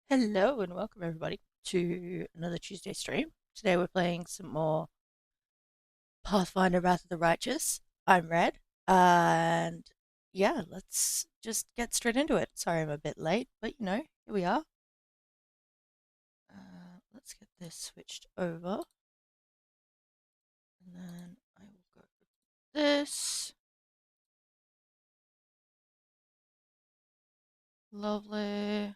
Hello and welcome everybody to another Tuesday stream. Today we're playing some more Pathfinder Wrath of the Righteous. I'm Red, and yeah, let's just get straight into it. Sorry I'm a bit late, but here we are. Let's get this switched over. And then I will go with this. Lovely.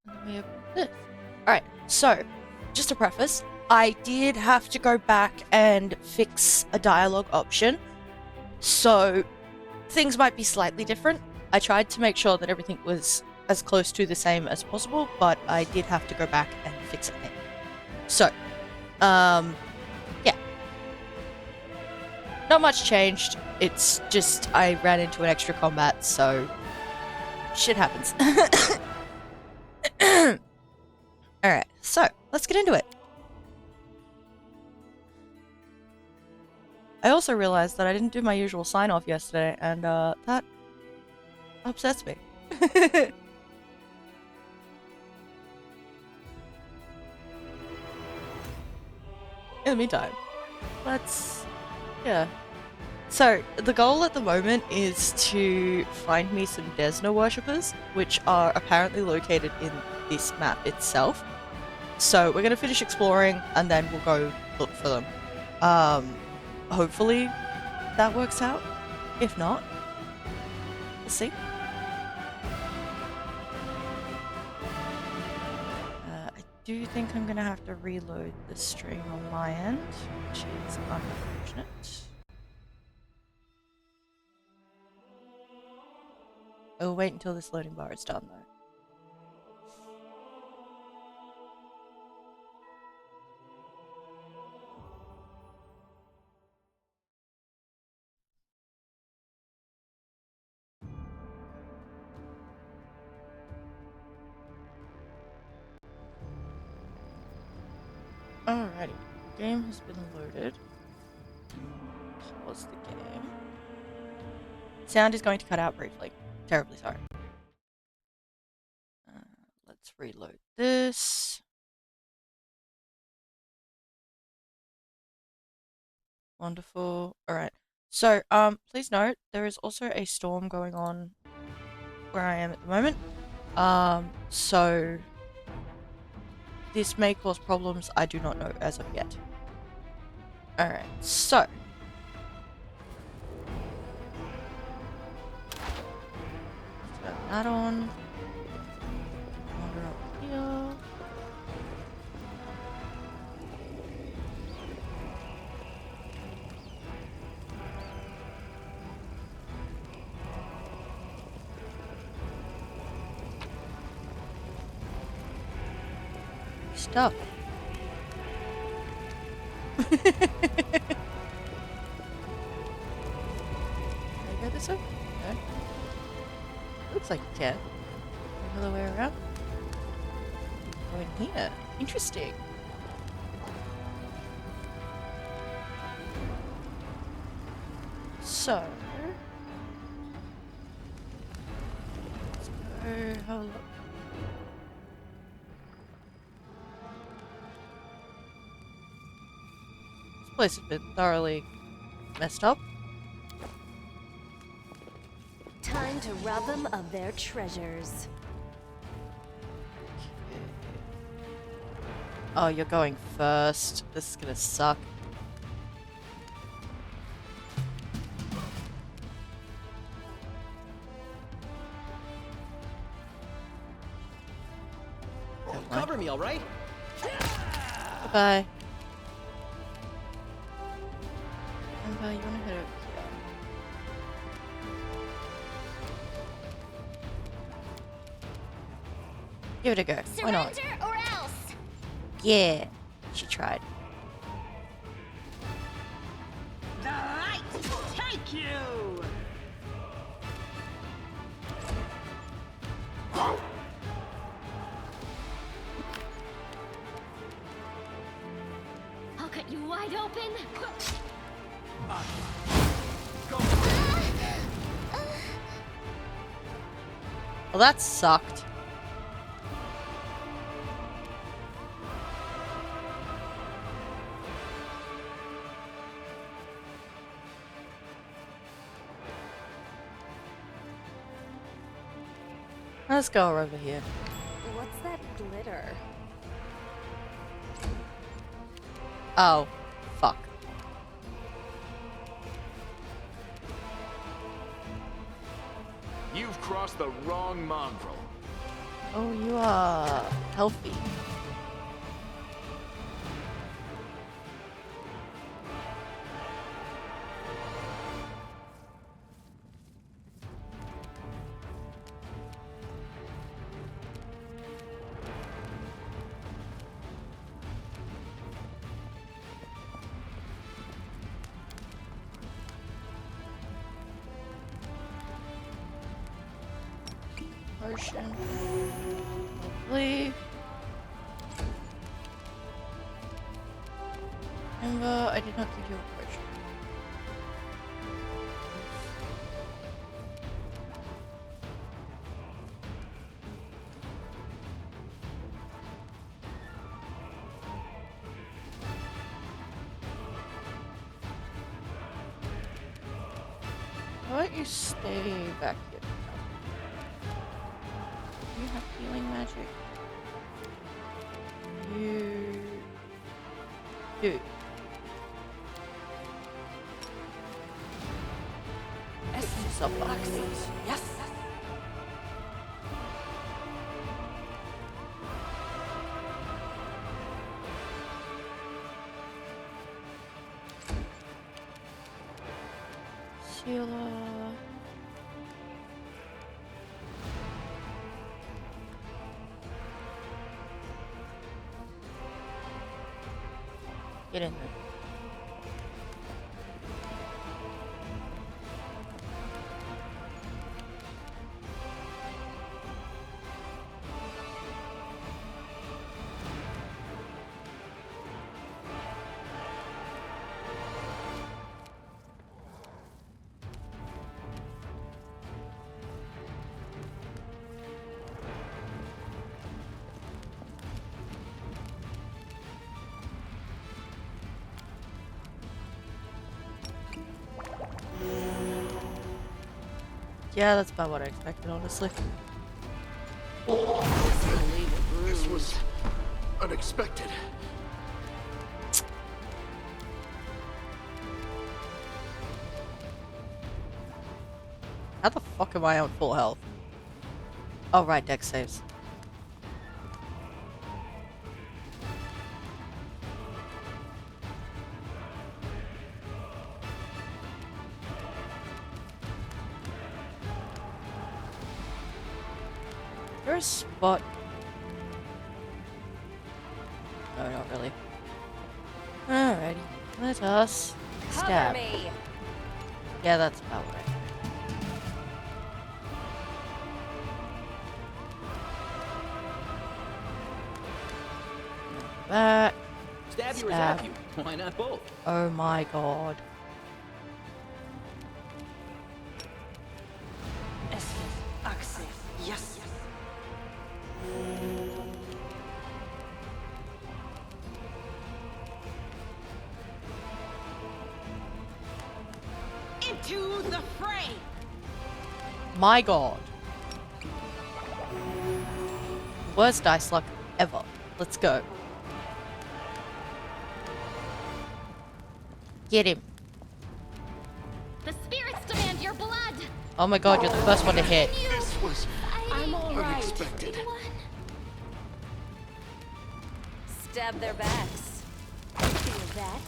And then we have this. Alright, so just a preface, I did have to go back and fix a dialogue option, so things might be slightly different. I tried to make sure that everything was as close to the same as possible, but I did have to go back and fix it. So, yeah. Not much changed. It's just I ran into an extra combat, so shit happens. Alright, so let's get into it. I also realized that I didn't do my usual sign-off yesterday, and that upsets me. In the meantime, yeah. So, the goal at the moment is to find me some Desna worshippers, which are apparently located in this map itself. So, we're going to finish exploring, and then we'll go look for them. Hopefully that works out. If not, we'll see. I do think I'm going to have to reload the stream on my end, which is unfortunate. I'll wait until this loading bar is done, though. Alrighty, the game has been loaded. Pause the game. Sound is going to cut out briefly. Terribly sorry. Let's reload this. Wonderful. Alright. So, please note, there is also a storm going on where I am at the moment. So this may cause problems, I do not know as of yet. Alright, so let's turn that on. Wander up here. Stuff. Can I go this way? No. Looks like you can. Another way around. Go in here. Interesting. So let's go have a look. This place has been thoroughly messed up. Time to rob them of their treasures. Oh, you're going first. This is gonna suck. Oh, cover me, all right? Goodbye. And you wanna head over here? Give it a go. Why not? Surrender or else. Yeah, she tried. The light take you! I'll cut you wide open. Well, that sucked. Let's go over here. What's that glitter? Oh, fuck. You've crossed the wrong mongrel. Oh, you are healthy. Potion. Lovely. Remember, I did not give you a potion. Why don't you stay back here? Do you have healing magic? You do. Essence of Luxus. Yes. Sheila. Get in there. Yeah, that's about what I expected, honestly. This was unexpected. How the fuck am I on full health? Oh, right, dex saves. There's a spot. No, not really. Alrighty, let us Cover stab. me! Yeah, that's about right. Back. Stab you or Stab. zap you? Why not both? Oh my god. Access. Yes. Into the fray. My god. Worst dice luck ever. Let's go. Get him. The spirits demand your blood! Oh my god, you're the first one to hit. This was I'm alright. unexpected. Stab their backs. Feel that?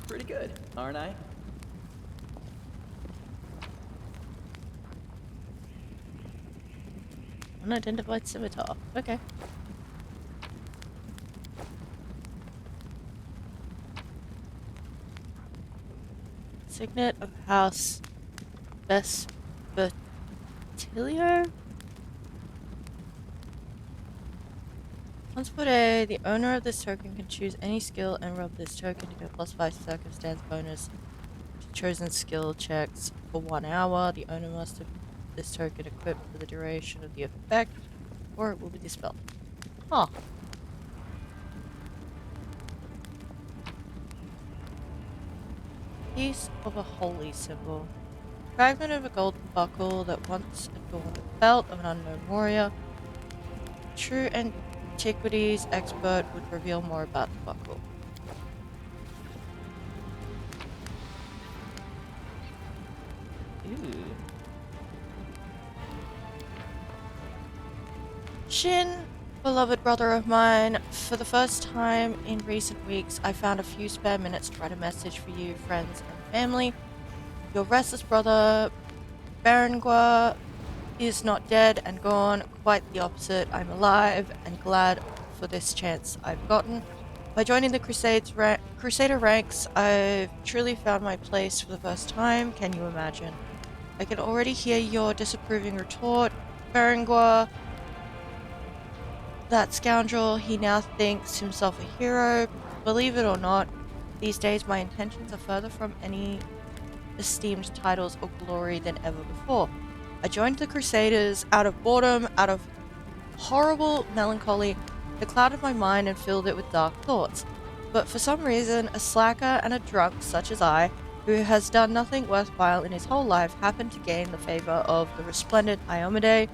Pretty good, aren't I? Unidentified scimitar. Okay. Signet of House Vespertilio? Once per day, the owner of this token can choose any skill and rub this token to get +5 circumstance bonus to chosen skill checks for 1 hour. The owner must have this token equipped for the duration of the effect, or it will be dispelled. Huh. Piece of a holy symbol. Fragment of a golden buckle that once adorned the belt of an unknown warrior. True antiquities expert would reveal more about the buckle. Ooh. Shin, beloved brother of mine, for the first time in recent weeks, I found a few spare minutes to write a message for you, friends and family. Your restless brother, Berengua, is not dead and gone. Quite the opposite. I'm alive and glad for this chance I've gotten. By joining the Crusader ranks, I've truly found my place for the first time. Can you imagine? I can already hear your disapproving retort. Berengua, that scoundrel, he now thinks himself a hero. Believe it or not, these days my intentions are further from any esteemed titles or glory than ever before. I joined the Crusaders out of boredom, out of horrible melancholy that clouded my mind and filled it with dark thoughts. But for some reason, a slacker and a drunk such as I, who has done nothing worthwhile in his whole life, happened to gain the favor of the resplendent Iomade.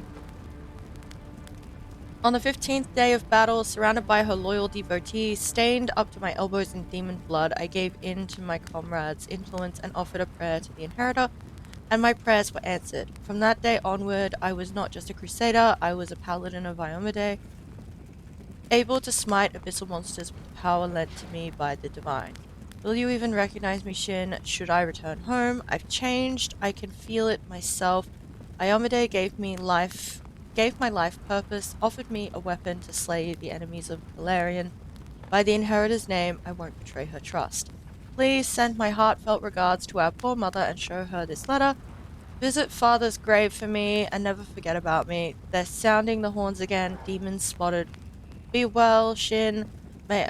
On the 15th day of battle, surrounded by her loyal devotees, stained up to my elbows in demon blood, I gave in to my comrades' influence and offered a prayer to the Inheritor, and my prayers were answered. From that day onward, I was not just a crusader, I was a paladin of Iomade, able to smite abyssal monsters with the power lent to me by the divine. Will you even recognize me, Shin, should I return home? I've changed, I can feel it myself. Iomade gave my life purpose, offered me a weapon to slay the enemies of Valerian. By the Inheritor's name, I won't betray her trust. Please send my heartfelt regards to our poor mother and show her this letter. Visit father's grave for me and never forget about me. They're sounding the horns again, demons spotted. Be well, Shin. May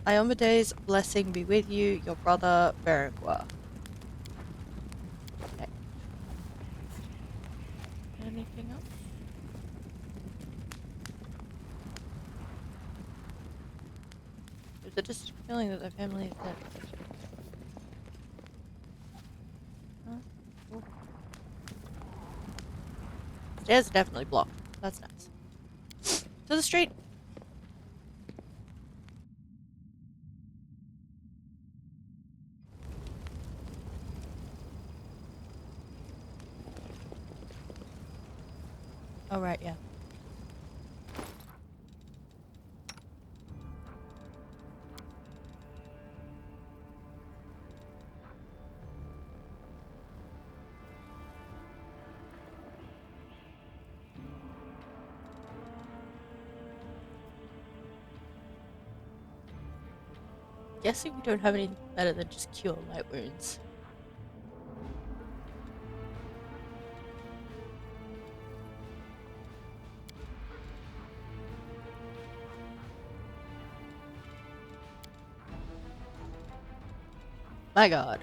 Iomade's blessing be with you, your brother, Berengua. Okay. Anything else? There's a distinct feeling that their family is dead. Huh? Cool. Stairs are definitely blocked. That's nice. To the street! Oh, right, yeah. Guessing we don't have anything better than just cure light wounds. My god.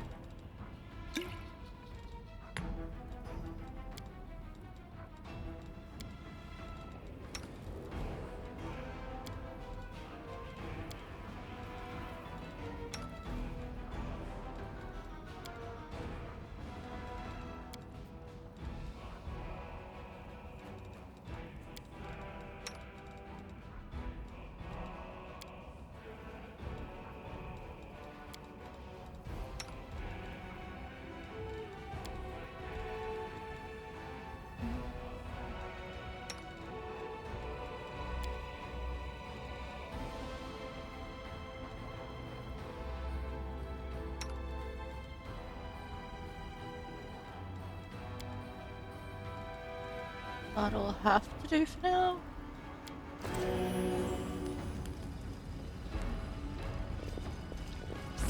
That'll have to do for now.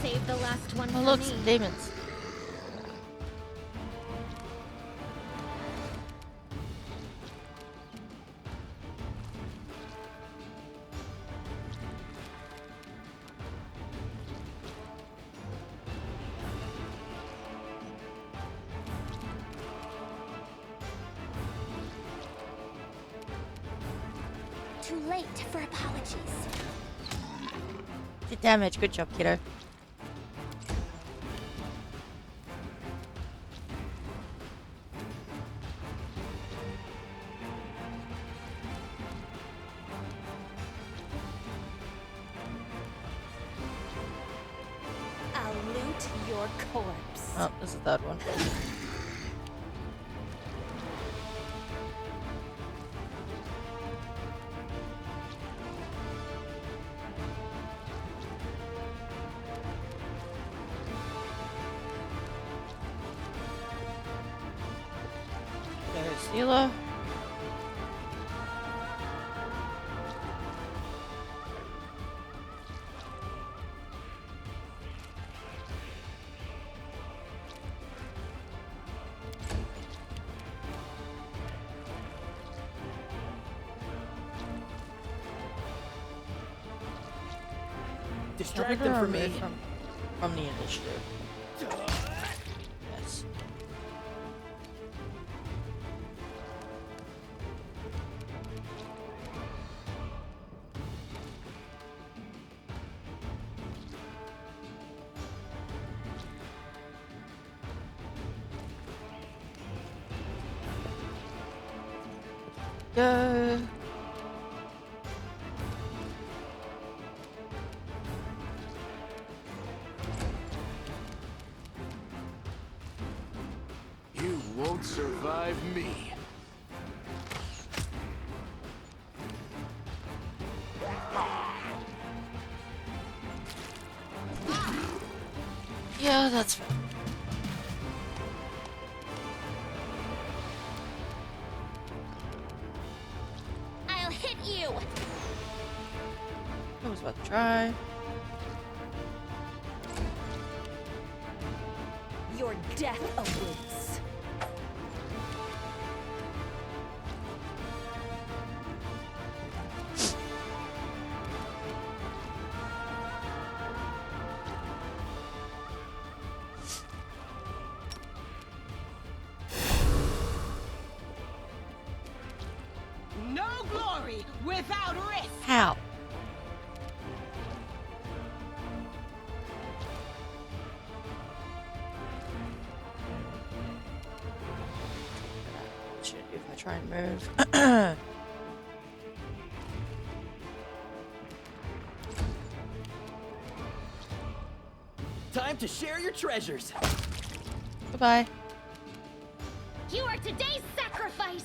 Save the last one Oh for look, me. some demons. too late for apologies. Did damage. Good job, kiddo. I'll loot your corpse. Oh, there's a third one. There's Sealer. Distract them from me. From the initiative. Yes. Go. You won't survive me. Yeah, that's fair. I'll hit you. I was about to try. Your death awaits. No glory without risk. How? Should if I try and move. Time to share your treasures. Goodbye. You are today's sacrifice.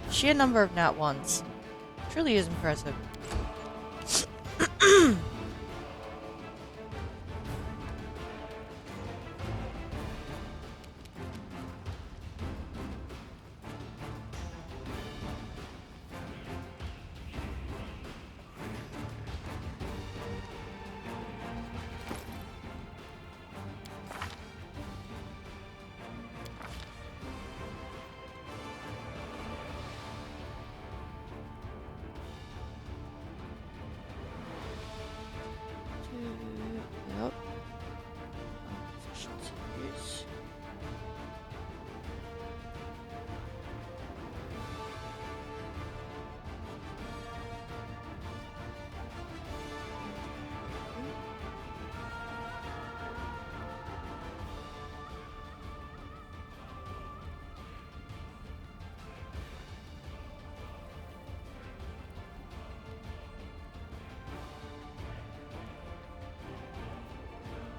Sheer number of nat ones. Truly is impressive. Yep. Efficiency use.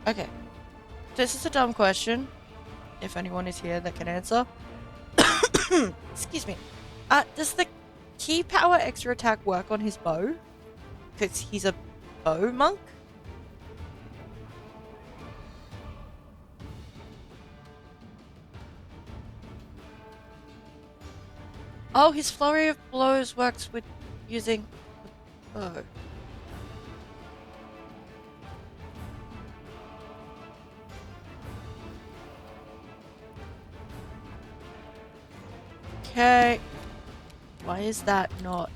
Okay. This is a dumb question. If anyone is here that can answer. Excuse me. Does the key power extra attack work on his bow? Because he's a bow monk? Oh, his flurry of blows works with using the bow. Okay. Why is that not?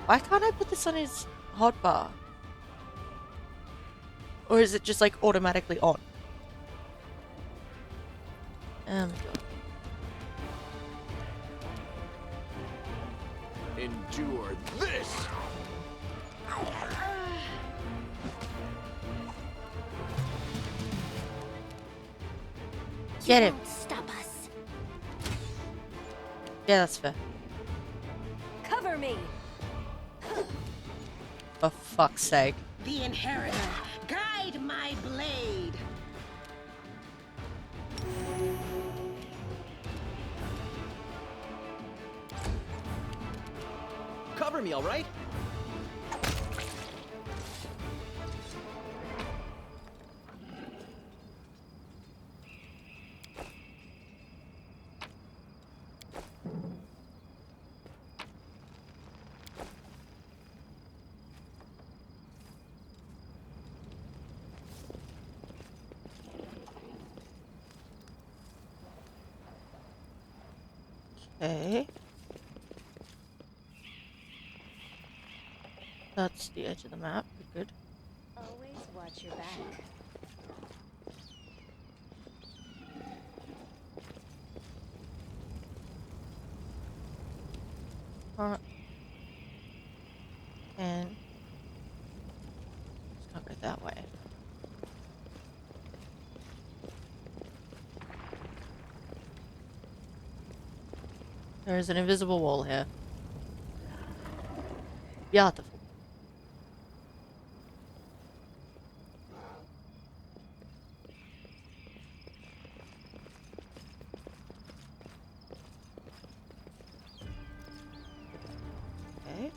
Why can't I put this on his hotbar? Or is it just like automatically on? Oh my god. Endure this! Get You him. won't stop us. Yeah, that's fair. Cover me. For fuck's sake. The inheritor, guide my blade. Cover me, all right? Okay. That's the edge of the map. Good. Always watch your back. Alright. And let's not go that way. There is an invisible wall here. Beautiful. Okay.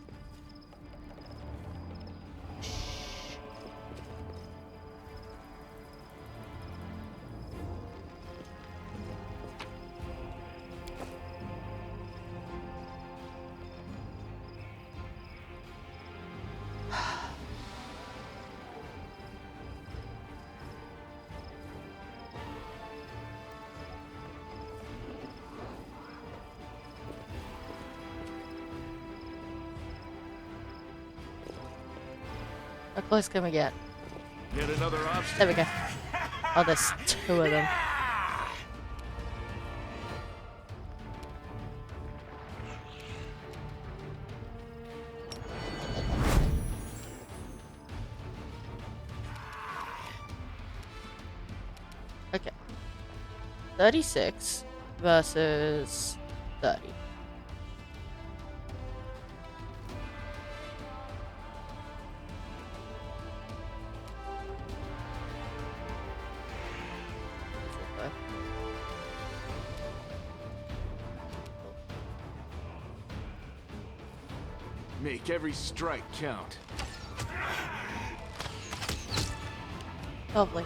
How close can we get? Yet another obstacle. There we go. Oh, there's two of them. Okay. 36 versus 30. Make every strike count. Lovely.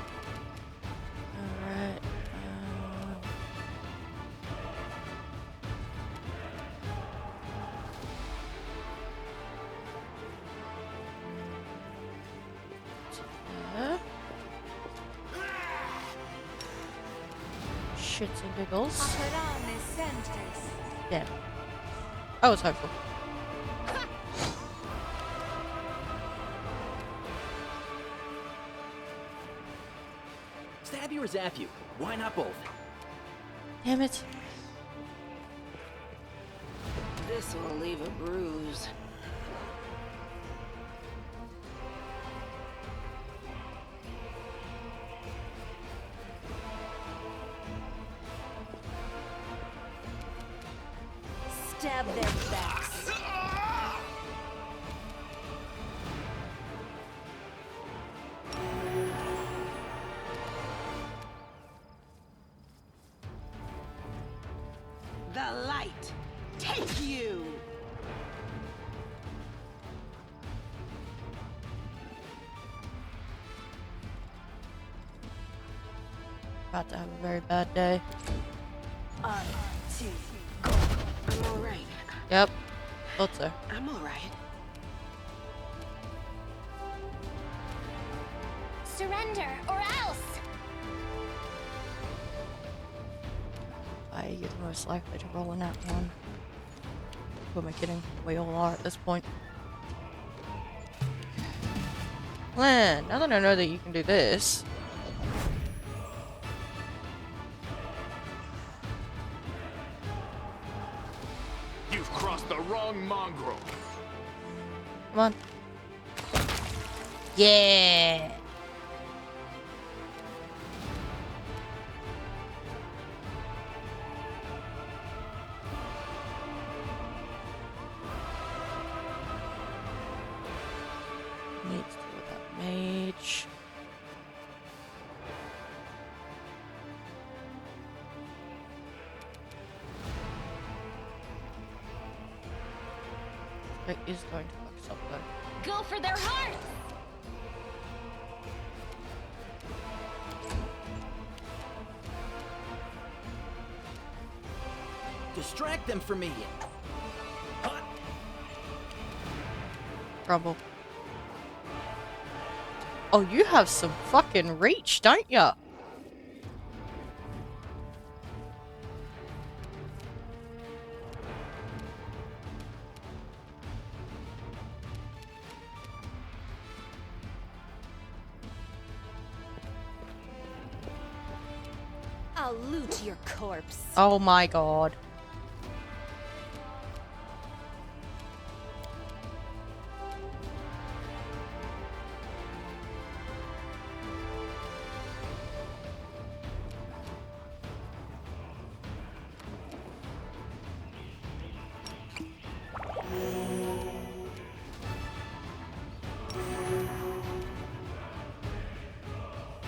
Alright. Shits and giggles. Yeah. I was hopeful. Stab you or zap you? Why not both? Damn it. This will leave a bruise. Stab their backs. The light, take you! About to have a very bad day. I'm alright. Yep. Thought so. I'm alright. Surrender or else. You're most likely to roll in that one. Who am I kidding? We all are at this point. plan. Now that I know that you can do this. You've crossed the wrong mongrel. Come on. Yeah. Need to deal with that mage. That is going to fuck us up though. Go for their hearts! Distract them for me. Huh? Trouble. Oh, you have some fucking reach, don't ya? I'll loot your corpse. Oh my god.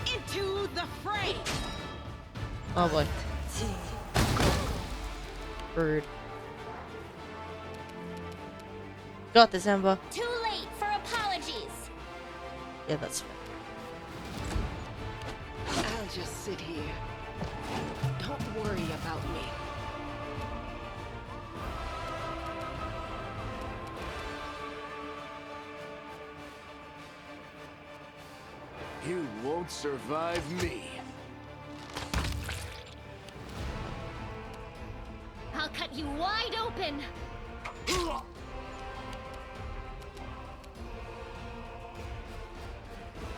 Into the fray! Oh boy. Rude. Got this, Ember. Too late for apologies. Yeah, that's fair. I'll just sit here. Don't worry about me. You won't survive me. I'll cut you wide open.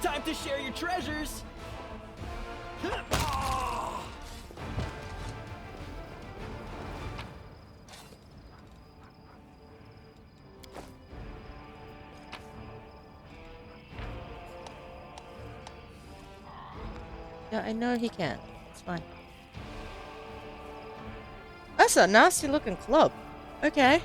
Time to share your treasures. Yeah, I know he can. It's fine. That's a nasty looking club. Okay.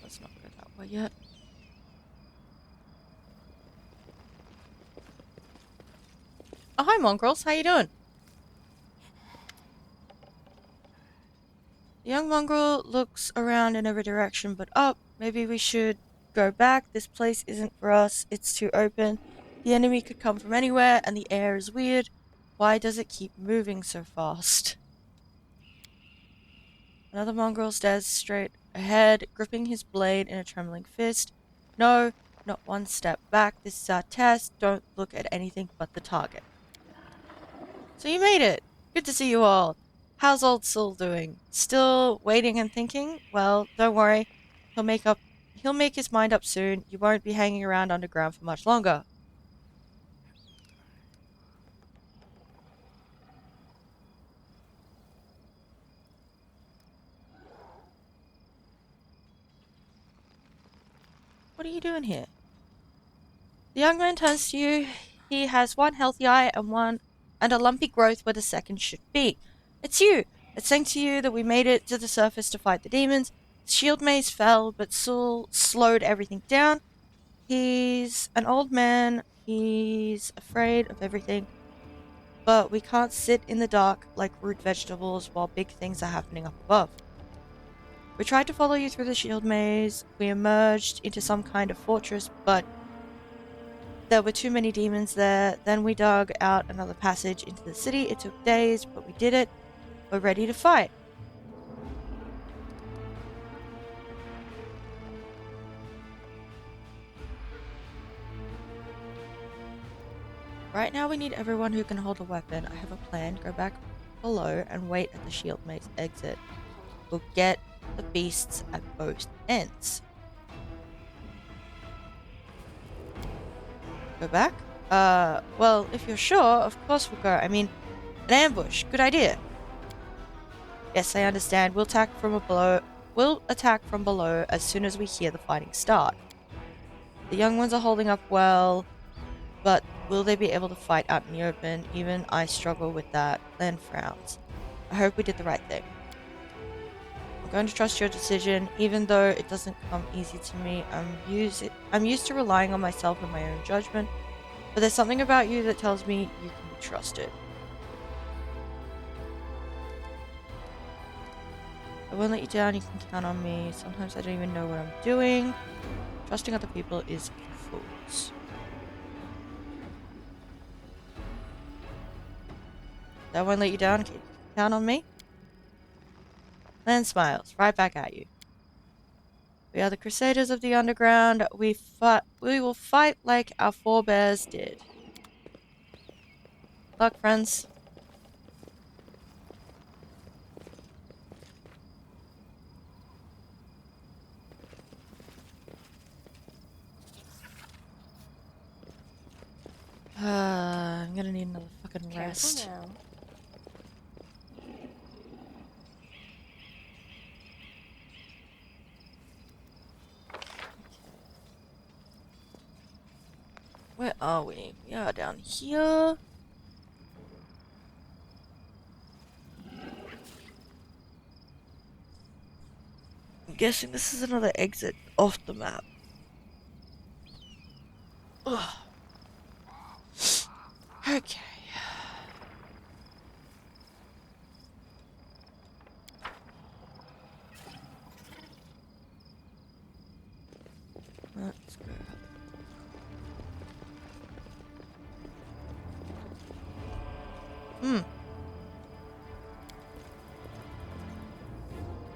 Let's not go that way yet. Oh, hi, mongrels. How you doing? The young mongrel looks around in every direction but up. Maybe we should go back. This place isn't for us. It's too open. The enemy could come from anywhere, and the air is weird. Why does it keep moving so fast? Another mongrel stares straight ahead, gripping his blade in a trembling fist. No, not one step back. This is our test. Don't look at anything but the target. So you made it. Good to see you all. How's old Saul doing? Still waiting and thinking? Well, don't worry. He'll make his mind up soon. You won't be hanging around underground for much longer. What are you doing here? The young man turns to you. He has one healthy eye and a lumpy growth where the second should be. It's you. It's thanks to you that we made it to the surface to fight the demons. The shield maze fell, but Saul slowed everything down. He's an old man He's afraid of everything. But we can't sit in the dark like root vegetables while big things are happening up above. We tried to follow you through the shield maze. We emerged into some kind of fortress, but there were too many demons there. Then we dug out another passage into the city. It took days, but we did it. We're ready to fight. Right now we need everyone who can hold a weapon. I have a plan. Go back below and wait at the shield maze exit. We'll get the beasts at both ends. Go back? Well, if you're sure, of course we'll go. I mean, an ambush. Good idea. Yes, I understand. We'll attack from below. We'll attack from below as soon as we hear the fighting start. The young ones are holding up well, but will they be able to fight out in the open? Even I struggle with that. Plan frowns. I hope we did the right thing. I'm going to trust your decision, even though it doesn't come easy to me. I'm used to relying on myself and my own judgment, but there's something about you that tells me you can be trusted. I won't let you down, you can count on me. Sometimes I don't even know what I'm doing. Trusting other people is for fools. I won't let you down, you can count on me. Lan smiles, right back at you. We are the Crusaders of the Underground. We will fight like our forebears did. Luck, friends. I'm gonna need another fucking rest. Careful now. Where are we? We are down here. I'm guessing this is another exit off the map. Ugh. Okay. Let's go.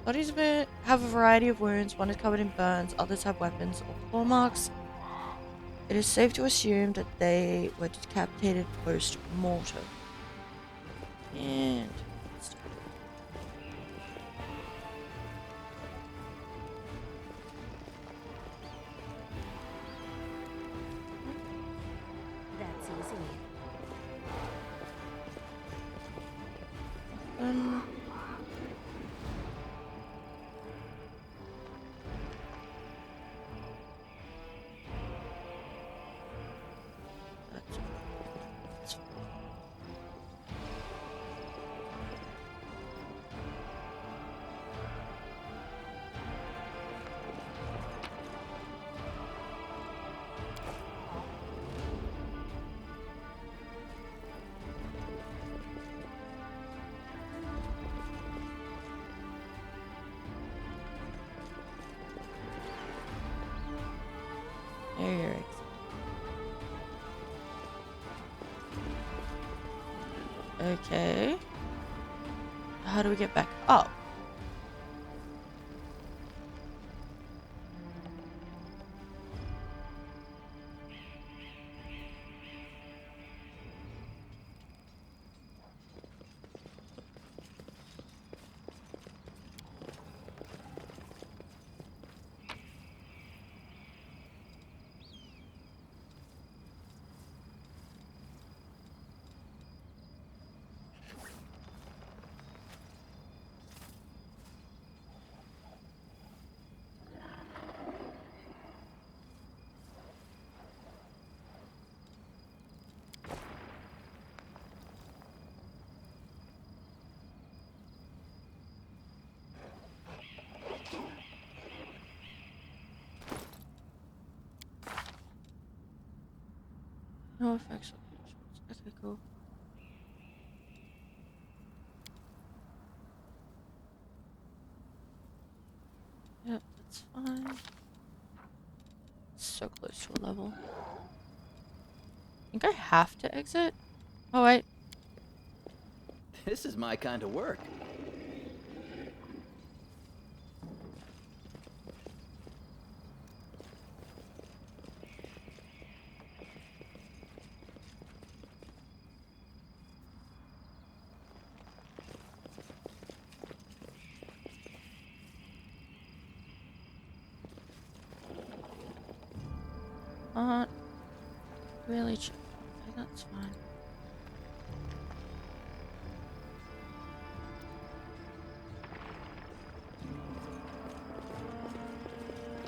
Bodies have a variety of wounds. One is covered in burns, others have weapons or claw marks. It is safe to assume that they were decapitated post-mortem. And... That's easy. There your exit. Okay. How do we get back up? No effects on punishments. Okay, cool. Yep, that's fine. So close to a level. I think I have to exit? Oh, wait. This is my kind of work. Really? Okay, that's fine.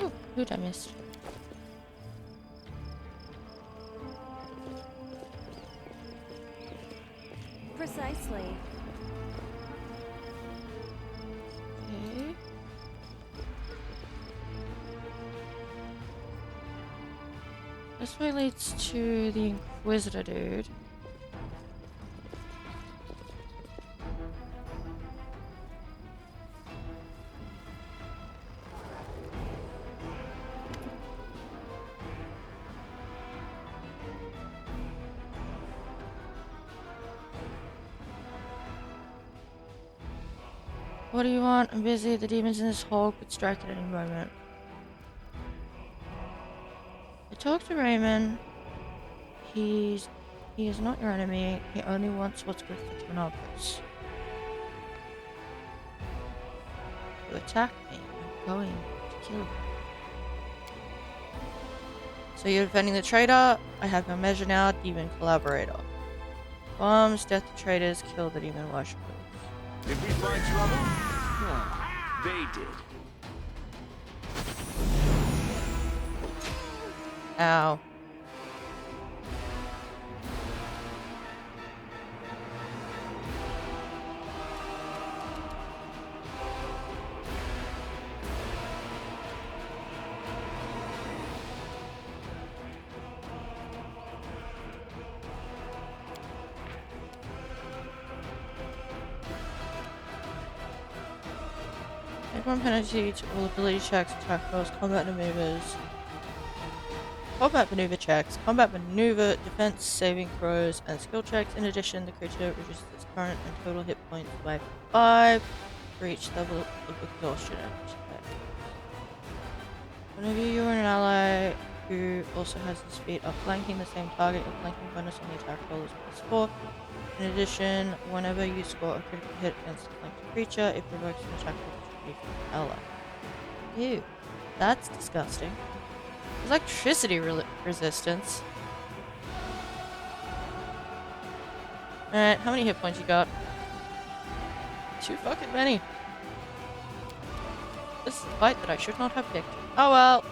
Oh, who'd I missed? Precisely. Okay. This way leads to the Inquisitor dude. What do you want? I'm busy. The demons in this hole could strike at any moment. I talked to Raymond. He is not your enemy. He only wants what's good for Ternopus. You attack me, I'm going to kill you. So you're defending the traitor. I have your measure now, demon collaborator. Bombs, death to traitors, kill the demon worshippers. Did we find trouble? No, they did. Ow. Make one penalty to all ability checks, attack rolls, combat maneuvers. Combat maneuver checks, combat maneuver, defense, saving throws, and skill checks. In addition, the creature reduces its current and total hit points by 5 for each level of exhaustion. Whenever you are an ally who also has this feat of flanking the same target, your flanking bonus on the attack roll is +4. In addition, whenever you score a critical hit against a flanked creature, it provokes an attack opportunity from the ally. Ew, that's disgusting. Electricity resistance. Alright, how many hit points you got? Too fucking many. This is a fight that I should not have picked. Oh well.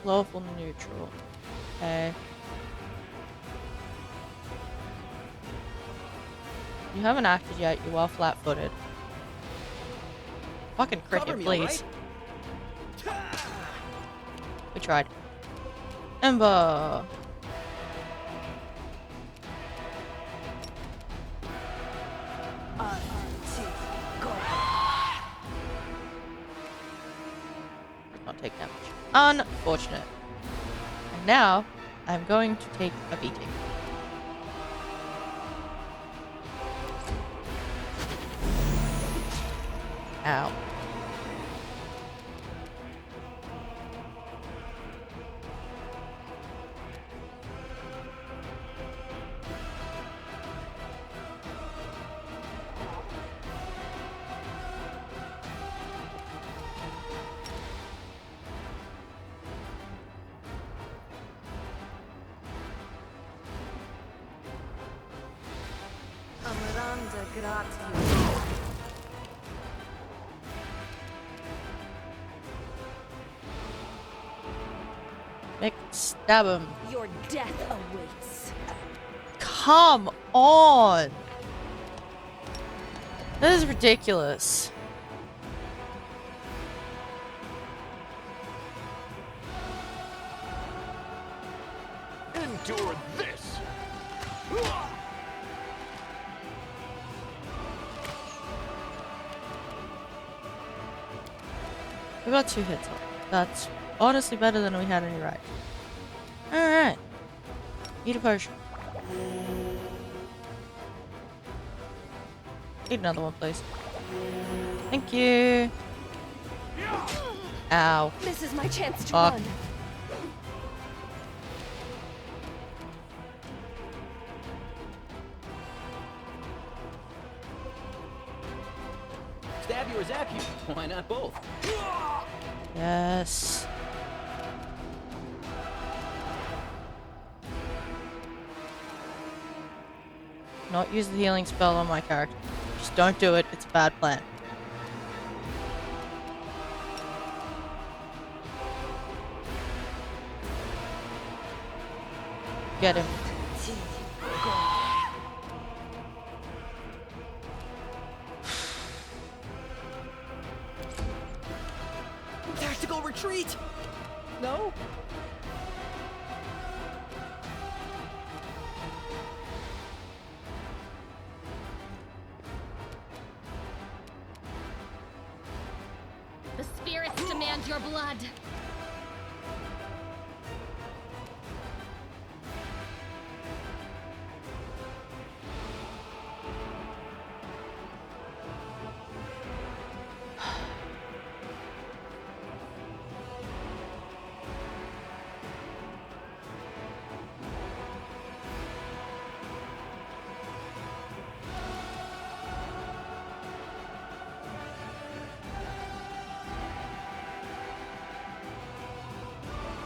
Lawful neutral. Okay. You haven't acted yet, you are flat-footed. Fucking crit Cover him, me, please. alright? We tried. Ember! Did not take damage. Unfortunate. And now, I'm going to take a beating. Ow. Amaranda gratium. Mick, stab him. Your death awaits. Come on! That is ridiculous. Endure this. We got 2 hits on. That's honestly better than we had any right. Alright. Eat a potion. Eat another one, please. Thank you. Ow. This is my chance to Fuck. run. Stab you or zap you? Why not both? Yes. Not use the healing spell on my character. Just don't do it. It's a bad plan. Get him. Tactical retreat? No? The spirits demand your blood.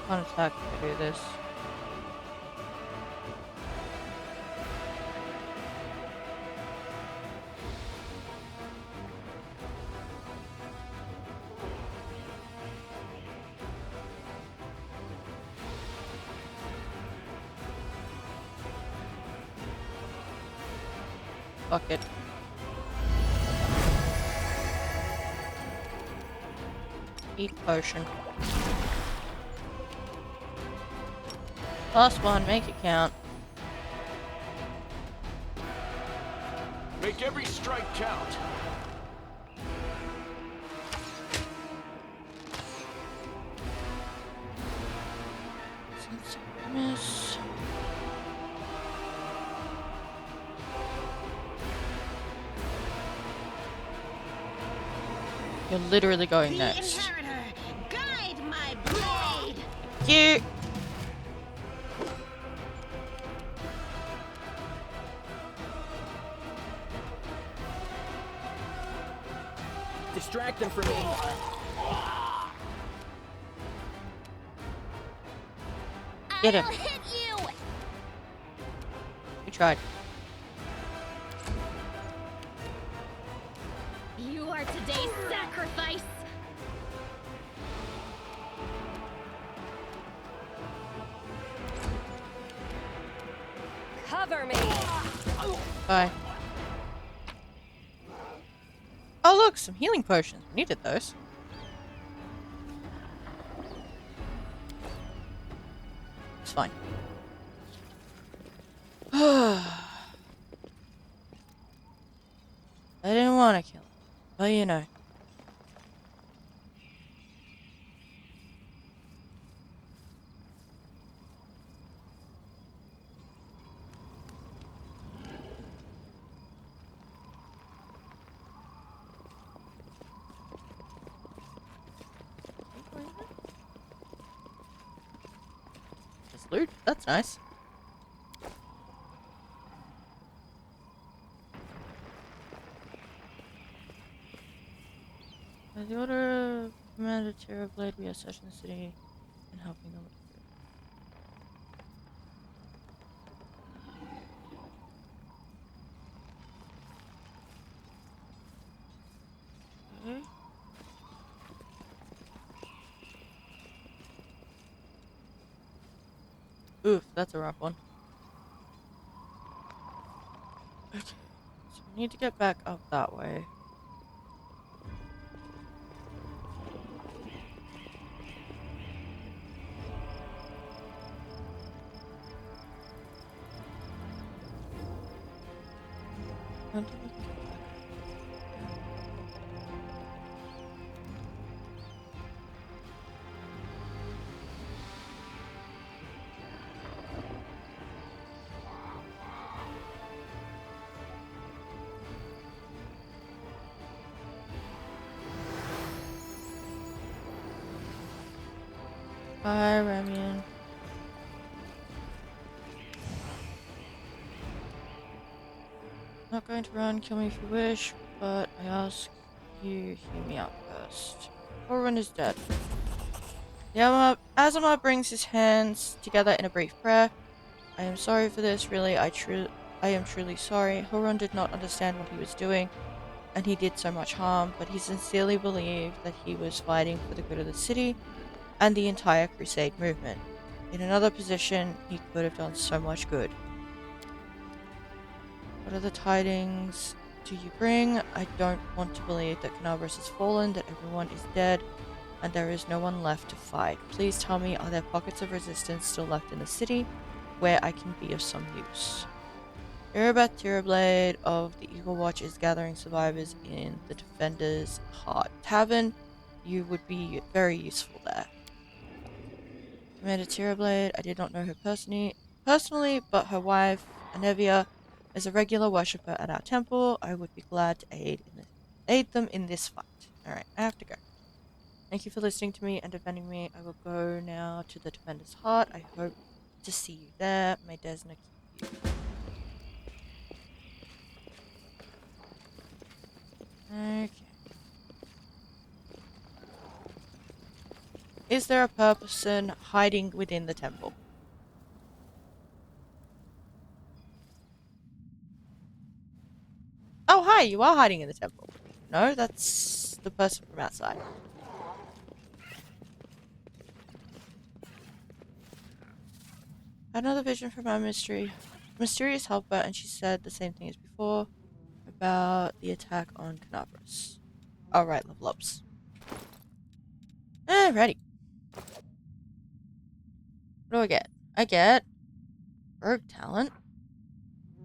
One attack to do this. Fuck it. Eat potion. Last one, make it count. Make every strike count. Miss. You're literally going next. Inheritor, guide my blade. Cute. Distract them from me. Get him. I'll hit you. We tried. You are today's sacrifice. Cover me. Bye. Oh look, some healing potions. We needed those. It's fine. I didn't want to kill him, but you know. Just loot. That's nice. By the order of Commander Terrorblade, we are searching the city and helping them. Okay. Oof, that's a rough one. Okay. So we need to get back up that way. I don't think we can get back. Bye, Ramian. Not going to run, kill me if you wish, but I ask you hear me out first. Horun is dead. Azamar brings his hands together in a brief prayer. I am sorry for this, really, I am truly sorry. Horun did not understand what he was doing, and he did so much harm, but he sincerely believed that he was fighting for the good of the city and the entire Crusade movement. In another position, he could have done so much good. What other tidings do you bring? I don't want to believe that Canabras has fallen, that everyone is dead, and there is no one left to fight. Please tell me, are there pockets of resistance still left in the city where I can be of some use? Irabat Tirablade of the Eagle Watch is gathering survivors in the Defender's Heart Tavern. You would be very useful there. Commander Tirablade, I did not know her personally, but her wife, Anevia, is a regular worshipper at our temple. I would be glad to aid them in this fight. Alright, I have to go. Thank you for listening to me and defending me. I will go now to the Defender's Heart. I hope to see you there. May Desna keep you. Okay. Is there a person hiding within the temple? Oh, hi, you are hiding in the temple. No, that's the person from outside. Another vision from our mysterious helper, and she said the same thing as before about the attack on Canabras. Alright, level ups. Ready. What do I get? I get Rogue Talent,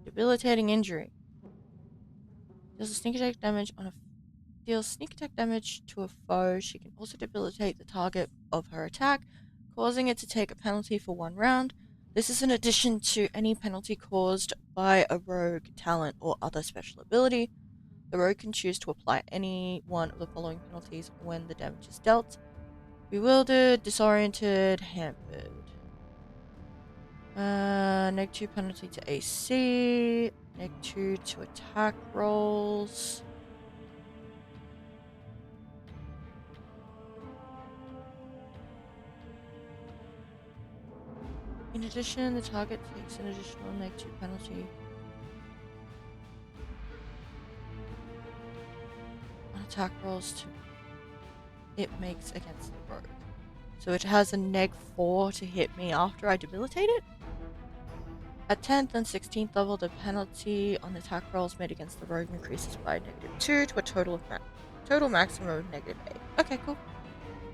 Debilitating Injury. Deals sneak attack damage to a foe. She can also debilitate the target of her attack, causing it to take a penalty for 1 round. This is in addition to any penalty caused by a rogue talent or other special ability. The rogue can choose to apply any one of the following penalties when the damage is dealt. Bewildered, disoriented, hampered. -2 penalty to AC, -2 to attack rolls. In addition, the target takes an additional -2 penalty on attack rolls to it makes against the rogue. So it has a -4 to hit me after I debilitate it? At 10th and 16th level, the penalty on attack rolls made against the rogue increases by -2 to a total maximum of -8. Okay, cool.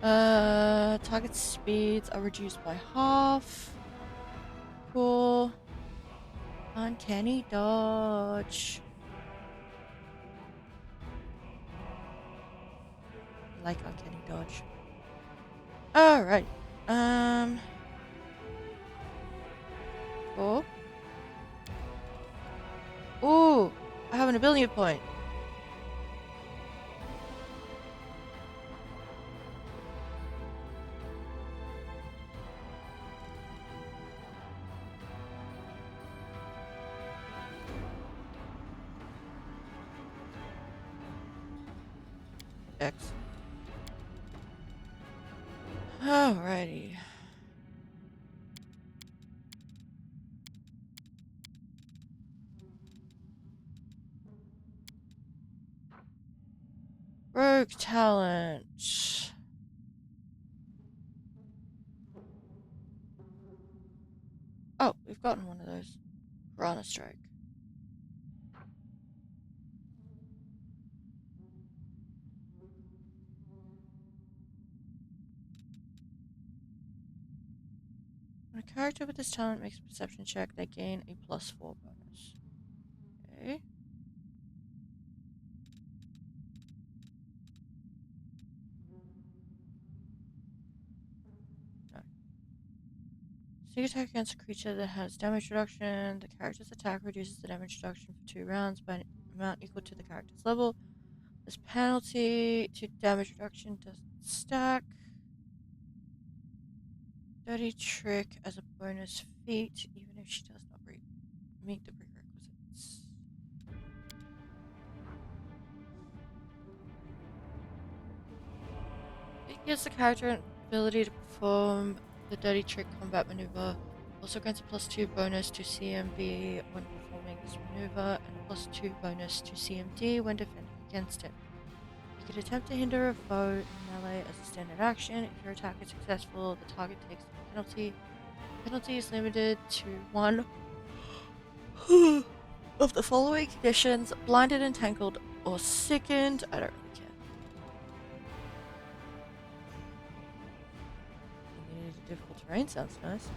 Target speeds are reduced by half. Cool. Uncanny dodge. I like uncanny dodge. Alright. Cool. Ooh, I have an ability point. X. Alrighty. Rogue talent. Oh, we've gotten one of those. Piranha Strike. character with this talent makes a perception check, they gain a +4 bonus. Okay. No. Sneak attack against a creature that has damage reduction. The character's attack reduces the damage reduction for 2 rounds by an amount equal to the character's level. This penalty to damage reduction doesn't stack. Dirty trick as a bonus feat, even if she does not meet the prerequisites. It gives the character an ability to perform the dirty trick combat maneuver. Also grants a +2 bonus to CMB when performing this maneuver, and a +2 bonus to CMD when defending against it. You can attempt to hinder a foe in melee as a standard action. If your attack is successful, the target takes the penalty. The penalty is limited to 1 of the following conditions: blinded, entangled, or sickened. I don't really care. Difficult terrain sounds nice.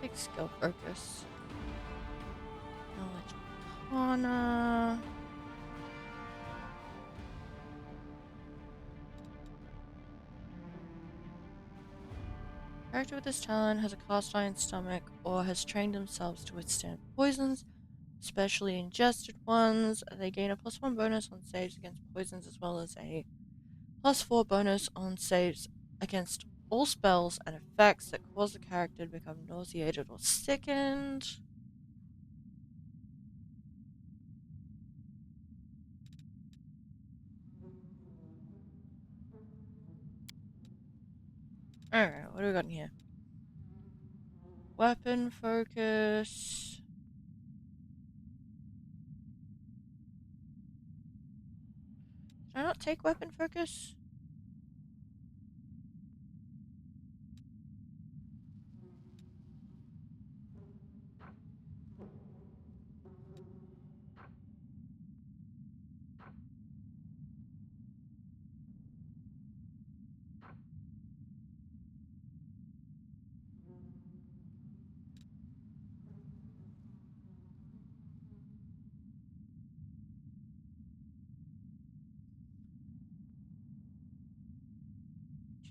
Take skill focus. Knowledge Arcana. Character with this talent has a cast iron stomach or has trained themselves to withstand poisons, especially ingested ones. They gain a +1 bonus on saves against poisons as well as a +4 bonus on saves against all spells and effects that cause the character to become nauseated or sickened. Alright, what do we got in here? Weapon focus. Did I not take weapon focus?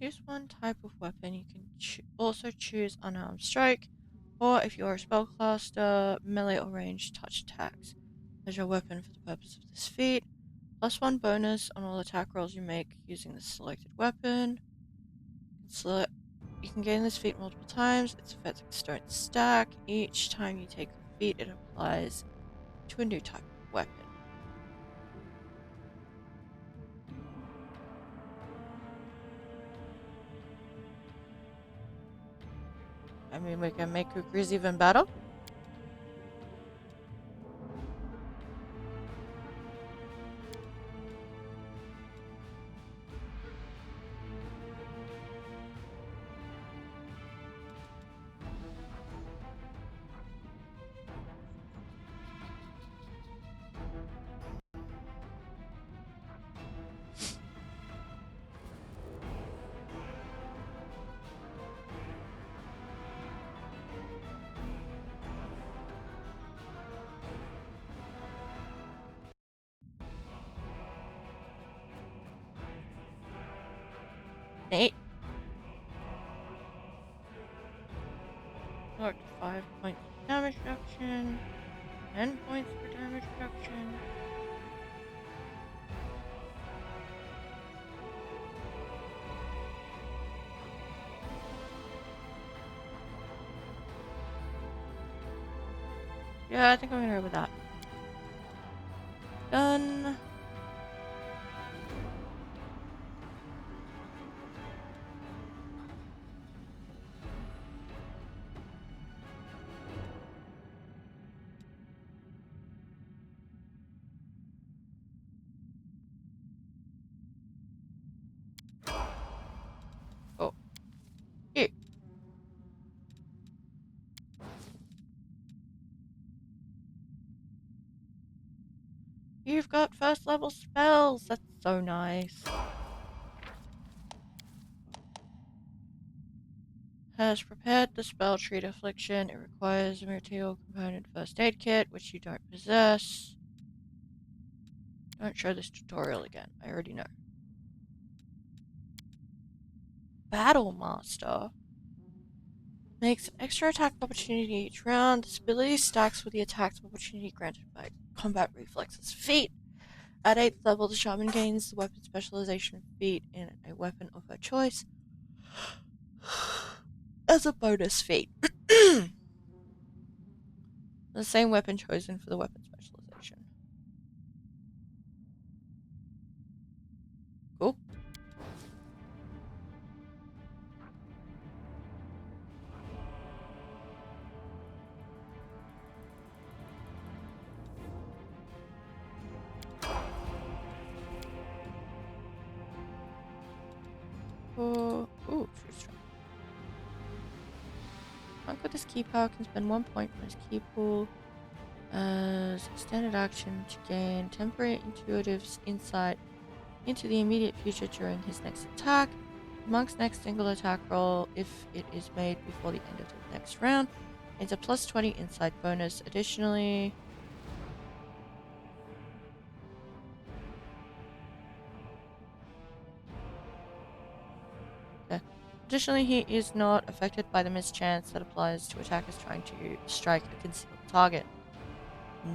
Choose one type of weapon. You can also choose unarmed strike, or if you're a spellcaster, melee or ranged touch attacks as your weapon for the purpose of this feat. +1 bonus on all attack rolls you make using the selected weapon. You can gain this feat multiple times. Its effects don't stack. Each time you take the feat, it applies to a new type of weapon. I mean, we can make Kukris even better. Neat. Mark 5 points for damage reduction, 10 points for damage reduction. Yeah, I think I'm gonna go with that. Done. you've got first level spells. That's so nice. Has prepared the spell treat affliction. It requires a material component first aid kit, which you don't possess. Don't show this tutorial again. I already know. Battle Master makes an extra attack of opportunity each round. This ability stacks with the attacks of opportunity granted by combat reflexes feat. At 8th level, the shaman gains the weapon specialization feat in a weapon of her choice as a bonus feat. The same weapon chosen for the weapon specialization. Cool. Ooh, true strength. Monk with this key power can spend 1 point from his key pool as a standard action to gain temporary intuitive insight into the immediate future during his next attack. The monk's next single attack roll, if it is made before the end of the next round, is a plus 20 insight bonus. Additionally, he is not affected by the mischance that applies to attackers trying to strike a concealed target.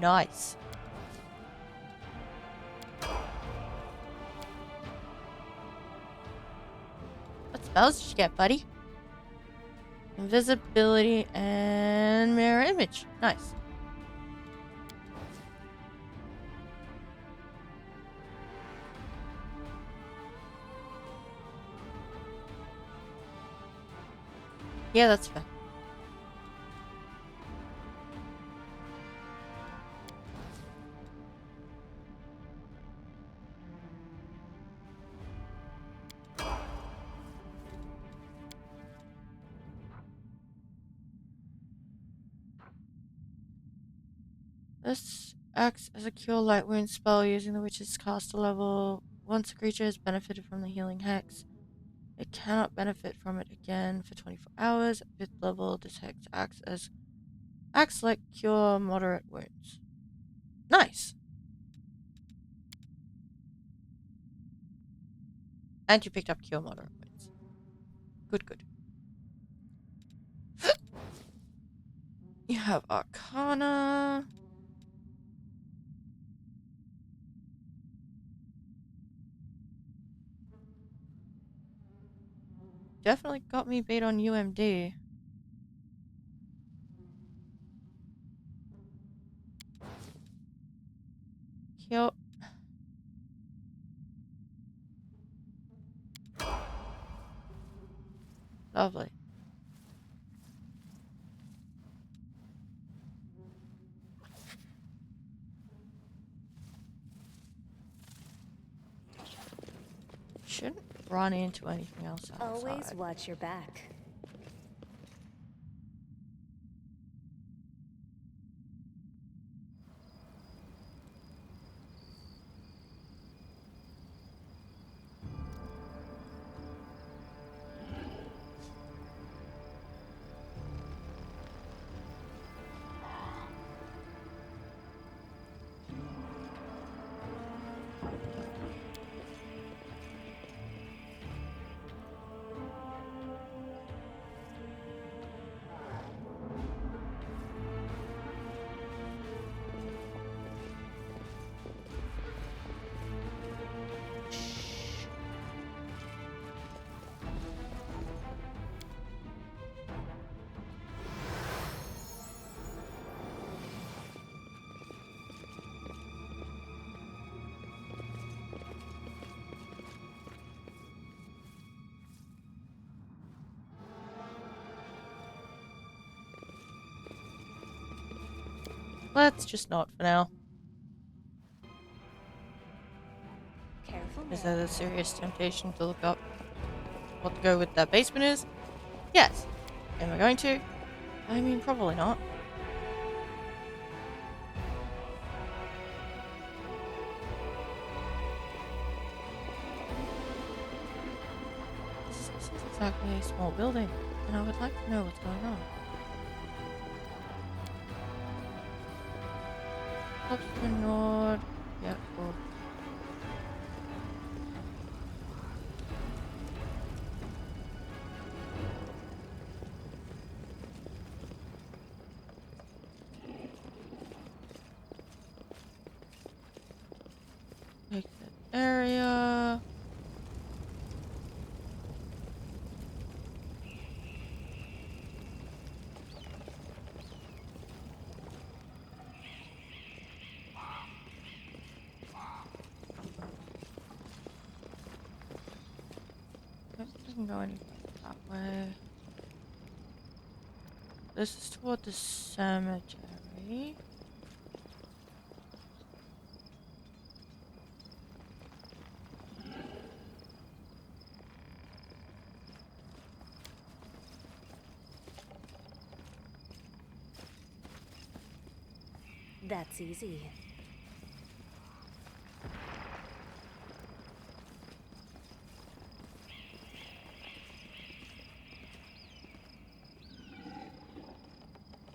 Nice. What spells did you get, buddy? Invisibility and mirror image. Nice. Yeah, that's fair. This acts as a cure light wound spell using the witch's caster level. Once a creature has benefited from the healing hex, it cannot benefit from it again for 24 hours. At 5th level, this hex acts like cure moderate wounds. Nice. And you picked up cure moderate wounds. Good. You have Arcana. Definitely got me beat on UMD. Cure. Lovely. Shouldn't run into anything else outside. Always watch your back. Let's just not for now. Careful Is now. there a serious temptation to look up what to go with that basement is? Yes. Am I going to? I mean, probably not. exactly a small building, and I would like to know what's going on. Lobster Nord. Yeah, cool. Exit area. I don't think I can go any further that way. This is toward the cemetery. That's easy.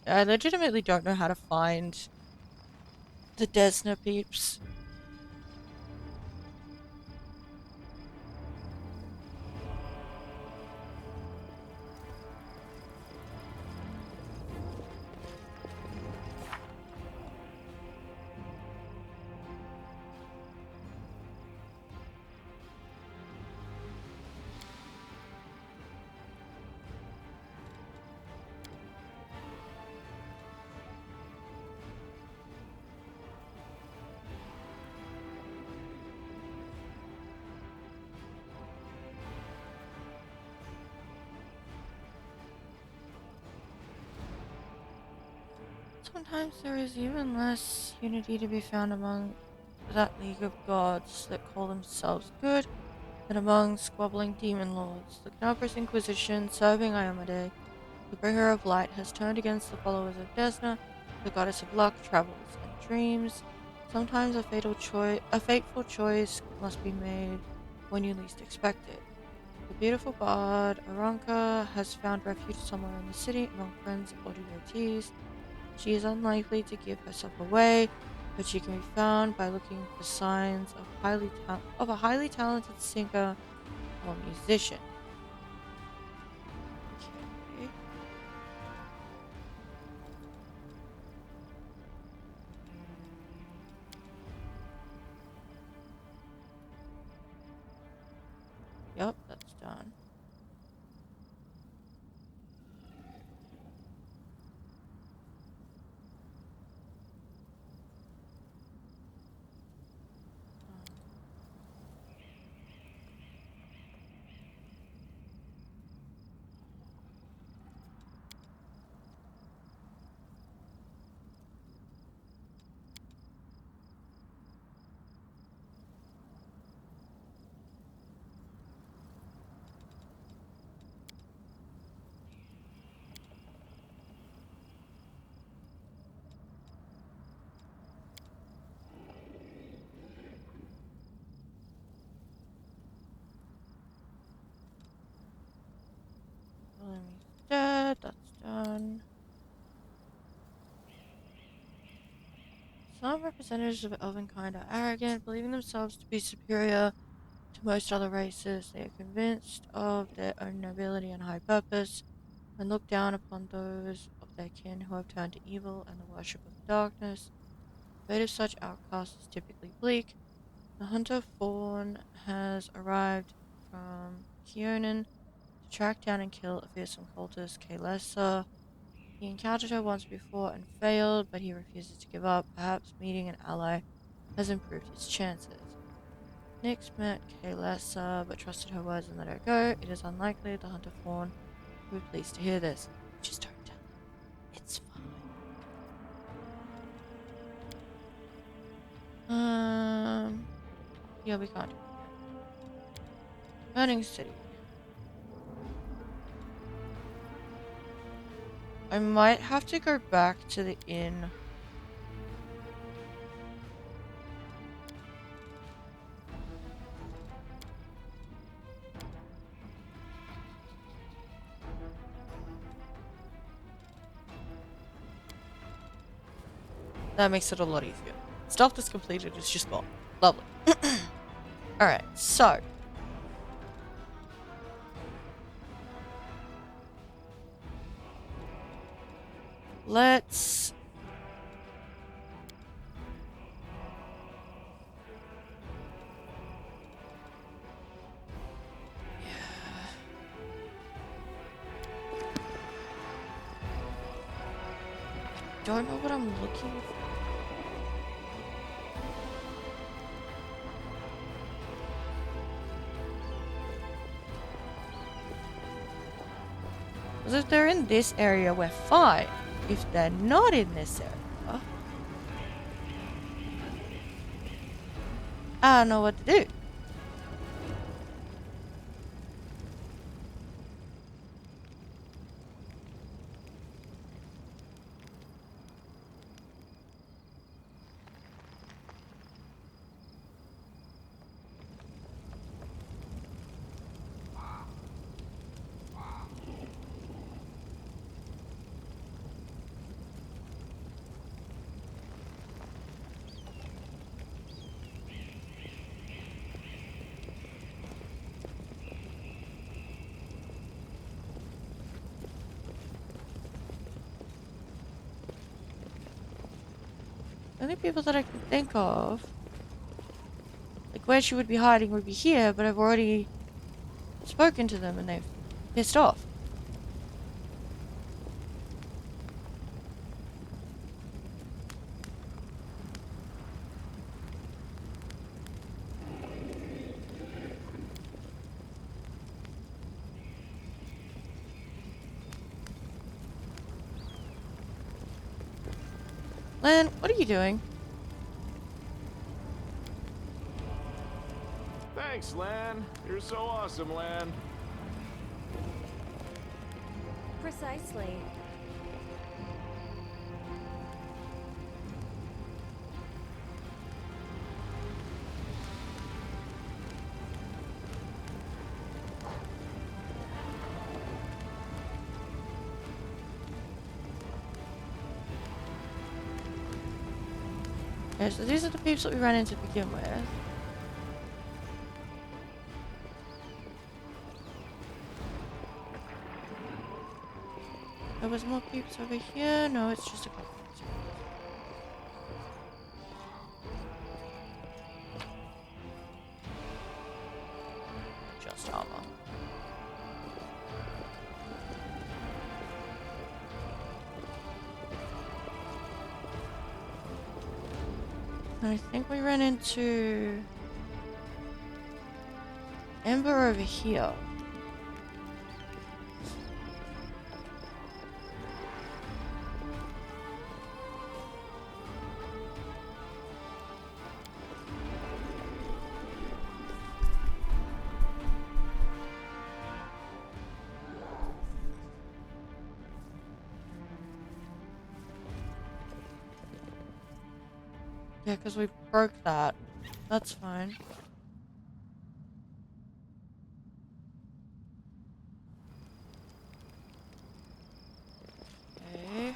I legitimately don't know how to find the Desna peeps. Sometimes there is even less unity to be found among that league of gods that call themselves good than among squabbling demon lords. The Canopus Inquisition, serving Iomade, the bringer of light, has turned against the followers of Desna, the goddess of luck, travels, and dreams. Sometimes a fateful choice must be made when you least expect it. The beautiful bard Aranka has found refuge somewhere in the city among friends or devotees. She is unlikely to give herself away, but she can be found by looking for signs of a highly talented singer or musician. Okay. Yep, that's done. Enemy's dead, that's done. Some representatives of Elvenkind are arrogant, believing themselves to be superior to most other races. They are convinced of their own nobility and high purpose, and look down upon those of their kin who have turned to evil and the worship of darkness. The fate of such outcasts is typically bleak. The hunter Fawn has arrived from Keonan to track down and kill a fearsome cultist, Kaelessa. He encountered her once before and failed, but he refuses to give up. Perhaps meeting an ally has improved his chances. Nyx met Kaelessa, but trusted her words and let her go. It is unlikely the hunter Fawn will be pleased to hear this. Just don't tell him. It's fine. Yeah, we can't do that. Burning City. I might have to go back to the inn. That makes it a lot easier. Stuff that's completed is just gone. Lovely. Alright, so. Let's... Don't know what I'm looking for. Because if they're in this area, we're fine. If they're not in this area, I don't know what to do. The only people that I can think of, like where she would be hiding would be here, but I've already spoken to them and they've pissed off. Lan, what are you doing? Thanks, Lan. You're so awesome, Lan. Precisely. Okay, so these are the peeps that we ran into to begin with. There was more peeps over here. No, it's just a couple. Just armor. I think we ran into Ember over here. Yeah, because we broke that. That's fine. Okay.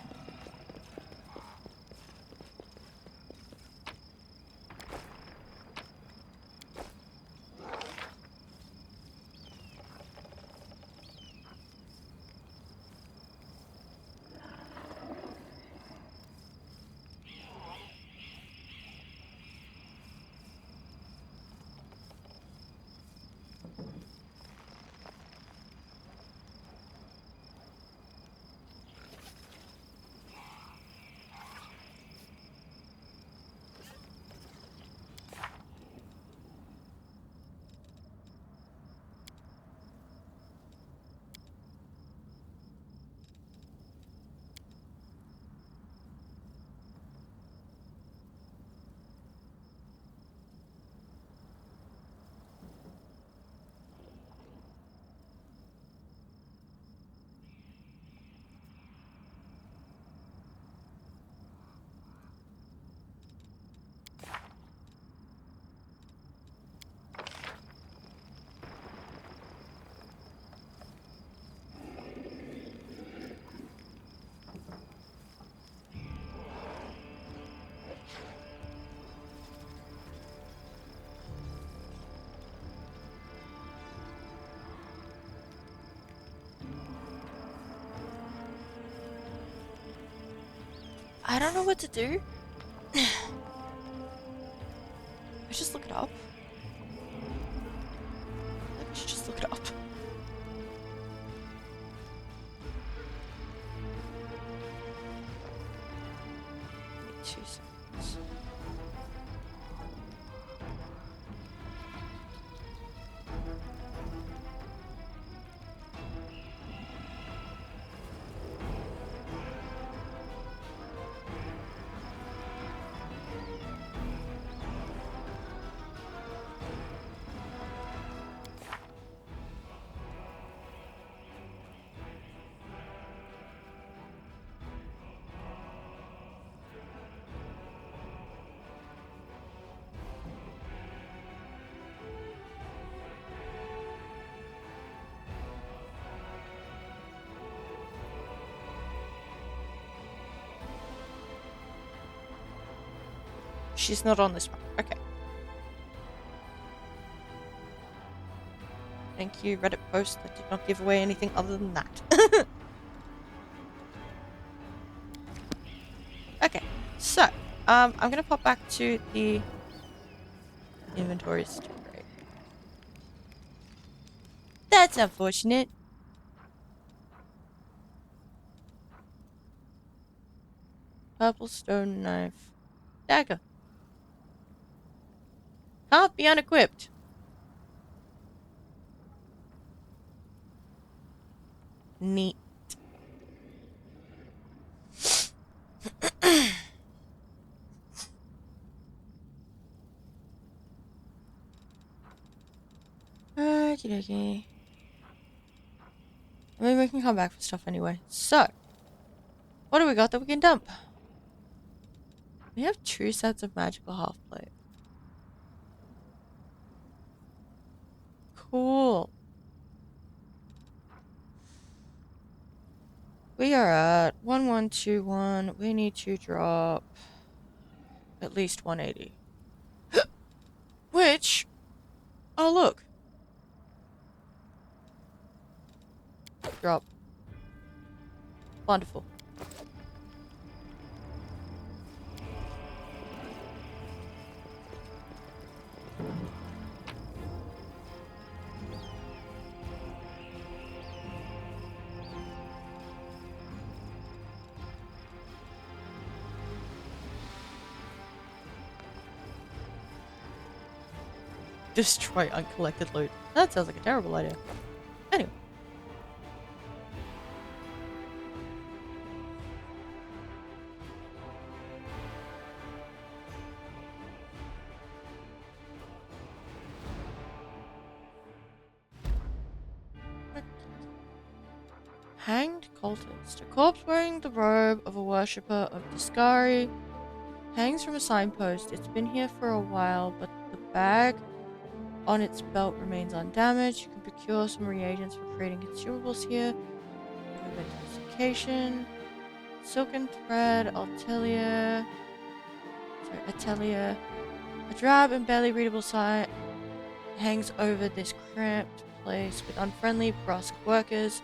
I don't know what to do. I just look it up. I should just look it up. Wait 2 seconds. She's not on this one. Okay. Thank you, Reddit post that did not give away anything other than that. Okay, so I'm gonna pop back to the inventory storage. That's unfortunate. Purple stone knife. Dagger. Can't be unequipped. Neat. Okie dokie. I mean, we can come back for stuff anyway. So, what do we got that we can dump? We have 2 sets of magical half plate. Cool. We are at 1121. We need to drop at least 180. Which, oh look. Drop. Wonderful. Destroy uncollected loot. That sounds like a terrible idea. Anyway. Hanged cultist. A corpse wearing the robe of a worshipper of Discari hangs from a signpost. It's been here for a while, but the bag on its belt remains undamaged. You can procure some reagents for creating consumables here. Identification. Silken thread, Atelier. A drab and barely readable sign hangs over this cramped place with unfriendly, brusque workers.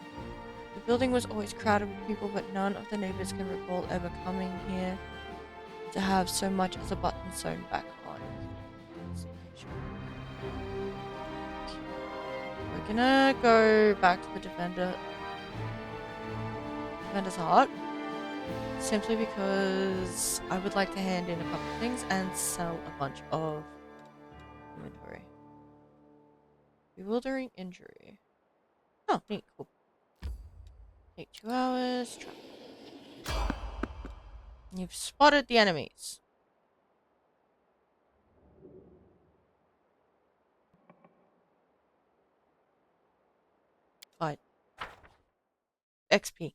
The building was always crowded with people, but none of the neighbors can recall ever coming here to have so much as a button sewn back on. We're gonna go back to the Defender's Heart, simply because I would like to hand in a couple of things and sell a bunch of inventory. Bewildering injury. Oh, neat, cool. Take 2 hours. Travel. You've spotted the enemies. Fine. XP.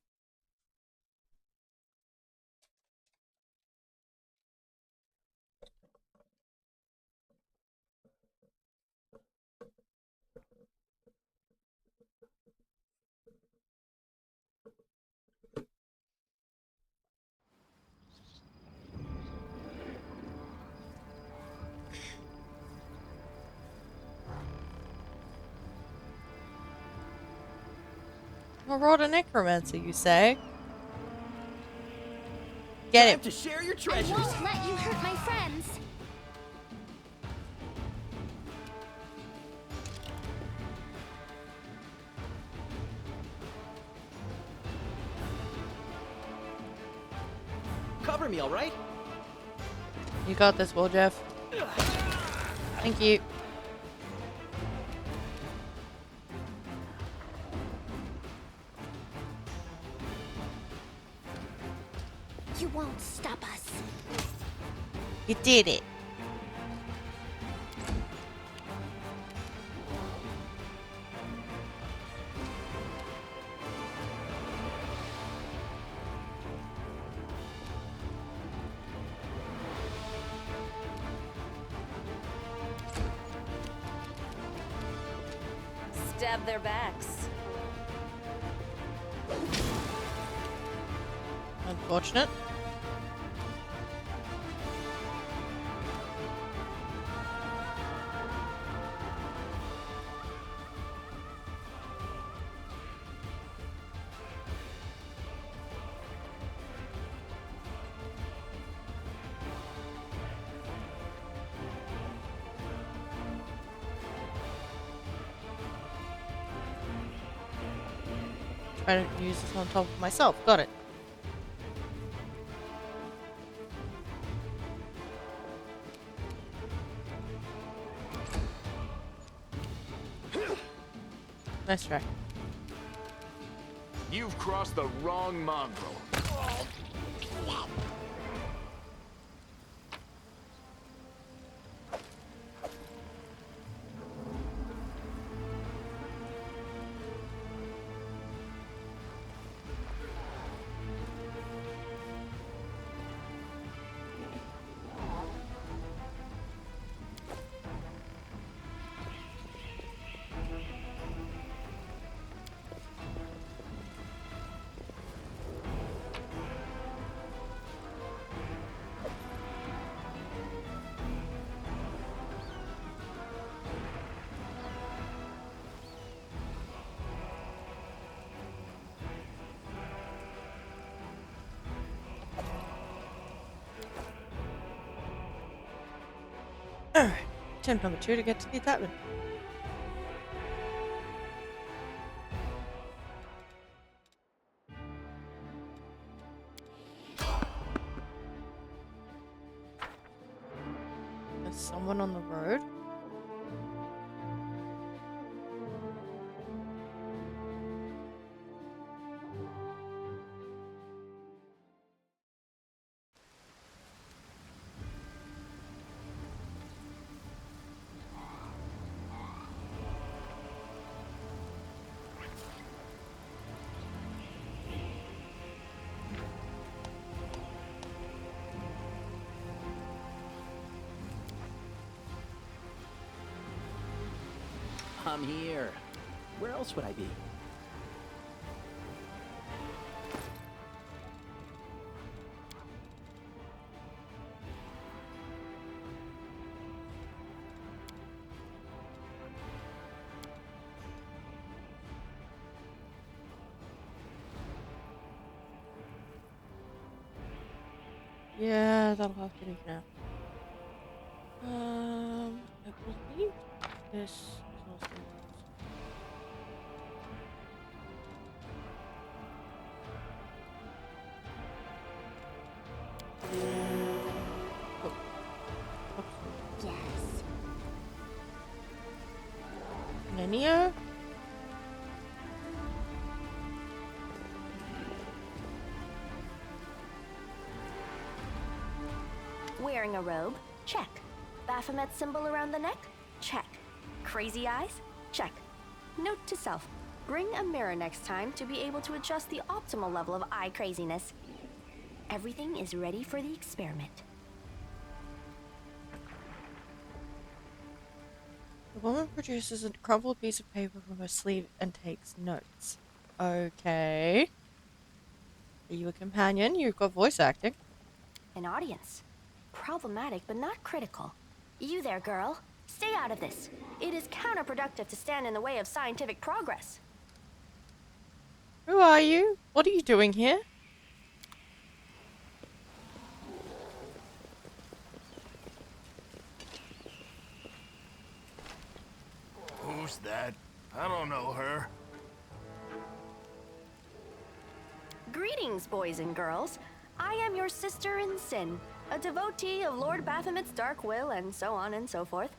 Marauder Necromancer, you say? Get Time him. to share your I treasures. won't let you hurt my friends. Cover me, all right? You got this, Will Jeff. Thank you. You won't stop us. You did it. Stab their backs. Unfortunate. Try to use this on top of myself. Got it. Nice try. You've crossed the wrong mongrel. Alright. Attempt number 2 to get to the tavern. There's someone on the road. I'm here. Where else would I be? Yeah, that'll have to do for now. I believe this is also. Yes. Nenio? Wearing a robe? Check. Baphomet symbol around the neck? Check. Crazy eyes? Check. Note to self. Bring a mirror next time to be able to adjust the optimal level of eye craziness. Everything is ready for the experiment. The woman produces a crumpled piece of paper from her sleeve and takes notes. Okay. Are you a companion? You've got voice acting. An audience. Problematic, but not critical. You there, girl. Stay out of this. It is counterproductive to stand in the way of scientific progress. Who are you? What are you doing here? Who's that? I don't know her. Greetings, boys and girls. I am your sister in sin, a devotee of Lord Baphomet's dark will, and so on and so forth.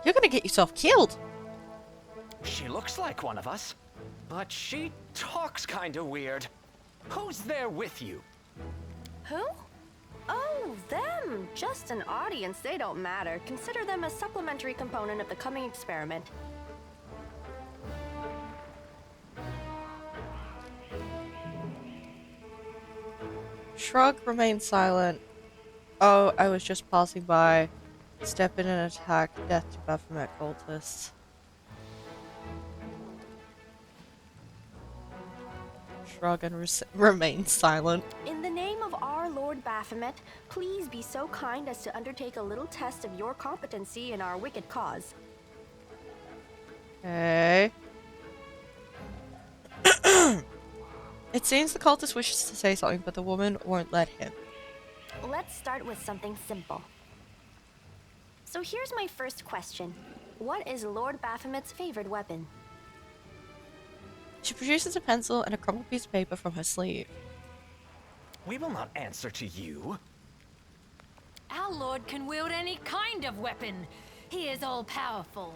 You're gonna get yourself killed. She looks like one of us, but she talks kinda weird. Who's there with you? Who? Oh, them. Just an audience. They don't matter. Consider them a supplementary component of the coming experiment. Shrug, remain silent. Oh, I was just passing by. Step in and attack. Death to Baphomet cultists. Shrug and remain silent. In the name of our Lord Baphomet, please be so kind as to undertake a little test of your competency in our wicked cause. Okay. It seems the cultist wishes to say something, but the woman won't let him. Let's start with something simple. So here's my first question. What is Lord Baphomet's favorite weapon? She produces a pencil and a crumpled piece of paper from her sleeve. We will not answer to you. Our lord can wield any kind of weapon. He is all-powerful.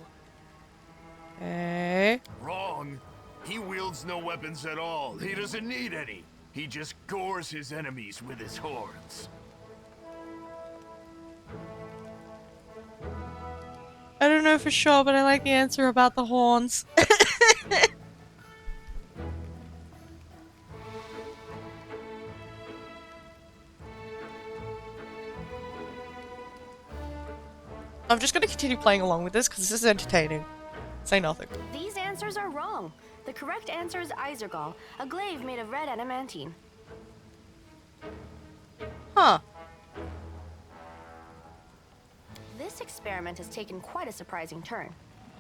Okay. Wrong. He wields no weapons at all. He doesn't need any. He just gores his enemies with his horns. I don't know for sure, but I like the answer about the horns. I'm just gonna continue playing along with this because this is entertaining. Say nothing. These answers are wrong. The correct answer is Isergall, a glaive made of red adamantine. Huh. This experiment has taken quite a surprising turn.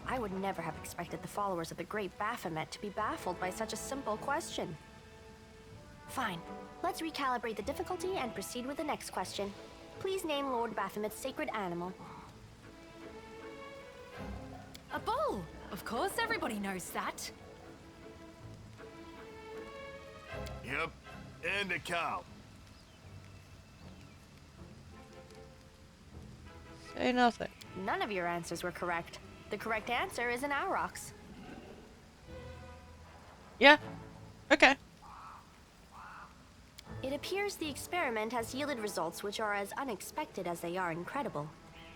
I would never have expected the followers of the great Baphomet to be baffled by such a simple question. Fine. Let's recalibrate the difficulty and proceed with the next question. Please name Lord Baphomet's sacred animal. A bull! Of course, everybody knows that. Yep, and a cow. Say nothing. None of your answers were correct. The correct answer is an aurochs. Yeah. Okay. It appears the experiment has yielded results which are as unexpected as they are incredible.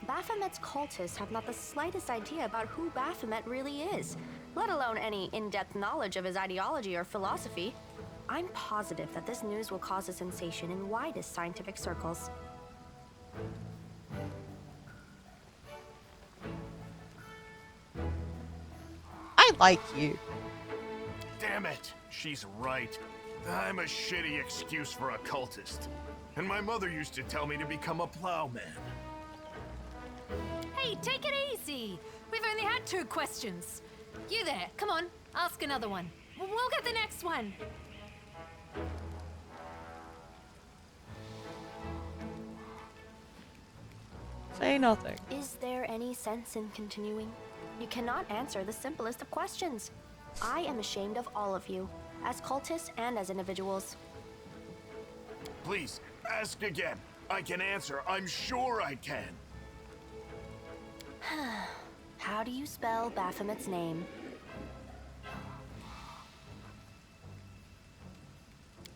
Baphomet's cultists have not the slightest idea about who Baphomet really is, let alone any in-depth knowledge of his ideology or philosophy. I'm positive that this news will cause a sensation in widest scientific circles. I like you. Damn it, she's right. I'm a shitty excuse for a cultist. And my mother used to tell me to become a plowman. Hey, take it easy. We've only had 2 questions. You there, come on, ask another one. We'll get the next one. Say nothing. Is there any sense in continuing? You cannot answer the simplest of questions. I am ashamed of all of you, as cultists and as individuals. Please, ask again. I can answer. I'm sure I can. How do you spell Baphomet's name?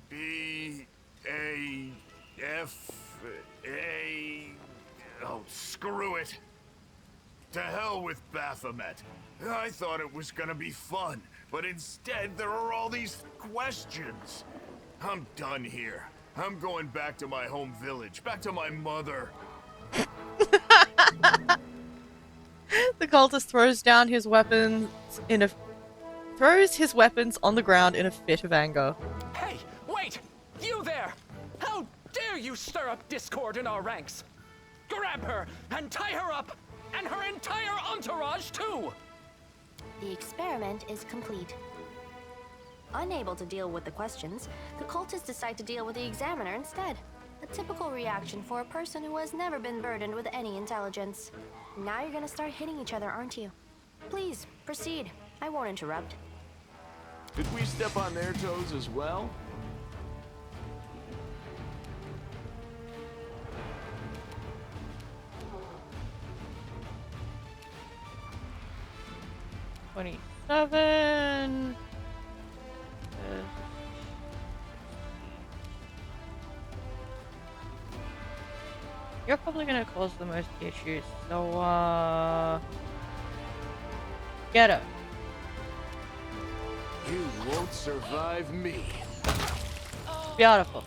B-A-F-A... Oh, screw it. To hell with Baphomet. I thought it was gonna be fun, but instead there are all these questions. I'm done here. I'm going back to my home village, back to my mother. The cultist throws his weapons on the ground in a fit of anger. Hey, wait! You there! How dare you stir up discord in our ranks? Grab her and tie her up, and her entire entourage too! The experiment is complete. Unable to deal with the questions, the cultists decide to deal with the examiner instead. A typical reaction for a person who has never been burdened with any intelligence. Now you're gonna start hitting each other, aren't you? Please, proceed. I won't interrupt. Did we step on their toes as well? $27. You're probably gonna cause the most issues, so get her. You won't survive me. Beautiful.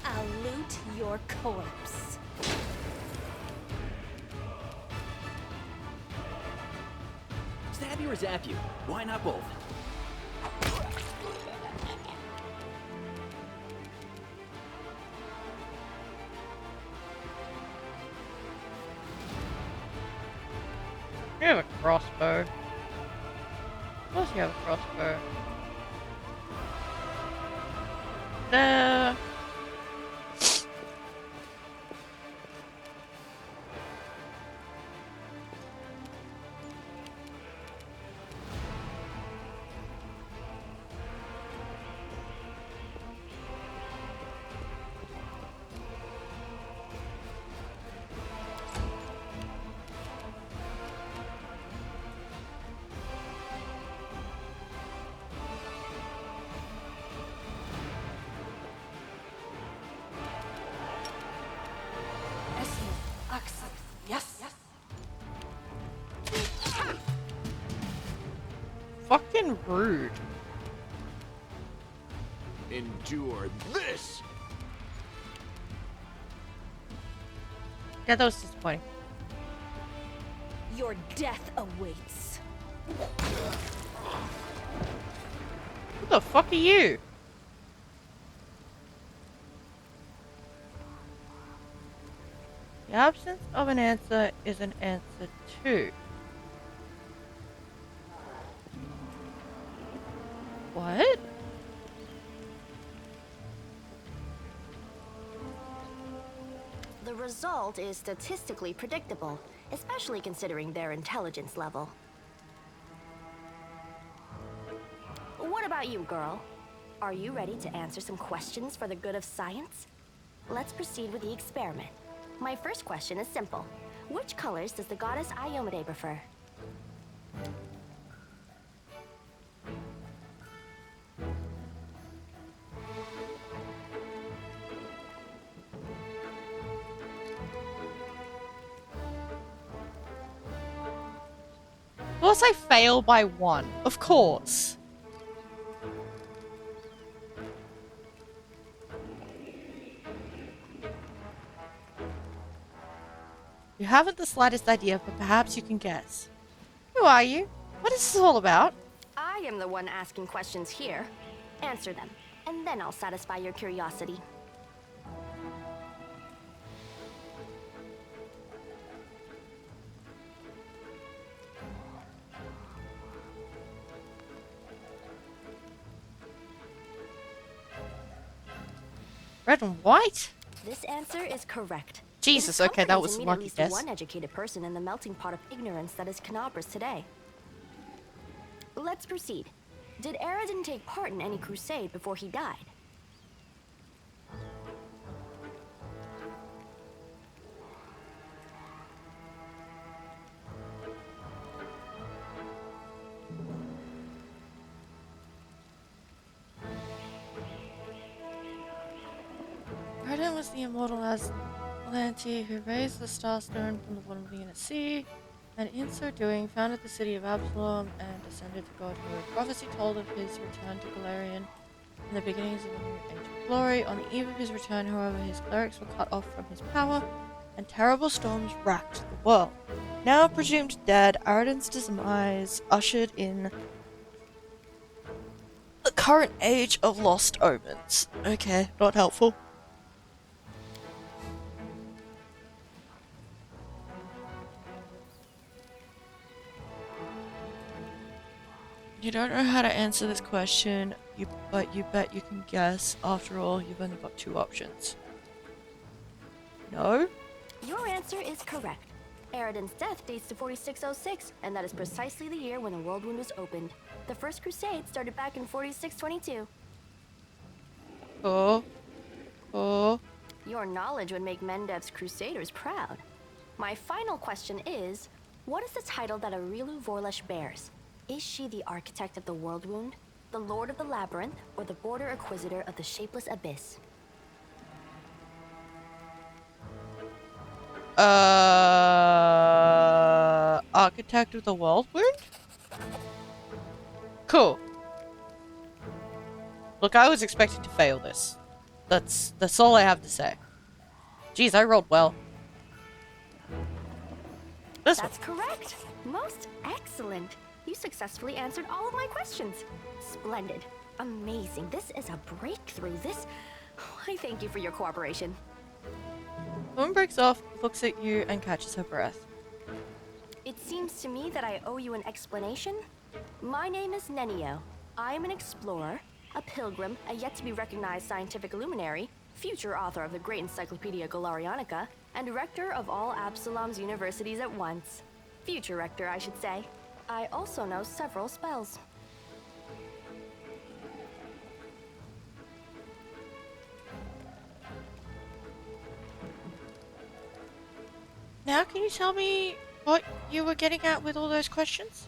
I'll loot your corpse. Stab you or zap you? Why not both? You have a crossbow. Of course you have a crossbow. There. Yes. Fucking rude. Endure this! Yeah, that was disappointing. Your death awaits. Who the fuck are you? The absence of an answer is an answer too. What? The result is statistically predictable, especially considering their intelligence level. What about you, girl? Are you ready to answer some questions for the good of science? Let's proceed with the experiment. My first question is simple. Which colors does the goddess Iomade prefer? Of course I fail by 1. Of course. You haven't the slightest idea, but perhaps you can guess. Who are you? What is this all about? I am the one asking questions here. Answer them, and then I'll satisfy your curiosity. Red and white? This answer is correct. Jesus, It is okay, that comforting was to a meet lucky at least guess. one educated person in the melting pot of ignorance that is Canabra's today. Let's proceed. Did Aradin take part in any crusade before he died? Ardent was the immortal Aslanti who raised the Starstone from the bottom of the inner sea, and in so doing founded the city of Absalom and ascended to godhood. Prophecy told of his return to Galarian and the beginnings of a new age of glory. On the eve of his return, however, his clerics were cut off from his power, and terrible storms racked the world. Now presumed dead, Araden's demise ushered in the current age of lost omens. Okay, not helpful. You don't know how to answer this question, but you bet you can guess. After all, you've only got 2 options. No? Your answer is correct. Eridan's death dates to 4606, and that is precisely the year when the World Wound was opened. The First Crusade started back in 4622. Oh. Your knowledge would make Mendev's Crusaders proud. My final question is, what is the title that Aurilu Vorlesh bears? Is she the architect of the World Wound, the Lord of the Labyrinth, or the Border Acquisitor of the Shapeless Abyss? Architect of the World Wound? Cool. Look, I was expecting to fail this. That's all I have to say. Jeez, I rolled well. That's correct. Most excellent. You successfully answered all of my questions. Splendid. Amazing. This is a breakthrough. I thank you for your cooperation. Woman breaks off, looks at you, and catches her breath. It seems to me that I owe you an explanation. My name is Nenio. I am an explorer, a pilgrim, a yet-to-be-recognized scientific luminary, future author of the great Encyclopedia Galarianica, and rector of all Absalom's universities at once. Future rector, I should say. I also know several spells. Now can you tell me what you were getting at with all those questions?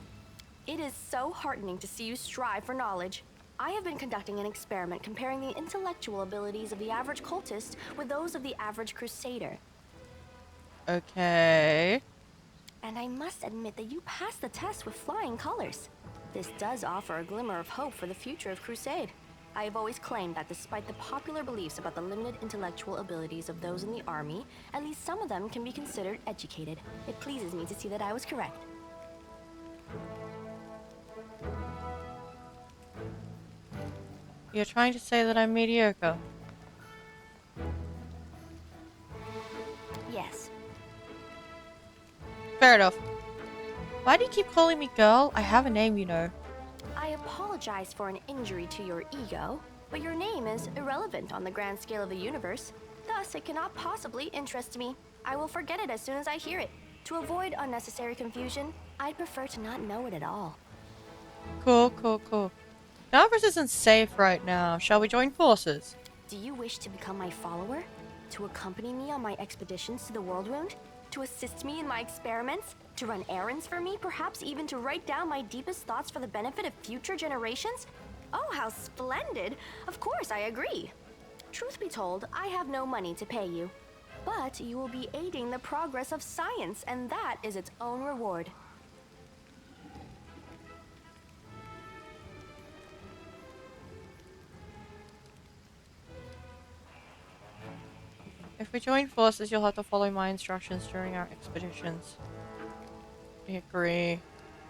It is so heartening to see you strive for knowledge. I have been conducting an experiment comparing the intellectual abilities of the average cultist with those of the average crusader. Okay. And I must admit that you passed the test with flying colors. This does offer a glimmer of hope for the future of Crusade. I have always claimed that despite the popular beliefs about the limited intellectual abilities of those in the army, at least some of them can be considered educated. It pleases me to see that I was correct. You're trying to say that I'm mediocre? Yes. Fair enough. Why do you keep calling me girl? I have a name, you know. I apologize for an injury to your ego, but your name is irrelevant on the grand scale of the universe. Thus, it cannot possibly interest me. I will forget it as soon as I hear it. To avoid unnecessary confusion, I'd prefer to not know it at all. Cool. Narvis isn't safe right now. Shall we join forces? Do you wish to become my follower? To accompany me on my expeditions to the World Wound? To assist me in my experiments? To run errands for me? Perhaps even to write down my deepest thoughts for the benefit of future generations? Oh, how splendid! Of course, I agree. Truth be told, I have no money to pay you. But you will be aiding the progress of science, and that is its own reward. If we join forces, you'll have to follow my instructions during our expeditions. I agree.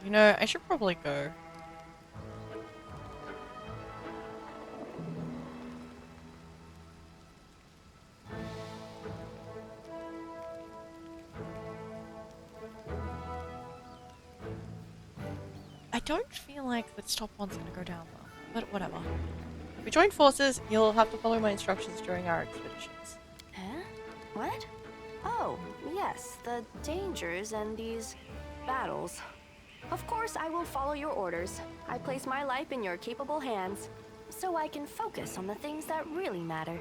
You know, I should probably go. I don't feel like the stop one's gonna go down well, but whatever. If we join forces, you'll have to follow my instructions during our expeditions. Huh? What? Oh, yes, the dangers and these battles. Of course, I will follow your orders. I place my life in your capable hands, so I can focus on the things that really matter.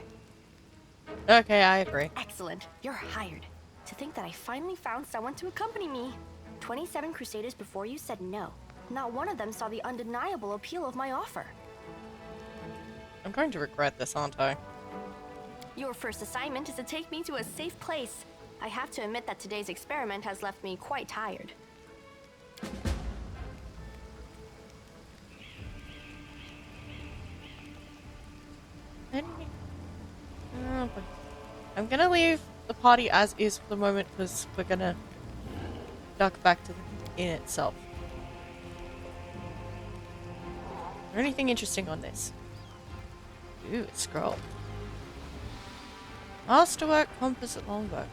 Okay, I agree. Excellent. You're hired. To think that I finally found someone to accompany me. 27 Crusaders before you said no. Not one of them saw the undeniable appeal of my offer. I'm going to regret this, aren't I? Your first assignment is to take me to a safe place. I have to admit that today's experiment has left me quite tired. I'm gonna leave the party as is for the moment because we're gonna duck back to the inn itself. Is there anything interesting on this? Ooh, a scroll. Masterwork, composite longbow.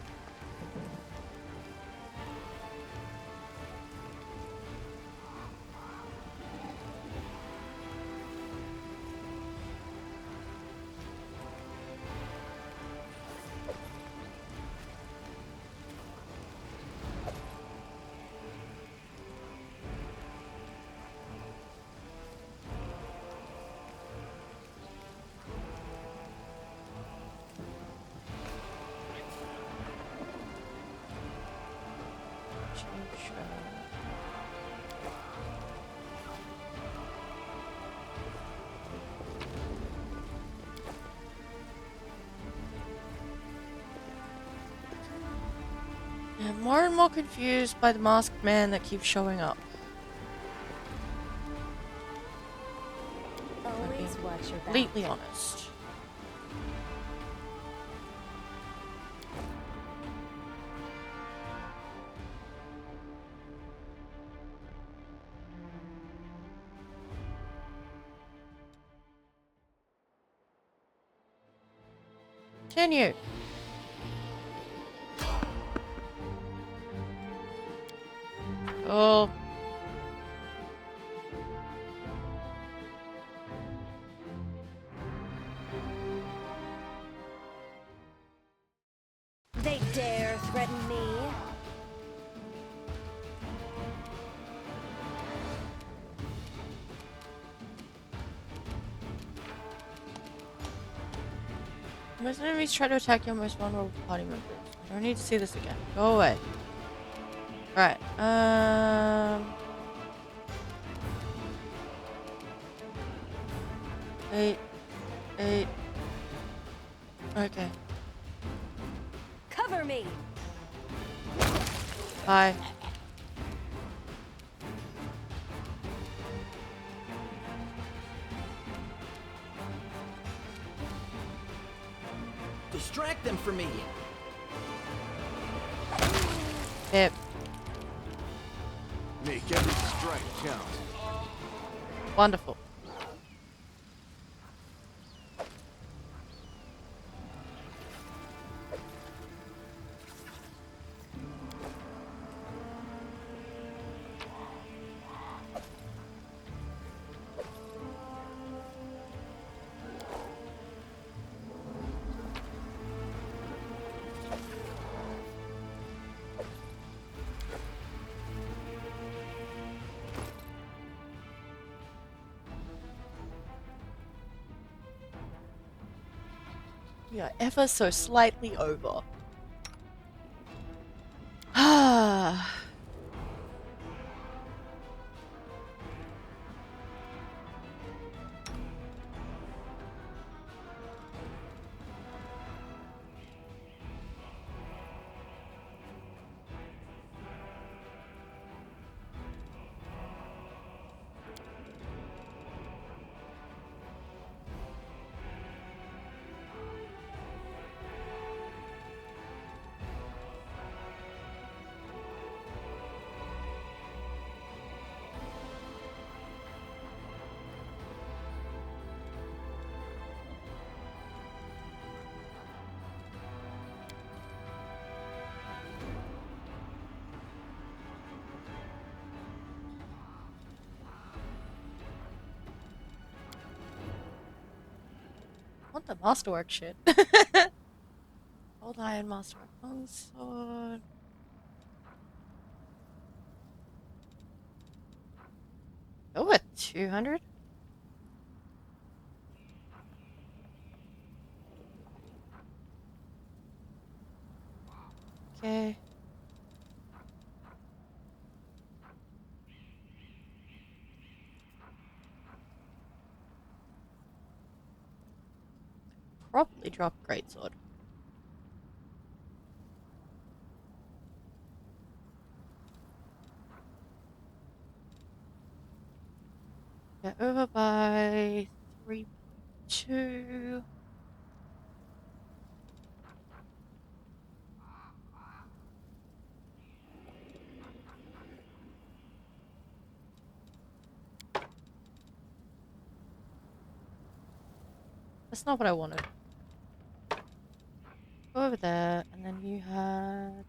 I'm more and more confused by the masked man that keeps showing up. Always watch your back. Completely honest. Continue. Oh. They dare threaten me. Most enemies try to attack your most vulnerable party members. I don't need to see this again. Go away. Right. Eight. Okay. Cover me. Bye. Distract them for me. Yep. Make every strike count. Wonderful. We are ever so slightly over. Ah. I want the masterwork shit. Old iron masterwork. Long sword. Over 200? Okay. Probably drop greatsword. Get over by 3.2. That's not what I wanted. Go over there, and then you had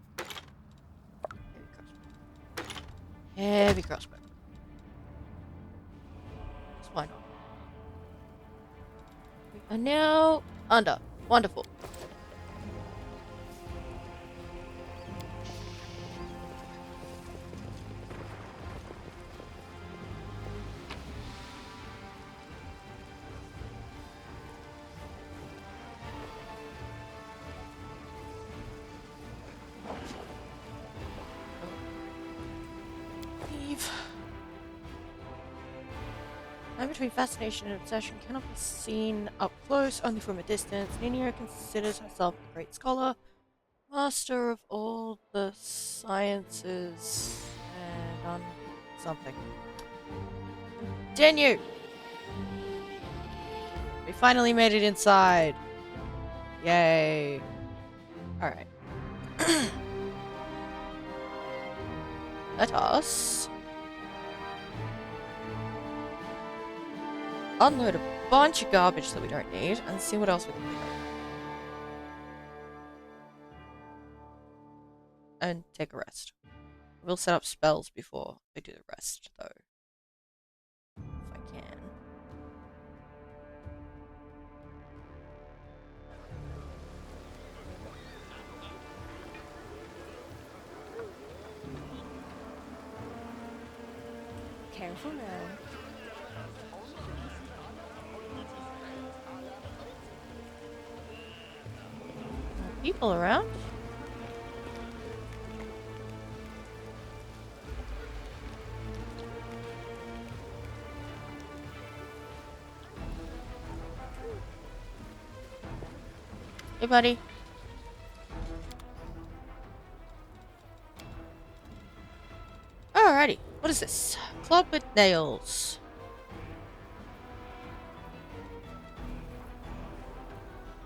heavy crossbow. So why not? We are now under. Wonderful. leave. The line between fascination and obsession cannot be seen up close, only from a distance. Nino considers herself a great scholar, master of all the sciences, and on something. Continue! We finally made it inside. Yay. Alright. Let us unload a bunch of garbage that we don't need and see what else we can pick up. And take a rest. We'll set up spells before I do the rest, though. If I can. Careful now. More people around? Hey, buddy. Alrighty. What is this? Club with nails.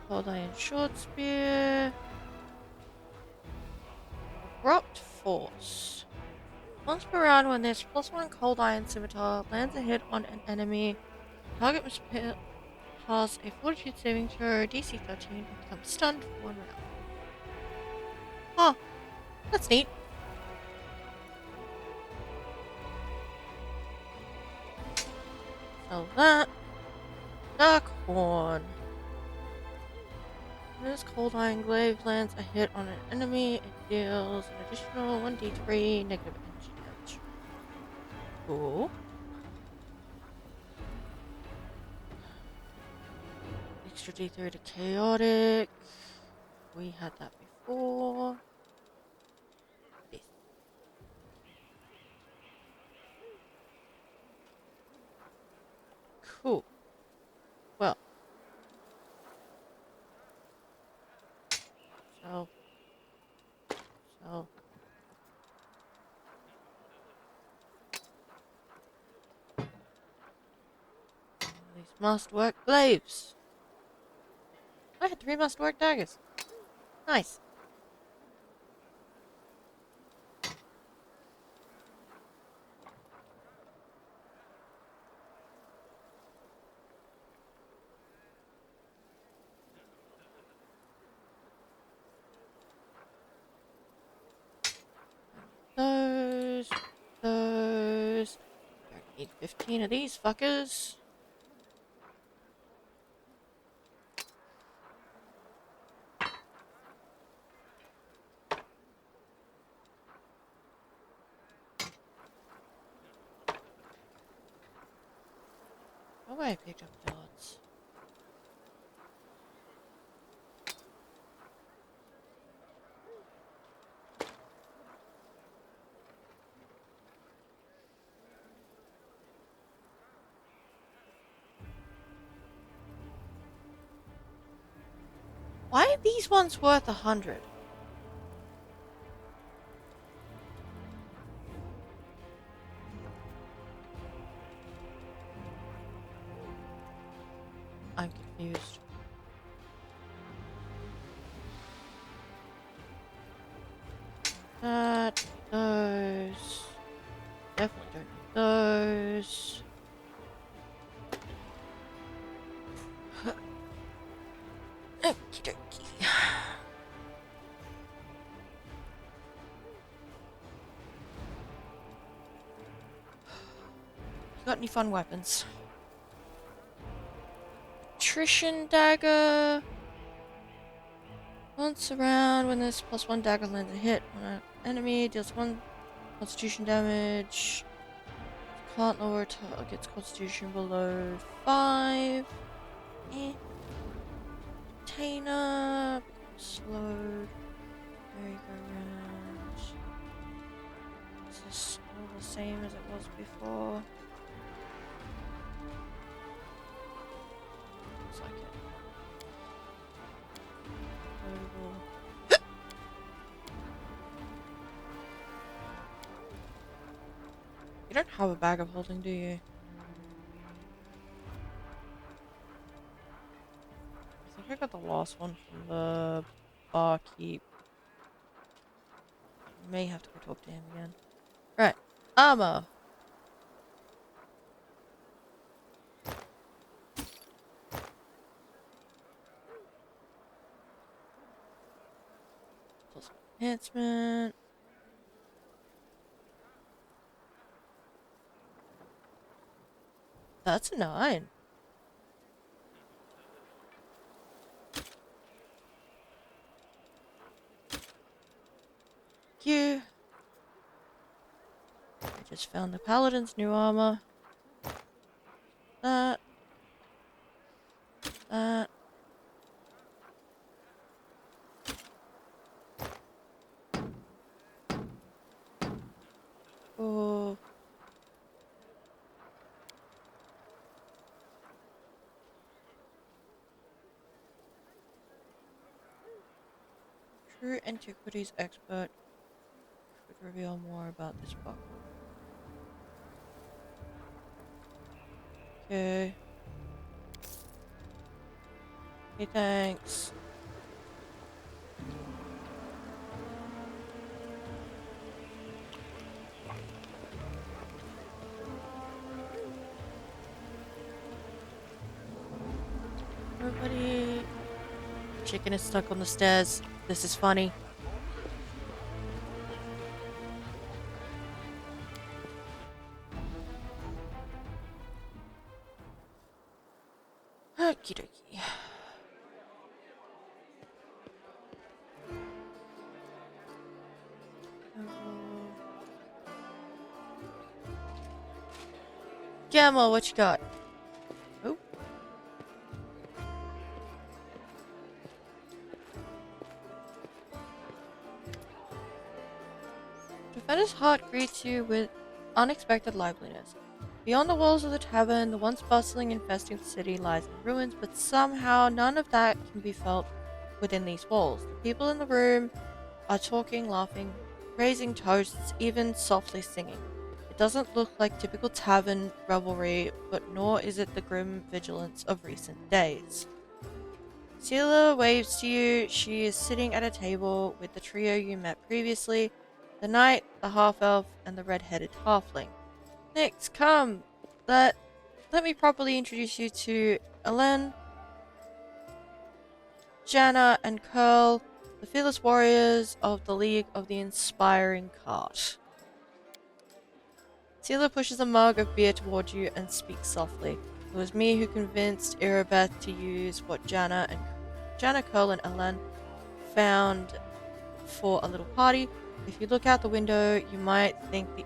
Cold iron short spear. Abrupt force. Once per round, when there's +1 cold iron scimitar lands a hit on an enemy, target must pass a fortitude saving throw DC 13 and become stunned for 1 round. Huh. That's neat. So that. Dark Horn. When this cold iron glaive lands a hit on an enemy, it deals an additional 1d3 negative energy damage. Cool. Extra d3 to chaotic. We had that before. This. Cool. Well. So. These must-work glaives. I had 3 must-work daggers. Nice. Those. Don't need 15 of these fuckers. Oh, I picked up dots. Why are these ones worth 100? I'm confused. Those. Definitely don't need those. Okie dokie. You got any fun weapons? Attrition dagger. Once around, when this +1 dagger lands a hit on an enemy, deals 1 constitution damage. Can't lower target's constitution below 5. Container. Slowed. Merry-go-round. This is all the same as it was before. Looks like it. Loadable. You don't have a bag of holding, do you? I think I got the last one from the barkeep. May have to go talk to him again. Right. Armor. Plus enhancement. That's a 9. You. I just found the paladin's new armor. That. That. Oh. True antiquities expert could reveal more about this book. Okay. Hey, thanks. Everybody. Chicken is stuck on the stairs. This is funny. Okie dokie. Gamma, what you got? Oh. Defender's heart greets you with unexpected liveliness. Beyond the walls of the tavern, the once bustling, infesting city lies in ruins, but somehow none of that can be felt within these walls. The people in the room are talking, laughing, raising toasts, even softly singing. It doesn't look like typical tavern revelry, but nor is it the grim vigilance of recent days. Sela waves to you. She is sitting at a table with the trio you met previously, the knight, the half-elf, and the red-headed halfling. Nix, come! Let me properly introduce you to Elen, Janna, and Curl, the fearless warriors of the League of the Inspiring Cart. Sela pushes a mug of beer toward you and speaks softly. It was me who convinced Irabeth to use what Janna, Curl, and Elen found for a little party. If you look out the window, you might think the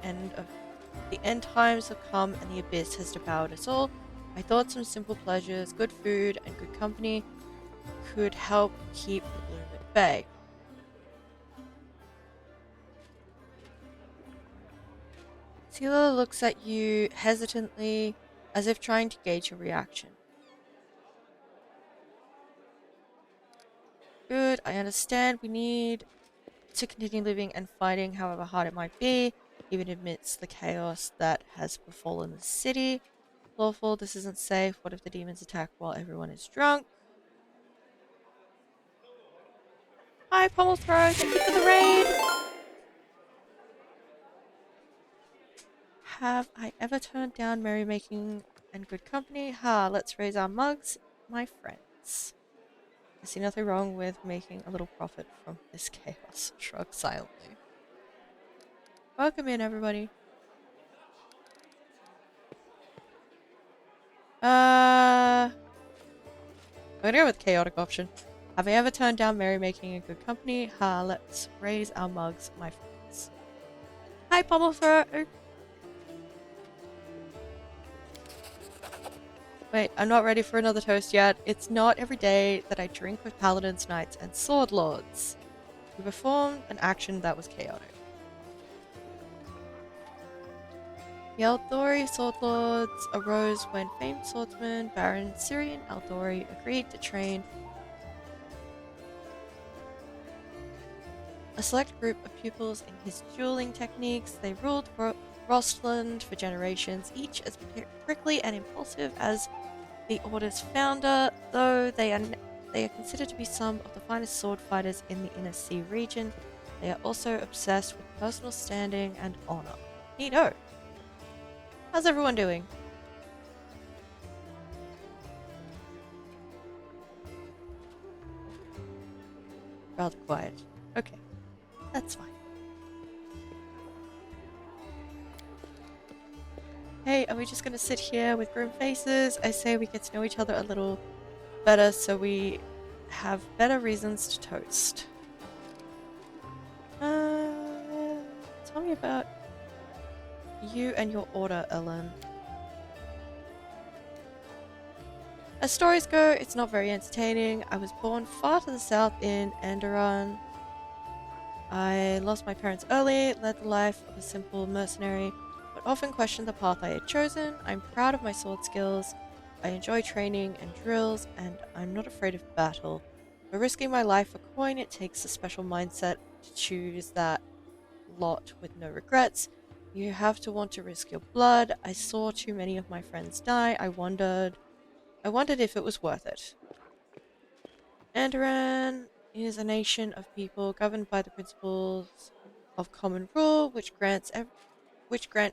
end times have come and the abyss has devoured us all. I thought some simple pleasures, good food, and good company could help keep the gloom at bay. Sela looks at you hesitantly, as if trying to gauge your reaction. Good, I understand. We need to continue living and fighting, however hard it might be, even amidst the chaos that has befallen the city. Lawful, this isn't safe. What if the demons attack while everyone is drunk? Hi, Pommelthrow. Thank you for the raid. Have I ever turned down merrymaking and good company? Ha, let's raise our mugs, my friends. I see nothing wrong with making a little profit from this chaos. Shrug silently. Welcome in, everybody. I'm gonna go with chaotic option. Have I ever turned down merrymaking and good company? Ha, let's raise our mugs, my friends. Hi, Pommelthrow. Wait, I'm not ready for another toast yet. It's not every day that I drink with paladins, knights, and sword lords. We performed an action that was chaotic. The Eldori sword lords arose when famed swordsman Baron Syrian Eldori agreed to train a select group of pupils in his dueling techniques. They ruled Rostland for generations, each as prickly and impulsive as the Order's founder, though they are considered to be some of the finest sword fighters in the Inner Sea region. They are also obsessed with personal standing and honor. Neato. How's everyone doing? Rather quiet. Okay, that's fine. Hey, are we just gonna sit here with grim faces? I say we get to know each other a little better so we have better reasons to toast. Tell me about you and your order, Ellen. As stories go, it's not very entertaining. I was born far to the south in Enderon. I lost my parents early, led the life of a simple mercenary, but often questioned the path I had chosen. I'm proud of my sword skills. I enjoy training and drills, and I'm not afraid of battle. For risking my life for coin, it takes a special mindset to choose that lot with no regrets. You have to want to risk your blood. I saw too many of my friends die. I wondered if it was worth it. Andoran is a nation of people governed by the principles of common rule, which grant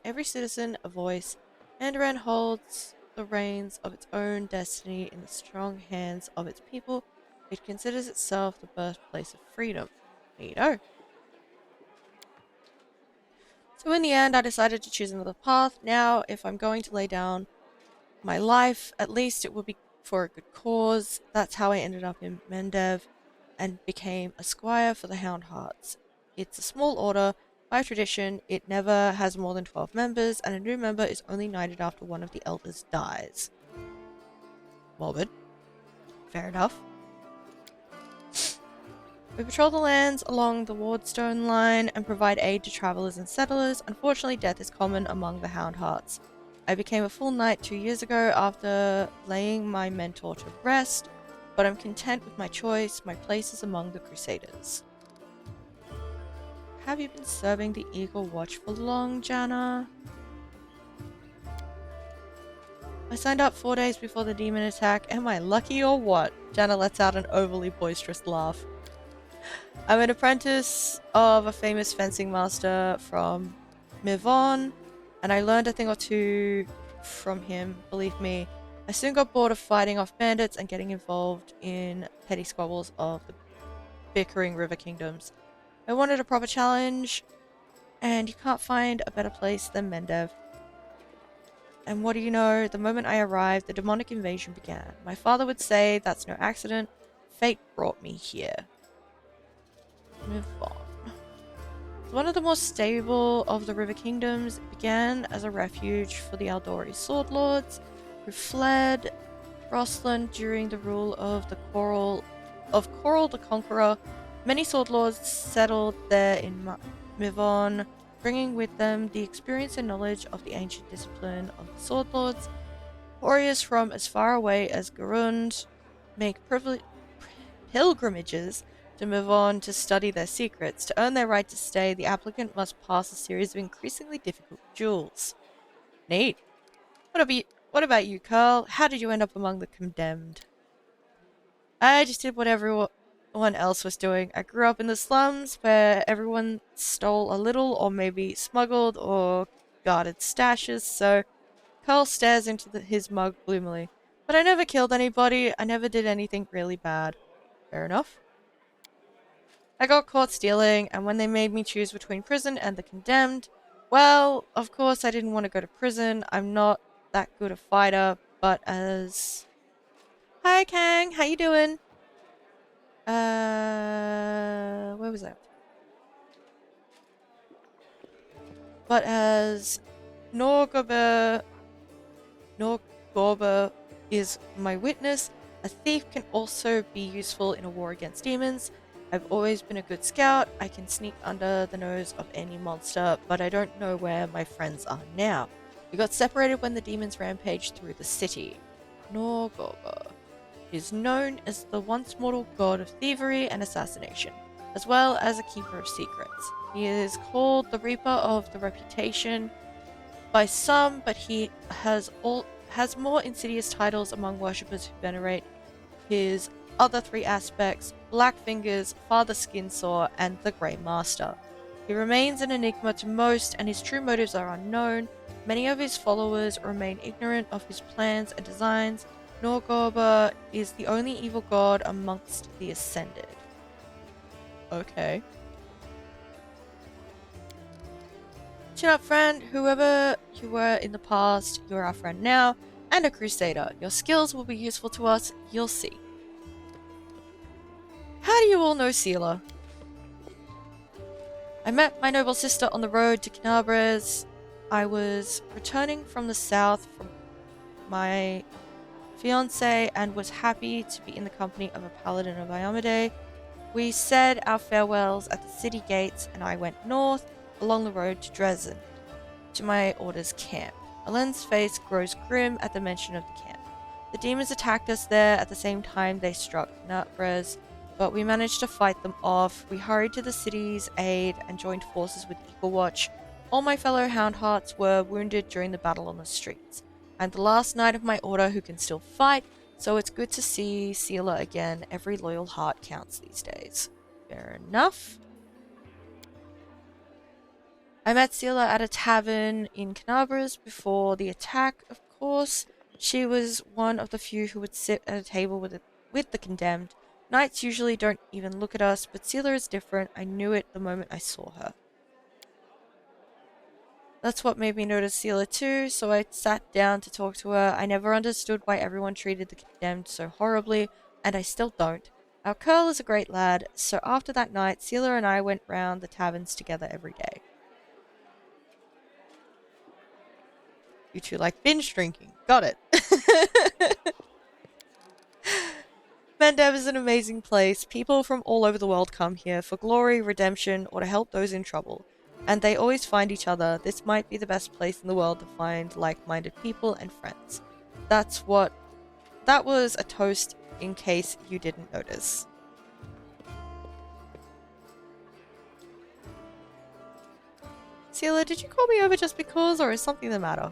every citizen a voice. Andoran holds the reins of its own destiny in the strong hands of its people. It considers itself the birthplace of freedom. Neato. So in the end, I decided to choose another path. Now, if I'm going to lay down my life, at least it will be for a good cause. That's how I ended up in Mendev and became a squire for the Hound Hearts. It's a small order. By tradition, it never has more than 12 members, and a new member is only knighted after one of the elders dies. Morbid. Fair enough. We patrol the lands along the Wardstone line and provide aid to travelers and settlers. Unfortunately, death is common among the Hound Hearts. I became a full knight 2 years ago after laying my mentor to rest, but I'm content with my choice. My place is among the Crusaders. Have you been serving the Eagle Watch for long, Janna? I signed up 4 days before the demon attack. Am I lucky or what? Janna lets out an overly boisterous laugh. I'm an apprentice of a famous fencing master from Mivon, and I learned a thing or two from him, believe me. I soon got bored of fighting off bandits and getting involved in petty squabbles of the bickering river kingdoms. I wanted a proper challenge, and you can't find a better place than Mendev. And what do you know, the moment I arrived, the demonic invasion began. My father would say that's no accident. Fate brought me here. Move on. It's one of the more stable of the river kingdoms. It began as a refuge for the Eldori sword lords who fled Rostland during the rule of Coral the Conqueror. Many sword lords settled there in Mivon, bringing with them the experience and knowledge of the ancient discipline of the sword lords. Warriors from as far away as Garund make pilgrimages to move on to study their secrets. To earn their right to stay, the applicant must pass a series of increasingly difficult duels. Neat. What about you, Carl? How did you end up among the condemned? I just did what everyone else was doing. I grew up in the slums where everyone stole a little or maybe smuggled or guarded stashes, so Carl stares into his mug gloomily. But I never killed anybody. I never did anything really bad. Fair enough. I got caught stealing, and when they made me choose between prison and the condemned, well, of course I didn't want to go to prison. I'm not that good a fighter, but as... Hi, Kang! How you doing? Where was I? But as Norgorber is my witness, a thief can also be useful in a war against demons. I've always been a good scout. I can sneak under the nose of any monster, but I don't know where my friends are now. We got separated when the demons rampaged through the city. Norgorber is known as the once mortal god of thievery and assassination, as well as a keeper of secrets. He is called the Reaper of the Reputation by some, but he has more insidious titles among worshippers who venerate his other three aspects: Black Fingers, Father Skinsaw, and the Grey Master. He remains an enigma to most, and his true motives are unknown. Many of his followers remain ignorant of his plans and designs. Norgorber is the only evil god amongst the Ascended. Okay. Chin up, friend. Whoever you were in the past, you're our friend now, and a crusader. Your skills will be useful to us, you'll see. How do you all know Seela? I met my noble sister on the road to Canabres. I was returning from the south from my fiancé and was happy to be in the company of a paladin of Iomade. We said our farewells at the city gates, and I went north along the road to Dresden, to my orders camp. Alen's face grows grim at the mention of the camp. The demons attacked us there at the same time they struck Canabres, but we managed to fight them off. We hurried to the city's aid and joined forces with Eagle Watch. All my fellow Houndhearts were wounded during the battle on the streets. I'm the last knight of my order who can still fight, so it's good to see Seela again. Every loyal heart counts these days. Fair enough. I met Seela at a tavern in Canabres before the attack, of course. She was one of the few who would sit at a table with the condemned. Knights usually don't even look at us, but Seela is different. I knew it the moment I saw her. That's what made me notice Seela too, so I sat down to talk to her. I never understood why everyone treated the condemned so horribly, and I still don't. Our Curl is a great lad, so after that night, Seela and I went round the taverns together every day. You two like binge drinking. Got it. Mendev is an amazing place. People from all over the world come here for glory, redemption, or to help those in trouble. And they always find each other. This might be the best place in the world to find like-minded people and friends. That was a toast in case you didn't notice. Seela, did you call me over just because, or is something the matter?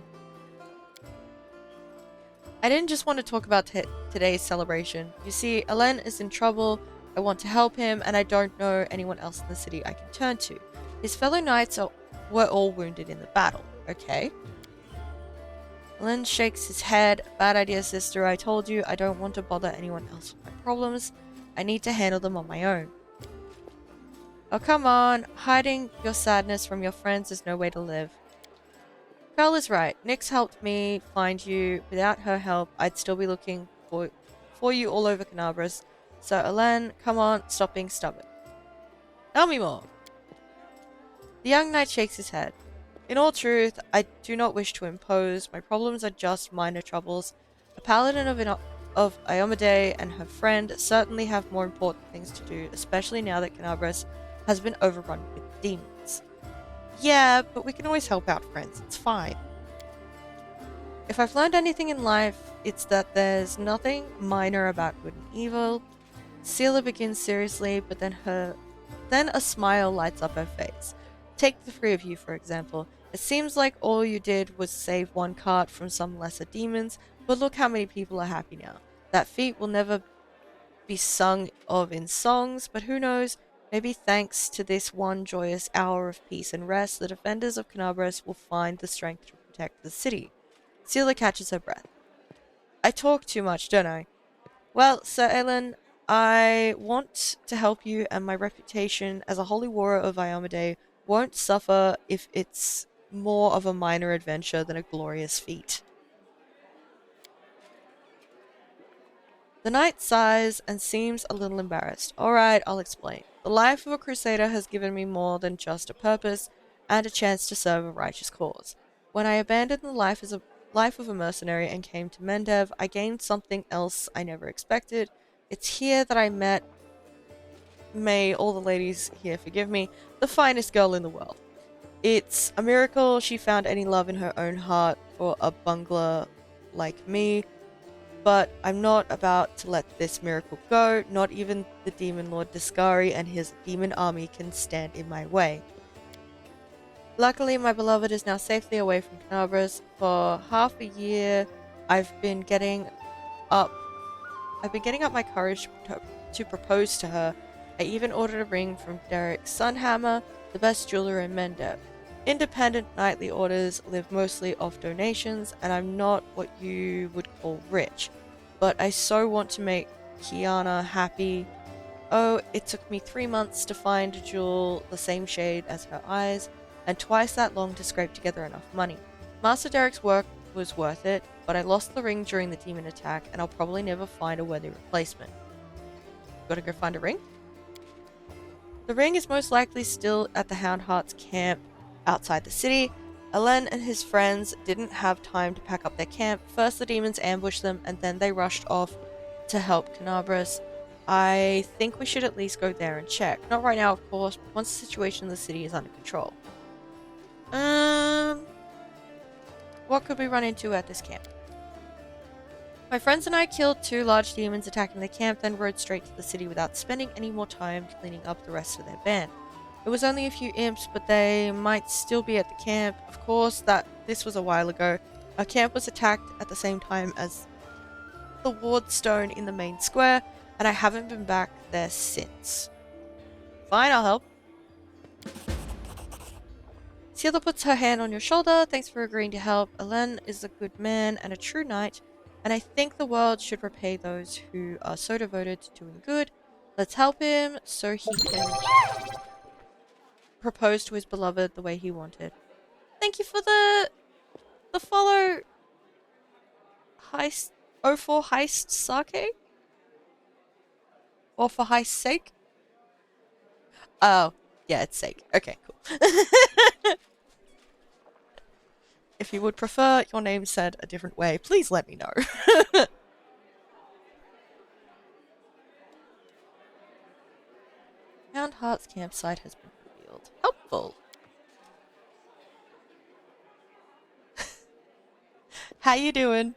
I didn't just want to talk about today's celebration. You see, Alen is in trouble, I want to help him, and I don't know anyone else in the city I can turn to. His fellow knights were all wounded in the battle, okay? Alen shakes his head. Bad idea, sister. I told you I don't want to bother anyone else with my problems. I need to handle them on my own. Oh, come on. Hiding your sadness from your friends is no way to live. Carl is right. Nyx helped me find you. Without her help, I'd still be looking for you all over Canabres. So, Alen, come on, stop being stubborn. Tell me more. The young knight shakes his head. In all truth, I do not wish to impose. My problems are just minor troubles. A paladin of Iomade and her friend certainly have more important things to do, especially now that Canabres has been overrun with demons. Yeah, but we can always help out friends. It's fine. If I've learned anything in life, it's that there's nothing minor about good and evil. Seela begins seriously, but then a smile lights up her face. Take the three of you, for example. It seems like all you did was save one cart from some lesser demons, but look how many people are happy now. That feat will never be sung of in songs, but who knows? Maybe thanks to this one joyous hour of peace and rest, the defenders of Canabres will find the strength to protect the city. Seela catches her breath. I talk too much, don't I? Well, Sir Alen, I want to help you, and my reputation as a holy warrior of Iomade won't suffer if it's more of a minor adventure than a glorious feat. The knight sighs and seems a little embarrassed. Alright, I'll explain. The life of a crusader has given me more than just a purpose and a chance to serve a righteous cause. When I abandoned the life of a mercenary and came to Mendev, I gained something else I never expected. It's here that I met, may all the ladies here forgive me, the finest girl in the world. It's a miracle she found any love in her own heart for a bungler like me, but I'm not about to let this miracle go. Not even the Demon Lord Discari and his demon army can stand in my way. Luckily, my beloved is now safely away from Canabras. For half a year, I've been getting up my courage to propose to her. I even ordered a ring from Derek Sunhammer, the best jeweler in Mendip. Independent nightly orders live mostly off donations, and I'm not what you would call rich. But I so want to make Kiana happy. Oh, it took me 3 months to find a jewel the same shade as her eyes, and twice that long to scrape together enough money. Master Derek's work was worth it, but I lost the ring during the demon attack, and I'll probably never find a worthy replacement. Gotta go find a ring? The ring is most likely still at the Houndheart's camp outside the city. Alen and his friends didn't have time to pack up their camp. First the demons ambushed them, and then they rushed off to help Canabras. I think we should at least go there and check. Not right now, of course, but once the situation in the city is under control. What could we run into at this camp? My friends and I killed 2 large demons attacking the camp, then rode straight to the city without spending any more time cleaning up the rest of their band. It was only a few imps, but they might still be at the camp. Of course, this was a while ago. Our camp was attacked at the same time as the ward stone in the main square, and I haven't been back there since. Fine, I'll help. Ciela puts her hand on your shoulder. Thanks for agreeing to help. Alen is a good man and a true knight, and I think the world should repay those who are so devoted to doing good. Let's help him so he can propose to his beloved the way he wanted. Thank you for the follow. Heist 04 Heist Sake? Or for heist's sake? Oh, yeah, it's sake. Okay, cool. If you would prefer your name said a different way, please let me know. Houndheart's campsite has been revealed. Helpful. How you doing?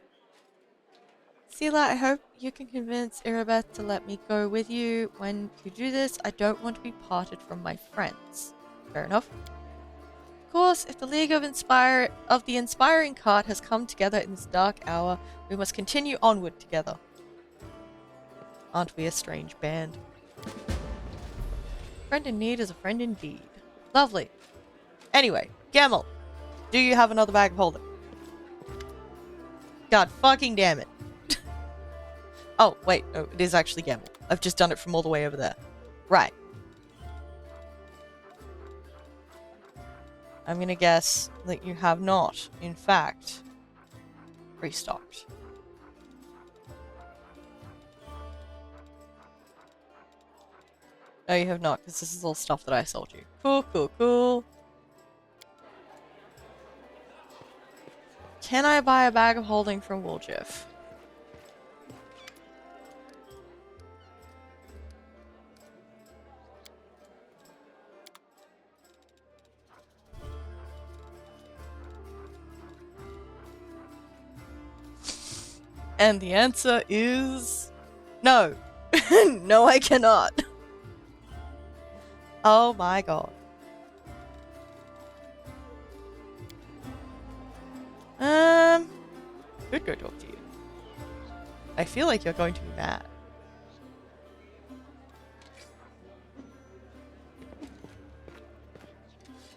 Sela, I hope you can convince Irabeth to let me go with you. When you do this, I don't want to be parted from my friends. Fair enough. Of course, if the League of the Inspiring Cart has come together in this dark hour, we must continue onward together. Aren't we a strange band? Friend in need is a friend indeed. Lovely. Anyway, Gamel, do you have another bag of holding? God fucking damn it. Oh, wait, no, it is actually Gamel. I've just done it from all the way over there. Right. I'm gonna guess that you have not, in fact, restocked. No, you have not, because this is all stuff that I sold you. Cool, cool, cool. Can I buy a bag of holding from Wooljeff? And the answer is no. No, I cannot. Oh my god. Could go talk to you. I feel like you're going to be mad.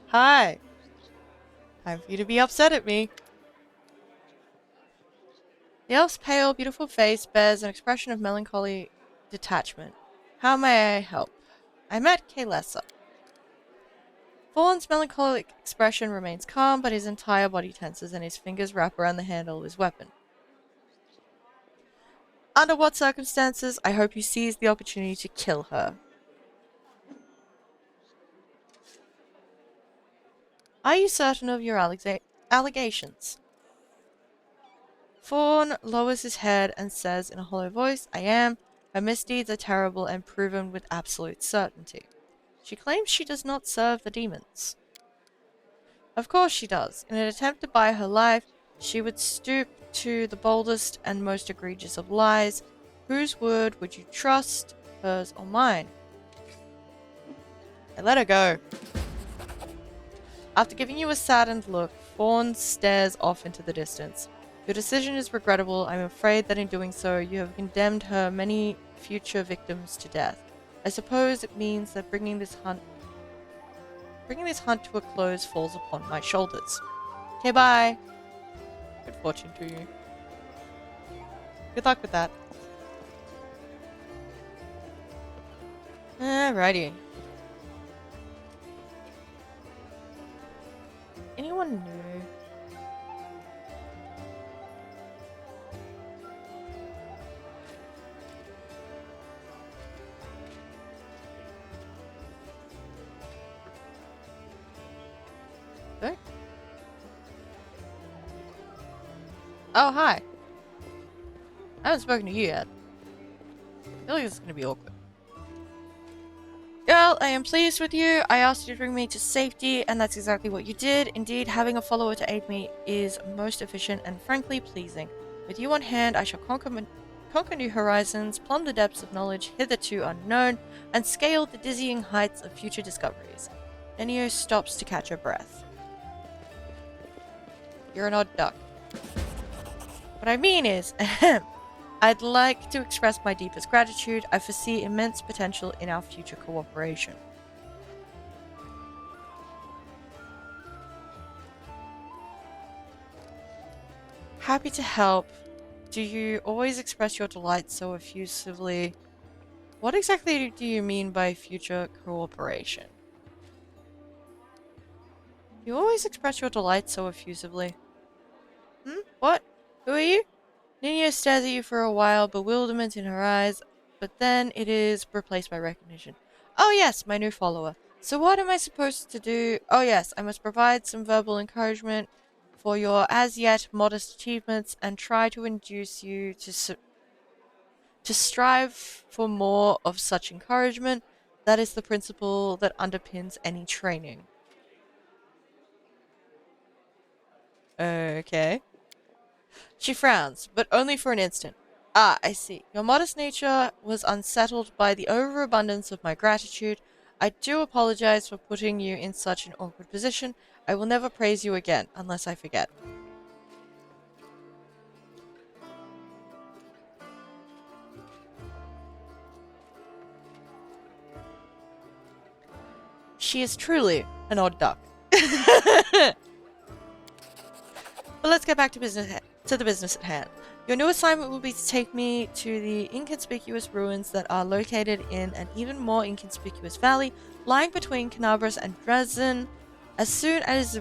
Hi. Time for you to be upset at me. The elf's pale, beautiful face bears an expression of melancholy detachment. How may I help? I met Kaelessa. Fawn's melancholic expression remains calm, but his entire body tenses and his fingers wrap around the handle of his weapon. Under what circumstances, I hope you seize the opportunity to kill her. Are you certain of your allegations? Fawn lowers his head and says in a hollow voice, I am. Her misdeeds are terrible and proven with absolute certainty. She claims she does not serve the demons. Of course she does. In an attempt to buy her life, she would stoop to the boldest and most egregious of lies. Whose word would you trust, hers or mine? I let her go. After giving you a saddened look, Fawn stares off into the distance. Your decision is regrettable. I'm afraid that in doing so, you have condemned her many future victims to death. I suppose it means that bringing this hunt to a close falls upon my shoulders. Okay, bye. Good fortune to you. Good luck with that. Alrighty. Anyone new? No? Oh, hi. I haven't spoken to you yet. I feel like this is gonna be awkward. Girl, I am pleased with you. I asked you to bring me to safety, and that's exactly what you did. Indeed, having a follower to aid me is most efficient and frankly pleasing. With you on hand, I shall conquer new horizons, plumb the depths of knowledge hitherto unknown, and scale the dizzying heights of future discoveries. Nenio stops to catch her breath. You're an odd duck. What I mean is, I'd like to express my deepest gratitude. I foresee immense potential in our future cooperation. Happy to help. Do you always express your delight so effusively? What exactly do you mean by future cooperation? You always express your delight so effusively. What? Who are you? Nina stares at you for a while, bewilderment in her eyes, but then it is replaced by recognition. Oh yes, my new follower. So what am I supposed to do? Oh yes, I must provide some verbal encouragement for your as yet modest achievements and try to induce you to strive for more of such encouragement. That is the principle that underpins any training. Okay. She frowns, but only for an instant. Ah, I see. Your modest nature was unsettled by the overabundance of my gratitude. I do apologize for putting you in such an awkward position. I will never praise you again, unless I forget. She is truly an odd duck. But let's get back to the business at hand. Your new assignment will be to take me to the inconspicuous ruins that are located in an even more inconspicuous valley lying between Canabras and Dresden. As soon as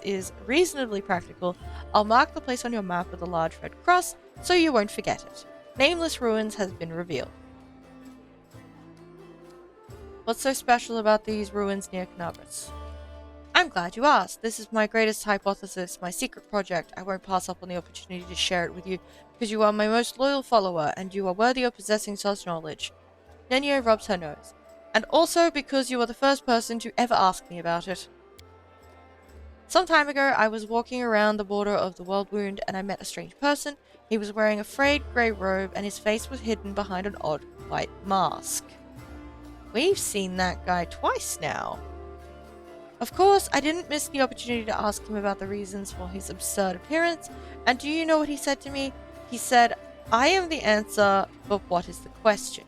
is reasonably practical, I'll mark the place on your map with a large red cross so you won't forget it. Nameless Ruins has been revealed. What's so special about these ruins near Canabras? I'm glad you asked. This is my greatest hypothesis, my secret project. I won't pass up on the opportunity to share it with you, because you are my most loyal follower, and you are worthy of possessing such knowledge. Nenio rubs her nose. And also because you are the first person to ever ask me about it. Some time ago, I was walking around the border of the World Wound, and I met a strange person. He was wearing a frayed grey robe, and his face was hidden behind an odd white mask. We've seen that guy twice now. Of course, I didn't miss the opportunity to ask him about the reasons for his absurd appearance, and do you know what he said to me? He said, I am the answer, but what is the question?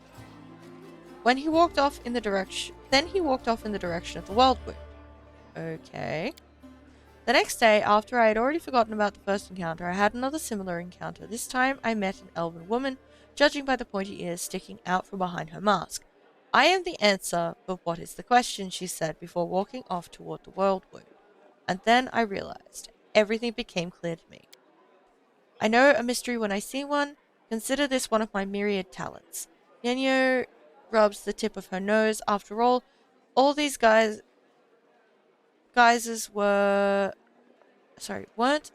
Then he walked off in the direction of the World Wound. Okay. The next day, after I had already forgotten about the first encounter, I had another similar encounter. This time, I met an elven woman, judging by the pointy ears sticking out from behind her mask. I am the answer, but what is the question, she said before walking off toward the World Wound. And then I realized. Everything became clear to me. I know a mystery when I see one. Consider this one of my myriad talents. Nenio rubs the tip of her nose. After all these guises weren't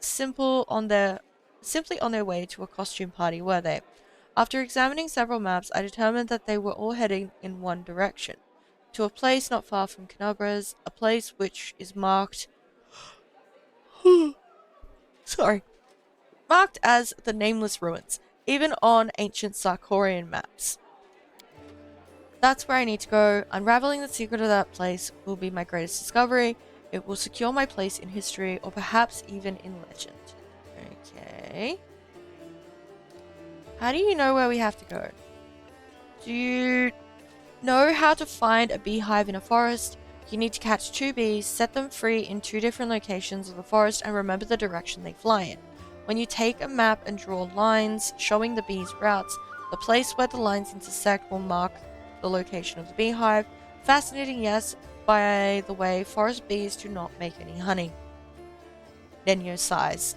simply on their way to a costume party, were they? After examining several maps, I determined that they were all heading in one direction. to a place not far from Canabras, a place which is marked sorry, marked as the Nameless Ruins, even on ancient Sarkorian maps. That's where I need to go. Unraveling the secret of that place will be my greatest discovery. It will secure my place in history, or perhaps even in legend. Okay. How do you know where we have to go? Do you know how to find a beehive in a forest? You need to catch 2 bees, set them free in 2 different locations of the forest, and remember the direction they fly in. When you take a map and draw lines showing the bees' routes, the place where the lines intersect will mark the location of the beehive. Fascinating, yes. By the way, forest bees do not make any honey. Nenyo sighs.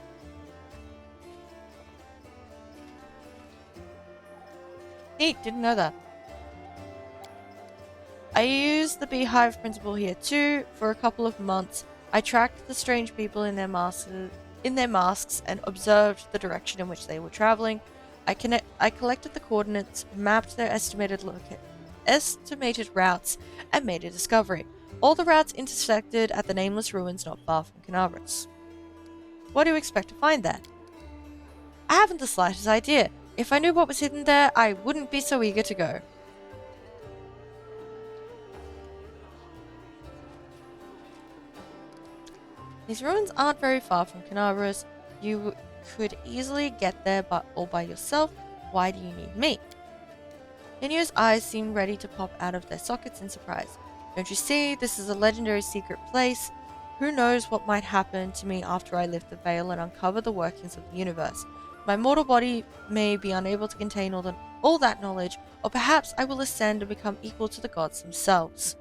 Neat, didn't know that. I used the beehive principle here too. For a couple of months, I tracked the strange people in their masks and observed the direction in which they were traveling. I collected the coordinates, mapped their estimated routes, and made a discovery. All the routes intersected at the Nameless Ruins not far from Canabras. What do you expect to find there? I haven't the slightest idea. If I knew what was hidden there, I wouldn't be so eager to go. These ruins aren't very far from Canabras. You could easily get there all by yourself. Why do you need me? Ninyo's eyes seem ready to pop out of their sockets in surprise. Don't you see? This is a legendary secret place. Who knows what might happen to me after I lift the veil and uncover the workings of the universe. My mortal body may be unable to contain all that knowledge, or perhaps I will ascend and become equal to the gods themselves.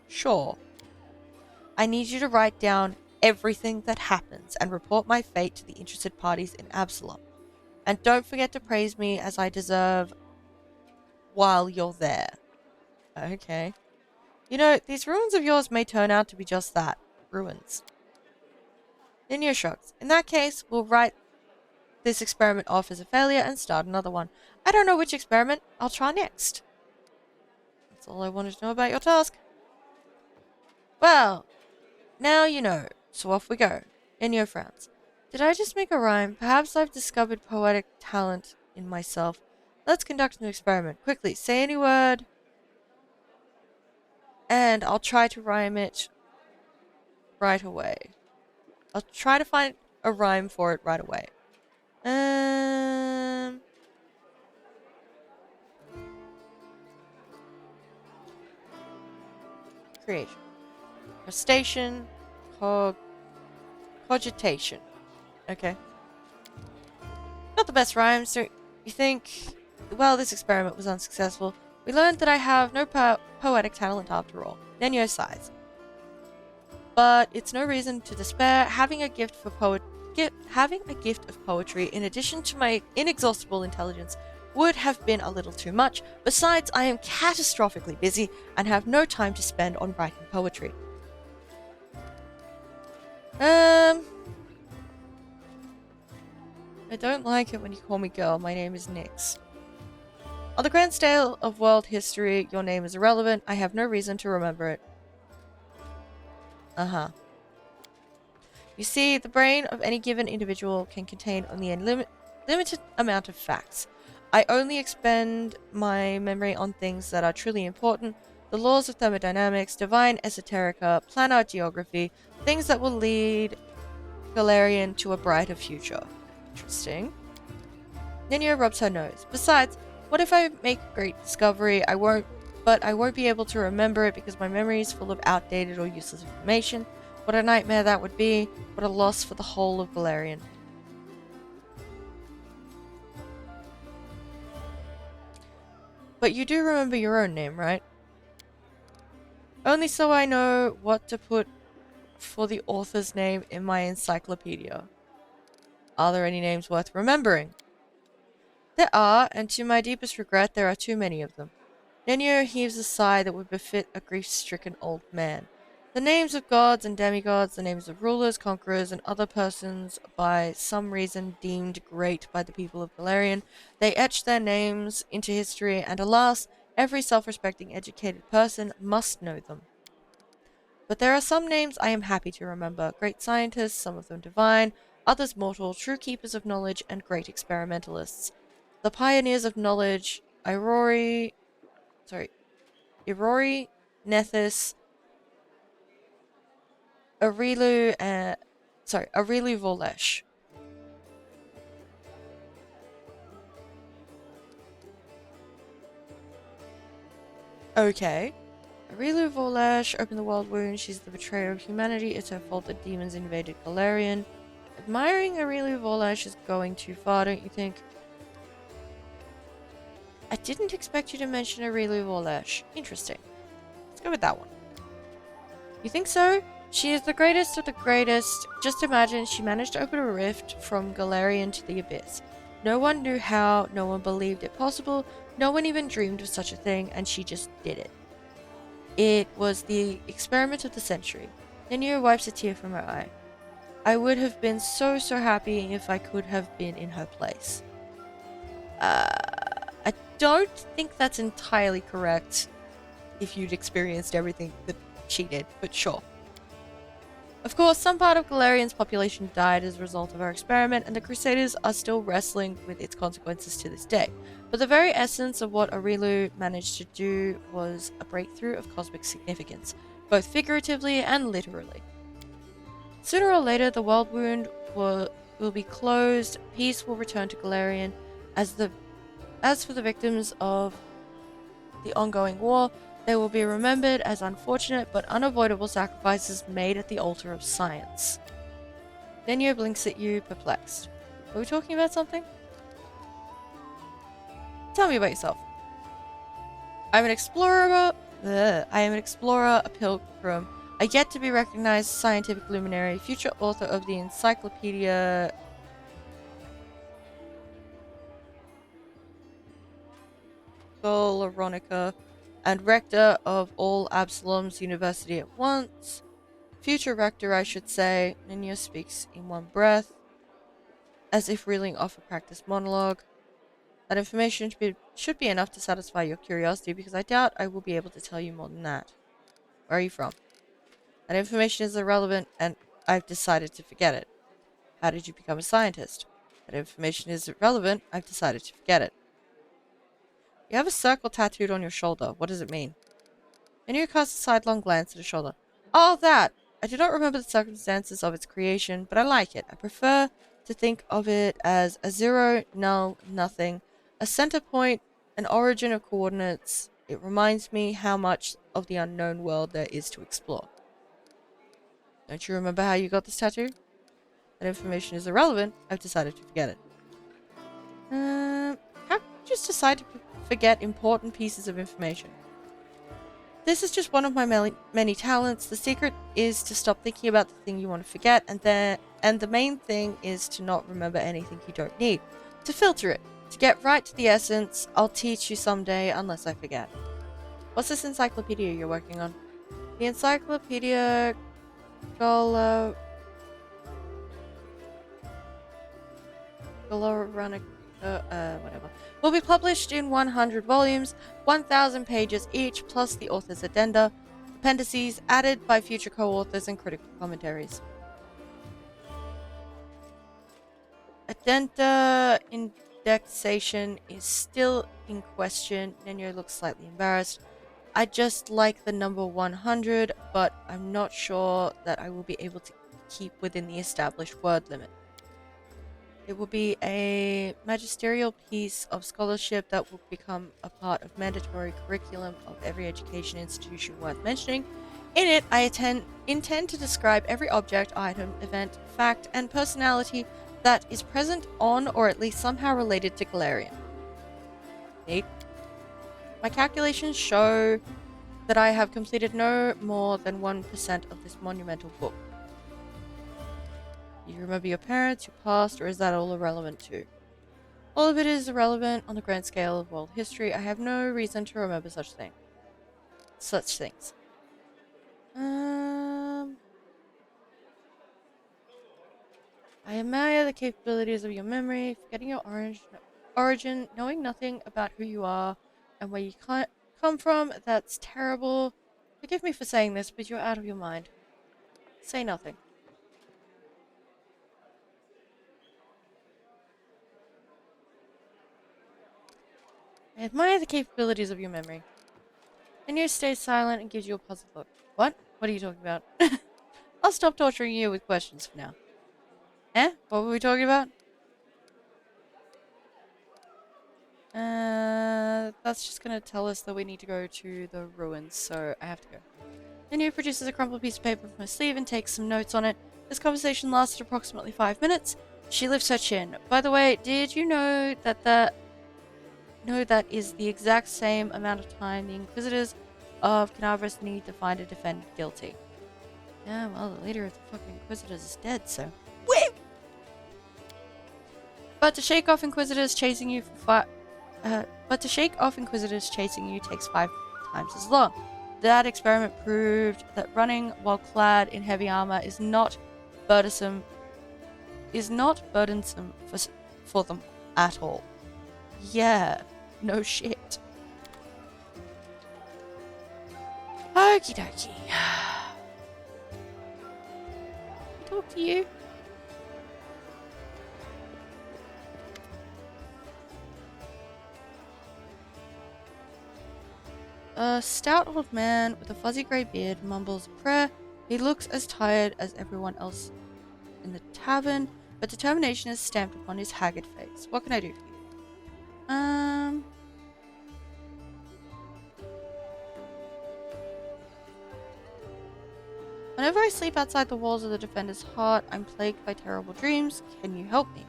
Sure. I need you to write down everything that happens and report my fate to the interested parties in Absalom. And don't forget to praise me as I deserve while you're there. Okay. You know, these ruins of yours may turn out to be just that. Ruins. Ninyo shrugs. In that case, we'll write this experiment off as a failure and start another one. I don't know which experiment I'll try next. That's all I wanted to know about your task. Well, now you know. So off we go. Ninyo frowns. Did I just make a rhyme? Perhaps I've discovered poetic talent in myself. Let's conduct an experiment. Quickly, say any word, and I'll try to rhyme it right away. I'll try to find a rhyme for it right away. Creation. Crustacean. Cogitation. Okay. Not the best rhymes, don't you think? Well, this experiment was unsuccessful. We learned that I have no poetic talent after all. Nenyo sighs. But it's no reason to despair. Having a gift of poetry, in addition to my inexhaustible intelligence, would have been a little too much. Besides, I am catastrophically busy and have no time to spend on writing poetry. I don't like it when you call me girl. My name is Nyx. On the grand scale of world history, your name is irrelevant. I have no reason to remember it. Uh-huh. You see, the brain of any given individual can contain only a limited amount of facts. I only expend my memory on things that are truly important. The laws of thermodynamics, divine esoterica, planar geography, things that will lead Galarian to a brighter future. Interesting. Ninyo rubs her nose. Besides, what if I make a great discovery? I won't be able to remember it because my memory is full of outdated or useless information. What a nightmare that would be. What a loss for the whole of Galarian. But you do remember your own name, right? Only so I know what to put for the author's name in my encyclopedia. Are there any names worth remembering? There are, and to my deepest regret, there are too many of them. Nenyo heaves a sigh that would befit a grief-stricken old man. The names of gods and demigods, the names of rulers, conquerors, and other persons by some reason deemed great by the people of Galarian, they etch their names into history, and alas, Every self-respecting, educated person must know them. But there are some names I am happy to remember. Great scientists, some of them divine, others mortal, true keepers of knowledge, and great experimentalists. The pioneers of knowledge, Irori, Nethys, Arilu Volesh. Okay. Arilu Volesh opened the world wound. She's the betrayer of humanity. It's her fault that demons invaded Galarian. Admiring Arilu Volesh is going too far, don't you think? I didn't expect you to mention Arilu Volesh. Interesting. Let's go with that one. You think so? She is the greatest of the greatest. Just imagine she managed to open a rift from Galarian to the Abyss. No one knew how, no one believed it possible, no one even dreamed of such a thing, and she just did it. It was the experiment of the century. Ninu wipes a tear from her eye. I would have been so happy if I could have been in her place. I don't think that's entirely correct if you'd experienced everything that she did, but sure. Of course, some part of Galarian's population died as a result of our experiment, and the Crusaders are still wrestling with its consequences to this day. But the very essence of what Arilu managed to do was a breakthrough of cosmic significance, both figuratively and literally. Sooner or later, the world wound will be closed, peace will return to Galarian. As for the victims of the ongoing war, they will be remembered as unfortunate but unavoidable sacrifices made at the altar of science. Denyo blinks at you, perplexed. Are we talking about something? Tell me about yourself. I am an explorer, a pilgrim, a yet-to-be-recognized scientific luminary, future author of the Encyclopedia Scholaronica, and rector of all Absalom's University at once. Future rector, I should say. Nina speaks in one breath, as if reeling off a practice monologue. That information should be enough to satisfy your curiosity, because I doubt I will be able to tell you more than that. Where are you from? That information is irrelevant, and I've decided to forget it. How did you become a scientist? That information is irrelevant, I've decided to forget it. You have a circle tattooed on your shoulder. What does it mean? And you cast a sidelong glance at her shoulder. All that! I do not remember the circumstances of its creation, but I like it. I prefer to think of it as a zero, null, nothing, a center point, an origin of coordinates. It reminds me how much of the unknown world there is to explore. Don't you remember how you got this tattoo? That information is irrelevant. I've decided to forget it. How could you just decide to forget important pieces of information? This is just one of my many talents. The secret is to stop thinking about the thing you want to forget, and the main thing is to not remember anything you don't need. To filter it. To get right to the essence. I'll teach you someday, unless I forget. What's this encyclopedia you're working on? The Encyclopedia Galorinica whatever. Will be published in 100 volumes, 1,000 pages each, plus the author's addenda, appendices added by future co-authors and critical commentaries. Addenda indexation is still in question. Nenyo looks slightly embarrassed. I just like the number 100, but I'm not sure that I will be able to keep within the established word limit. It will be a magisterial piece of scholarship that will become a part of mandatory curriculum of every education institution worth mentioning. In it, I intend to describe every object, item, event, fact, and personality that is present on or at least somehow related to Galarian. Neat. My calculations show that I have completed no more than 1% of this monumental book. You remember your parents, your past, or is that all irrelevant too? All of it is irrelevant on the grand scale of world history. I have no reason to remember such things. I admire the capabilities of your memory, forgetting your origin, knowing nothing about who you are and where you come from. That's terrible. Forgive me for saying this, but you're out of your mind. Say nothing. I admire the capabilities of your memory. And you stay silent and gives you a puzzled look. What? What are you talking about? I'll stop torturing you with questions for now. Eh? What were we talking about? That's just gonna tell us that we need to go to the ruins, so I have to go. Anu produces a crumpled piece of paper from her sleeve and takes some notes on it. This conversation lasted approximately 5 minutes. She lifts her chin. By the way, did you know that is the exact same amount of time the Inquisitors of Canavras need to find a defendant guilty? Yeah, well, the leader of the fucking Inquisitors is dead, so... Woo! But to shake off Inquisitors chasing you takes 5 times as long. That experiment proved that running while clad in heavy armor is not burdensome for them at all. Yeah, no shit. Okie dokie. Talk to you. A stout old man with a fuzzy grey beard mumbles a prayer. He looks as tired as everyone else in the tavern, but determination is stamped upon his haggard face. What can I do for you? Whenever I sleep outside the walls of the Defender's heart, I'm plagued by terrible dreams. Can you help me?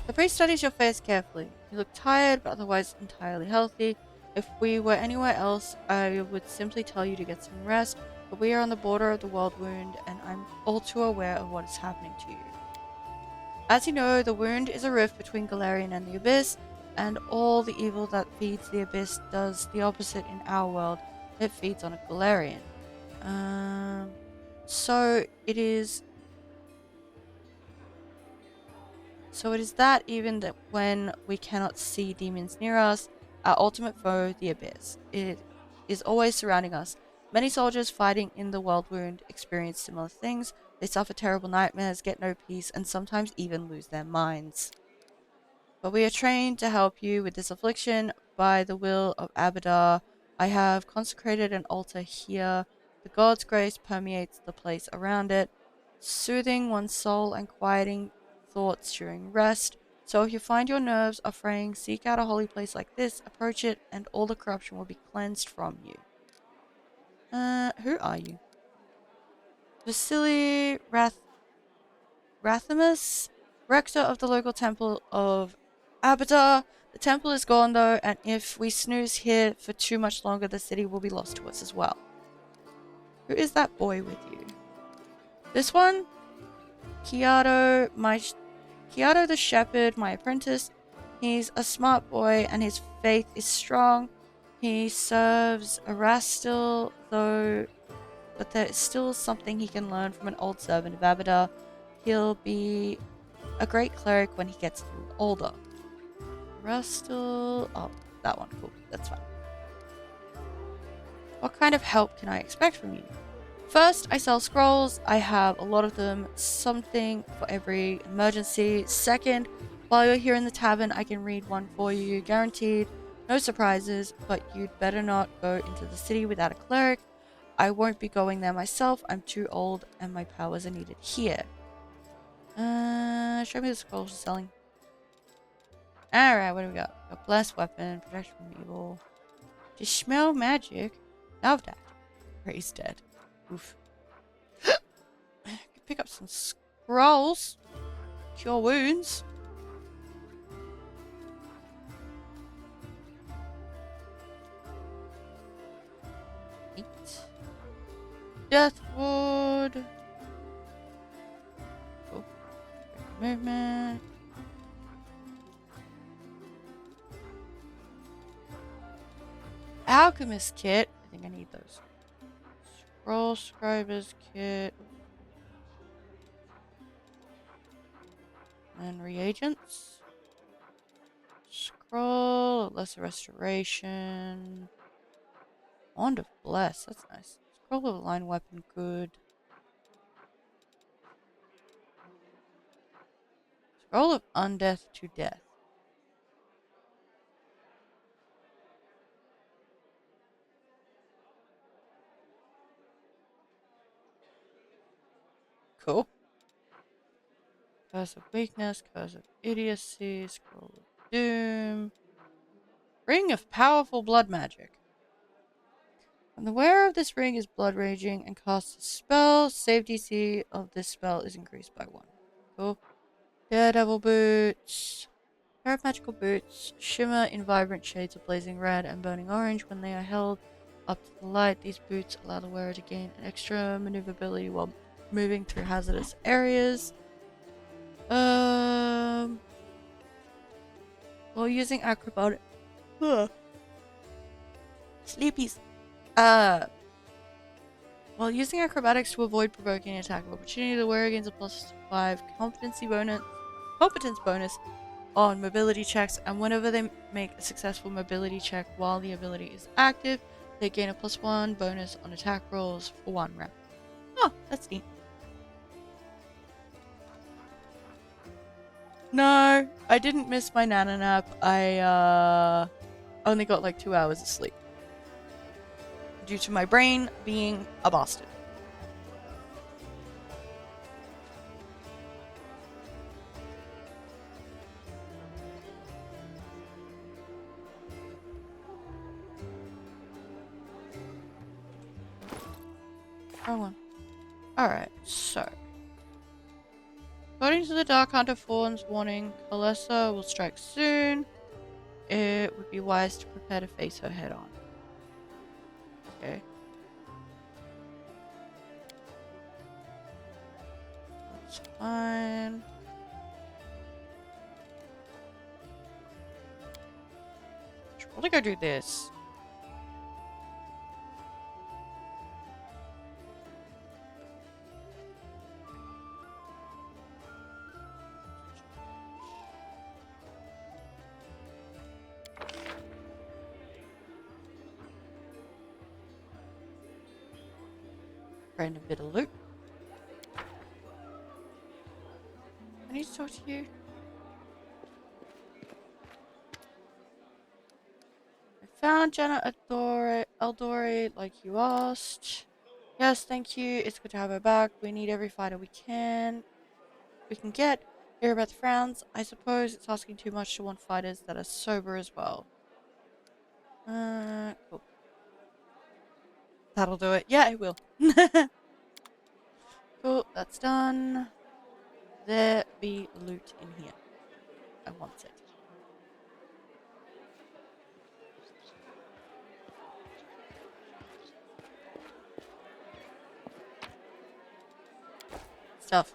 The priest studies your face carefully. You look tired, but otherwise entirely healthy. If we were anywhere else, I would simply tell you to get some rest, but we are on the border of the world wound, and I'm all too aware of what is happening to you. As you know, the wound is a rift between Galarian and the Abyss, and all the evil that feeds the Abyss does the opposite in our world. It feeds on a Galarian. So it is that even that when we cannot see demons near us, our ultimate foe, the Abyss, it is always surrounding us. Many soldiers fighting in the world wound experience similar things. They suffer terrible nightmares, get no peace, and sometimes even lose their minds. But we are trained to help you with this affliction by the will of Abadar. I have consecrated an altar here. The God's grace permeates the place around it, soothing one's soul and quieting thoughts during rest. So if you find your nerves are fraying, seek out a holy place like this, approach it, and all the corruption will be cleansed from you. Who are you? Vasily Rathamus, rector of the local temple of Abadar. The temple is gone though, and if we snooze here for too much longer, the city will be lost to us as well. Who is that boy with you? This one? Kiato the shepherd, my apprentice. He's a smart boy and his faith is strong. He serves Erastil, though, but there is still something he can learn from an old servant of Abadar. He'll be a great cleric when he gets older. Erastil... Oh, that one. Cool. That's fine. What kind of help can I expect from you? First, I sell scrolls. I have a lot of them, something for every emergency. Second, while you're here in the tavern, I can read one for you, guaranteed. No surprises, but you'd better not go into the city without a cleric. I won't be going there myself. I'm too old and my powers are needed here. Show me the scrolls you're selling. Alright, what do we got? A blessed weapon, protection from evil. Dispel magic. Love that. Ray's dead. Oof. Pick up some scrolls. Cure wounds. Eat. Deathwood. Oh. Movement. Alchemist kit. I think I need those. Scroll scriber's kit. And reagents. Scroll, lesser restoration. Wand of Bless, that's nice. Scroll of Line Weapon, good. Scroll of Undeath to Death. Cool. Curse of Weakness, Curse of Idiocy, Scroll of Doom. Ring of Powerful Blood Magic. When the wearer of this ring is blood raging and casts a spell, save DC of this spell is increased by 1. Cool. Daredevil Boots. Pair of magical boots shimmer in vibrant shades of blazing red and burning orange when they are held up to the light. These boots allow the wearer to gain an extra maneuverability while moving through hazardous areas. While using acrobatic. Sleepies. While using acrobatics to avoid provoking an attack of opportunity, the wearer gains a +5 competence bonus on mobility checks, and whenever they make a successful mobility check while the ability is active, they gain a +1 bonus on attack rolls for 1 round. Oh, that's neat. No, I didn't miss my nana nap. I only got like 2 hours of sleep due to my brain being a bastard. Wrong one. Alright, so. According to the Dark Hunter Fawn's warning, Kalessa will strike soon. It would be wise to prepare to face her head on. Okay. That's fine. Should probably go do this. Random bit of loot. I need to talk to you. I found Jenna Eldori like you asked. Yes, thank you. It's good to have her back. We need every fighter we can get. Hear about the frowns. I suppose it's asking too much to want fighters that are sober as well. Cool. That'll do it. Yeah, it will. Cool, that's done. There be loot in here. I want it. Stuff.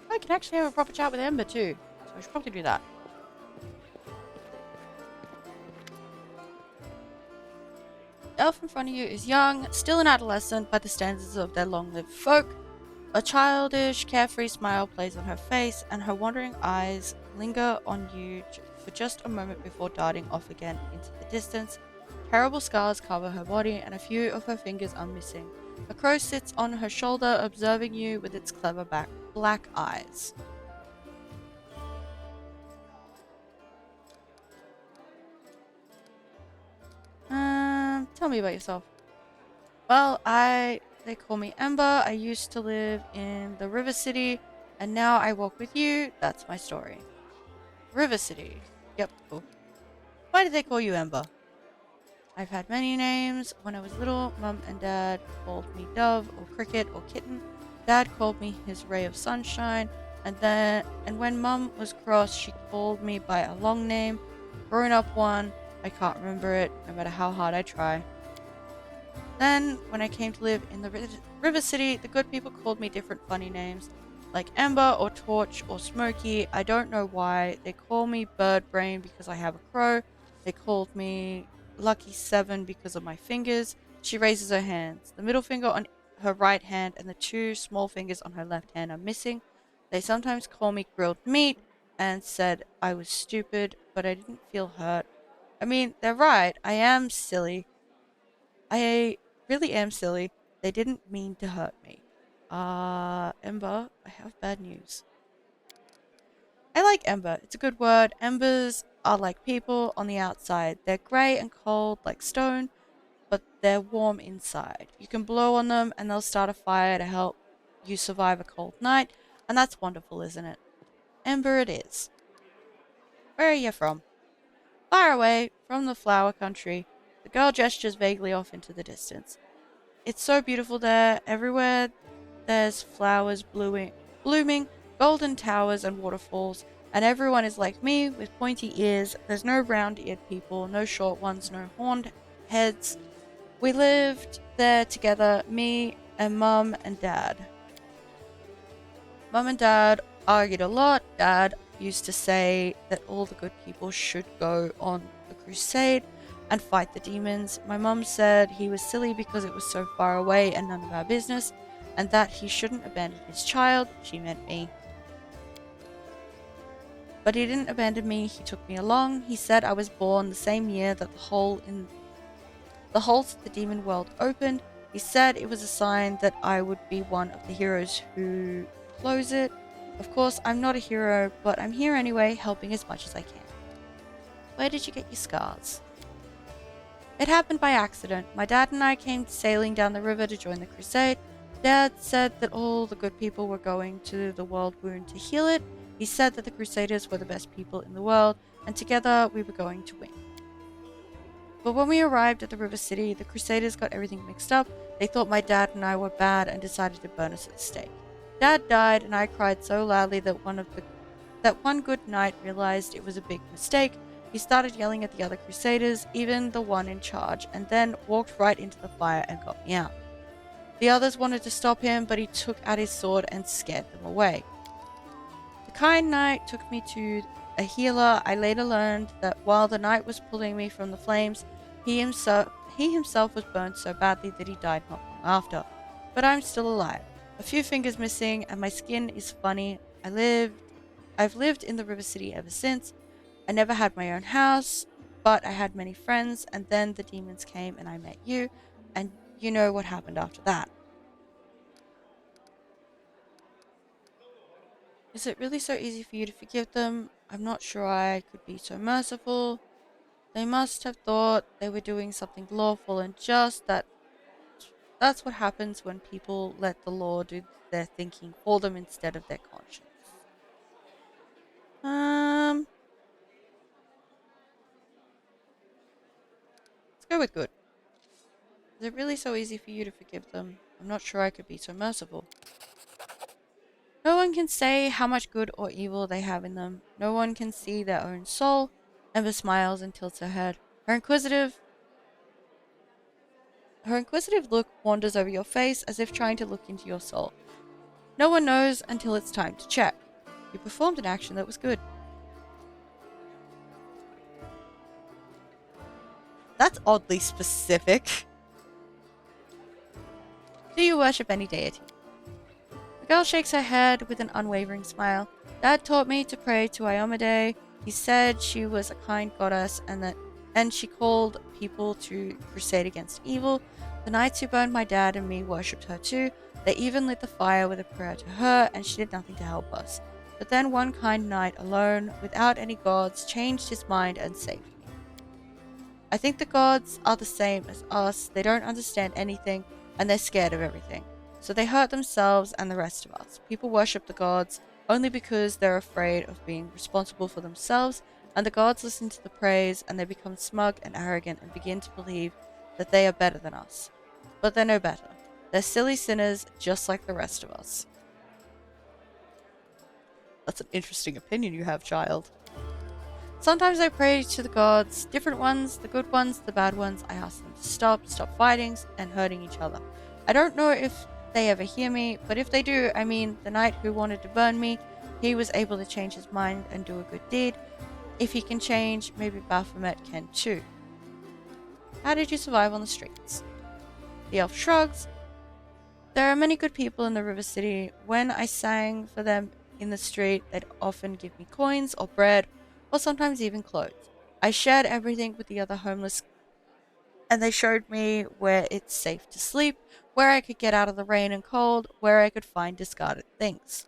I can actually have a proper chat with Ember too, so I should probably do that. The elf in front of you is young, still an adolescent by the standards of their long-lived folk. A childish, carefree smile plays on her face, and her wandering eyes linger on you for just a moment before darting off again into the distance. Terrible scars cover her body, and a few of her fingers are missing. A crow sits on her shoulder, observing you with its clever black eyes. Tell me about yourself. Well, they call me Ember. I used to live in the River City, and now I walk with you. That's my story. River City. Yep, cool. Why did they call you Ember? I've had many names. When I was little, Mum and Dad called me Dove or Cricket or Kitten. Dad called me his ray of sunshine, and when Mum was cross, she called me by a long name, grown-up one. I can't remember it, no matter how hard I try. Then, when I came to live in the River City, the good people called me different funny names, like Ember or Torch or Smoky. I don't know why. They call me Bird Brain because I have a crow. They called me lucky 7 because of my fingers. She raises her hands. The middle finger on her right hand and the 2 small fingers on her left hand are missing. They sometimes call me grilled meat and said I was stupid, but I didn't feel hurt. I mean, they're right. I am silly. I really am silly. They didn't mean to hurt me. Ember, I have bad news. I like ember. It's a good word. Embers are like people on the outside. They're grey and cold like stone, but they're warm inside. You can blow on them and they'll start a fire to help you survive a cold night, and that's wonderful, isn't it? Ember it is. Where are you from? Far away, from the flower country. The girl gestures vaguely off into the distance. It's so beautiful there. Everywhere there's flowers blooming, golden towers and waterfalls, and everyone is like me with pointy ears. There's no round-eared people, no short ones, no horned heads. We lived there together, me and Mum and Dad. Mum and Dad argued a lot. Dad used to say that all the good people should go on the crusade and fight the demons. My mum said he was silly because it was so far away and none of our business, and that he shouldn't abandon his child. She meant me. But he didn't abandon me. He took me along. He said I was born the same year that the holes to the demon world opened. He said it was a sign that I would be one of the heroes who close it. Of course, I'm not a hero, but I'm here anyway, helping as much as I can. Where did you get your scars? It happened by accident. My dad and I came sailing down the river to join the crusade. Dad said that all the good people were going to the world wound to heal it. He said that the crusaders were the best people in the world, and together we were going to win. But when we arrived at the river city, the crusaders got everything mixed up. They thought my dad and I were bad and decided to burn us at the stake. Dad died, and I cried so loudly that one good knight realized it was a big mistake. He started yelling at the other crusaders, even the one in charge, and then walked right into the fire and got me out. The others wanted to stop him, but he took out his sword and scared them away. The kind knight took me to a healer. I later learned that while the knight was pulling me from the flames, he himself was burned so badly that he died not long after. But I'm still alive. A few fingers missing, and my skin is funny. I've lived in the River City ever since. I never had my own house, but I had many friends, and then the demons came and I met you, and you know what happened after that. Is it really so easy for you to forgive them? I'm not sure I could be so merciful. They must have thought they were doing something lawful and just. That's what happens when people let the law do their thinking for them instead of their conscience. Let's go with good. Is it really so easy for you to forgive them? I'm not sure I could be so merciful. No one can say how much good or evil they have in them. No one can see their own soul. Ember smiles and tilts her head. Her inquisitive look wanders over your face as if trying to look into your soul. No one knows until it's time to check. You performed an action that was good. That's oddly specific. Do you worship any deity? The girl shakes her head with an unwavering smile. Dad taught me to pray to Iomade. He said she was a kind goddess and she called people to crusade against evil. The knights who burned my dad and me worshipped her too. They even lit the fire with a prayer to her, and she did nothing to help us. But then one kind knight alone, without any gods, changed his mind and saved me. I think the gods are the same as us. They don't understand anything, and they're scared of everything. So they hurt themselves and the rest of us. People worship the gods only because they're afraid of being responsible for themselves, and the gods listen to the praise and they become smug and arrogant and begin to believe that they are better than us. But they're no better. They're silly sinners just like the rest of us. That's an interesting opinion you have, child. Sometimes I pray to the gods, different ones, the good ones, the bad ones. I ask them to stop fighting and hurting each other. I don't know if they ever hear me, but if they do, I mean, the knight who wanted to burn me, he was able to change his mind and do a good deed. If he can change, maybe Baphomet can too. How did you survive on the streets? The elf shrugs. There are many good people in the River City. When I sang for them in the street, they'd often give me coins or bread, or sometimes even clothes. I shared everything with the other homeless, and they showed me where it's safe to sleep, where I could get out of the rain and cold, where I could find discarded things.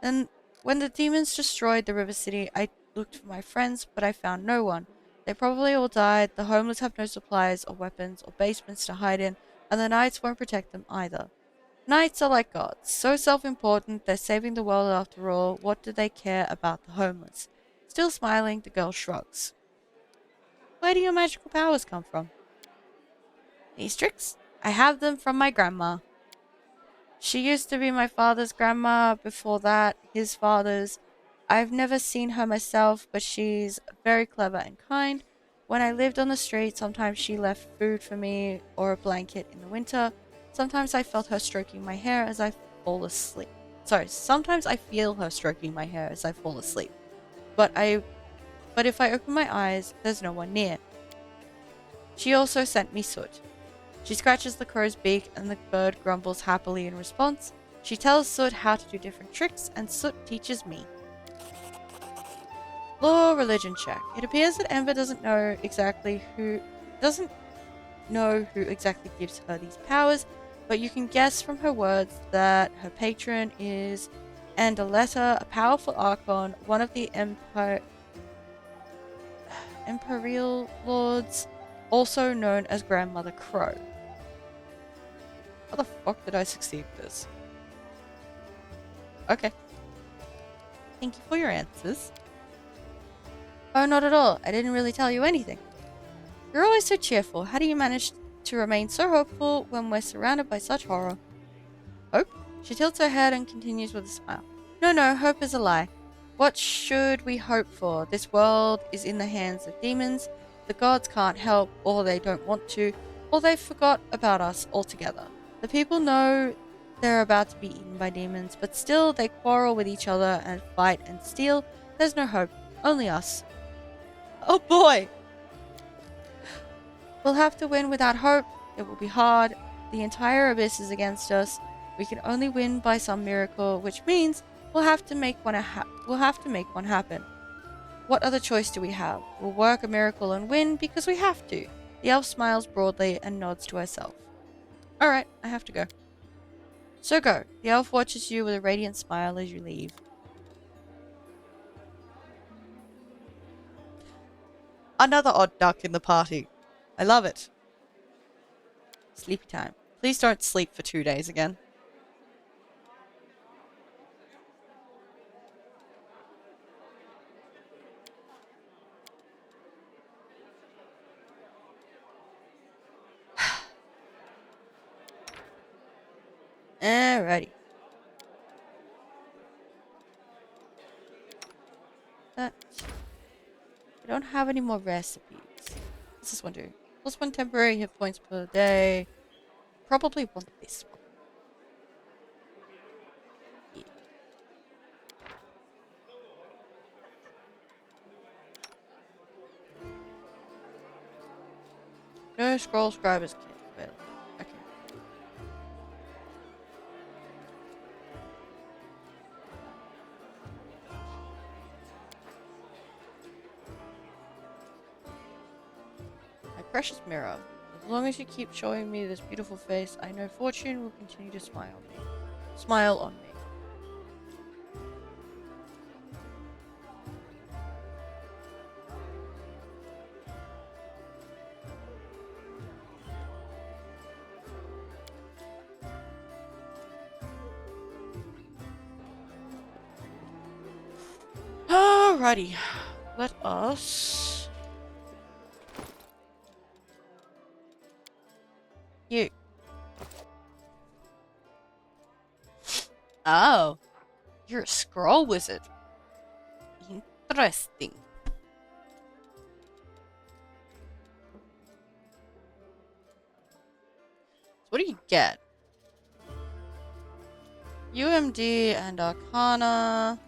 Then, when the demons destroyed the River City, I looked for my friends, but I found no one. They probably all died, the homeless have no supplies or weapons or basements to hide in, and the knights won't protect them either. Knights are like gods, so self-important, they're saving the world after all. What do they care about the homeless? Still smiling, the girl shrugs. Where do your magical powers come from? These tricks? I have them from my grandma. She used to be my father's grandma, before that, his father's. I've never seen her myself, but she's very clever and kind. When I lived on the street, sometimes she left food for me or a blanket in the winter. Sometimes I felt her stroking my hair as I fall asleep. Sometimes I feel her stroking my hair as I fall asleep. But if I open my eyes, there's no one near. She also sent me soot. She scratches the crow's beak and the bird grumbles happily in response. She tells Soot how to do different tricks and Soot teaches me. Law religion check. It appears that Ember doesn't know who exactly gives her these powers, but you can guess from her words that her patron is Andaletta, a powerful archon, one of the Imperial Lords, also known as Grandmother Crow. How the fuck did I succeed this? Okay. Thank you for your answers. Oh, not at all. I didn't really tell you anything. You're always so cheerful. How do you manage to remain so hopeful when we're surrounded by such horror? Hope? She tilts her head and continues with a smile. No, hope is a lie. What should we hope for? This world is in the hands of demons. The gods can't help, or they don't want to, or they forgot about us altogether. The people know they're about to be eaten by demons, but still they quarrel with each other and fight and steal. There's no hope. Only us. Oh boy! We'll have to win without hope. It will be hard. The entire abyss is against us. We can only win by some miracle, which means we'll have to make one happen. What other choice do we have? We'll work a miracle and win because we have to. The elf smiles broadly and nods to herself. Alright, I have to go. So go. The elf watches you with a radiant smile as you leave. Another odd duck in the party. I love it. Sleepy time. Please don't sleep for 2 days again. Alrighty. That. I don't have any more recipes. What's this one do? +1 temporary hit points per day. Probably want this one. Yeah. No scroll scribers kit available. Okay. My precious mirror. As long as you keep showing me this beautiful face, I know fortune will continue to smile on me. Smile on me. Alrighty. Let us... You. Oh. You're a scroll wizard. Interesting. So what do you get? UMD and Arcana.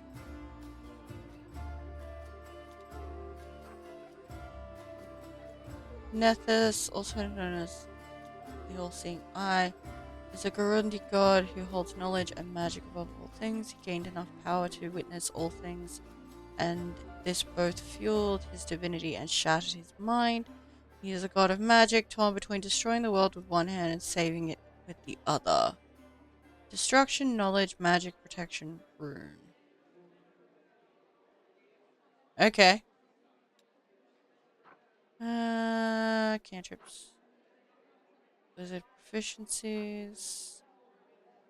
Nethys, also known as the All-Seeing Eye, is a Garundi god who holds knowledge and magic above all things. He gained enough power to witness all things, and this both fueled his divinity and shattered his mind. He is a god of magic, torn between destroying the world with one hand and saving it with the other. Destruction, knowledge, magic, protection, rune. Okay. Cantrips. Wizard proficiencies.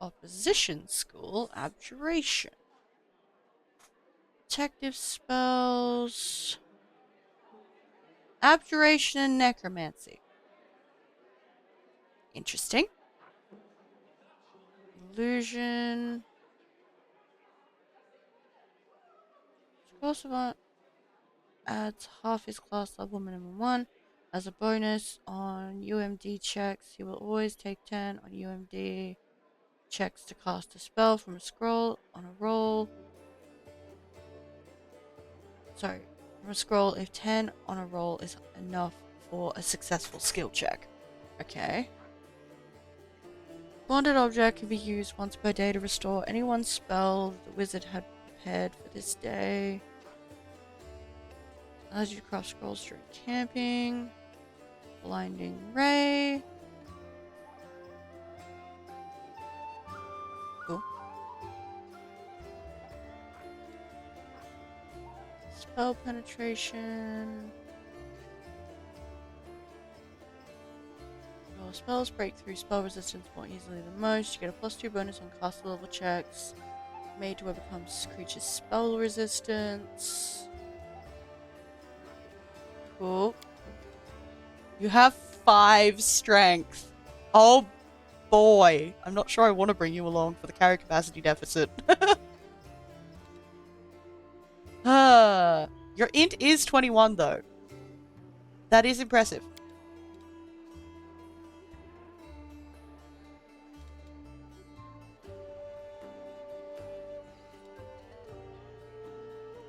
Opposition school, abjuration. Protective spells. Abjuration and necromancy. Interesting. Illusion. Scroll adds half his class level minimum 1. As a bonus on UMD checks, he will always take 10 on UMD checks to cast a spell from a scroll on a roll. Sorry, from a scroll if 10 on a roll is enough for a successful skill check. Okay. Bonded object can be used once per day to restore any one spell the wizard had prepared for this day. Allows you to craft scrolls during camping. Blinding Ray. Cool. Spell penetration. Your spells break through spell resistance more easily than most. You get a +2 bonus on caster level checks. Made to overcome creature's spell resistance. Cool. You have 5 strength. Oh boy. I'm not sure I want to bring you along for the carry capacity deficit. Your int is 21 though. That is impressive.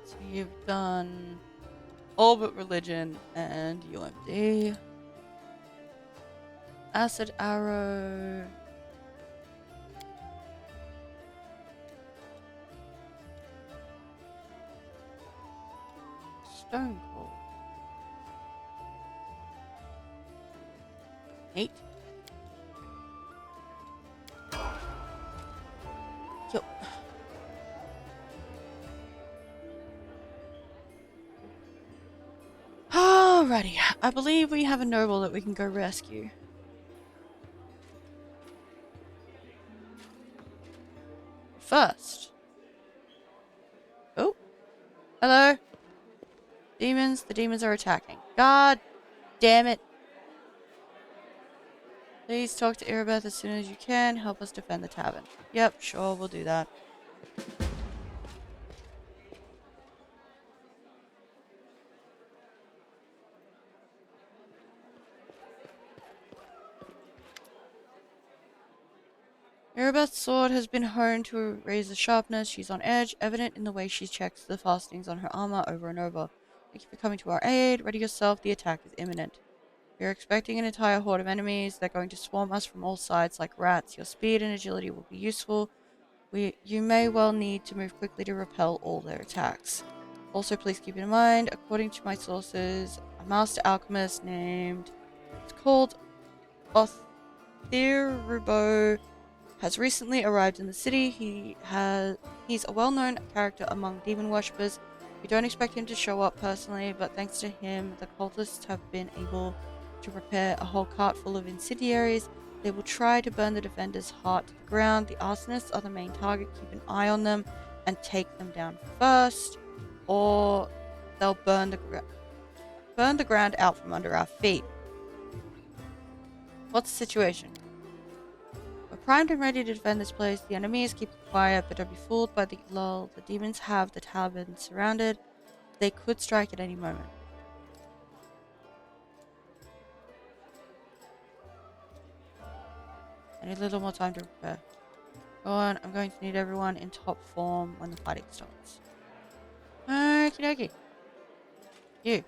So you've done all but religion and UMD. Acid arrow. Stone cold. 8. Yo. Alrighty, I believe we have a noble that we can go rescue. First. Oh. Hello. Demons. The demons are attacking. God damn it. Please talk to Irabeth as soon as you can. Help us defend the tavern. Yep, sure, we'll do that. Irabeth's sword has been honed to raise the sharpness. She's on edge, evident in the way she checks the fastenings on her armor over and over. Thank you for coming to our aid. Ready yourself, the attack is imminent. We are expecting an entire horde of enemies. They're going to swarm us from all sides like rats. Your speed and agility will be useful. You may well need to move quickly to repel all their attacks. Also, please keep in mind, according to my sources, a master alchemist named... It's called Othirbo has recently arrived in the city. He's a well-known character among demon worshippers. We don't expect him to show up personally, but thanks to him, the cultists have been able to prepare a whole cart full of incendiaries. They will try to burn the defenders' heart to the ground. The arsonists are the main target. Keep an eye on them and take them down first, or they'll burn the ground out from under our feet. What's the situation? We're primed and ready to defend this place. The enemy is keeping quiet, but don't be fooled by the lull. The demons have the tavern surrounded. They could strike at any moment. I need a little more time to prepare. Go on, I'm going to need everyone in top form when the fighting starts. Okie dokie. You.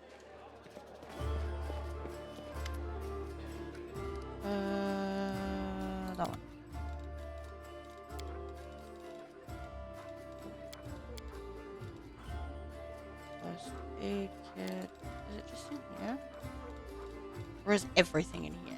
aid kit. Is it just in here? Or is everything in here?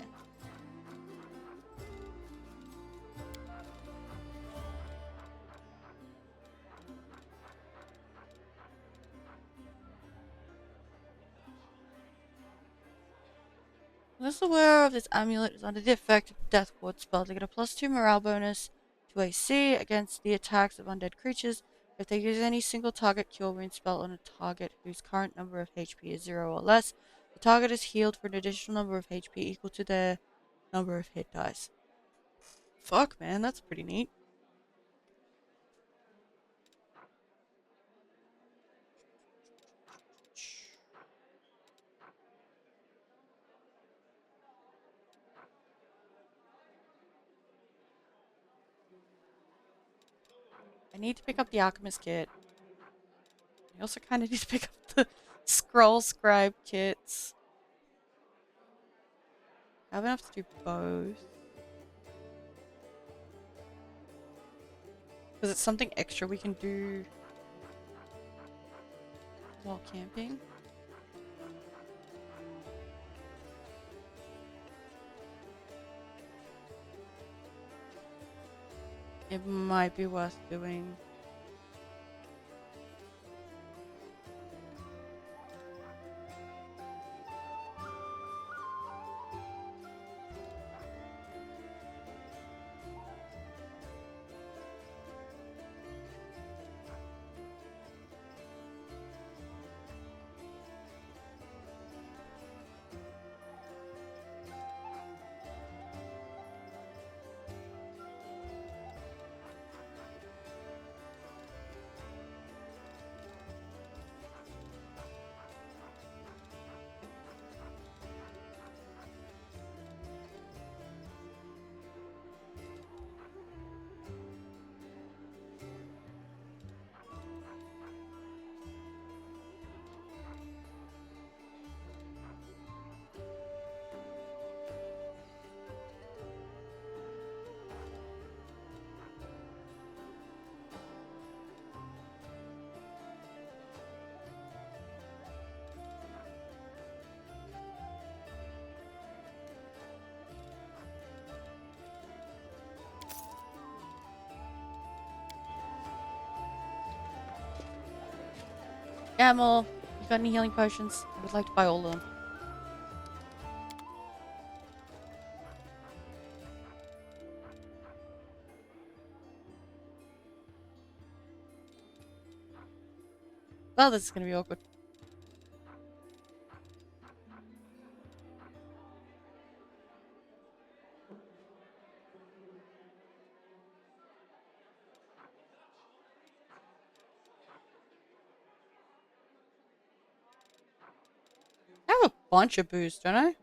Unless aware of this amulet is under the effect of Death Ward spell, they get a +2 morale bonus to AC against the attacks of undead creatures. If they use any single target cure wound spell on a target whose current number of HP is 0 or less, the target is healed for an additional number of HP equal to their number of hit dice. Fuck, man, that's pretty neat. I need to pick up the alchemist kit. I also kind of need to pick up the scroll scribe kits. I have enough to do both. Because it's something extra we can do while camping. It might be worth doing. Gamble, you got any healing potions? I would like to buy all of them. Well, this is gonna be awkward. I have a bunch of booze, don't I?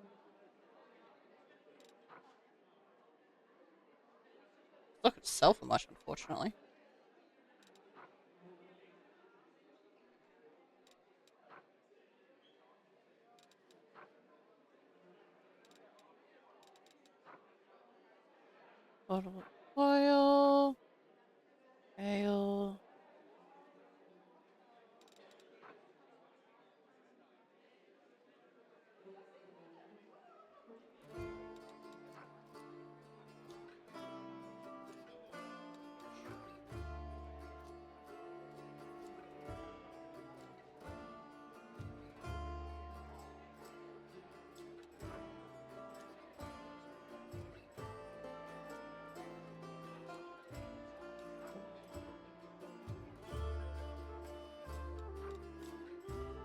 Not gonna sell for much, unfortunately. Bottle of oil, ale.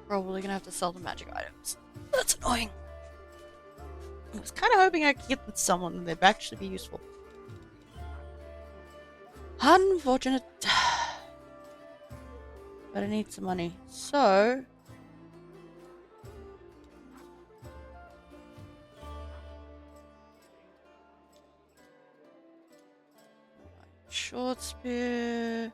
Probably gonna have to sell the magic items. That's annoying. I was kind of hoping I could get them to someone and they'd actually be useful. Unfortunate. But I need some money. So... short spear...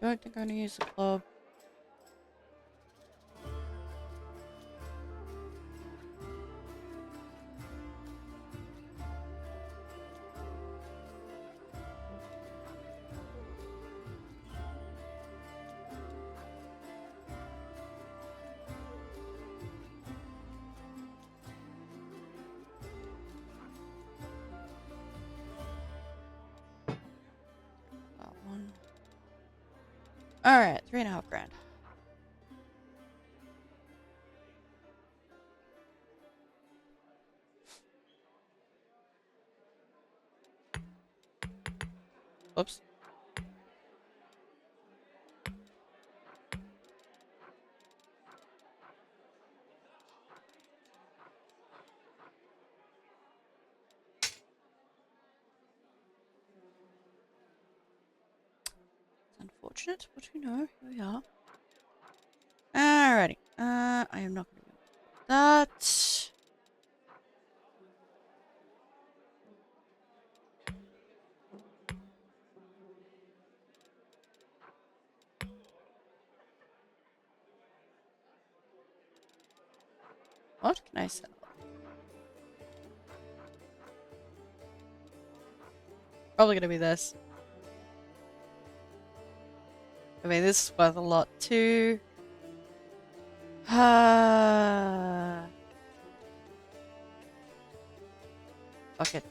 Don't think I'm gonna use the club. Alright, 3.5 grand. Oops. Unfortunate, but you know, here we are. Alrighty. I am not gonna do that. What can I sell? Probably gonna be this. I mean, this is worth a lot too. Fuck it.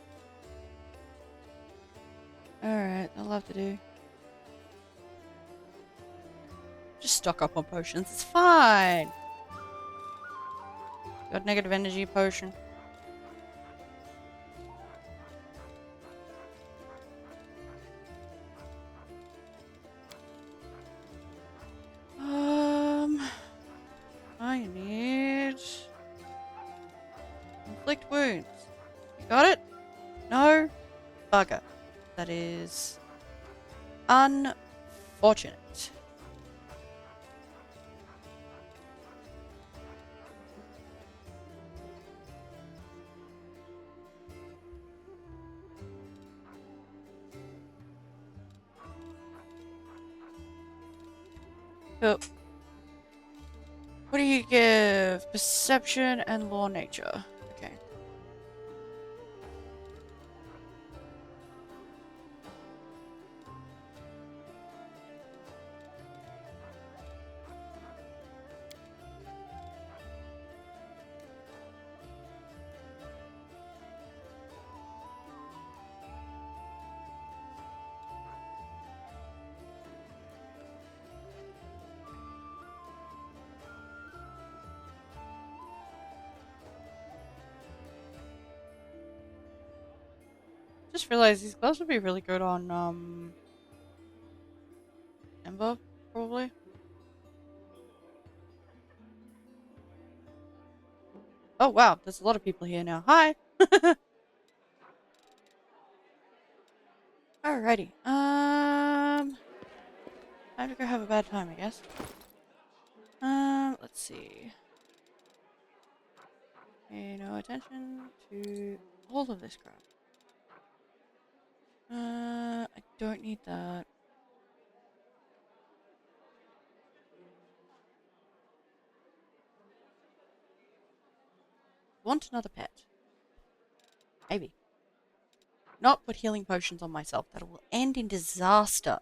Alright, I'll have to do. Just stock up on potions, it's fine. Got negative energy potion. I need inflict wounds. You got it? No? Bugger. That is unfortunate. Cool. What do you give? Perception and law nature. Okay. Just realized these gloves would be really good on Ember, probably. Oh wow, there's a lot of people here now. Hi. Alrighty. Time to go have a bad time, I guess. Let's see. Pay no attention to all of this crap. I don't need that. Want another pet? Maybe. Not put healing potions on myself. That will end in disaster.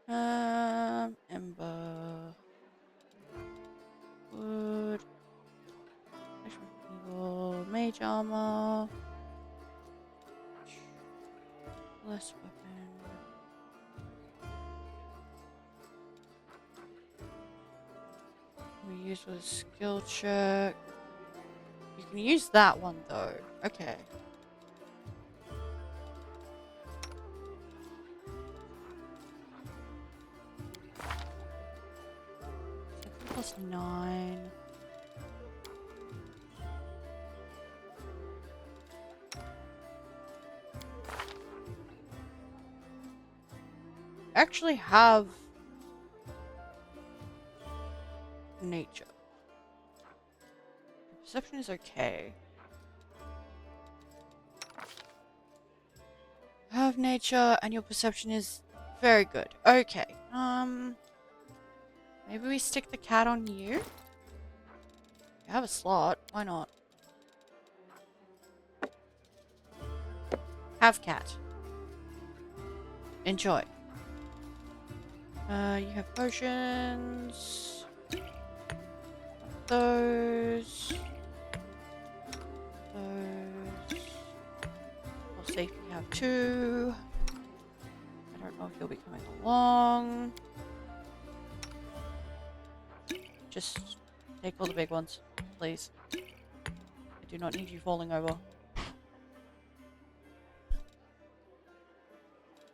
Ember. Wood. Evil. Mage armor. Less weapon. We use with a skill check. You can use that one though. Okay. +9. Actually have nature. Perception is okay. Have nature and your perception is very good. Okay. Maybe we stick the cat on you? You have a slot. Why not? Have cat. Enjoy. You have potions. Those. For safety, you have 2. know if you'll be coming along. Just take all the big ones, please. I do not need you falling over.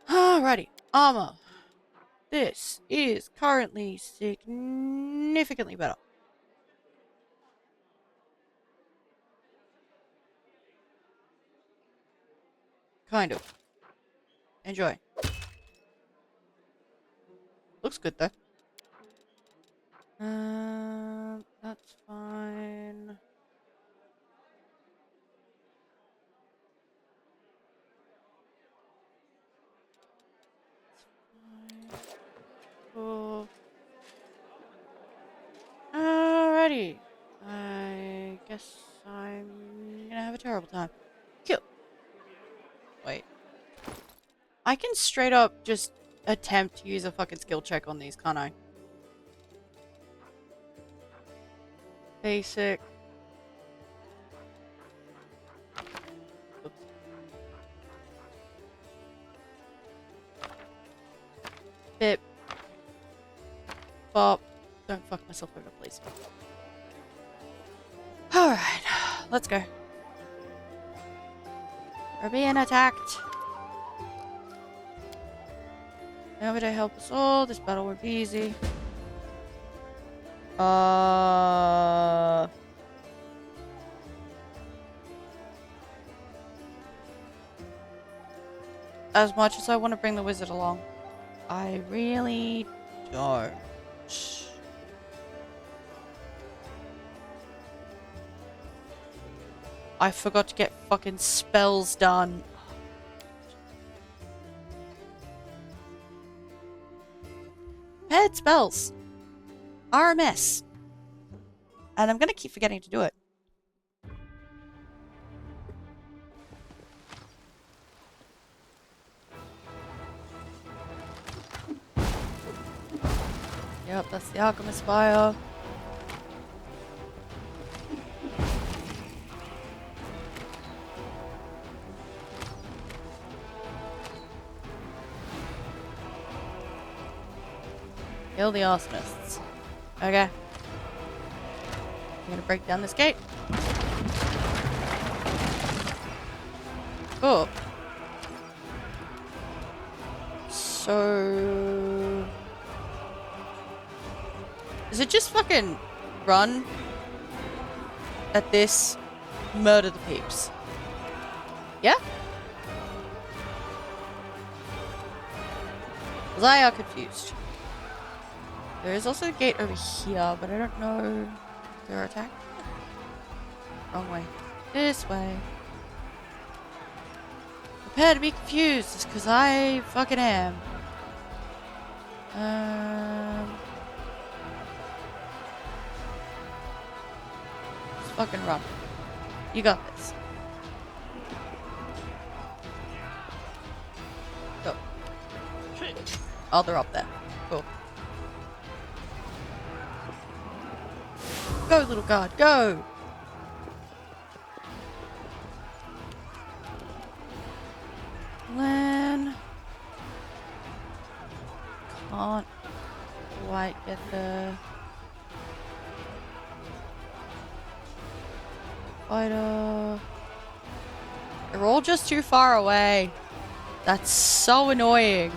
Alrighty, armor. This is currently significantly better. Kind of. Enjoy. Looks good though. That's fine. Cool. Alrighty. I guess I'm gonna have a terrible time. Kill. Wait. I can straight up just attempt to use a fucking skill check on these, can't I? Basic. Oops. Bip. Bop. Don't fuck myself over, please. Alright, let's go. We're being attacked. Now would I help us all? This battle would be easy. As much as I want to bring the wizard along, I really don't. I forgot to get fucking spells done. Paired spells are a mess. And I'm gonna keep forgetting to do it. Yep, that's the Alchemist Fire. Kill the arsonists. Okay. I'm gonna break down this gate. Cool. So... Is it just fucking run at this, murder the peeps? Yeah? Because I are confused. There is also a gate over here, but I don't know if they're attacked. Wrong way. This way. Prepare to be confused, just because I fucking am. Just fucking run. You got this. Go. Oh, they're up there. Cool. Go, little guard, go! Lan. Can't quite get the fighter. They're all just too far away. That's so annoying.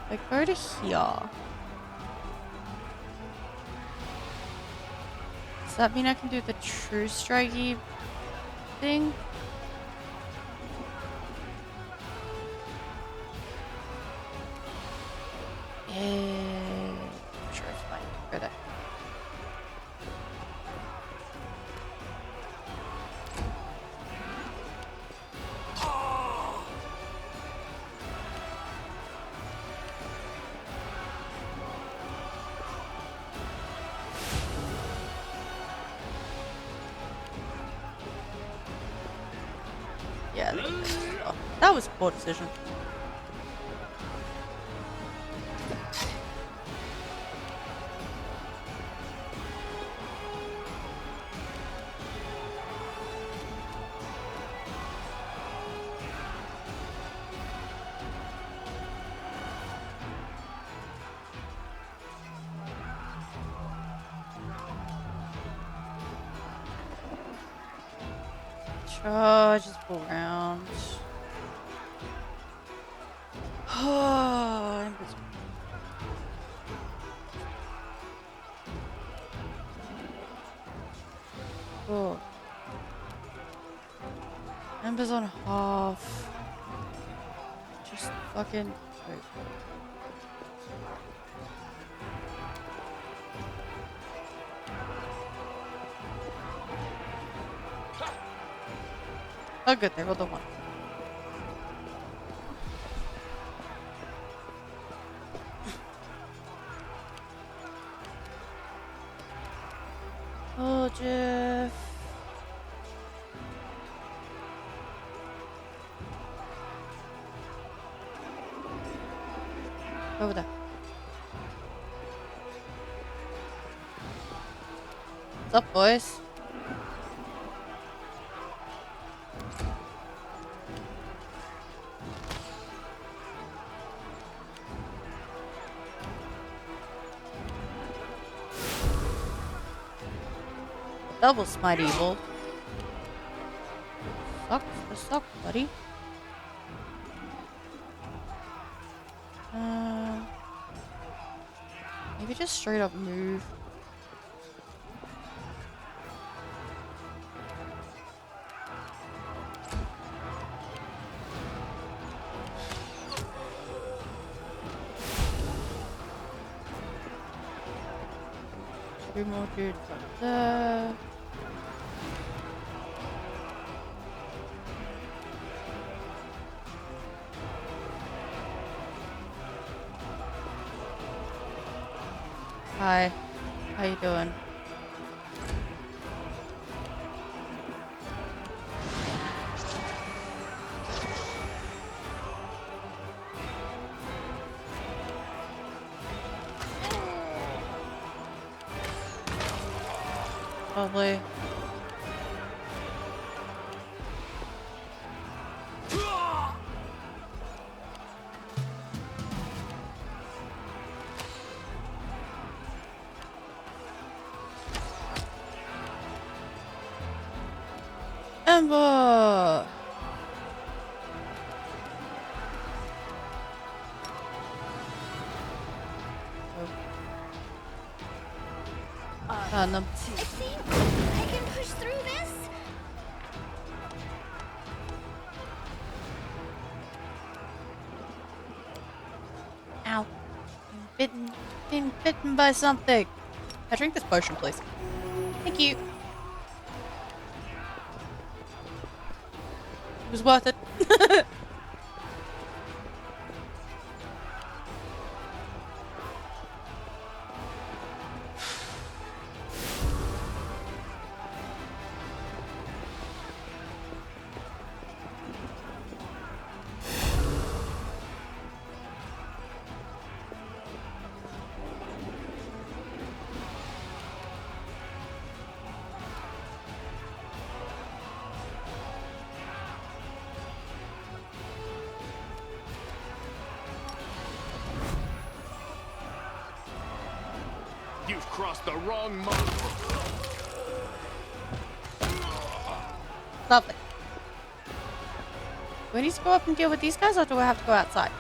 I go to here. Does that mean I can do the true strikey thing? Sure, it's fine. Go there. Yeah, that was a poor decision. Oh, just pull around. Oh, invisible. Oh. Ember's on half. Just fucking. Wait. Oh, good. They rolled a 1. Oh, Jeff. Over there. What's up, boys? Double smite evil. Suck, buddy. Maybe just straight up move. Two more dudes up there. Hi. How you doing? Lovely. Ember! Found them. I think I can push through this. Ow. Been bitten by something. I drink this potion, please. Thank you. It was worth it. You've crossed the wrong mark. Lovely. Do we need to go up and deal with these guys, or do I have to go outside?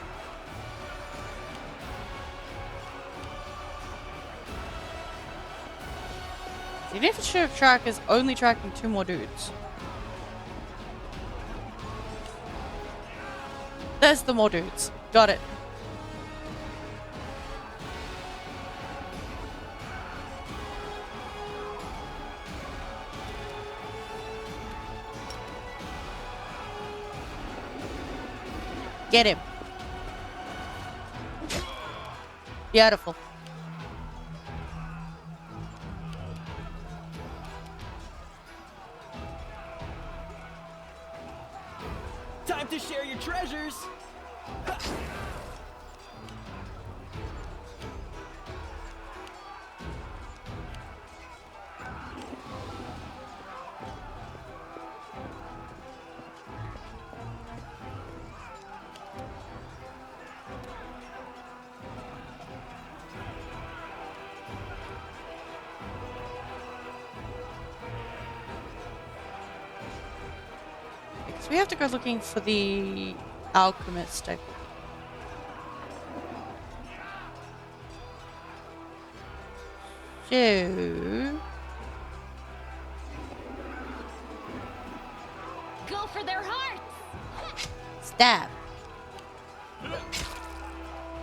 The initiative track is only tracking 2 more dudes. There's the more dudes. Got it. Get him. Beautiful. Time to share your treasures. So we have to go looking for the alchemist, I believe. So... Go for their hearts! Stab.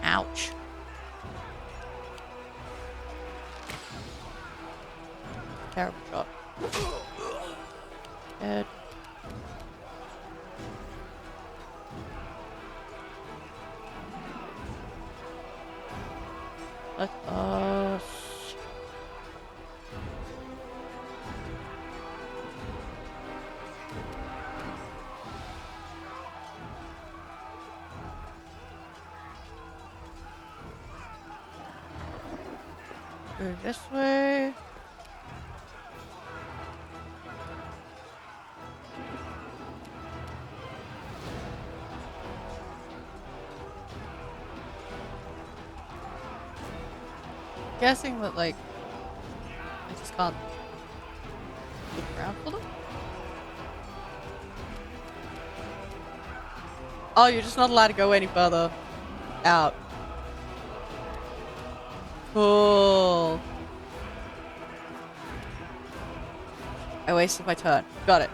Ouch. Terrible shot. Dead. Let us... go this way. Guessing that, like, I just can't look around for them. Oh, you're just not allowed to go any further out. Cool. I wasted my turn. Got it.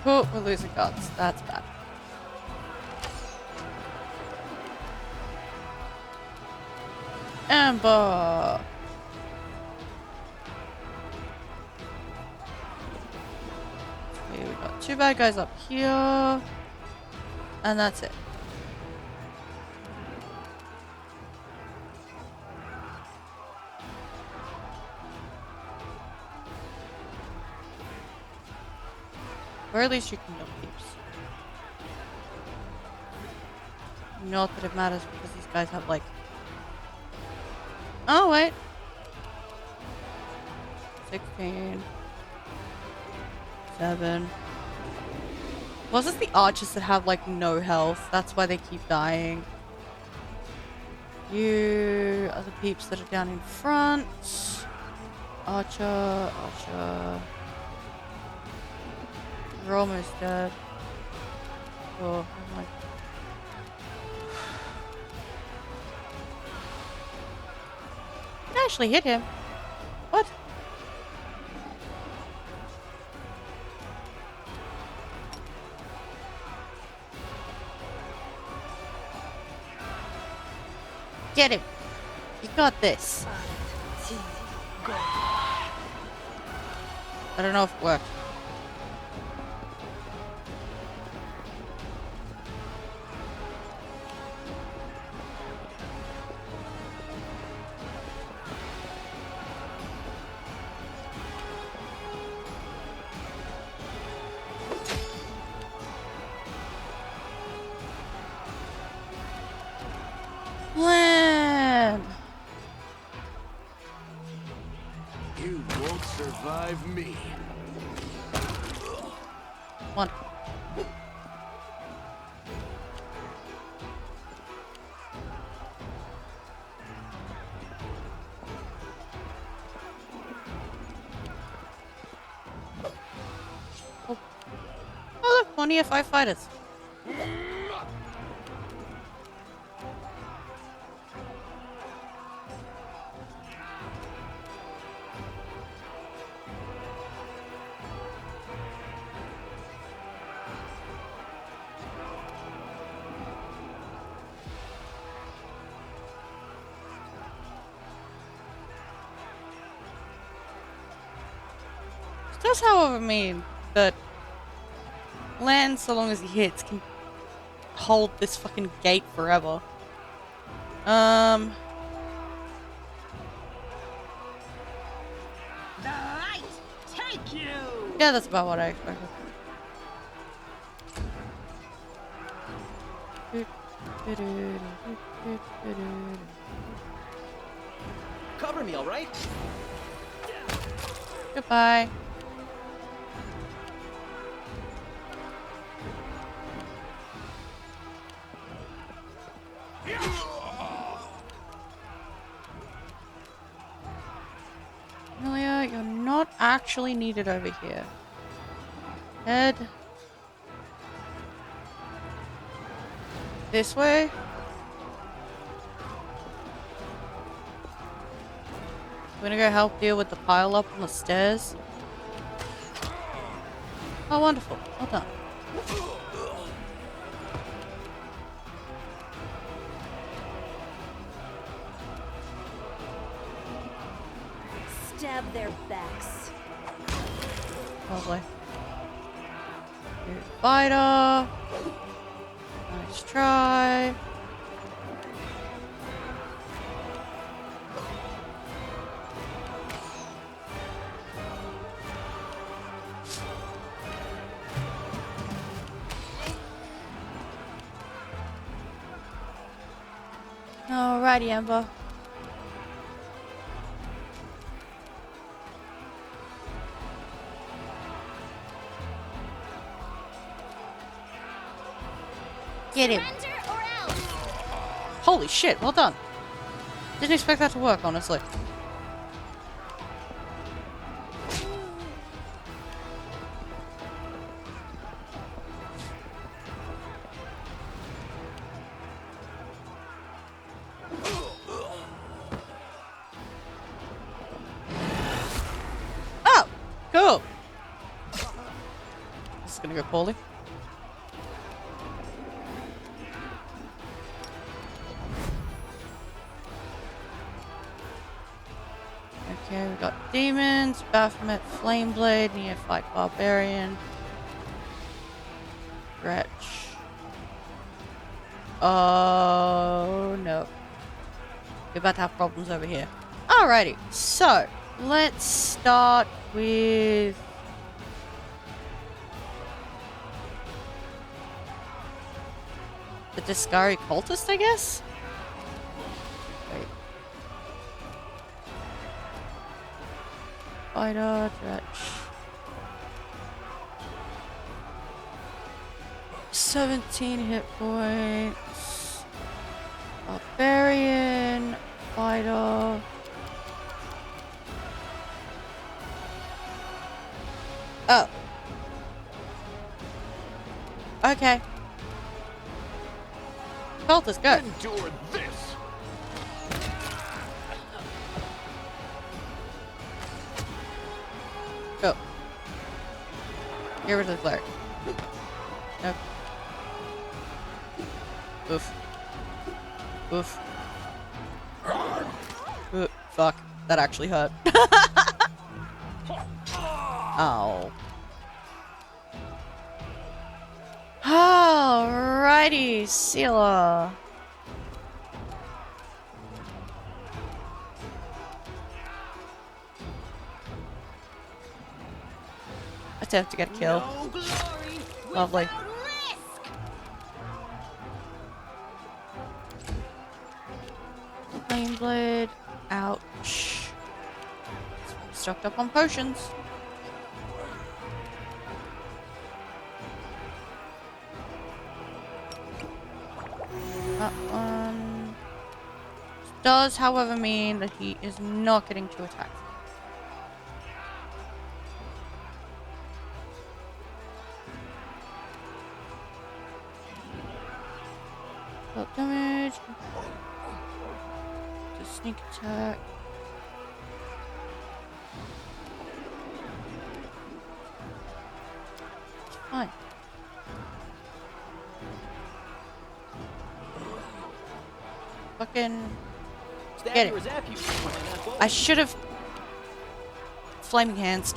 Oh, we're losing guns. That's bad. Amber! Okay, we got 2 bad guys up here. And that's it. Or at least you can kill peeps. Not that it matters because these guys have like... Oh, wait. 16. 7. Was it the archers that have like no health? That's why they keep dying. You are the peeps that are down in front. Archer, archer. You're almost dead. Oh, never mind. I actually hit him. What? Get him. You got this. I don't know if it worked. Land! You won't survive me. One. Oh, look, only 5 fighters. Does, however, mean that Land, so long as he hits, can hold this fucking gate forever. The light take you. Yeah, that's about what I expected. Cover me, all right? Goodbye. Amelia, you're not actually needed over here. Head this way. We're gonna go help deal with the pile up on the stairs. Oh, wonderful. Well done. Stab their backs. Lovely. Good fighter. Nice try. Alrighty, Ember. Get him. Surrender or else. Holy shit, well done. Didn't expect that to work, honestly. Oh, cool. This is gonna go poorly. Okay, we got demons, Baphomet, Flameblade, Neophyte Barbarian, Wretch. Oh no. We're about to have problems over here. Alrighty, so let's start with the Discari Cultist, I guess? Wait. Fighter, Dretch. 17 hit points. Barbarian, Fighter. Oh. Okay. Cultist, go. Endure this. Go. Get rid of the cleric. Nope. Oof. Oof. Ooh, fuck. That actually hurt. Ow. Alrighty, Sealer. Attempt to get a kill. No glory Lovely. Without risk. Flame blade. Ouch. Stocked up on potions. That one does, however, mean that he is not getting to attack. Well, damage. The sneak attack. It's fine. Fucking Stab get you or it. zap you. Why not both? I should have flaming hands.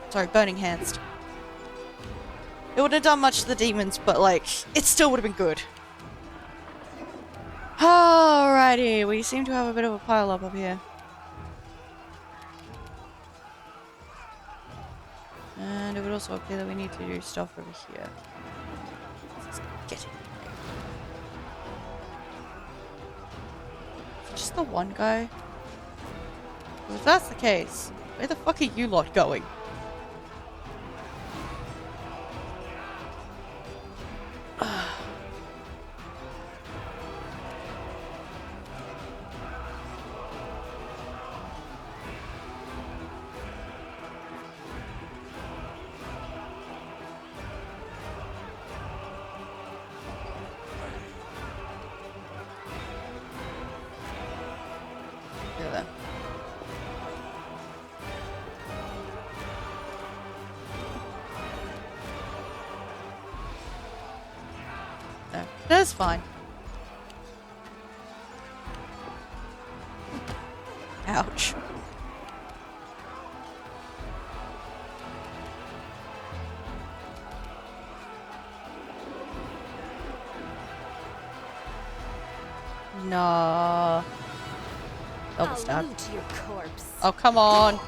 Sorry, burning hands. It wouldn't have done much to the demons, but like, it still would have been good. Alrighty, we seem to have a bit of a pile up here. And it would also appear that we need to do stuff over here. Let's get it. just the one guy? Well, if that's the case, where the fuck are you lot going? There. There. That's fine. Ouch. No. Double I'll stab. loot your corpse. Oh, come on.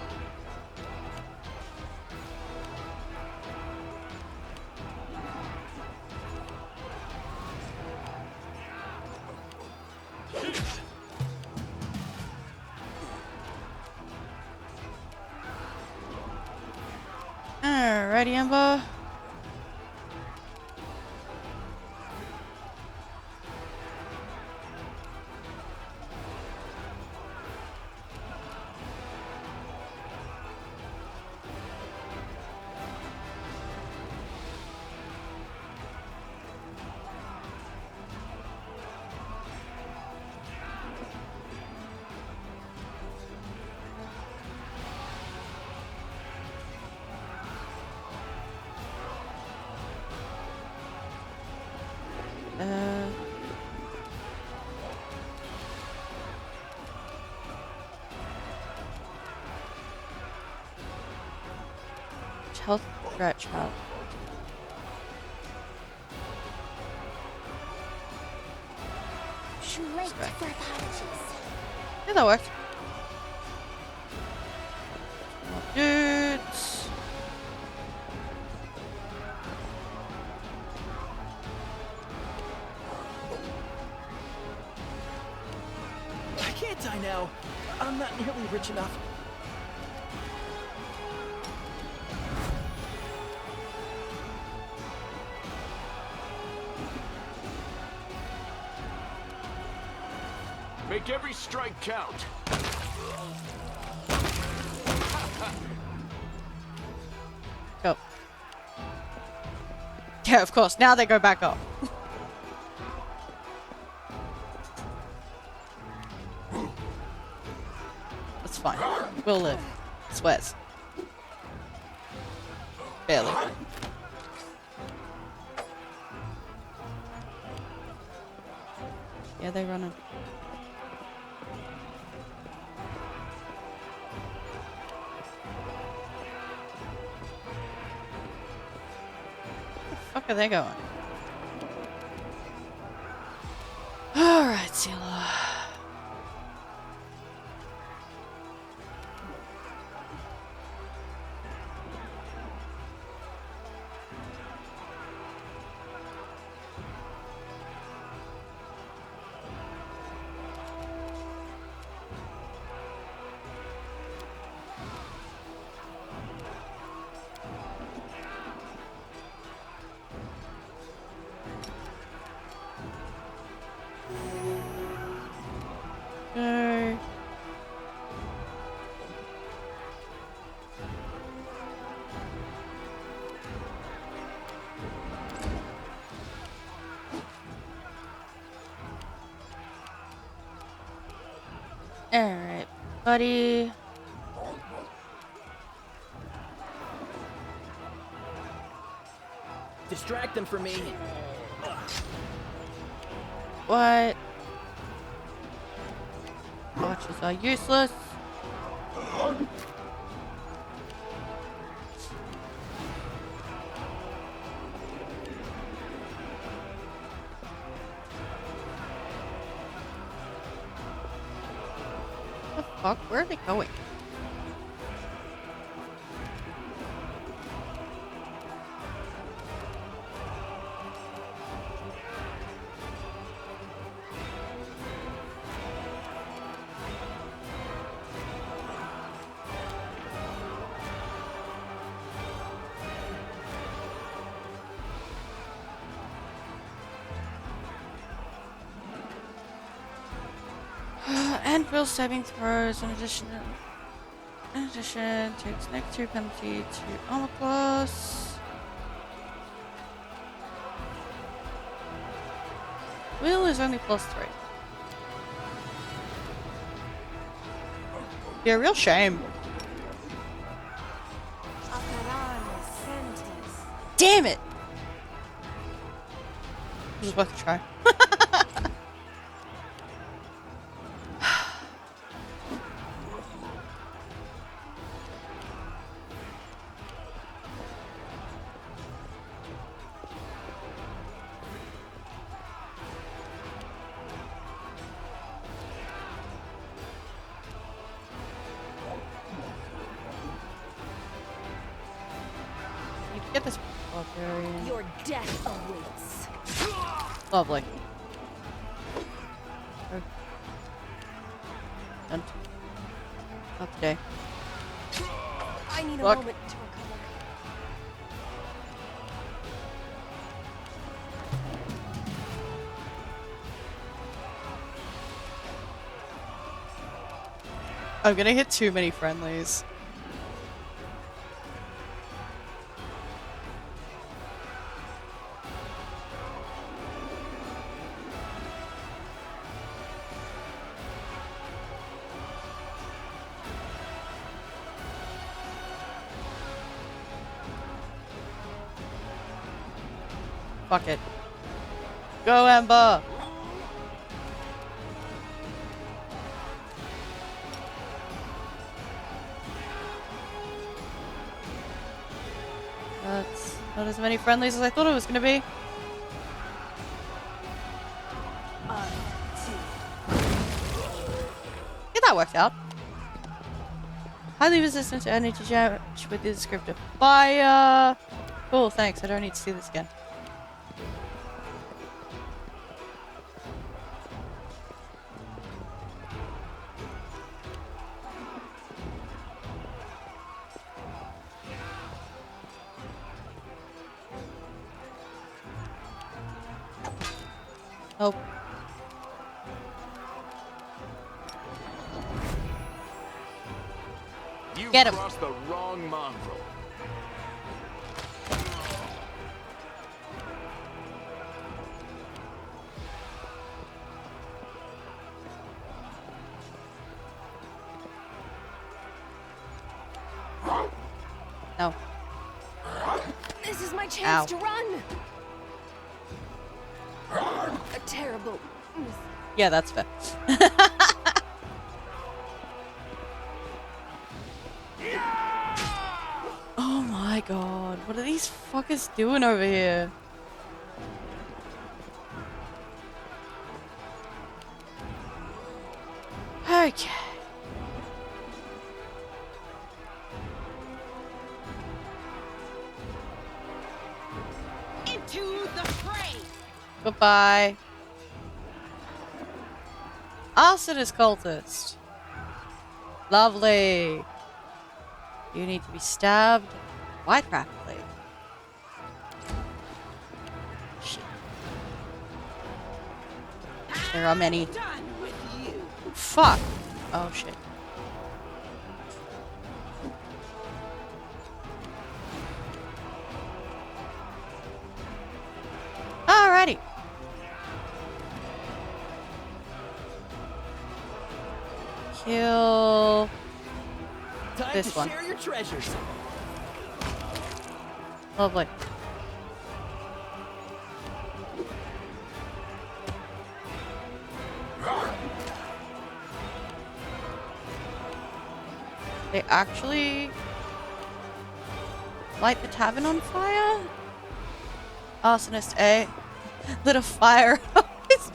Alrighty, Ember. Health stretch out. Too late for apologies. Yeah, that worked. More dudes. I can't die now. I'm not nearly rich enough. Make every strike count. Go. Yeah, of course. Now they go back up. That's fine. We'll live. Swears. Barely. Yeah, they're running. Where the fuck are they going? Alright, Sela. Go. Alright, buddy. Distract them for me. What? Archers are useless. What the fuck? Where are they going? And will saving throws in addition takes -2 penalty to armor class. Will is only +3. Be a real shame. Damn it! It was worth a try. Get this barbarian. Your death awaits. Lovely. Done. Not today. I need a Fuck. moment to recover. I'm gonna hit too many friendlies. Fuck it. Go, Ember! That's not as many friendlies as I thought it was gonna be. Yeah, that worked out. Highly resistant to energy damage with the descriptor fire. Cool, thanks. I don't need to see this again. Oh. You Get him. crossed the wrong mongrel. No. This is my chance Ow. to run. A terrible miss. Yeah, that's fair. Oh my god, what are these fuckers doing over here? Okay. Into the fray! Goodbye. Arsonist cultist. Lovely. You need to be stabbed quite rapidly. Shit. There are many. Done with you. Fuck. Oh shit. Alrighty. Kill Time this to one. share your treasures. Lovely. They actually light the tavern on fire? Arsonist A lit a fire on his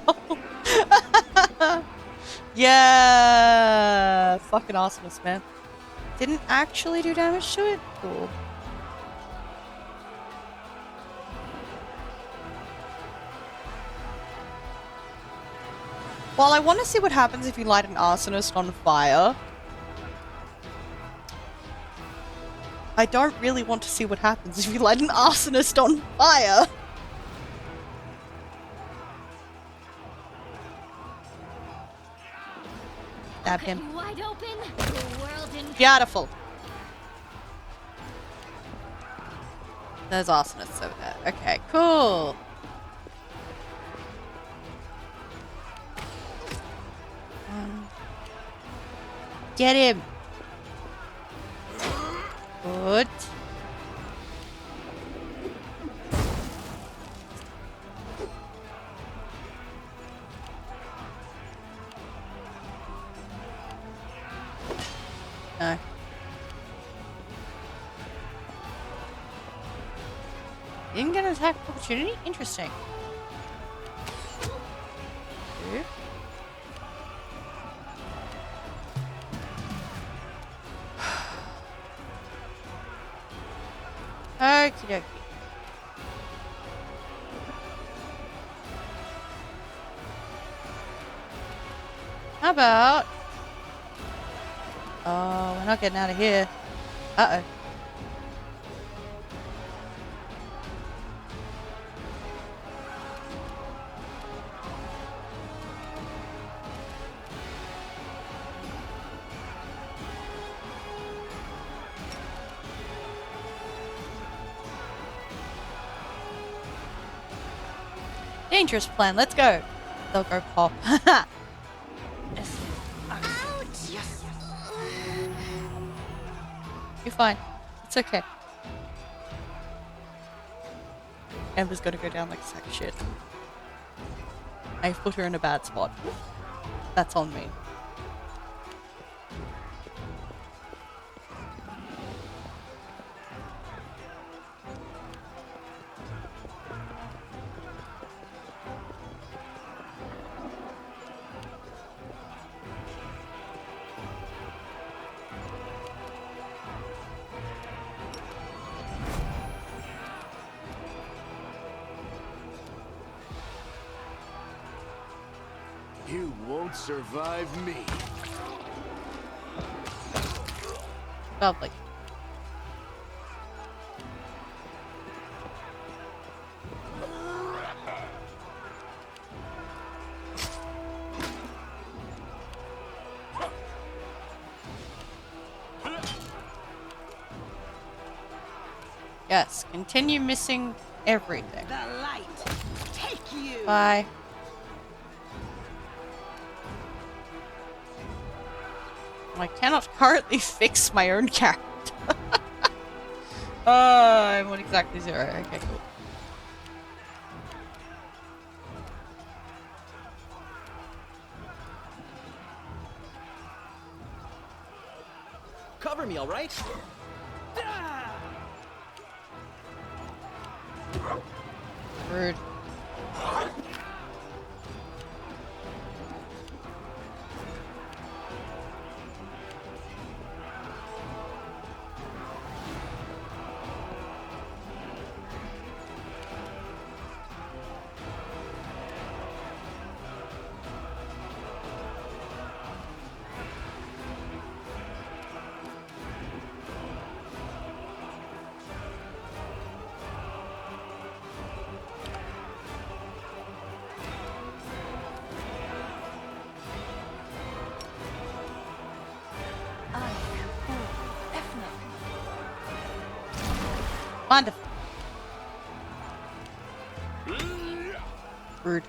phone. Yeah! Fucking arsonist, man. Didn't actually do damage to it? Cool. Well, I want to see what happens if you light an arsonist on fire. I don't really want to see what happens if you light an arsonist on fire. Stab him. You wide open. The world in Beautiful. There's arsonists over there. Okay, cool. Get him. Good. No. Didn't get an attack opportunity? Interesting. Two. Okie dokie. How about... Oh, we're not getting out of here. Uh-oh. Dangerous plan, let's go. They'll go pop. Yes. Yes. You're fine. It's okay. Amber's gonna go down like a sack of shit. I've put her in a bad spot. That's on me. You won't survive me. Lovely. Yes, continue missing everything. The light. Take you. Bye. I cannot currently fix my own character. I'm on exactly 0. Okay, cool. Cover me, all right? Rude. Wonderful. Rude.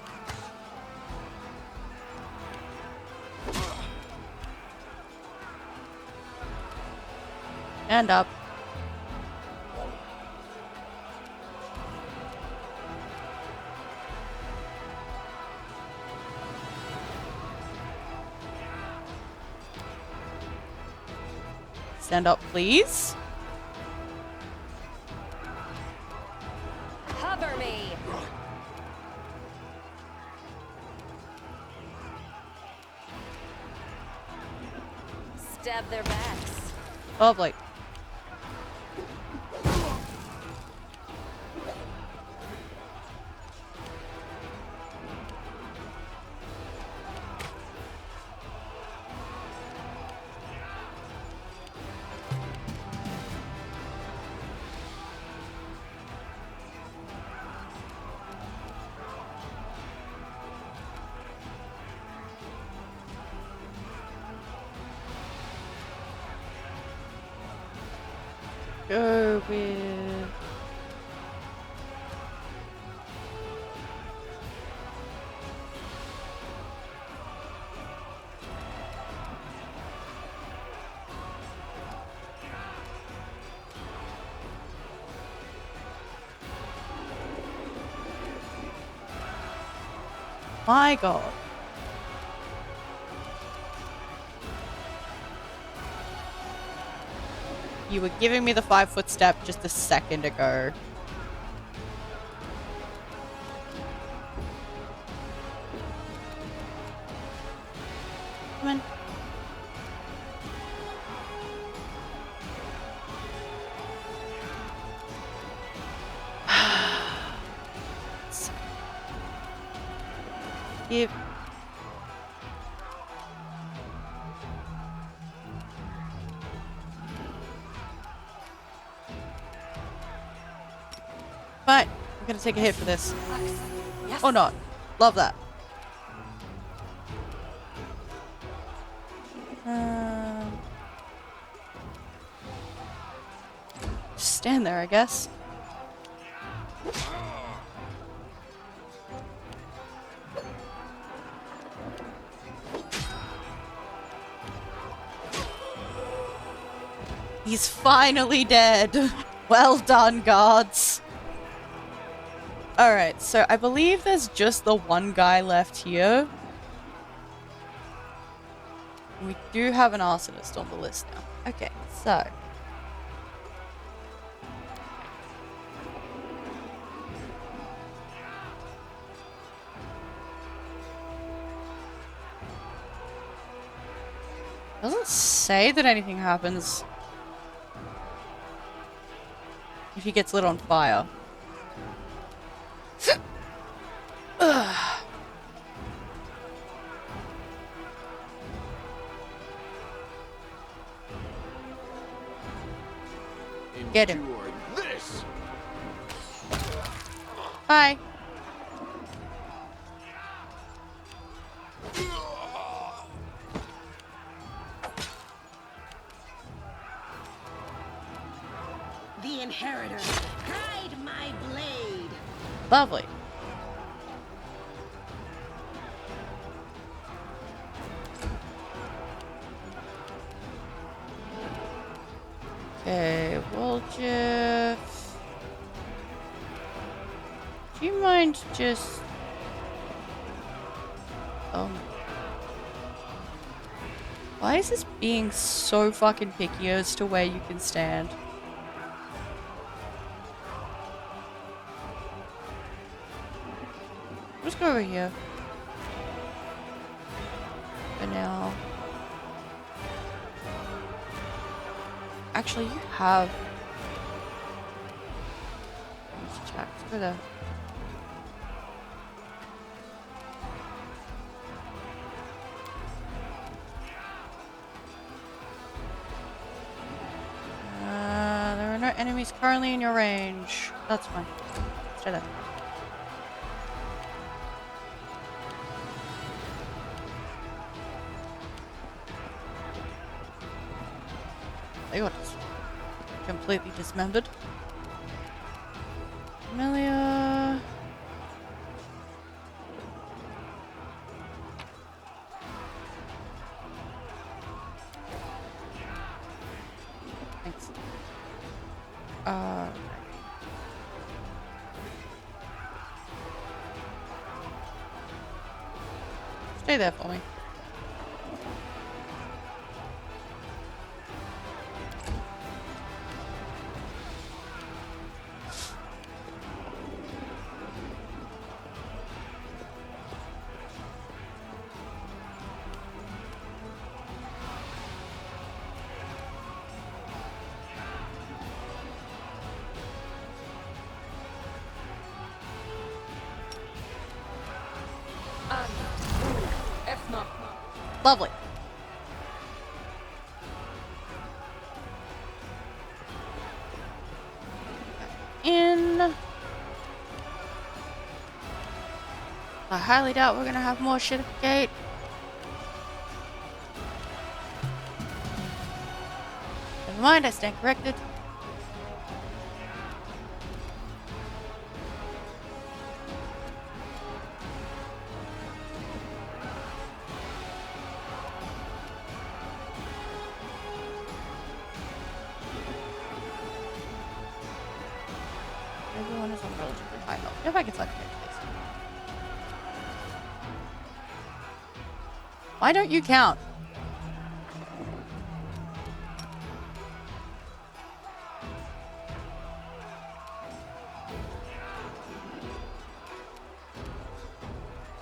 And up. Stand up, please. Cover me. Stab their backs. Lovely. go with... My god. You were giving me the 5-foot step just a second ago. Come on. Yep. But we're gonna take a hit for this. Yes. Or not. Love that. Just stand there, I guess. He's finally dead. Well done, guards. Alright, so I believe there's just the one guy left here. We do have an arsonist on the list now. Okay, so... doesn't say that anything happens if he gets lit on fire. Get him. This. Bye. The Inheritor. Guide my blade. Lovely. Okay, we'll just... do you mind just... why is this being so fucking picky as to where you can stand? Let's go over here. For now. Actually, you have... let's check. Let's go there. There are no enemies currently in your range. That's fine. Stay there. They got completely dismembered. Amelia. Thanks. Stay there for me. Lovely. In. I highly doubt we're gonna have more shit at the gate. Never mind, I stand corrected. I can suck this. Why don't you count?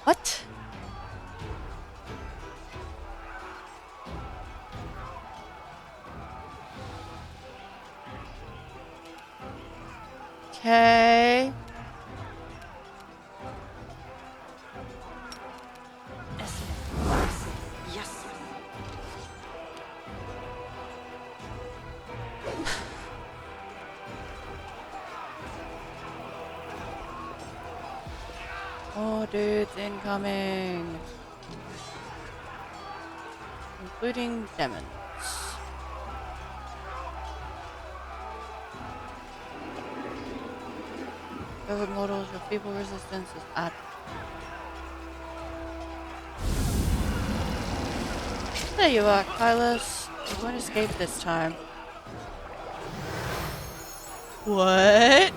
What? Okay. Yes. Oh, dudes incoming. Including demons. Over mortals, your feeble resistance is at. There you are, Kylos. You won't escape this time. What?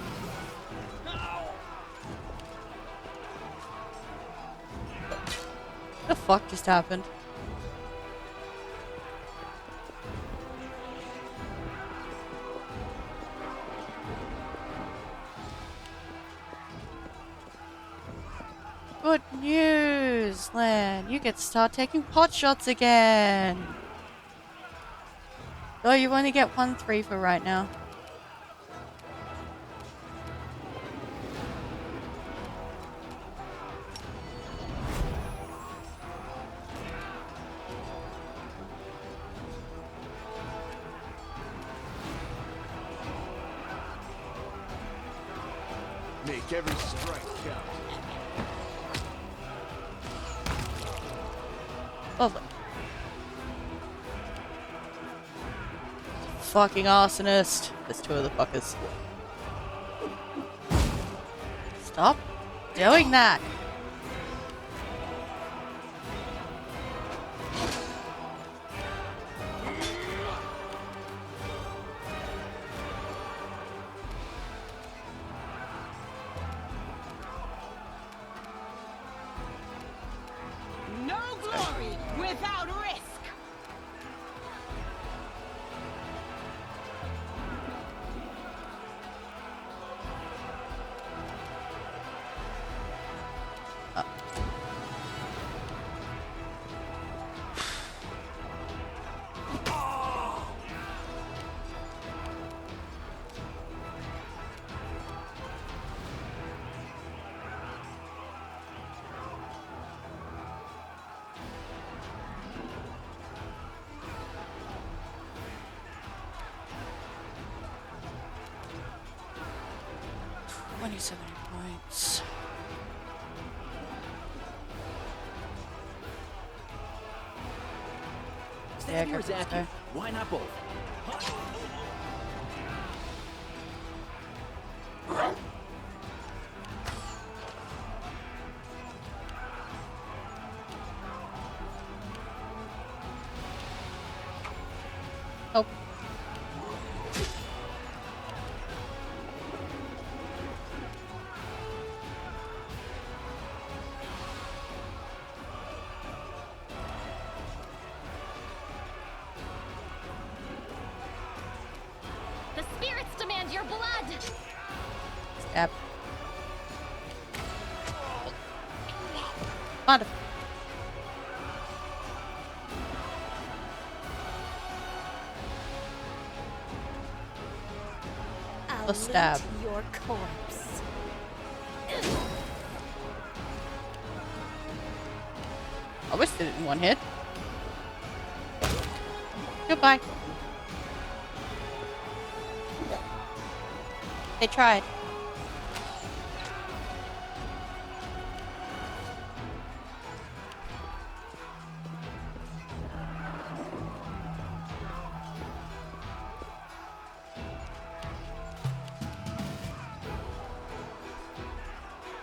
The fuck just happened? Good news, Lan. You get to start taking pot shots again. Though you only get 1-3 for right now. Make every strike count. Lovely. Fucking arsonist. There's two of the fuckers. Stop doing that. No glory without risk. Points. Stabby or go for this Zacky? guy. Why not both? Oh. The spirits demand your blood! Stab. Wonderful. I'll stab. loot your corpse. I wish it in one hit. Goodbye. They tried.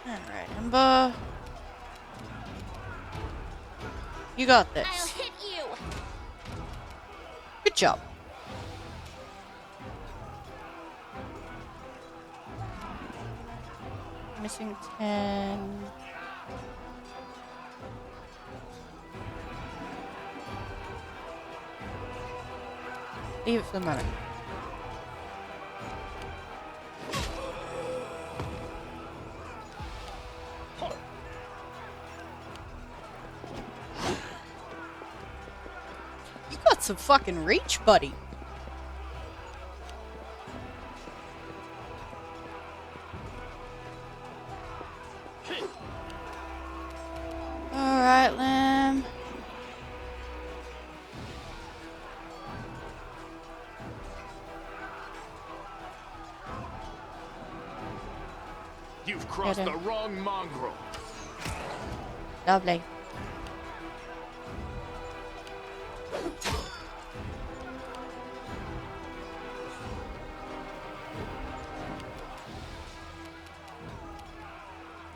Alright, Ember. You got this. I'll hit you! Good job. Missing 10. Leave it for the moment. You got some fucking reach, buddy. Alright, Lamb. You've crossed the wrong mongrel. Lovely.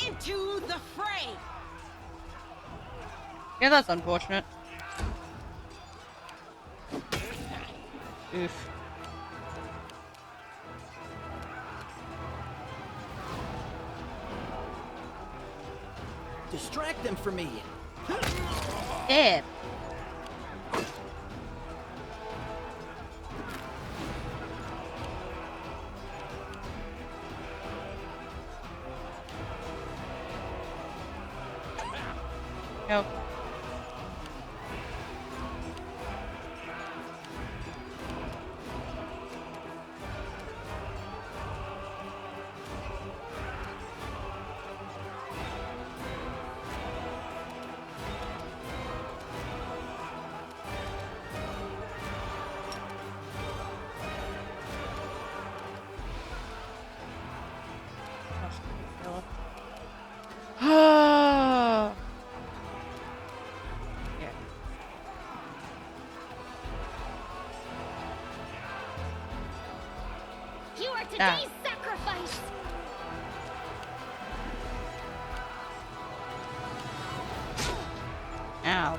Into the fray! Yeah, that's unfortunate. Oof. Distract them for me. Yeah. Nope. You are today's sacrifice! Ow.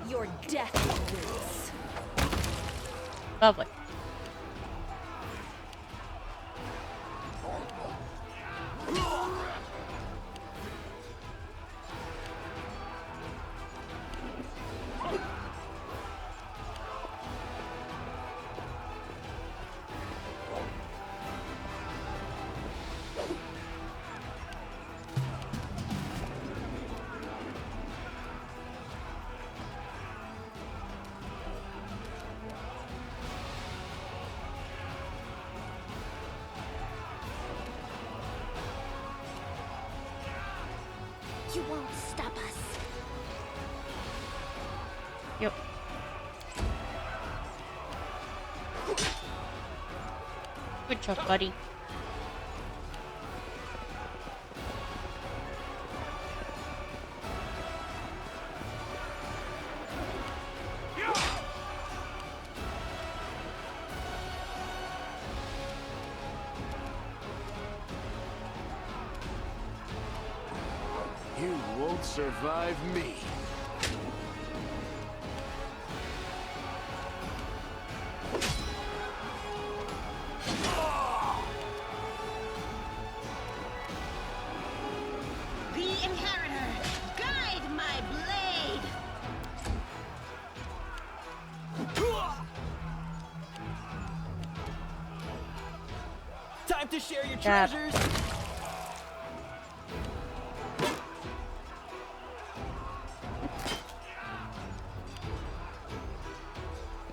Your death awaits. Lovely. You won't stop us. Yep. Good job, buddy. You won't survive me. The Inheritor, guide my blade! Time to share your Dad. treasures.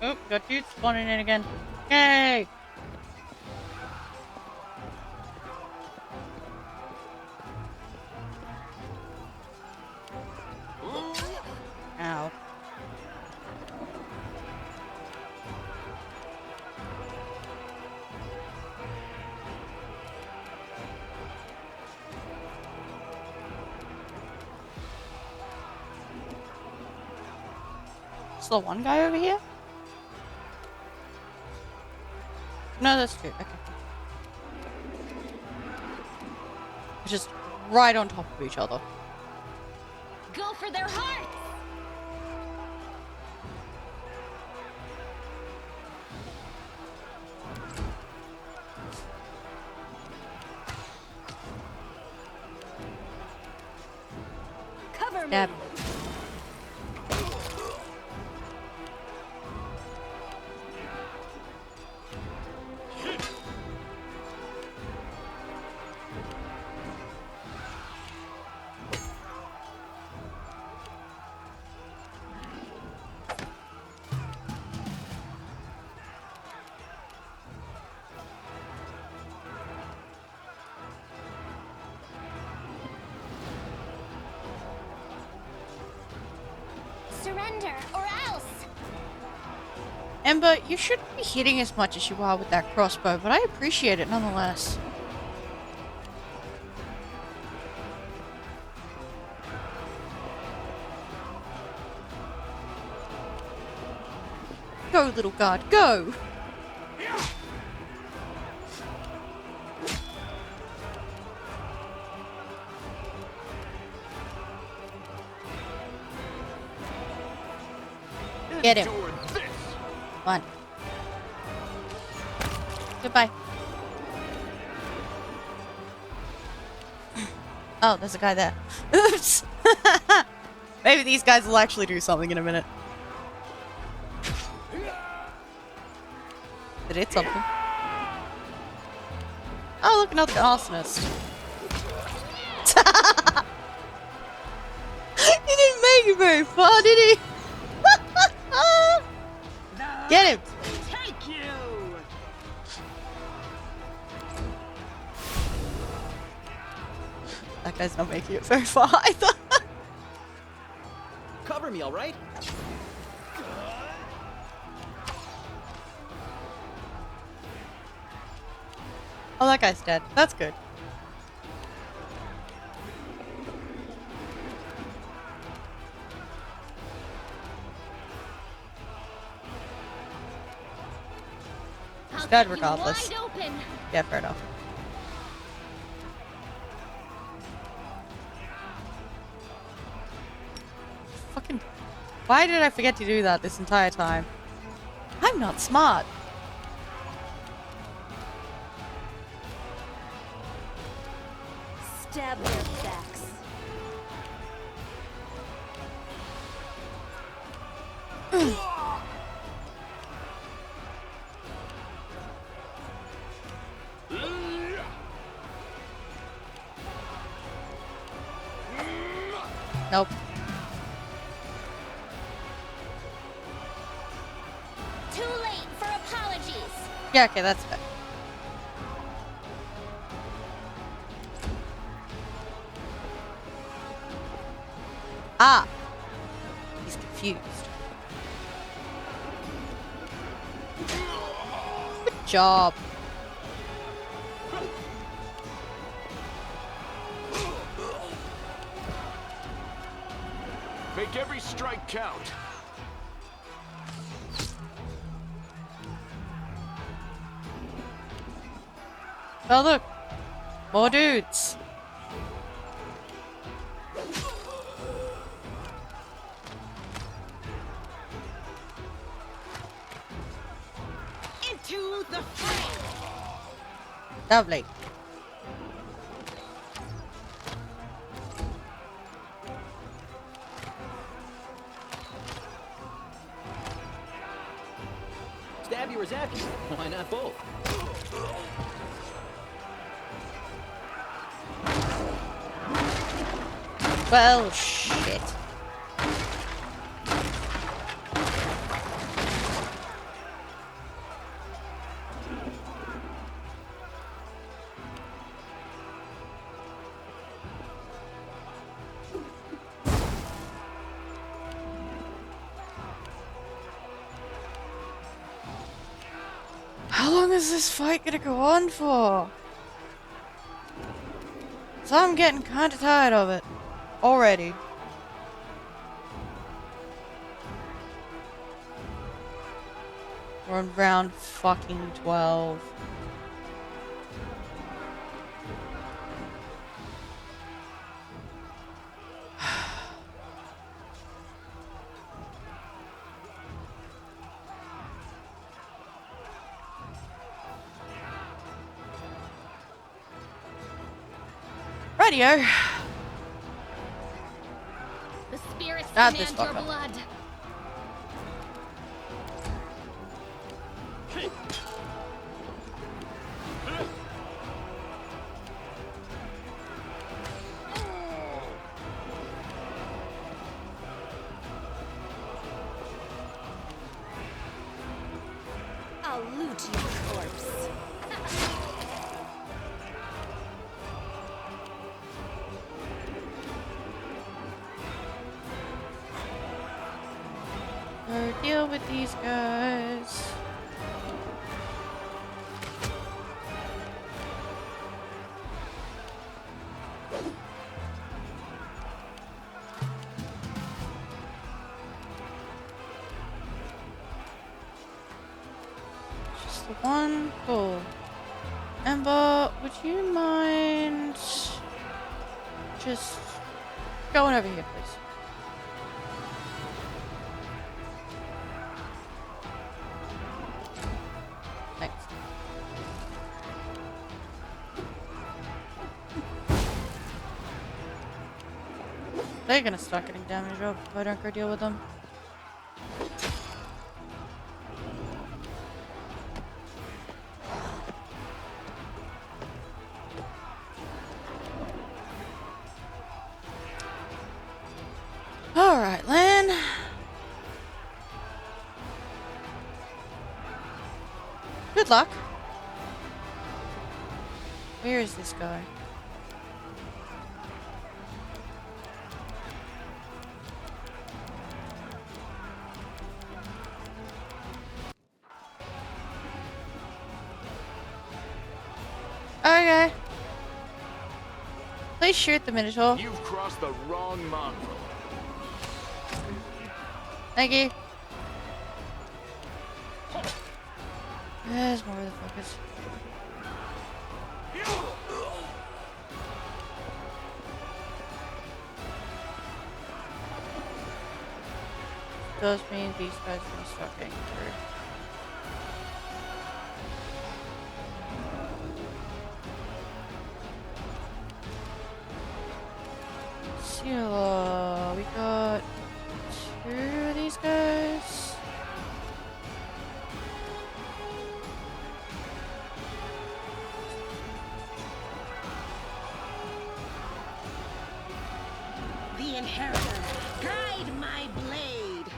Oh, got dudes spawning in again. Yay! Ow. Is the one guy over here? No, that's two. Okay. Just right on top of each other. Go for their hearts! Cover me. Stab. Surrender, or else. Ember, you shouldn't be hitting as much as you are with that crossbow, but I appreciate it nonetheless. Go, little guard, go! Get him. Endure this. Come on. Goodbye. Oh, there's a guy there. Oops! Maybe these guys will actually do something in a minute. Did it hit something? Oh, look, another arsonist. He didn't make it very far, did he? Get him! Take you! That guy's not making it very far either. Cover me, all right? Oh, that guy's dead. That's good. He's dead regardless. Wide open. Yeah, fair enough. Fucking... Why did I forget to do that this entire time? I'm not smart. Stab their backs. Nope. Too late for apologies. Yeah, okay, that's fair. Ah! He's confused. Good job. Make every strike count. Oh, look. More dudes. Into the fray. Lovely. Stab you or zap you? Why not both? Well, shit. How long is this fight gonna go on for? So I'm getting kinda tired of it. Already. We're on round fucking 12. Rightio. The spirits Not this demand your fucker. blood. I'll loot your corpse. Go deal with these guys. Just the one. Cool. Ember, would you mind just going over here, please? Thanks. They're gonna start getting damage up if I don't go deal with them. Alright, Lan. Good luck. Where is this guy? Okay. Please shoot the Minotaur. You've crossed the wrong mongrel. Thank you. There's more of the fuckers. Does mean these guys are gonna start getting through. Seal. We got two of these guys. The Inheritor, guide my blade.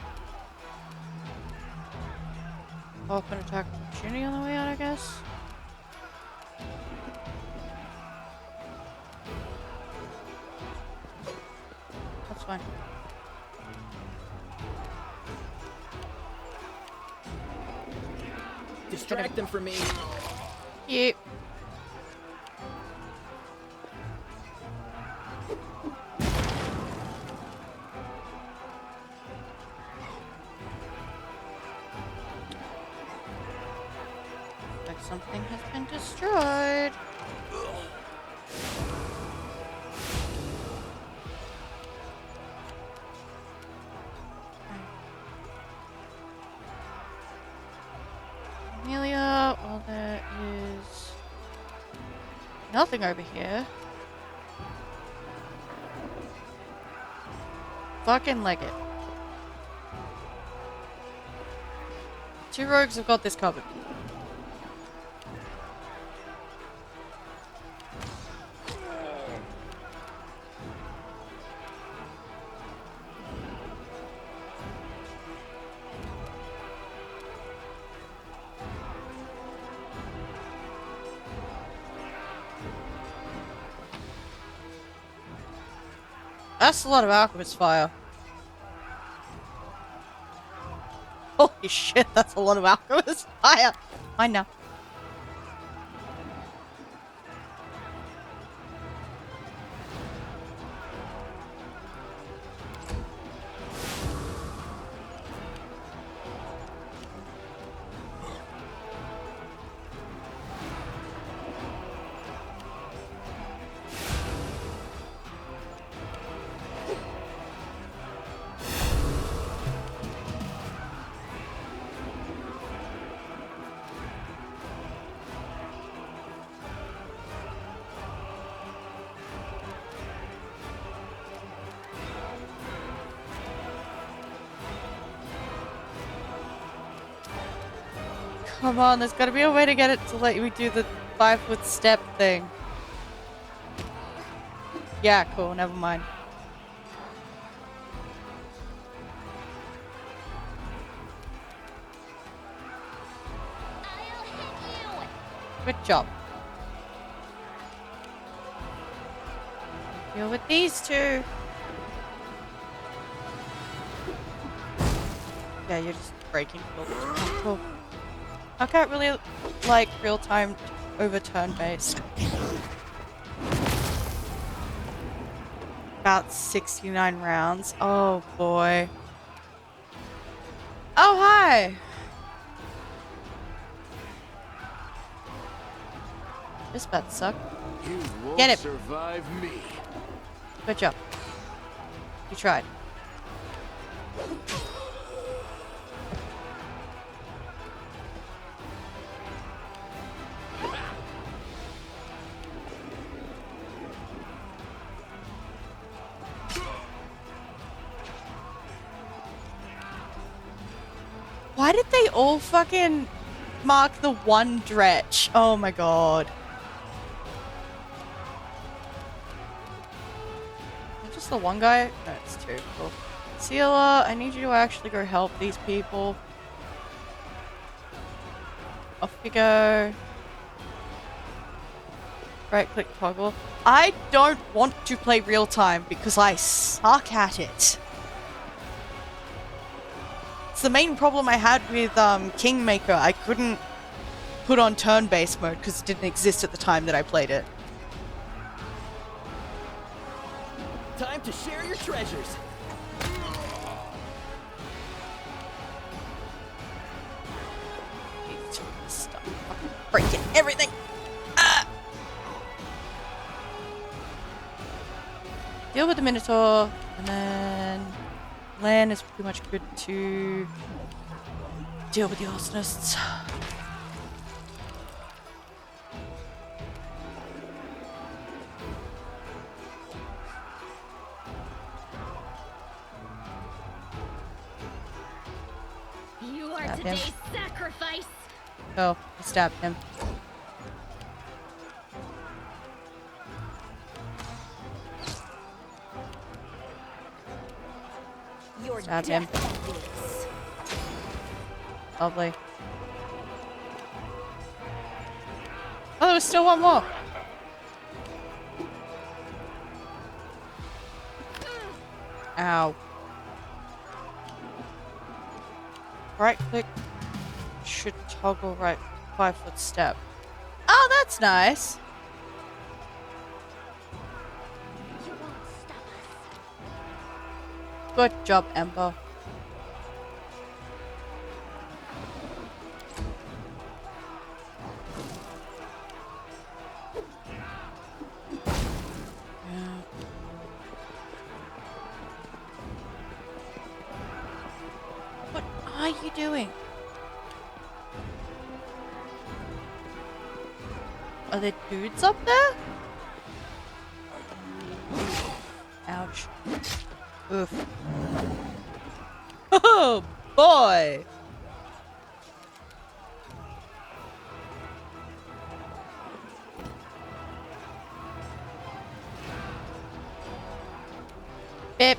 Open attack opportunity on the way out, I guess. That's fine. Distract them from me. Yep. Like something has been destroyed. Amelia, well there is nothing over here. Fucking leg it. Two rogues have got this covered. That's a lot of alchemist fire. Holy shit, that's a lot of alchemist fire. I know. Come on, there's gotta be a way to get it to let me do the 5-foot step thing. Yeah, cool, never mind. Good job. Deal with these two. Yeah, you're just breaking filters. Cool. I can't really like real-time over turn-based. About 69 rounds. Oh boy. Oh hi! This about to suck. You won't Get it. survive me. Good job. You tried. Why did they all fucking mark the one dretch? Oh my god. Just the one guy? No, it's two. Cool. Sealer, I need you to actually go help these people. Off you go. Right click toggle. I don't want to play real time because I suck at it. It's the main problem I had with Kingmaker. I couldn't put on turn-based mode because it didn't exist at the time that I played it. Time to share your treasures. Stop fucking breaking everything. Ah! Deal with the Minotaur, and then Lan is pretty much good to deal with the arsonists. You are Stab him. today's sacrifice. Oh, I stabbed him. Your Stab him. death awaits. Lovely. Oh, there was still one more. Ow. Right click should toggle right 5-foot step. Oh, that's nice. You won't stop us. Good job, Ember. What are you doing? Are there dudes up there? Ouch. Oof. Oh boy! Bip.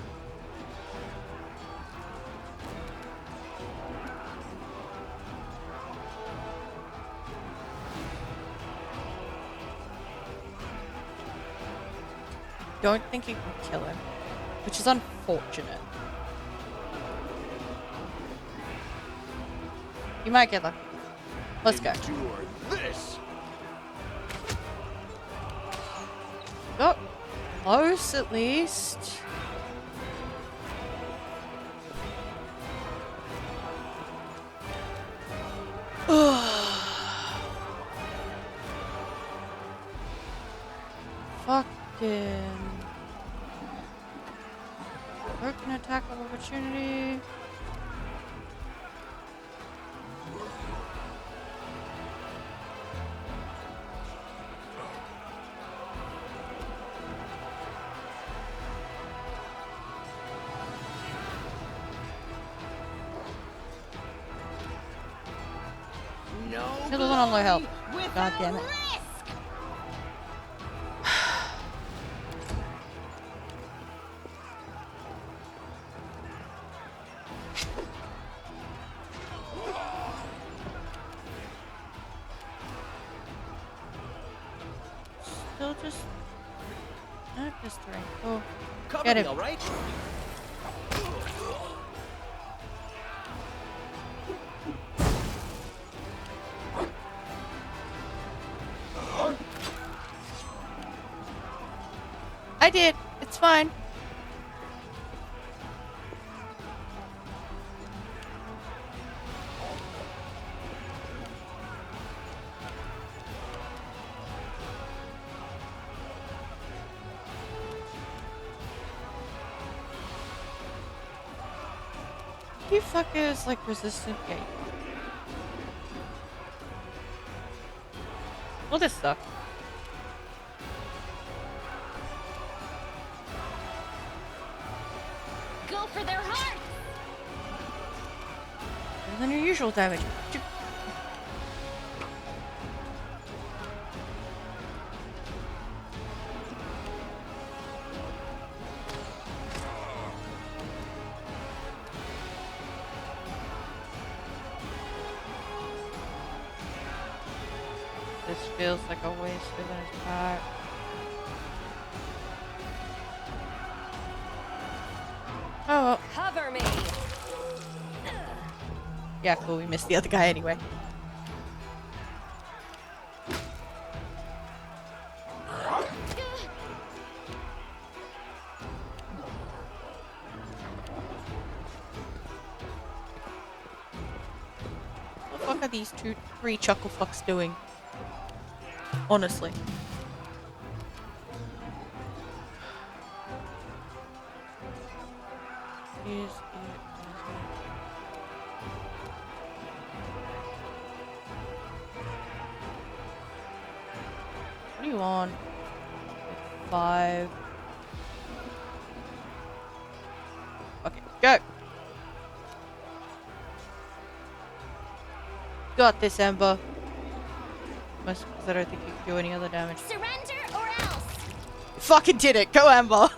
Don't think you can kill him, which is unfortunate. You might get lucky. Let's go. Endure this. Got close at least. Fucking broken attack of opportunity. No It wasn't on low health. God damn it. Still just... Not just three. Oh. Cover Get me, him. all right? I did. It's fine. You fuckers like resistant gate. Well, this sucks. Go for their heart! Better than your usual damage. This feels like a waste of an attack. Oh well. Cover me. Yeah, cool, we missed the other guy anyway. What the fuck are these three chuckle fucks doing? Honestly. Is it... What are you on? 5. Okay, go! Got this, Ember. Because I don't think you can do any other damage. Surrender or else! You fucking did it! Go, Ember!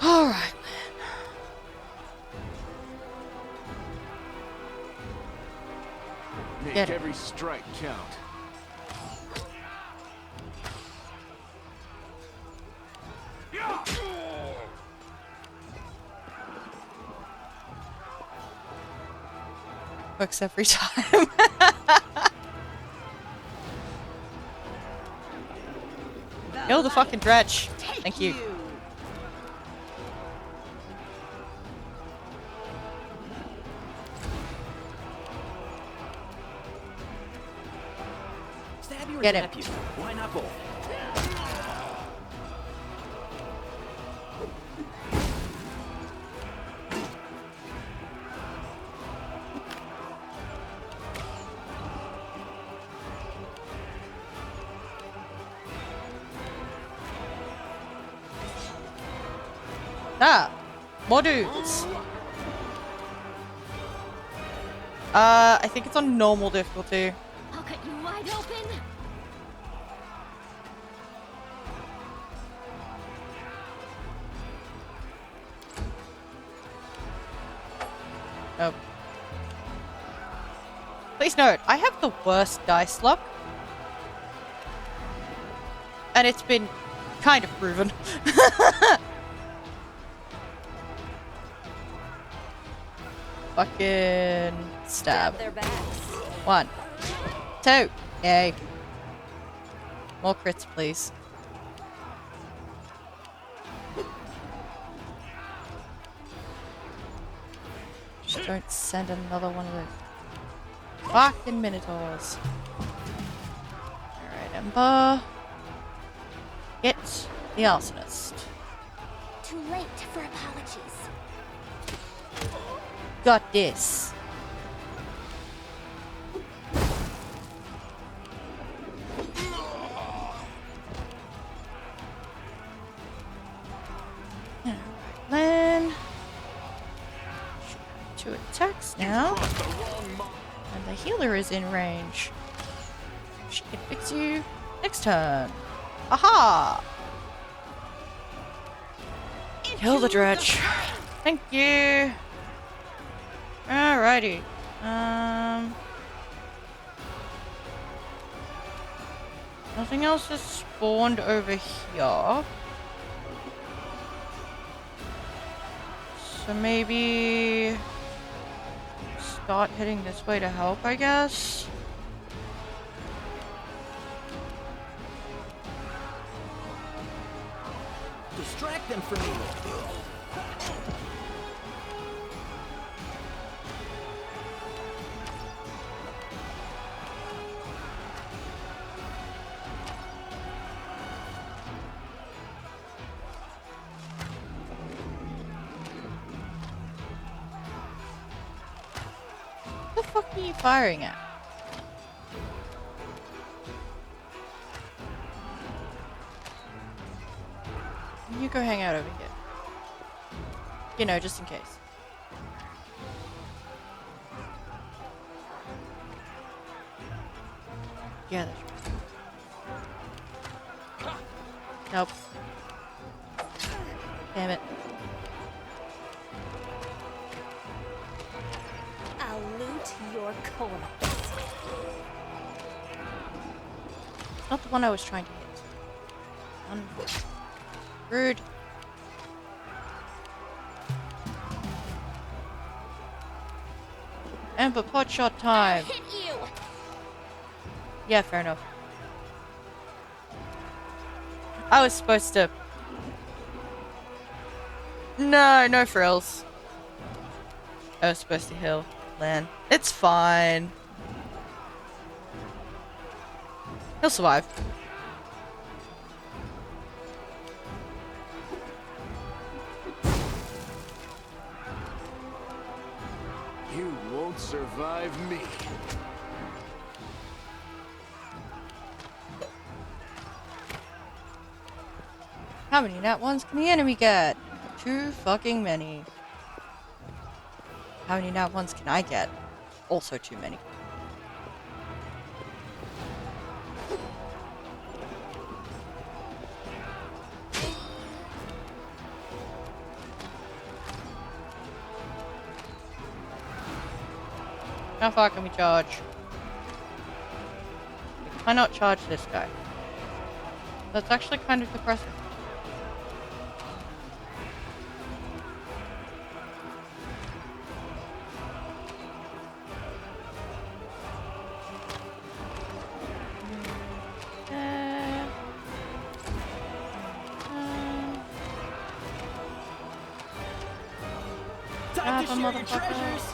Alright. Make Get it. every strike count. Works every time. Kill the fucking dredge. Thank you. Stab you or Get him. zap you? Why not both? Ah, more dudes. I think it's on normal difficulty. I'll cut you wide open! Nope. Please note, I have the worst dice luck. And it's been kind of proven. Fucking stab. Their backs. 1, 2, yay. More crits, please. Just don't send another one of those fucking minotaurs. Alright, Ember. Get the arsonist. Too late for apologies. got this. Then 2 attacks now, and the healer is in range. She can fix you next turn. Aha! Kill the dredge. Thank you. Alrighty. Nothing else has spawned over here. So maybe start heading this way to help, I guess. Distract them from me. What the fuck are you firing at? You go hang out over here. You know, just in case. Yeah, that's right. Nope. Damn it. I'll loot your corpse. Not the one I was trying to hit. Unfortunate. Rude. Amber pot shot time. Hit you. Yeah, fair enough. I was supposed to. No frills. I was supposed to heal Lan. It's fine. He'll survive. You won't survive me. How many nat ones can the enemy get? Too fucking many. How many nat ones can I get? Also too many. How far can we charge? Why not charge this guy? That's actually kind of depressing. Time to share your motherfucker. treasures.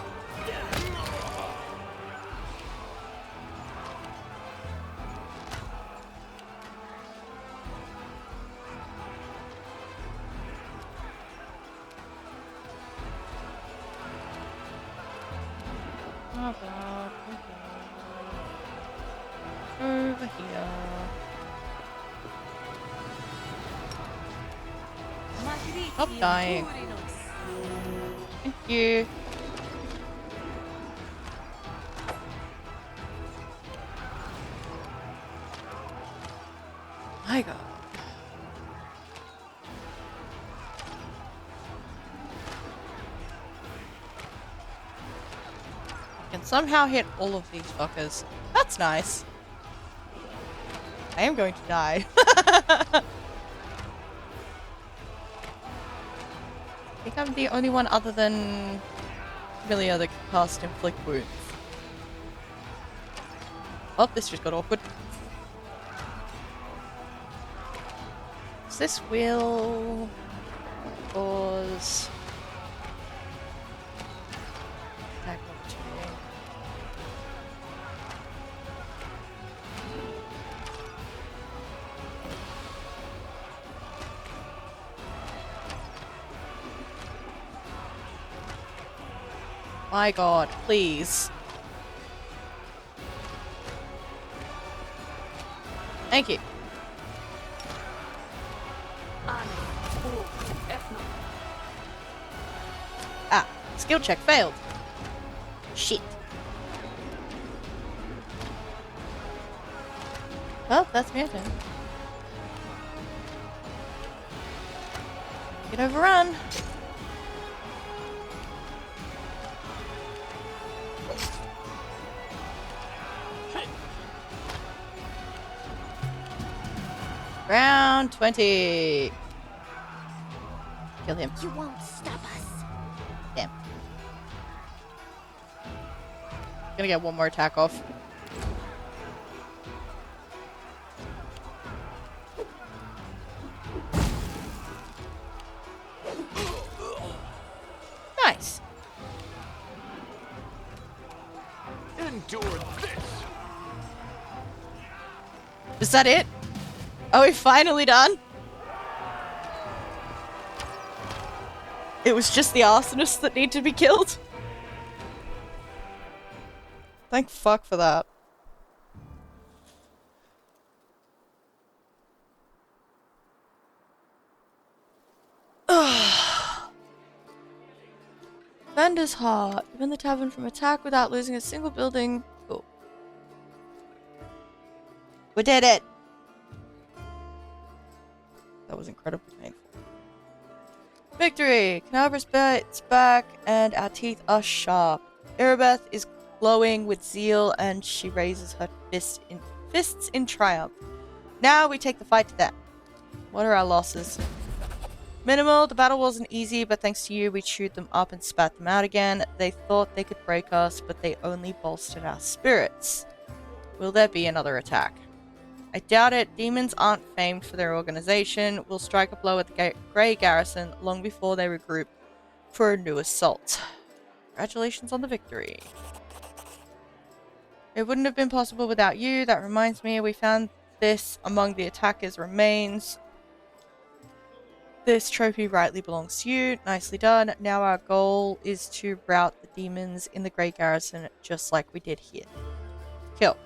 How about we go over here? Stop dying. Thank you. My God. I can somehow hit all of these fuckers. That's nice. I am going to die. I think I'm the only one other than Amelia that can cast Inflict Wounds. Oh, this just got awkward. So this will cause attack opportunity. My god, please. Thank you. Ah, skill check failed. Shit. Well, that's my turn. Get overrun. Round 20. Kill him. You won't stop us. Damn. Gonna get one more attack off. Nice. Endure this. Is that it? Are we finally done? It was just the arsonists that need to be killed. Thank fuck for that. Vendor's Heart. Defend the tavern from attack without losing a single building. Cool. We did it! That was incredibly painful. Victory! Canabra's bites back and our teeth are sharp. Erebeth is glowing with zeal and she raises her fists in triumph. Now we take the fight to them. What are our losses? Minimal. The battle wasn't easy, but thanks to you, we chewed them up and spat them out again. They thought they could break us, but they only bolstered our spirits. Will there be another attack? I doubt it. Demons aren't famed for their organization. We'll strike a blow at the Grey Garrison long before they regroup for a new assault. Congratulations on the victory. It wouldn't have been possible without you. That reminds me, we found this among the attackers' remains. This trophy rightly belongs to you. Nicely done. Now our goal is to rout the demons in the Grey Garrison just like we did here. Kill.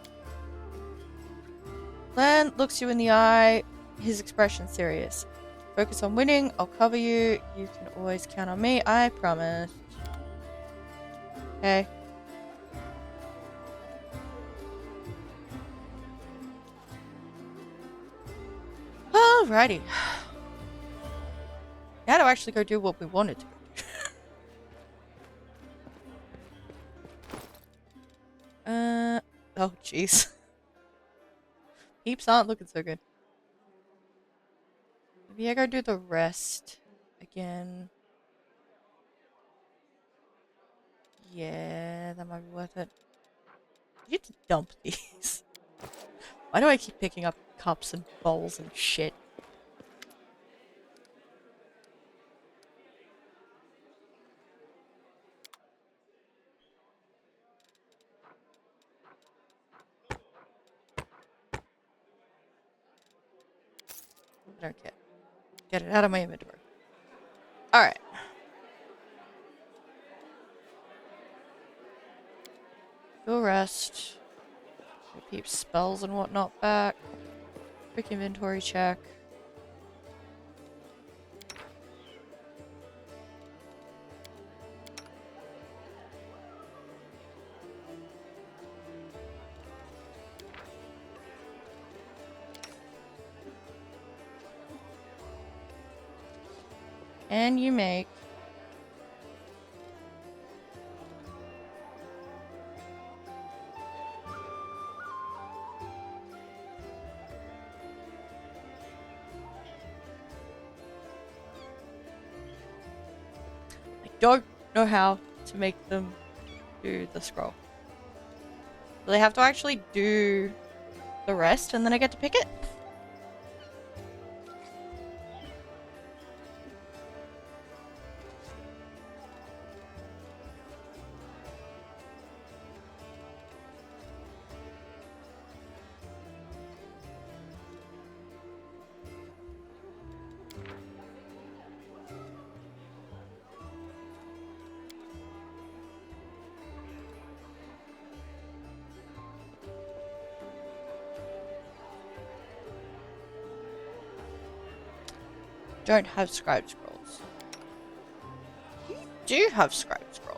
Len looks you in the eye, his expression serious. Focus on winning, I'll cover you. You can always count on me, I promise. Okay. Alrighty. Now to actually go do what we wanted to go do. Oh jeez. Heaps aren't looking so good. Maybe I go do the rest again. Yeah, that might be worth it. I need to dump these. Why do I keep picking up cups and bowls and shit? I don't care. Get it out of my inventory. Alright. Go rest. Keep spells and whatnot back. Quick inventory check. And you make I don't know how to make them do the scroll. Do they have to actually do the rest and then I get to pick it? don't have scribe scrolls. You do have scribe scrolls.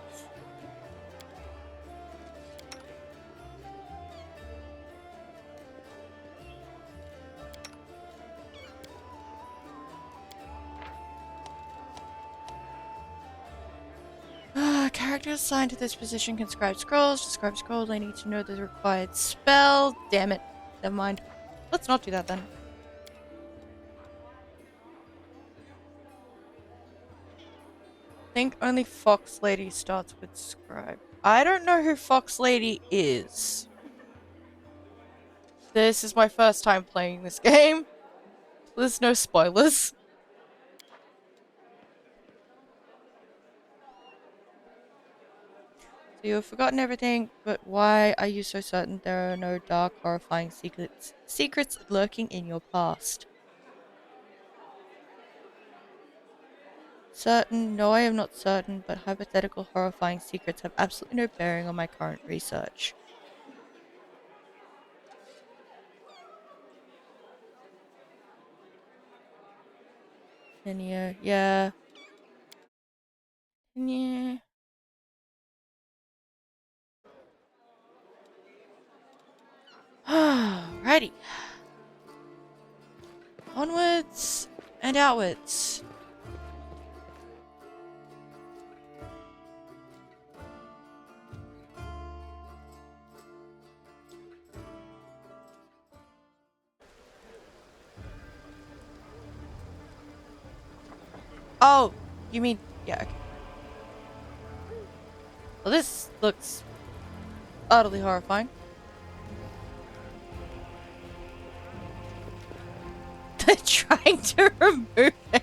Characters assigned to this position can scribe scrolls. To scribe scrolls, I need to know the required spell. Damn it. Never mind. Let's not do that then. I think only Fox Lady starts with scribe. I don't know who Fox Lady is. This is my first time playing this game. There's no spoilers. So you have forgotten everything, but why are you so certain there are no dark, horrifying secrets lurking in your past? Certain? No, I am not certain, but hypothetical, horrifying secrets have absolutely no bearing on my current research. Yeah. Yeah. Alrighty. Onwards and outwards. Oh, you mean, yeah, okay. Well, this looks utterly horrifying. They're trying to remove it.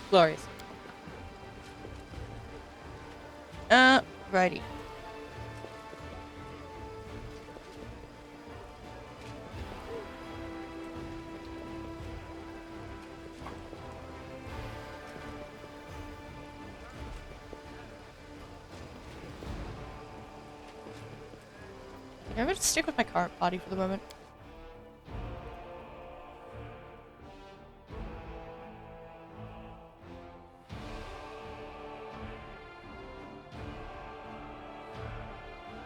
Glorious. Righty. I'm gonna stick with my current party for the moment.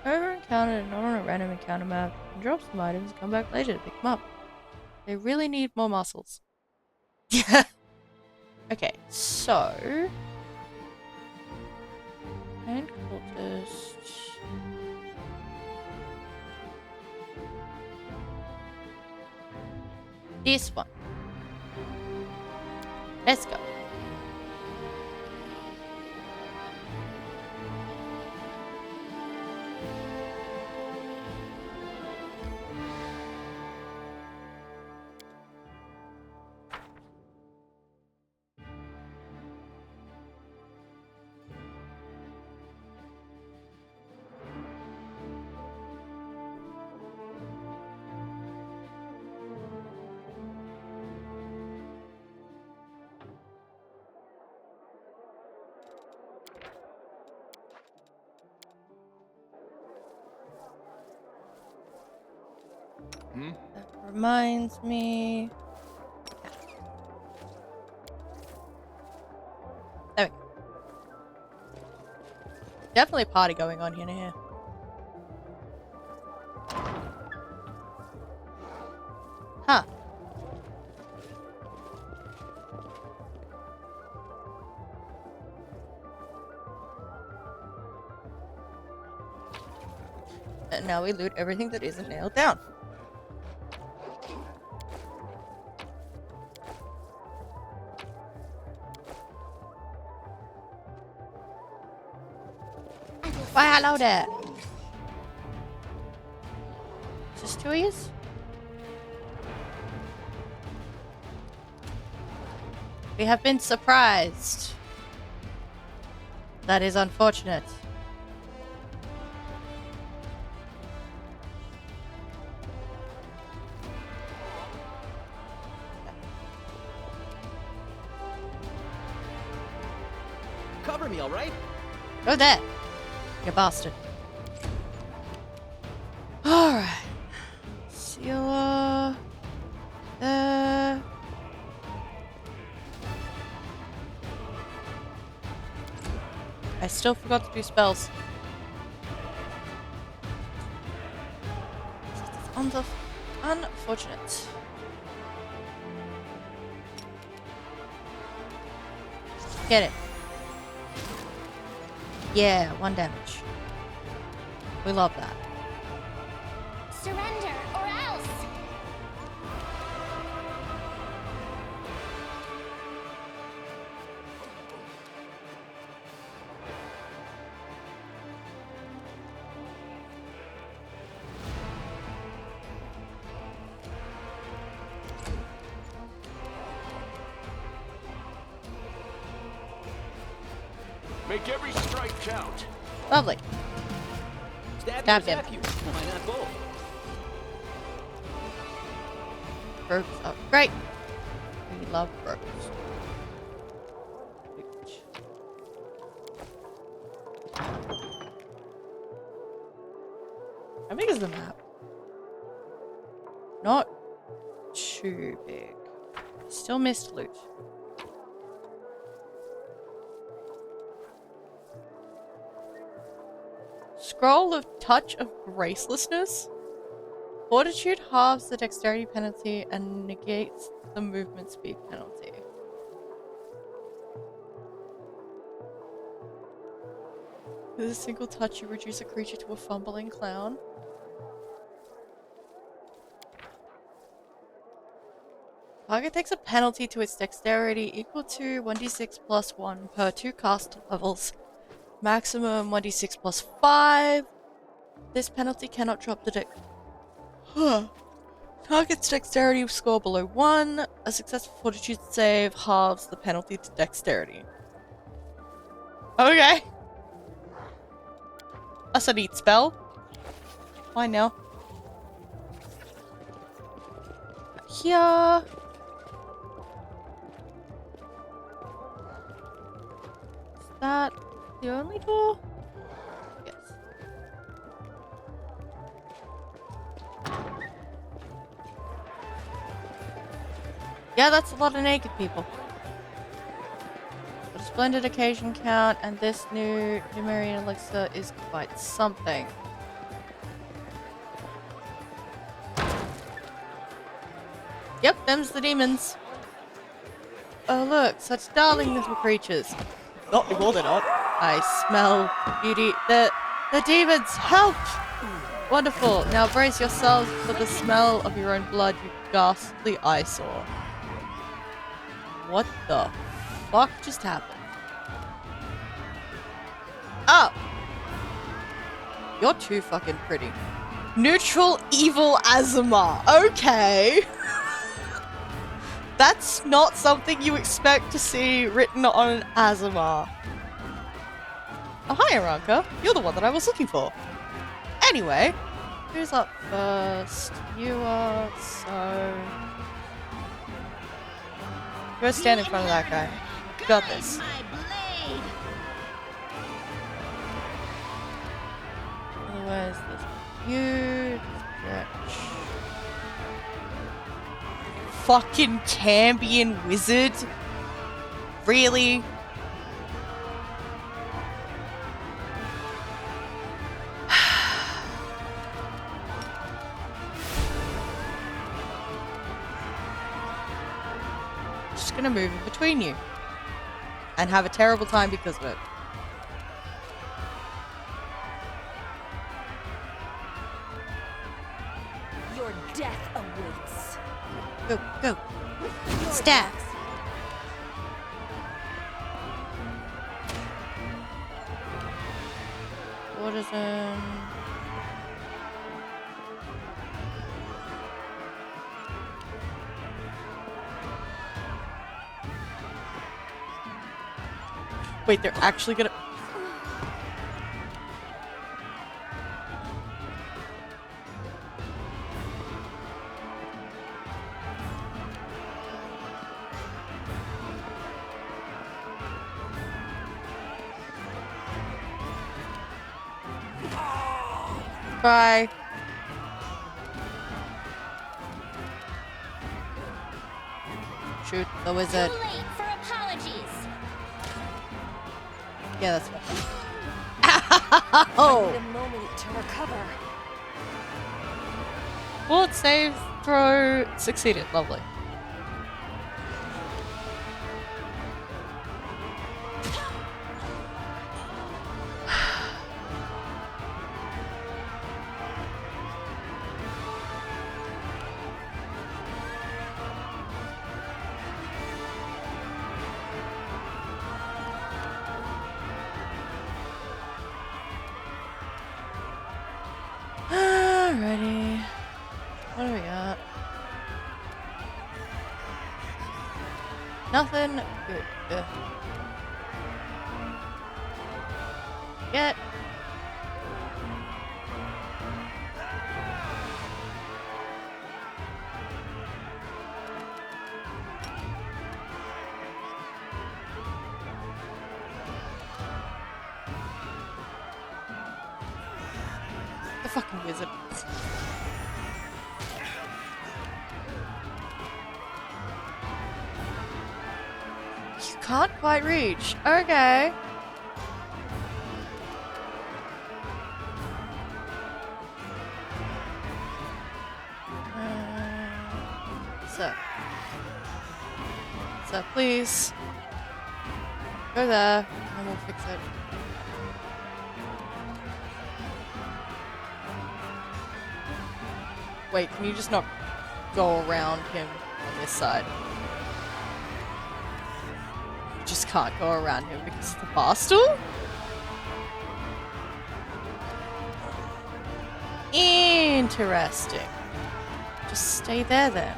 Ever encountered not on a random encounter map, and drop some items and come back later to pick them up. They really need more muscles. Yeah. Okay, so and cultist. This one. Let's go. That reminds me. There we go. Definitely a party going on here. Huh. And now we loot everything that isn't nailed down. Why, hello there. Is this 2 years? We have been surprised. That is unfortunate. Cover me, all right? Go there, you bastard. Alright. Seal. I still forgot to do spells. Unfortunate. Get it. Yeah, 1 damage. We love that. Surrender or else. Make every strike count. Lovely. Stab Stab or him. zap you. Why not both? Ropes are great. We love ropes. How big is the map? Not too big. Still missed loot. Scroll of Touch of Gracelessness. Fortitude halves the dexterity penalty and negates the movement speed penalty. With a single touch, you reduce a creature to a fumbling clown. Target takes a penalty to its dexterity equal to 1d6 plus 1 per 2 cast levels. Maximum 1d6 plus 5. This penalty cannot drop the deck. Target's dexterity score below 1. A successful fortitude save halves the penalty to dexterity. Okay. That's a neat spell. Fine now. Here. Is that the only door? Yes. Yeah, that's a lot of naked people. But a splendid occasion count, and this new Numerian elixir is quite something. Yep, them's the demons. Oh look, such darling little creatures. Not anymore, they're not. I smell beauty. The demons, help! Wonderful. Now brace yourselves for the smell of your own blood, you ghastly eyesore. What the fuck just happened? Oh! You're too fucking pretty. Neutral evil Azuma. Okay. That's not something you expect to see written on an Azuma. Oh, hi, Aranka. You're the one that I was looking for. Anyway, who's up first? You are, so... Go stand in front of that guy. You got this. Otherwise, there's you. Stretch. Fucking Cambion wizard? Really? Just gonna move in between you. And have a terrible time because of it. Your death awaits. Go, go. Stab. What is it? Wait, they're actually gonna... Bye. Shoot the wizard. Too late for apologies. Yeah, that's fine. I Oh! need a moment to recover. Bullet save throw succeeded. Lovely. Alrighty. What do we got? Nothing good. Get. The fucking wizard. You can't quite reach. Okay. So please go there and we'll fix it. Wait, can you just not go around him on this side? You just can't go around him because of the bar stool? Interesting. Just stay there then.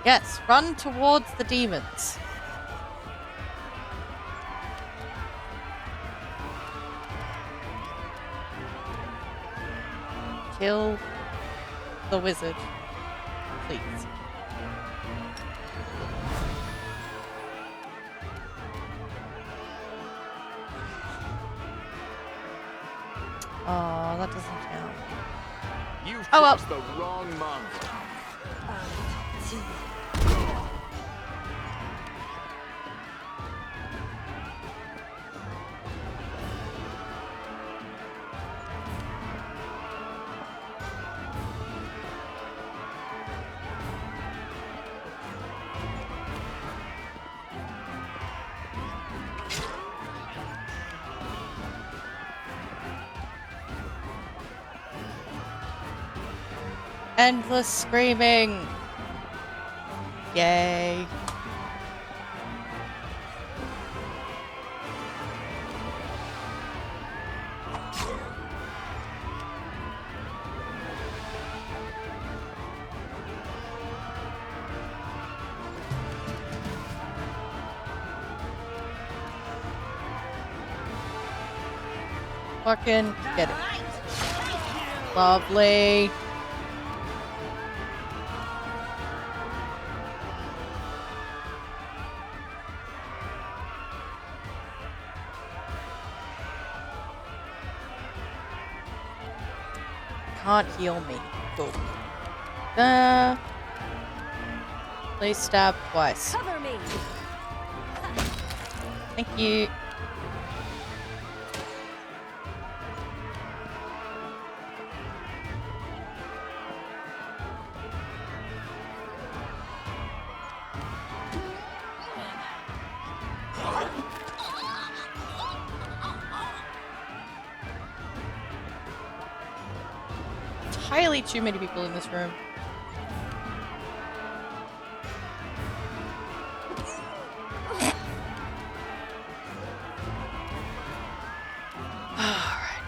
Yes, run towards the demons. Kill the wizard, please. Oh, that doesn't count. You've Oh, well. crossed the wrong mongrel. Endless screaming. Yay. Fucking get it. Lovely. Can't heal me. Cool. Please stab twice. Cover me. Thank you. Entirely too many people in this room. Alright.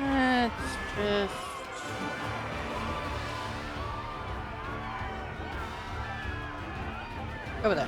Let's just... over there.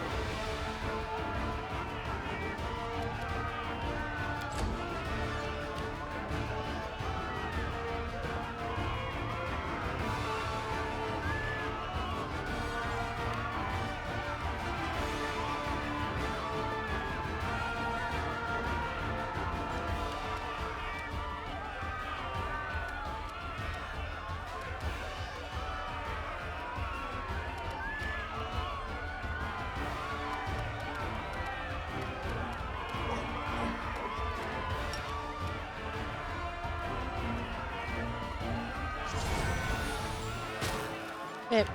Yep.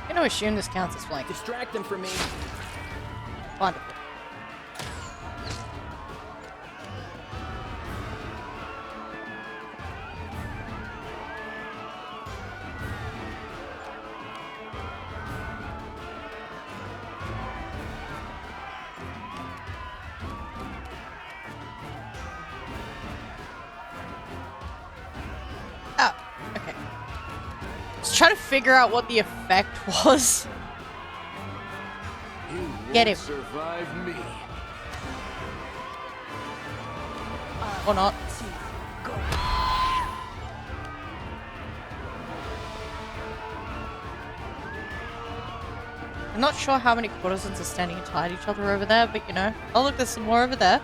I'm gonna assume this counts as flank. Distract them from me. Wonderful. Oh, okay. Just trying to figure out what the effect was. You Get won't him. survive me. Or not. I'm not sure how many courtesans are standing inside each other over there, but you know. Oh look, there's some more over there.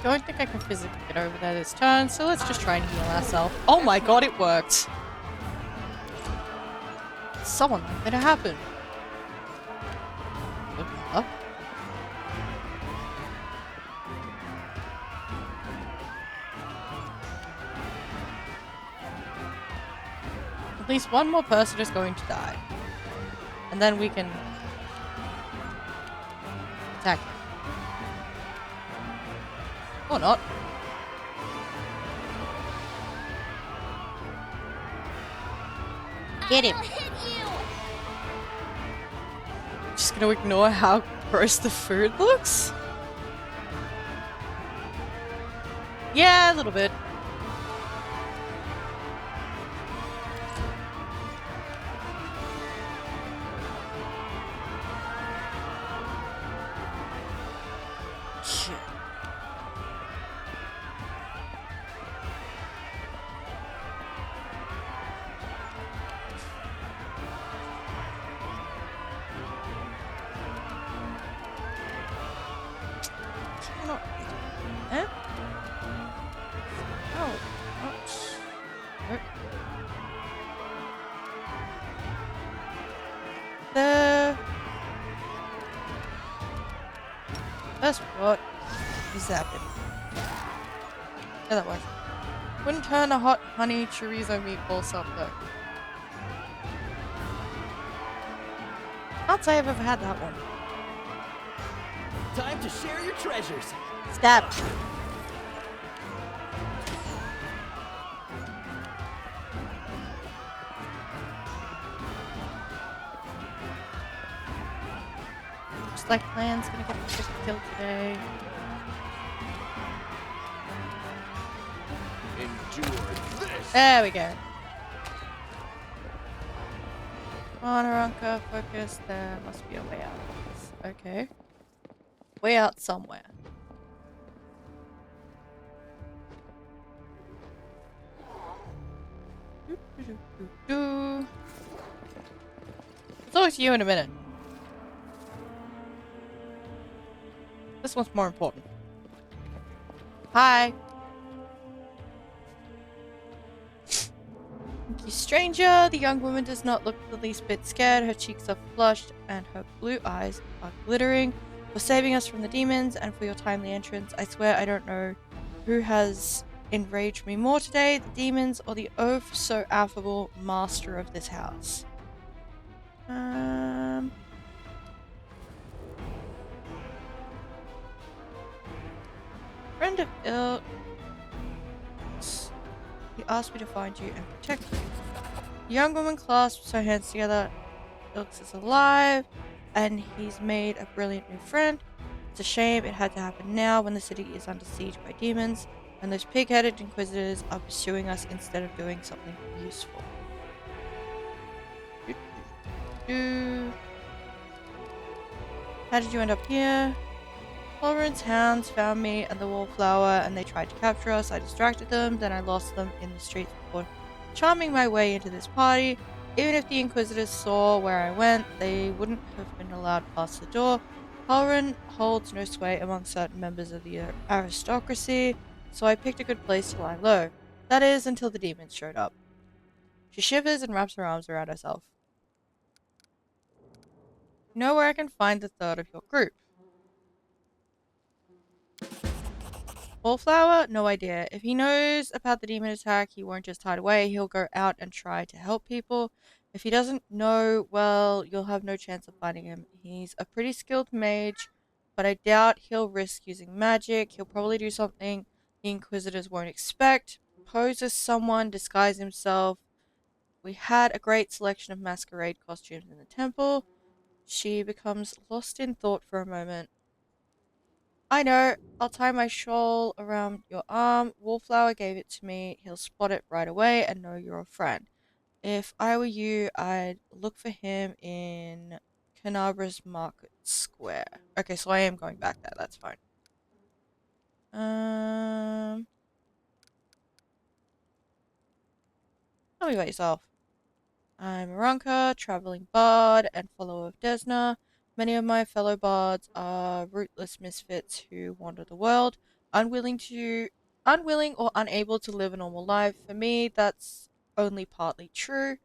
Don't think I can physically get over there this turn, so let's just try and heal ourselves. Oh my god, it worked! Someone like that happen. Good luck. At least one more person is going to die. And then we can attack him. Or not. Get him. Just gonna ignore how gross the food looks? Yeah, a little bit. That's what is happening. Yeah, that was. Wouldn't turn a hot honey chorizo meatball something. Can't say I've ever had that one. Time to share your treasures. Stab. Looks like Plan's gonna get the first kill today. Endure this. There we go. Come on, Aranka, focus. There must be a way out of this. Okay. Way out somewhere. I'll talk to you in a minute. This one's more important. Hi. Thank you, stranger. The young woman does not look the least bit scared. Her cheeks are flushed and her blue eyes are glittering. For saving us from the demons and for your timely entrance, I swear I don't know who has enraged me more today, the demons or the oaf so affable master of this house. Friend of ill. He asked me to find you and protect you. The young woman clasps her hands together. Ilks is alive. and he's made a brilliant new friend. It's a shame it had to happen now when the city is under siege by demons, and those pig-headed inquisitors are pursuing us instead of doing something useful. How did you end up here? Holren's hounds found me and the wallflower, and they tried to capture us. I distracted them, then I lost them in the streets before charming my way into this party. Even if the Inquisitors saw where I went, they wouldn't have been allowed past the door. Holren holds no sway among certain members of the aristocracy, so I picked a good place to lie low. That is, until the demons showed up. She shivers and wraps her arms around herself. You know where I can find the third of your group? Wallflower? No idea. If he knows about the demon attack, he won't just hide away. He'll go out and try to help people. If he doesn't know, well, you'll have no chance of finding him. He's a pretty skilled mage, but I doubt he'll risk using magic. He'll probably do something the Inquisitors won't expect. Pose as someone, disguise himself. We had a great selection of masquerade costumes in the temple. She becomes lost in thought for a moment. I know. I'll tie my shawl around your arm. Wallflower gave it to me. He'll spot it right away and know you're a friend. If I were you, I'd look for him in Canabra's Market Square. Okay, so I am going back there. That's fine. Tell me about yourself. I'm Aranka, traveling bard and follower of Desna. Many of my fellow bards are rootless misfits who wander the world, unwilling or unable to live a normal life. For me, that's only partly true.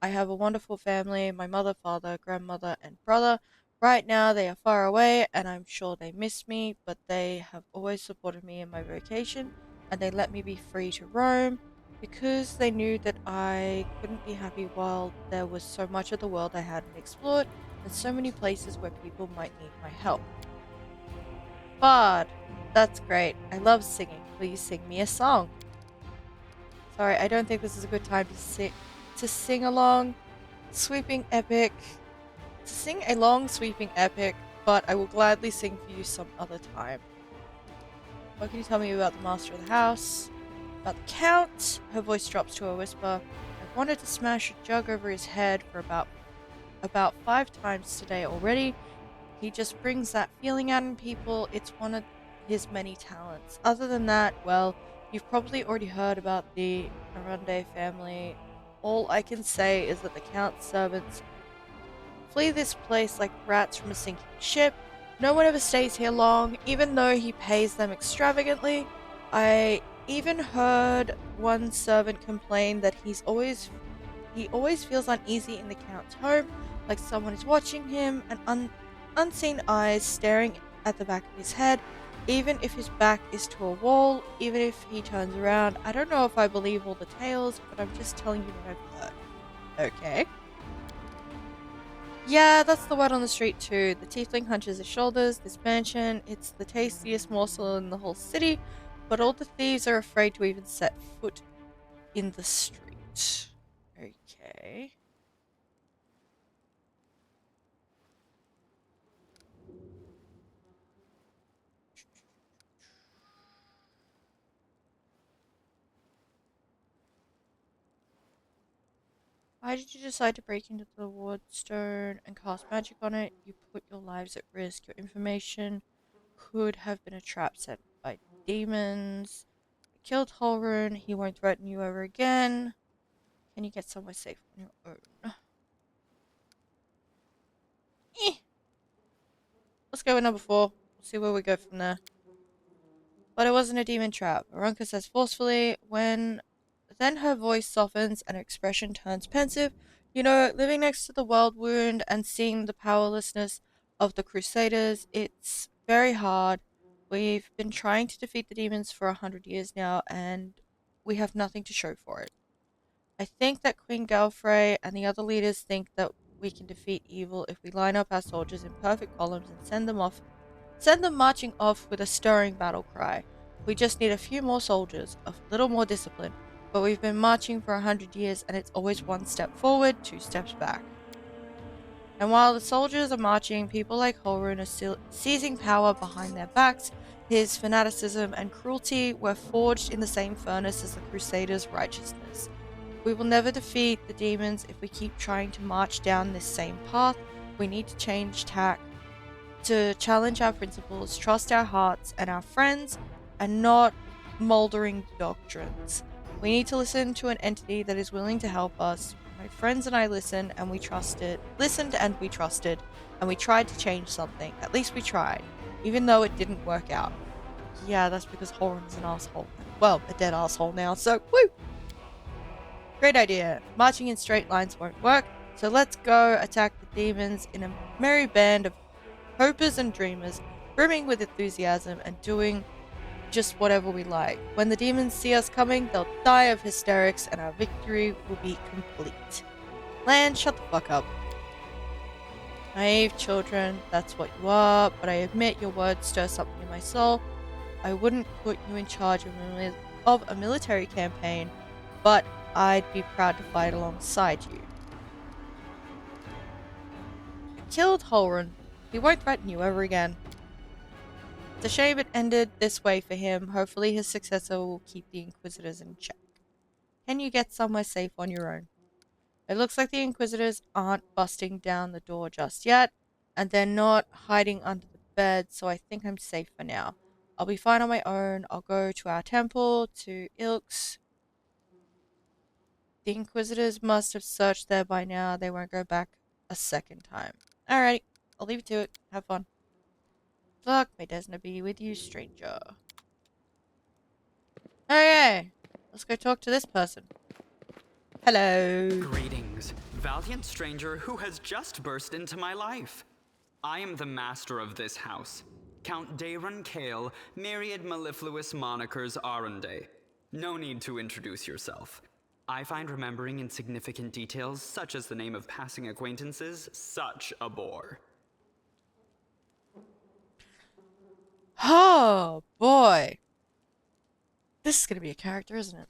I have a wonderful family, my mother, father, grandmother, and brother. Right now they are far away, and I'm sure they miss me, but they have always supported me in my vocation, and they let me be free to roam. Because they knew that I couldn't be happy while there was so much of the world I hadn't explored, and so many places where people might need my help. Bard! That's great. I love singing. Please sing me a song. Sorry, I don't think this is a good time to sing a long, sweeping epic. To sing a long, sweeping epic, but I will gladly sing for you some other time. What can you tell me about the master of the house? About the Count? Her voice drops to a whisper. I've wanted to smash a jug over his head for about 5 times today already. He just brings that feeling out in people. It's one of his many talents. Other than that, well, you've probably already heard about the Arunde family. All I can say is that the Count's servants flee this place like rats from a sinking ship. No one ever stays here long, even though he pays them extravagantly. I even heard one servant complain that he always feels uneasy in the Count's home, like someone is watching him, and unseen eyes staring at the back of his head, even if his back is to a wall, even if he turns around. I don't know if I believe all the tales, but I'm just telling you what I've heard. Okay. Yeah, that's the word on the street too. The tiefling hunches his shoulders. This mansion, it's the tastiest morsel in the whole city, but all the thieves are afraid to even set foot in the street. Okay. Why did you decide to break into the wardstone and cast magic on it? You put your lives at risk. Your information could have been a trap set by demons. You killed Holrun. He won't threaten you ever again. Can you get somewhere safe on your own? Let's go with number 4. We'll see where we go from there. But it wasn't a demon trap. Arunka says forcefully. Then her voice softens and her expression turns pensive. You know, living next to the world wound and seeing the powerlessness of the Crusaders, it's very hard. We've been trying to defeat the demons for 100 years now, and we have nothing to show for it. I think that Queen Galfrey and the other leaders think that we can defeat evil if we line up our soldiers in perfect columns and send them marching off with a stirring battle cry. We just need a few more soldiers, a little more discipline. But we've been marching for 100 years, and it's always 1 step forward, 2 steps back. And while the soldiers are marching, people like Holrun are still seizing power behind their backs. His fanaticism and cruelty were forged in the same furnace as the Crusaders' righteousness. We will never defeat the demons if we keep trying to march down this same path. We need to change tack, to challenge our principles, trust our hearts and our friends, and not mouldering doctrines. We need to listen to an entity that is willing to help us. My friends and I listened and we trusted, and we tried to change something. At least we tried, even though it didn't work out. Yeah, that's because Horan's an asshole. Well, a dead asshole now, so woo! Great idea. Marching in straight lines won't work, so let's go attack the demons in a merry band of hopers and dreamers, brimming with enthusiasm and doing just whatever we like. When the demons see us coming, they'll die of hysterics and our victory will be complete. Lan, shut the fuck up. Naive children, that's what you are, but I admit your words stir something in my soul. I wouldn't put you in charge of a military campaign, but I'd be proud to fight alongside you. You killed Holrun. He won't threaten you ever again. It's a shame it ended this way for him. Hopefully his successor will keep the Inquisitors in check. Can you get somewhere safe on your own? It looks like the Inquisitors aren't busting down the door just yet, and they're not hiding under the bed, so I think I'm safe for now. I'll be fine on my own. I'll go to our temple, to Ilk's. The Inquisitors must have searched there by now. They won't go back a second time. Alright, I'll leave you to it. Have fun. Luck, may Desna be with you, stranger. Okay, let's go talk to this person. Hello. Greetings, valiant stranger who has just burst into my life. I am the master of this house, Count Daron Kale, myriad mellifluous monikers Arunde. No need to introduce yourself. I find remembering insignificant details, such as the name of passing acquaintances, such a bore. Oh, boy. This is gonna be a character, isn't it?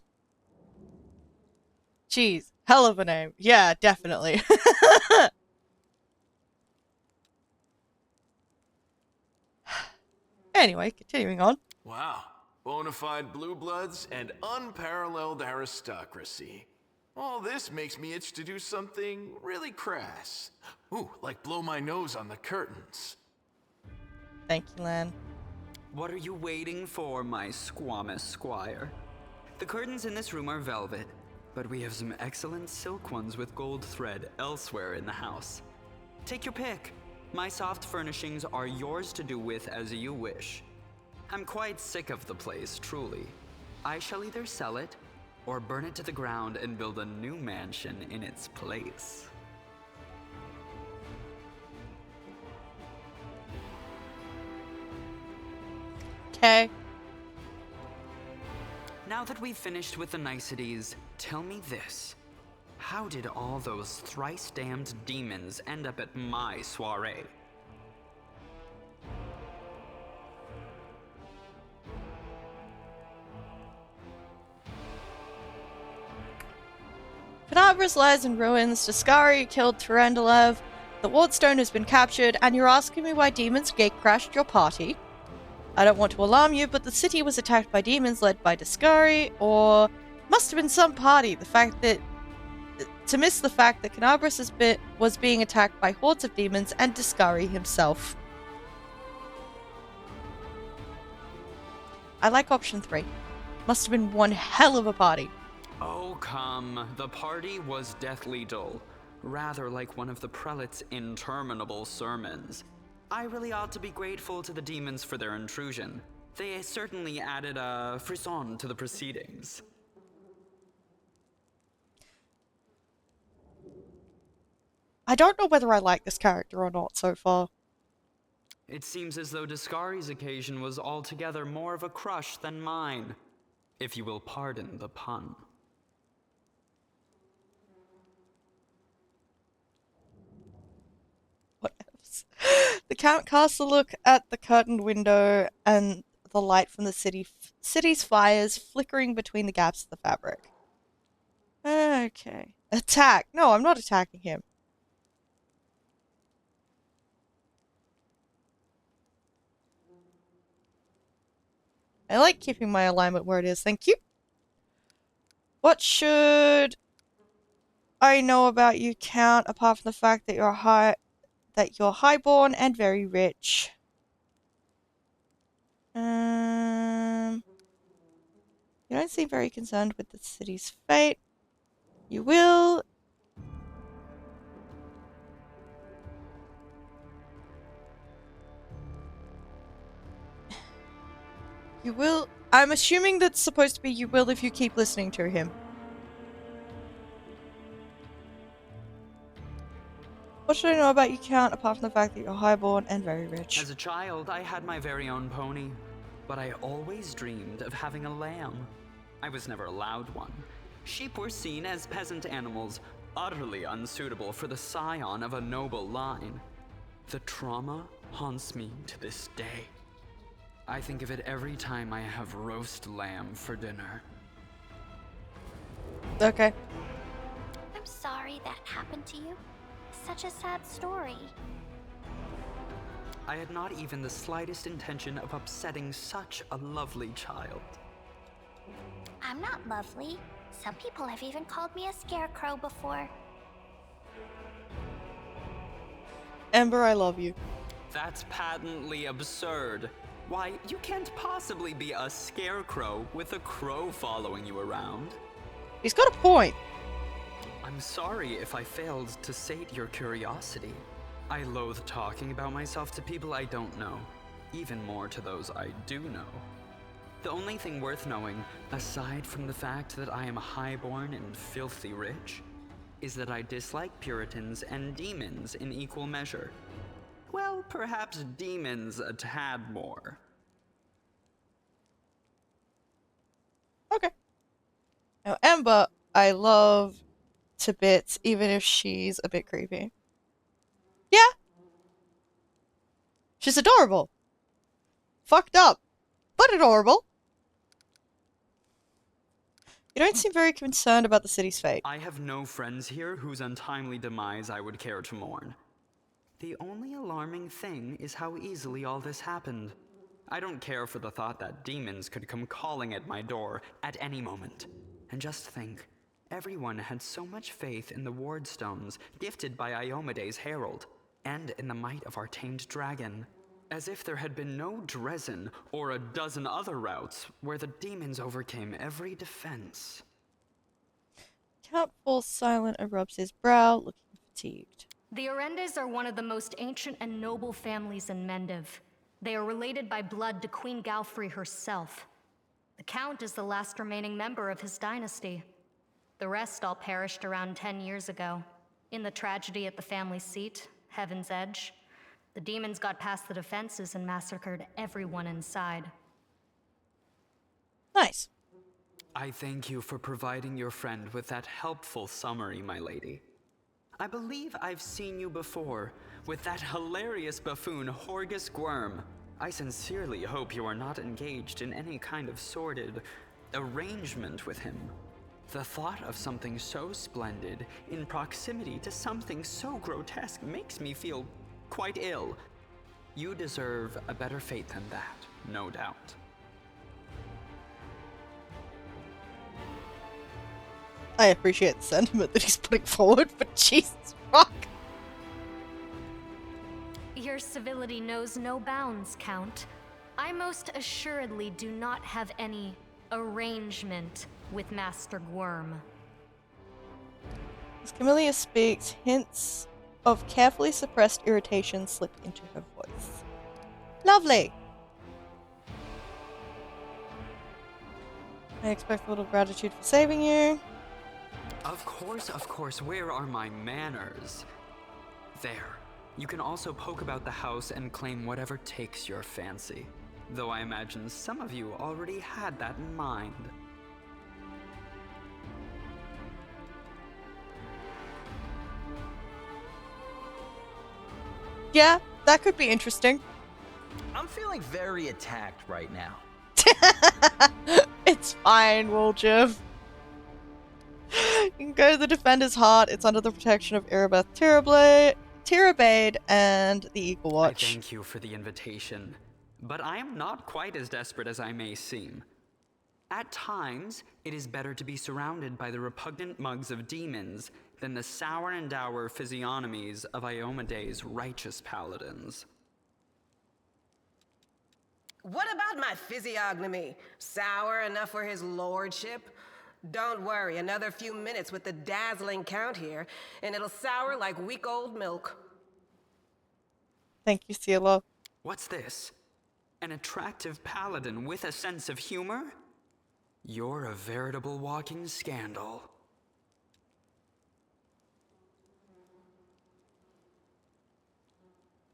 Jeez, hell of a name. Yeah, definitely. Anyway, continuing on. Wow. Bonafide blue bloods and unparalleled aristocracy. All this makes me itch to do something really crass. Ooh, like blow my nose on the curtains. Thank you, Lan. What are you waiting for, my squamous squire? The curtains in this room are velvet, but we have some excellent silk ones with gold thread elsewhere in the house. Take your pick. My soft furnishings are yours to do with as you wish. I'm quite sick of the place, truly. I shall either sell it, or burn it to the ground and build a new mansion in its place. Okay. Now that we've finished with the niceties, tell me this. How did all those thrice-damned demons end up at my soiree? Canabras lies in ruins, Daskari killed Turandalev, the Wardstone has been captured, and you're asking me why demons gatecrashed your party? I don't want to alarm you, but the city was attacked by demons led by Daskari, or must have been some party. To miss the fact that Canabras was being attacked by hordes of demons and Daskari himself. I like option 3. Must have been one hell of a party. Oh, come. The party was deathly dull. Rather like one of the prelate's interminable sermons. I really ought to be grateful to the demons for their intrusion. They certainly added a frisson to the proceedings. I don't know whether I like this character or not so far. It seems as though Daskari's occasion was altogether more of a crush than mine, if you will pardon the pun. What else? The Count casts a look at the curtained window and the light from the city's fires flickering between the gaps of the fabric. Okay. Attack! No, I'm not attacking him. I like keeping my alignment where it is, thank you. What should I know about you, Count, apart from the fact that you're highborn and very rich? You don't seem very concerned with the city's fate. You will... You will... I'm assuming that's supposed to be you will if you keep listening to him. What should I know about you, Count, apart from the fact that you're highborn and very rich? As a child, I had my very own pony, but I always dreamed of having a lamb. I was never allowed one. Sheep were seen as peasant animals, utterly unsuitable for the scion of a noble line. The trauma haunts me to this day. I think of it every time I have roast lamb for dinner. Okay. I'm sorry that happened to you. Such a sad story. I had not even the slightest intention of upsetting such a lovely child. I'm not lovely. Some people have even called me a scarecrow before. Ember, I love you. That's patently absurd. Why, you can't possibly be a scarecrow with a crow following you around. He's got a point. I'm sorry if I failed to sate your curiosity. I loathe talking about myself to people I don't know, even more to those I do know. The only thing worth knowing, aside from the fact that I am highborn and filthy rich, is that I dislike Puritans and demons in equal measure. Well, perhaps demons a tad more. Okay. Now, Ember, I love to bits, even if she's a bit creepy. Yeah. She's adorable. Fucked up, but adorable. You don't seem very concerned about the city's fate. I have no friends here whose untimely demise I would care to mourn. The only alarming thing is how easily all this happened. I don't care for the thought that demons could come calling at my door at any moment. And just think, everyone had so much faith in the wardstones gifted by Iomede's herald, and in the might of our tamed dragon, as if there had been no Dresden or a dozen other routes where the demons overcame every defense. Count falls silent and rubs his brow, looking fatigued. The Orendes are one of the most ancient and noble families in Mendiv. They are related by blood to Queen Galfrey herself. The Count is the last remaining member of his dynasty. The rest all perished around 10 years ago. In the tragedy at the family seat, Heaven's Edge, the demons got past the defenses and massacred everyone inside. Nice. I thank you for providing your friend with that helpful summary, my lady. I believe I've seen you before, with that hilarious buffoon Horgus Gwyrm. I sincerely hope you are not engaged in any kind of sordid arrangement with him. The thought of something so splendid in proximity to something so grotesque makes me feel quite ill. You deserve a better fate than that, no doubt. I appreciate the sentiment that he's putting forward, but Jesus fuck. Your civility knows no bounds, Count. I most assuredly do not have any arrangement with Master Gwyrm. As Camellia speaks, hints of carefully suppressed irritation slip into her voice. Lovely! I expect a little gratitude for saving you. Of course, where are my manners? There. You can also poke about the house and claim whatever takes your fancy. Though I imagine some of you already had that in mind. Yeah, that could be interesting. I'm feeling very attacked right now. It's fine, Woljif. You can go to the Defender's Heart. It's under the protection of Erebeth Tirabade and the Eagle Watch. I thank you for the invitation, but I am not quite as desperate as I may seem. At times, it is better to be surrounded by the repugnant mugs of demons than the sour and dour physiognomies of Iomede's righteous paladins. What about my physiognomy? Sour enough for his lordship? Don't worry, another few minutes with the dazzling count here, and it'll sour like week-old milk. Thank you, Cielo. What's this? An attractive paladin with a sense of humor? You're a veritable walking scandal.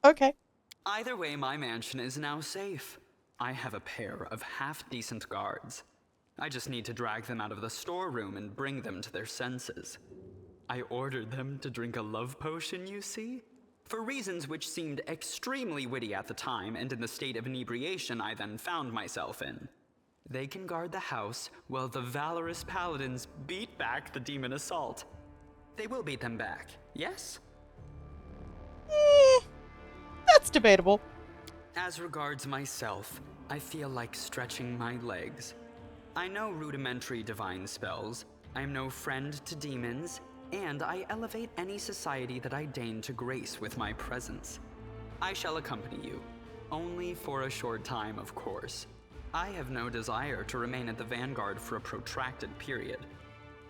Okay. Either way, my mansion is now safe. I have a pair of half-decent guards. I just need to drag them out of the storeroom and bring them to their senses. I ordered them to drink a love potion, you see? For reasons which seemed extremely witty at the time and in the state of inebriation I then found myself in. They can guard the house while the valorous paladins beat back the demon assault. They will beat them back, yes? That's debatable. As regards myself, I feel like stretching my legs. I know rudimentary divine spells, I am no friend to demons, and I elevate any society that I deign to grace with my presence. I shall accompany you, only for a short time, of course. I have no desire to remain at the vanguard for a protracted period.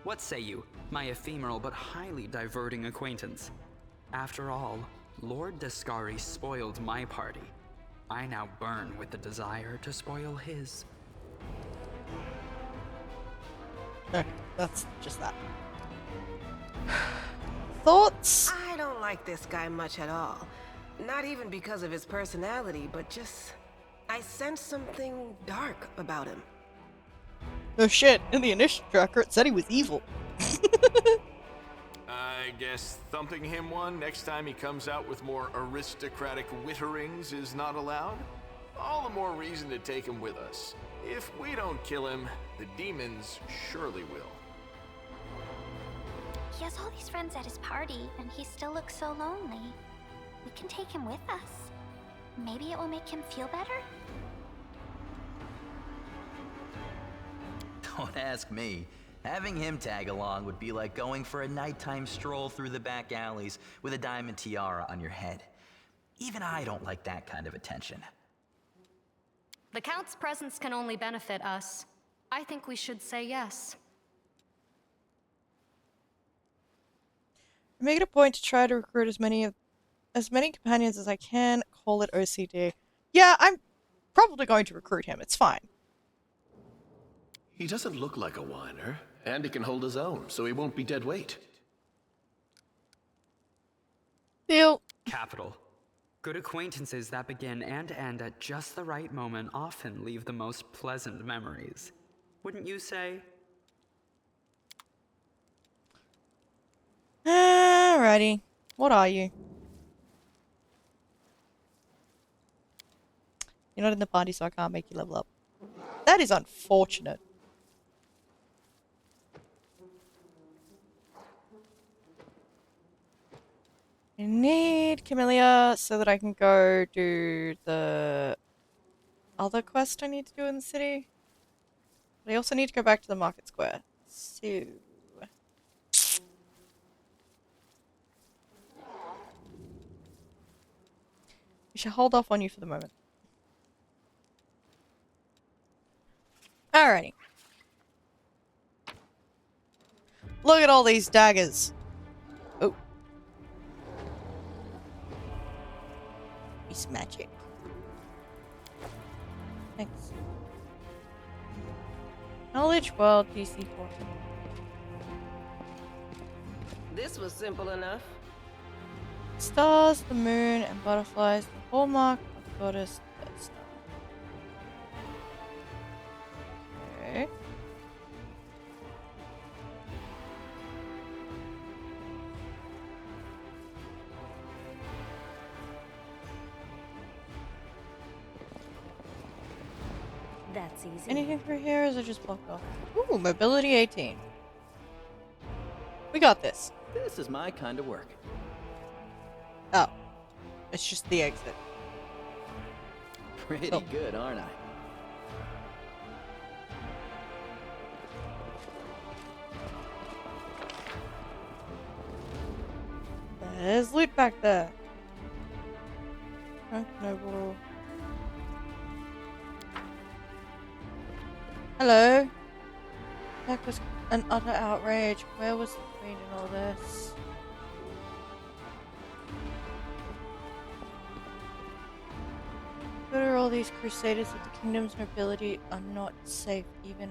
What say you, my ephemeral but highly diverting acquaintance? After all, Lord Descari spoiled my party. I now burn with the desire to spoil his. Okay, that's just that. Thoughts? I don't like this guy much at all. Not even because of his personality, but just... I sense something dark about him. Oh shit, in the initial tracker it said he was evil. I guess thumping him one next time he comes out with more aristocratic witterings is not allowed? All the more reason to take him with us. If we don't kill him, the demons surely will. He has all these friends at his party, and he still looks so lonely. We can take him with us. Maybe it will make him feel better? Don't ask me. Having him tag along would be like going for a nighttime stroll through the back alleys with a diamond tiara on your head. Even I don't like that kind of attention. The Count's presence can only benefit us. I think we should say yes. Make it a point to try to recruit as many companions as I can. Call it OCD. Yeah, I'm probably going to recruit him. It's fine. He doesn't look like a whiner, and he can hold his own, so he won't be dead weight. Deal. Capital. Good acquaintances that begin and end at just the right moment often leave the most pleasant memories. Wouldn't you say? Alrighty. What are you? You're not in the party, so I can't make you level up. That is unfortunate. I need Camellia so that I can go do the other quest I need to do in the city. But I also need to go back to the market square. So... we shall hold off on you for the moment. Alrighty. Look at all these daggers. Oh. It's magic. Thanks. Knowledge World DC 14. This was simple enough. Stars, the moon, and butterflies, the hallmark of goddess Desna. Okay. That's easy. Anything through here, or is it just blocked off? Ooh, mobility 18. We got this. This is my kind of work. Oh. It's just the exit. Pretty good, aren't I? There's loot back there. Drunk noble. Hello. That was an utter outrage. Where was the queen in all this? What are all these crusaders of the kingdom's nobility are not safe even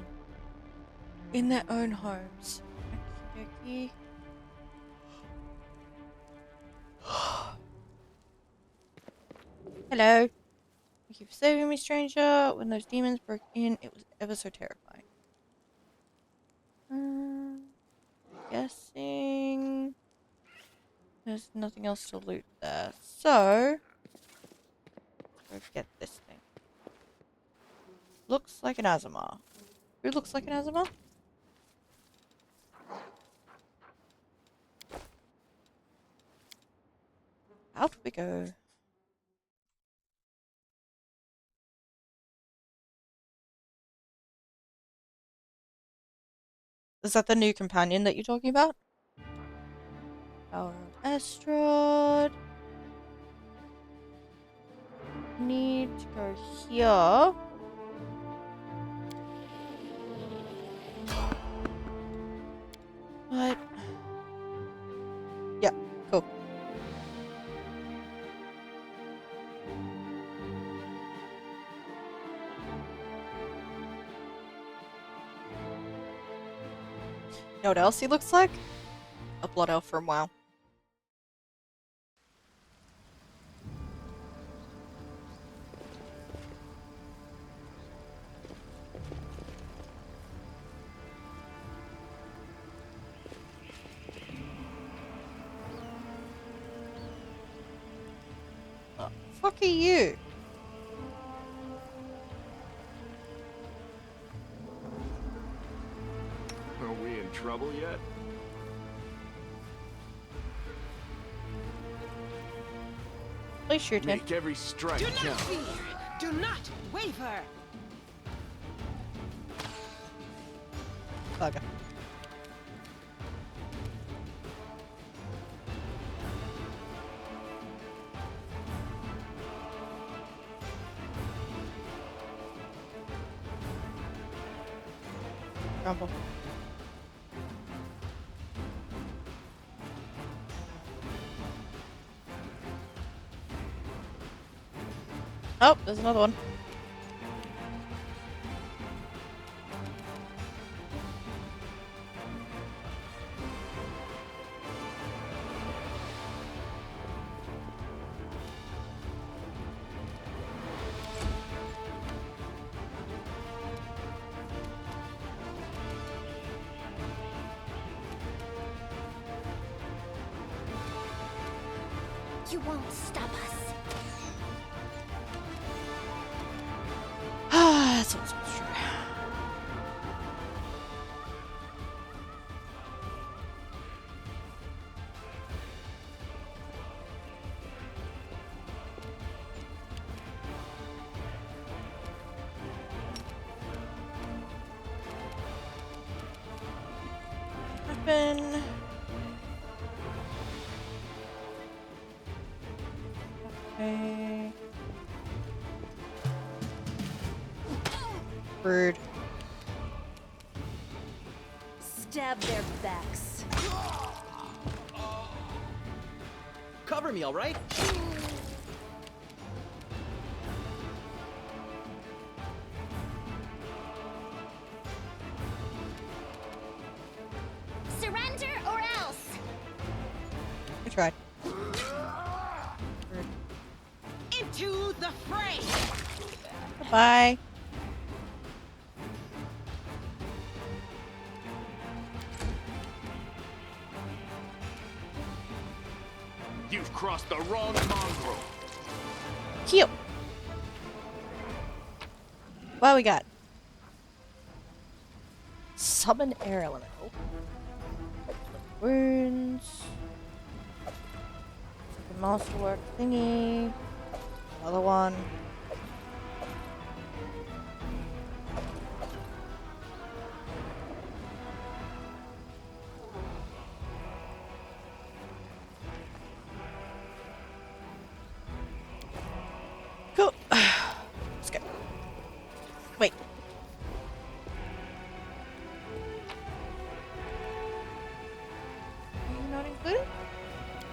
in their own homes? Okey-dokey. Hello. Thank you for saving me, stranger. When those demons broke in, it was ever so terrifying. Guessing there's nothing else to loot there. So, let's get this thing. Looks like an Azamar. Who looks like an Azamar? Out we go. Is that the new companion that you're talking about? Tower of Estrad. Need to go here. What? Yeah, cool. You know what else he looks like? A blood elf from WoW. The fuck are you? Are we in trouble yet? Please shoot him. Make every strike Do not count. fear. Do not waver. Bugger. Rumble. Oh, there's another one. You won't stop us. Ah, that's what's true. Weapon. Okay. Rude. Stab their backs. Cover me, all right? Surrender or else. I tried. Into the fray. Bye. You've crossed the wrong mongrel. Cute. What we got? Summon air elemental. Wounds. The masterwork thingy. Another one.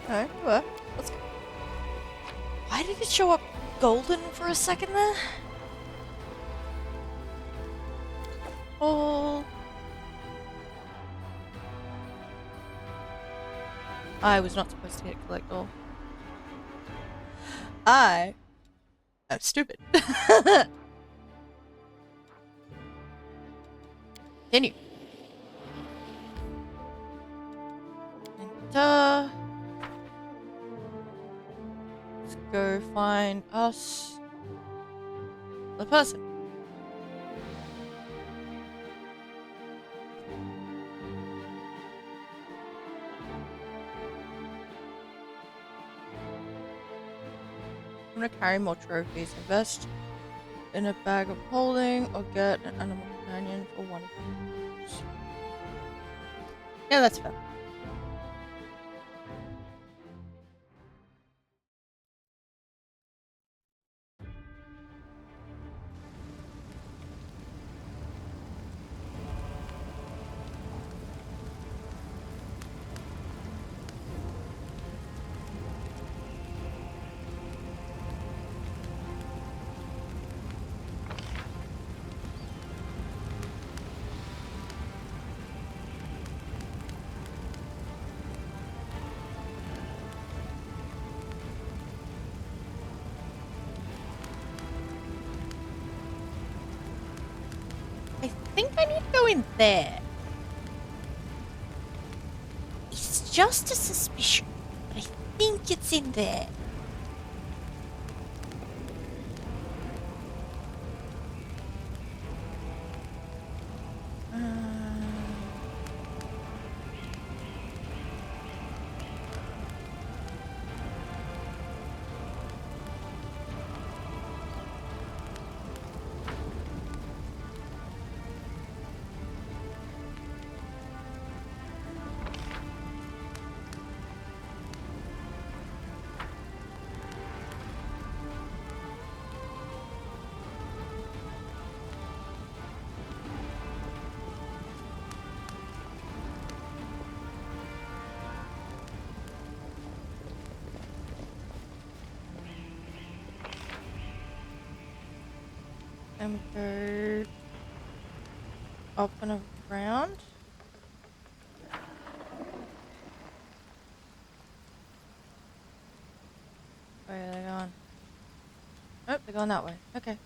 Okay, well, let's go. Why did it show up golden for a second there? Oh. I was not supposed to hit collect all. I am stupid. Continue. And, let's go find us the person. I'm gonna carry more trophies. Invest in a bag of holding or get an animal companion for one of these. Yeah, that's fair. I think I need to go in there. It's just a suspicion, but I think it's in there. And go up and around. Where are they going? Oh, they're going that way. Okay.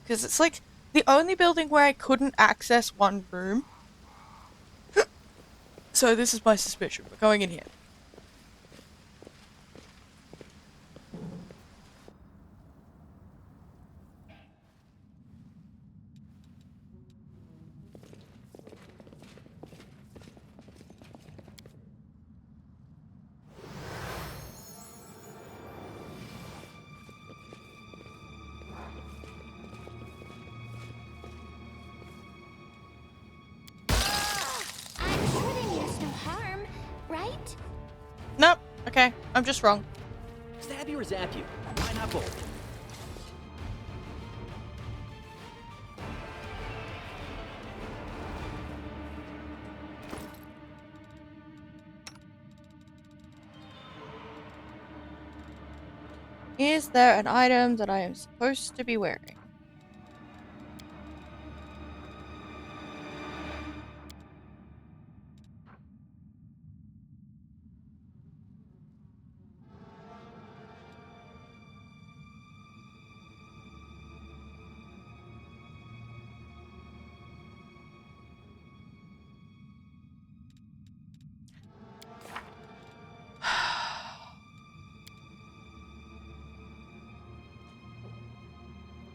Because it's like the only building where I couldn't access one room. So this is my suspicion. We're going in here. I'm sure they mean us no harm, right? Nope. Okay. I'm just wrong. Stab you or zap you? Why not both? Is there an item that I am supposed to be wearing?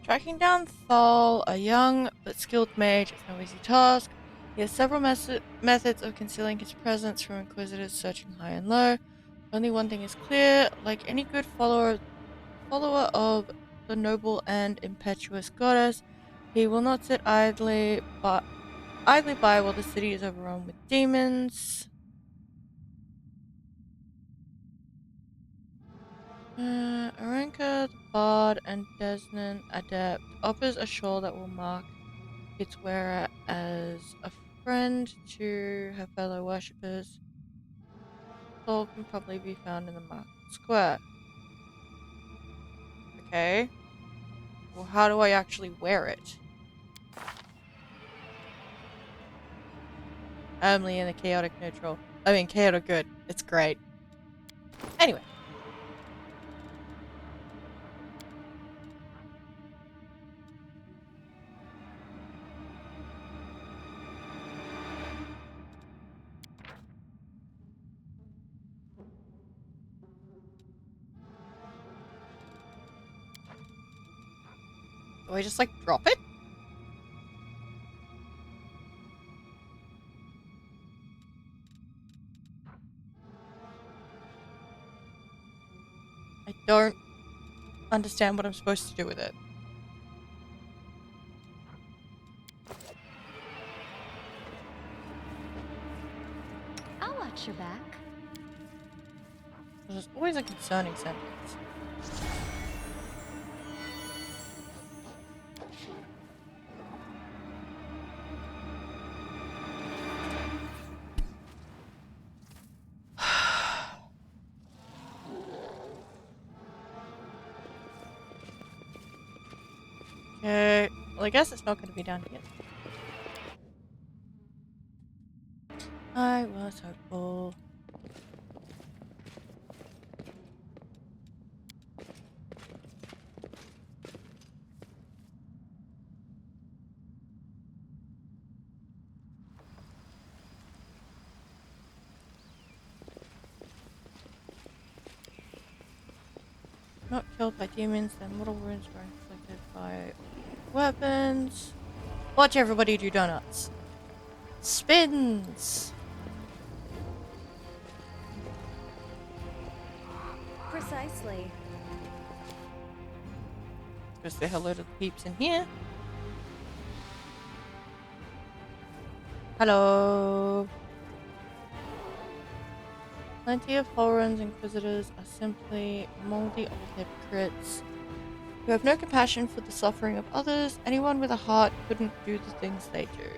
Tracking down Thal, a young but skilled mage, is no easy task. He has several methods of concealing his presence from inquisitors searching high and low. Only one thing is clear: like any good follower of the noble and impetuous goddess, he will not sit idly by while the city is overrun with demons. Aranka, the Bard, and Desna Adept offers a shawl that will mark its wearer as a friend to her fellow worshippers. Shawl can probably be found in the market square. Okay. Well, how do I actually wear it? Only in the chaotic neutral. I mean, chaotic good. It's great. Anyway. Do I just, like, drop it? I don't understand what I'm supposed to do with it. I'll watch your back. There's always a concerning sentence. Okay, well I guess it's not going to be down here. I was hopeful. Not killed by demons, then mortal wounds were inflicted by weapons. Watch everybody do donuts. Spins! Precisely. Go say hello to the peeps in here. Hello. Plenty of Horrons Inquisitors are simply moldy old hypocrites who have no compassion for the suffering of others. Anyone with a heart couldn't do the things they do.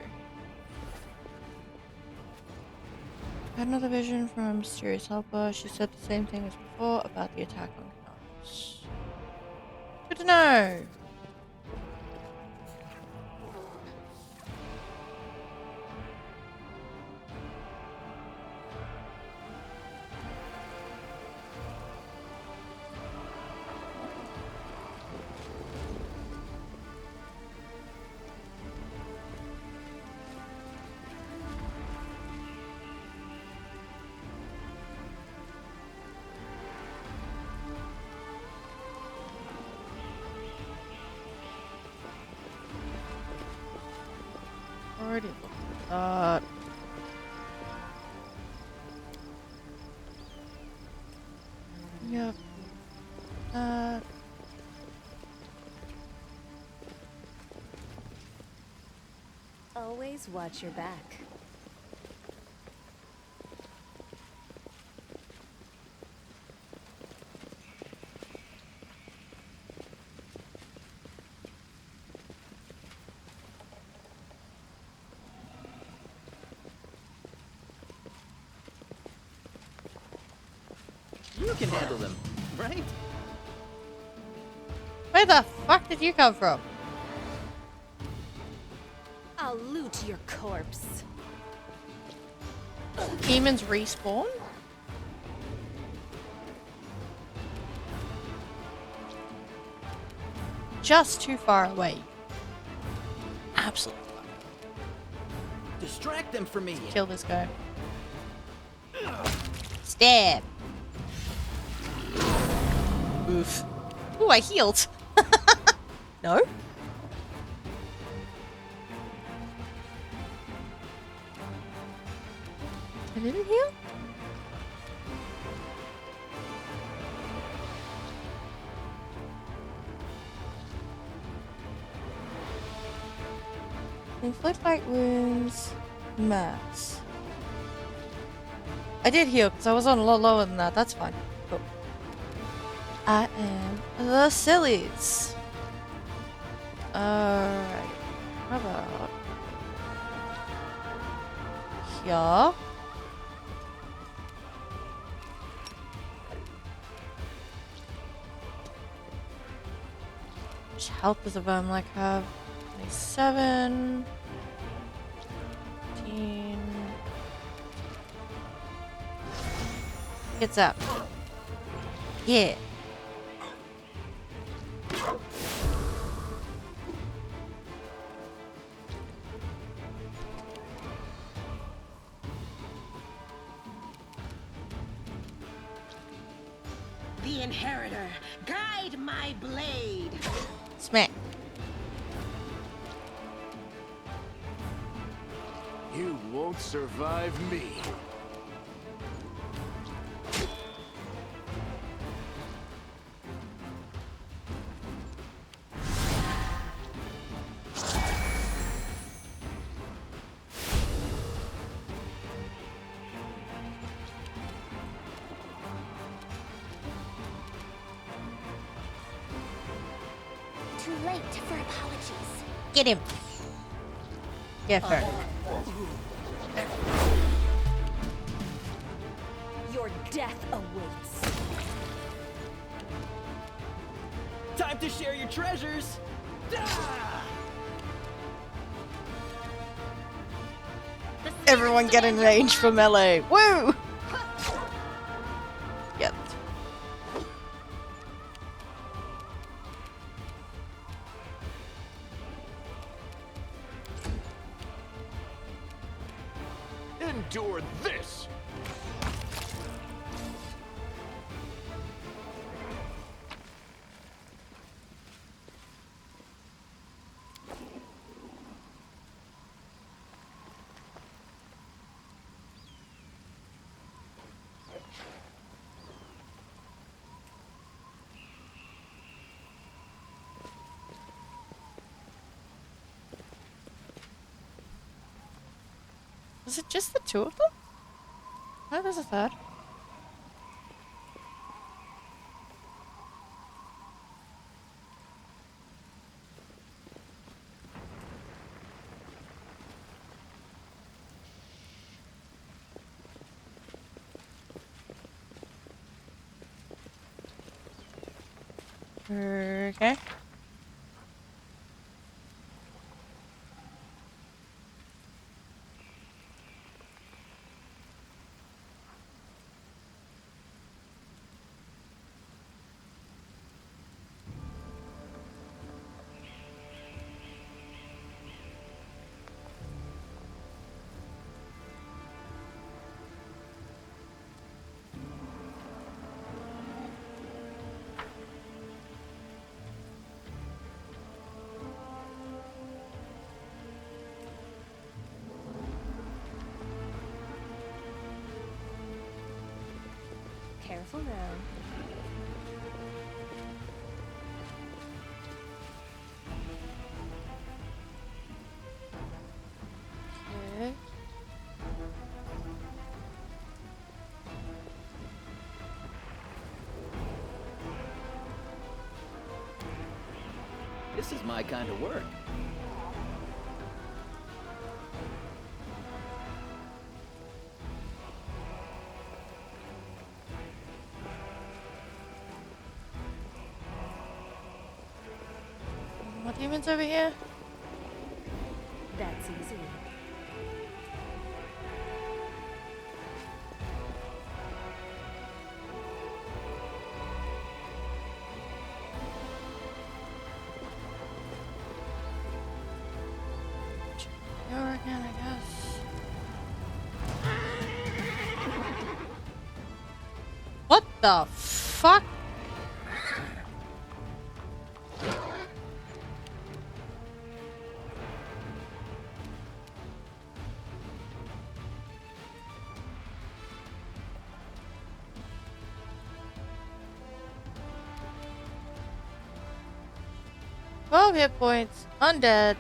I had another vision from a mysterious helper. She said the same thing as before about the attack on Canals. Good to know! Already looked at that. Yep. Always watch your back. You can handle them, right? Where the fuck did you come from? I'll loot your corpse. Demons respawn? Just too far away. Absolutely. Distract them from me. Kill this guy. Stab. Oof. Ooh, I healed. No? I didn't heal? Inflict light wounds. Max. I did heal because I was on a lot lower than that. That's fine. Cool. I am the sillies. Alright. How about here? Which health does a worm like have? 27. 15. Gets up. Yeah. The Inheritor, guide my blade. Smack. You won't survive me. Too late for apologies. Get him. Get her. Your death awaits. Time to share your treasures! Everyone get in range for melee. Woo! Yep. Endure this! Was it just the two of them? No, there's a third. Okay. Careful now. Okay. This is my kind of work. More demons over here? That's easy. Go again, I guess. What the fuck? Hit points, undead.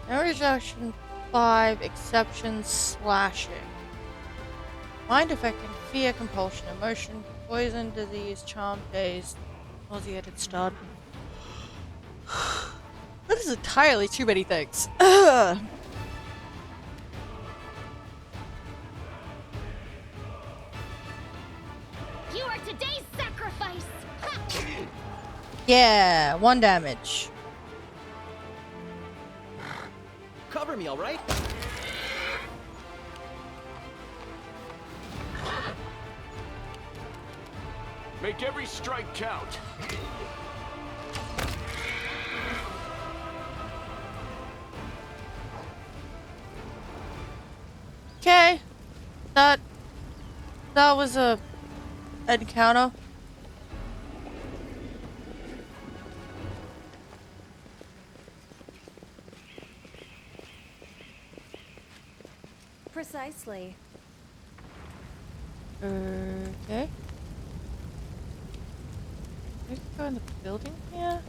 No reduction 5, exceptions slashing. Mind affecting fear, compulsion, emotion, Poison, disease, charm, dazed, nauseated, stunned. That is entirely too many things. Ugh. You are today's sacrifice! Ha! Yeah, 1 damage. Cover me, all right? Make every strike count. Okay. That was a encounter. Precisely. Okay. We can go in the building here.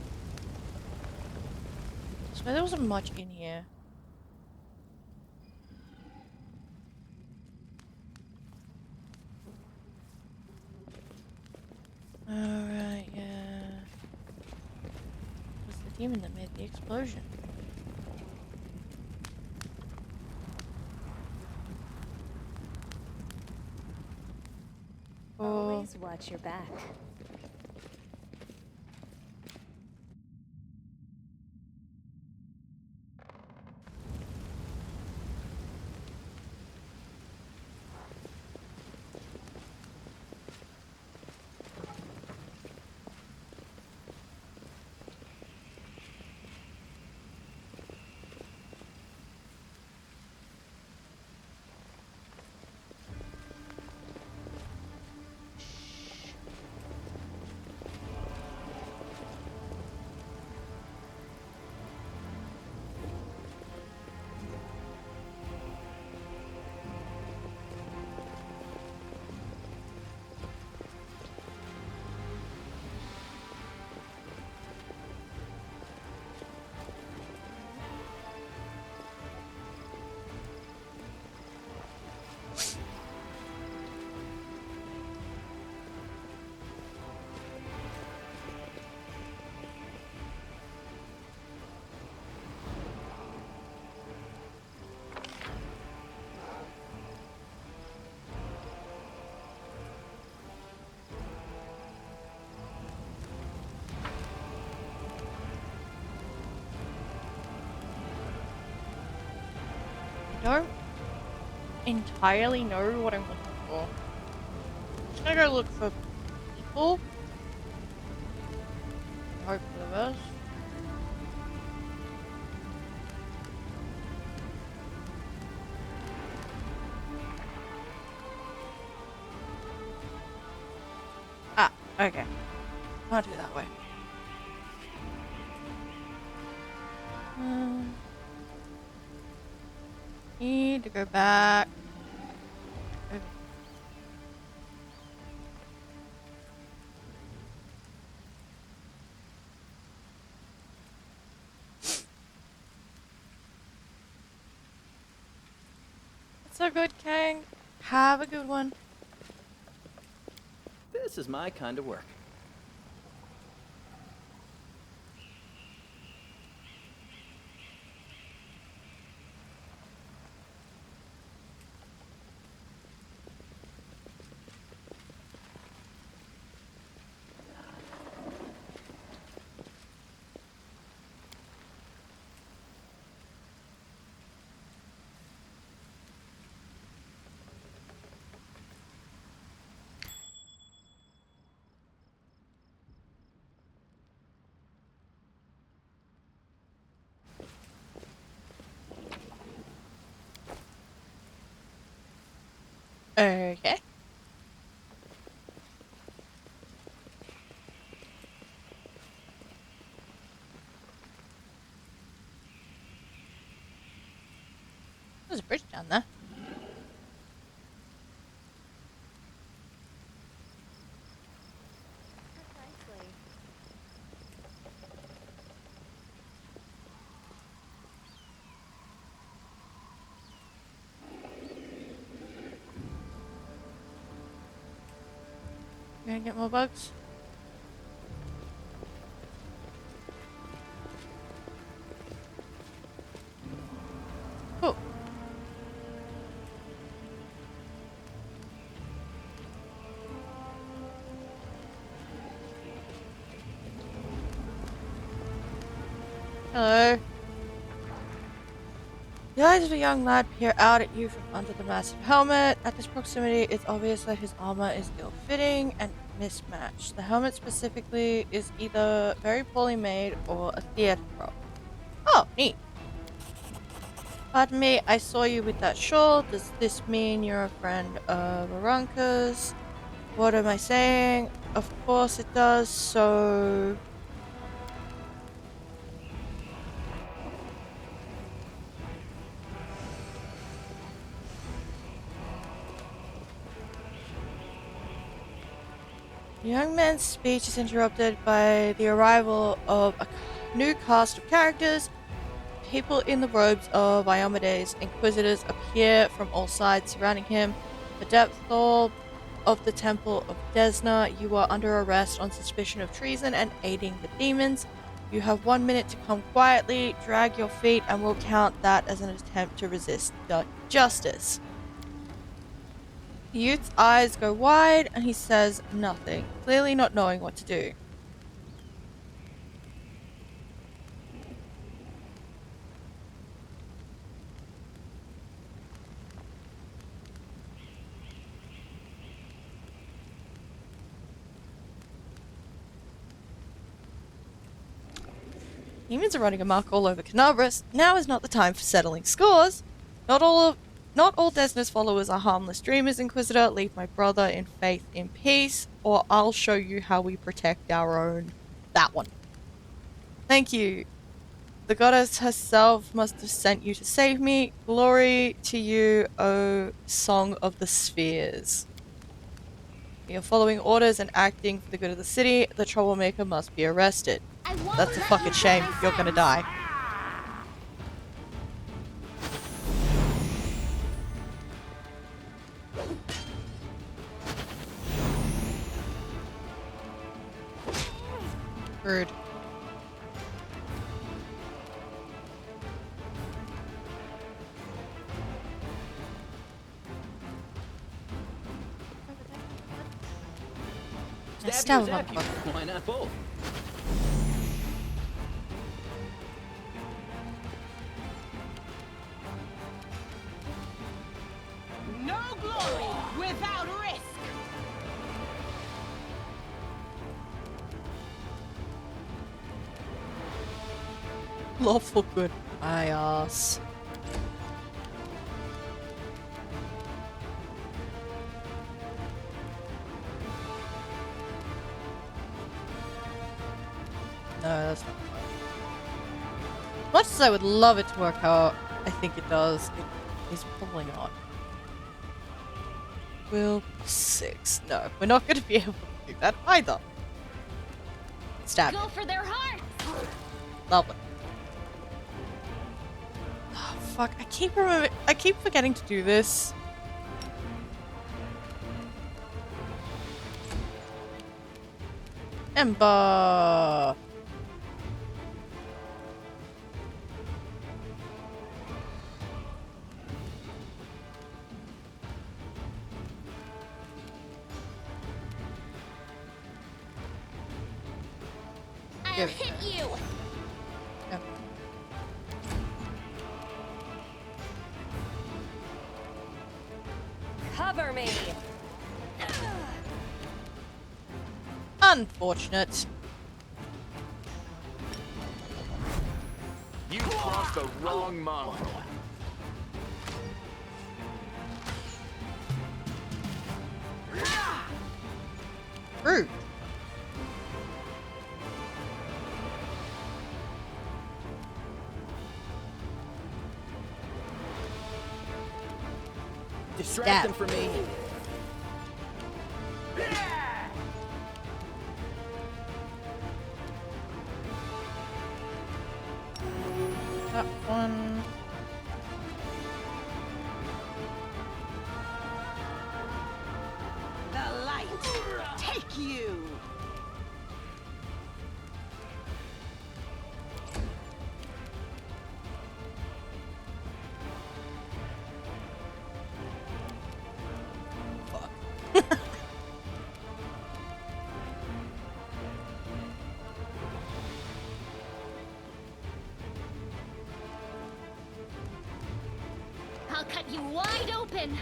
So there wasn't much in here. Alright, yeah. It was the demon that made the explosion. Always watch your back. Don't entirely know what I'm looking for. I'm just gonna go look for people. Hope for the best. Ah, okay. Can't do it that way. Need to go back. Okay. That's so good, Kang. Have a good one. This is my kind of work. Okay. There's a bridge down there. Precisely. Can I get more bugs? Cool. Hello. The eyes of a young lad peer out at you from under the massive helmet. At this proximity, it's obvious that his armor is ill-fitting and mismatched. The helmet specifically is either very poorly made or a theater prop. Oh, neat. Pardon me, I saw you with that shawl. Does this mean you're a friend of Arunca's? What am I saying? Of course it does, so... The young man's speech is interrupted by the arrival of a new cast of characters. People in the robes of Iomedes' Inquisitors appear from all sides surrounding him. The depth hall of the Temple of Desna, you are under arrest on suspicion of treason and aiding the demons. You have 1 minute to come quietly, drag your feet, and we'll count that as an attempt to resist justice. The youth's eyes go wide and he says nothing, clearly not knowing what to do. Demons are running amok all over Canabras. Now is not the time for settling scores. Not all Desna's followers are harmless dreamers, Inquisitor. Leave my brother in faith in peace, or I'll show you how we protect our own. That one. Thank you. The goddess herself must have sent you to save me. Glory to you, O Song of the Spheres. You're following orders and acting for the good of the city. The troublemaker must be arrested. That's a fucking shame. You're gonna die. Rude. Stab you or zap you. Why not both? No glory without risk. Lawful good. My ass. No, that's not fun. Much as I would love it to work out, I think it does. It is probably not. Will 6. No, we're not going to be able to do that either. Stab. Go for their hearts. Lovely. Oh, fuck. I keep forgetting to do this. Ember. I'll hit you. Yeah. Cover me. Unfortunate. You crossed the wrong model. Rude. Distract them for me. That one. The light. Take you. I'll cut you wide open.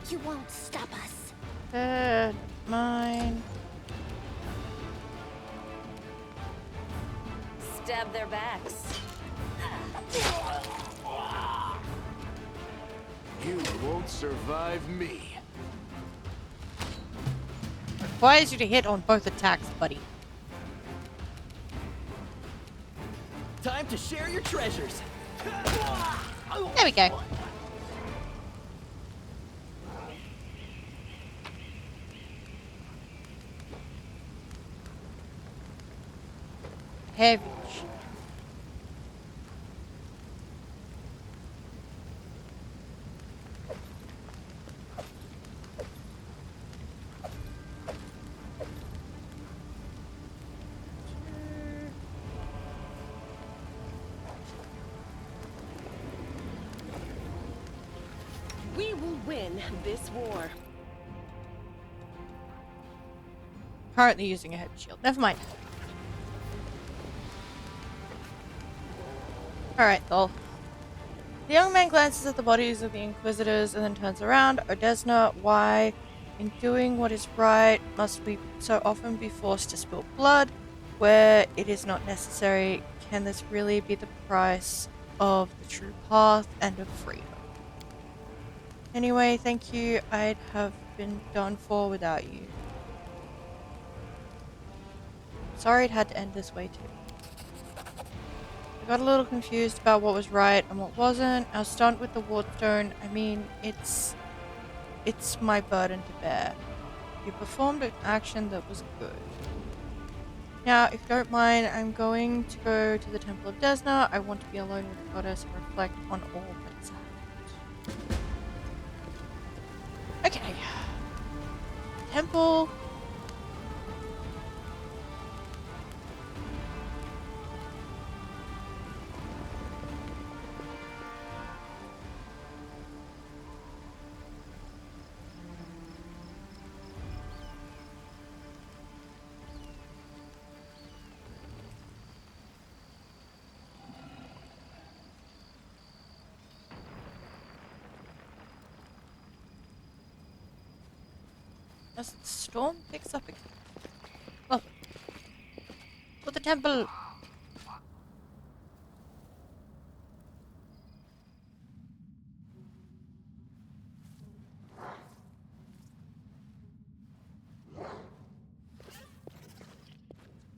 You won't stop us. Mine. Stab their backs. You won't survive me. Requires you to hit on both attacks, buddy. Time to share your treasures. There we go. Heavy. We will win this war. Currently using a heavy shield. Never mind. Alright, Thol. The young man glances at the bodies of the Inquisitors and then turns around. O Desna, why, in doing what is right, must we so often be forced to spill blood where it is not necessary? Can this really be the price of the true path and of freedom? Anyway, thank you. I'd have been done for without you. Sorry it had to end this way too. I got a little confused about what was right and what wasn't. Our stunt with the wardstone, I mean, it's my burden to bear. You performed an action that was good. Now, if you don't mind, I'm going to go to the Temple of Desna. I want to be alone with the goddess and reflect on all that has happened. Okay. Temple. As the storm picks up again. Oh. To the temple!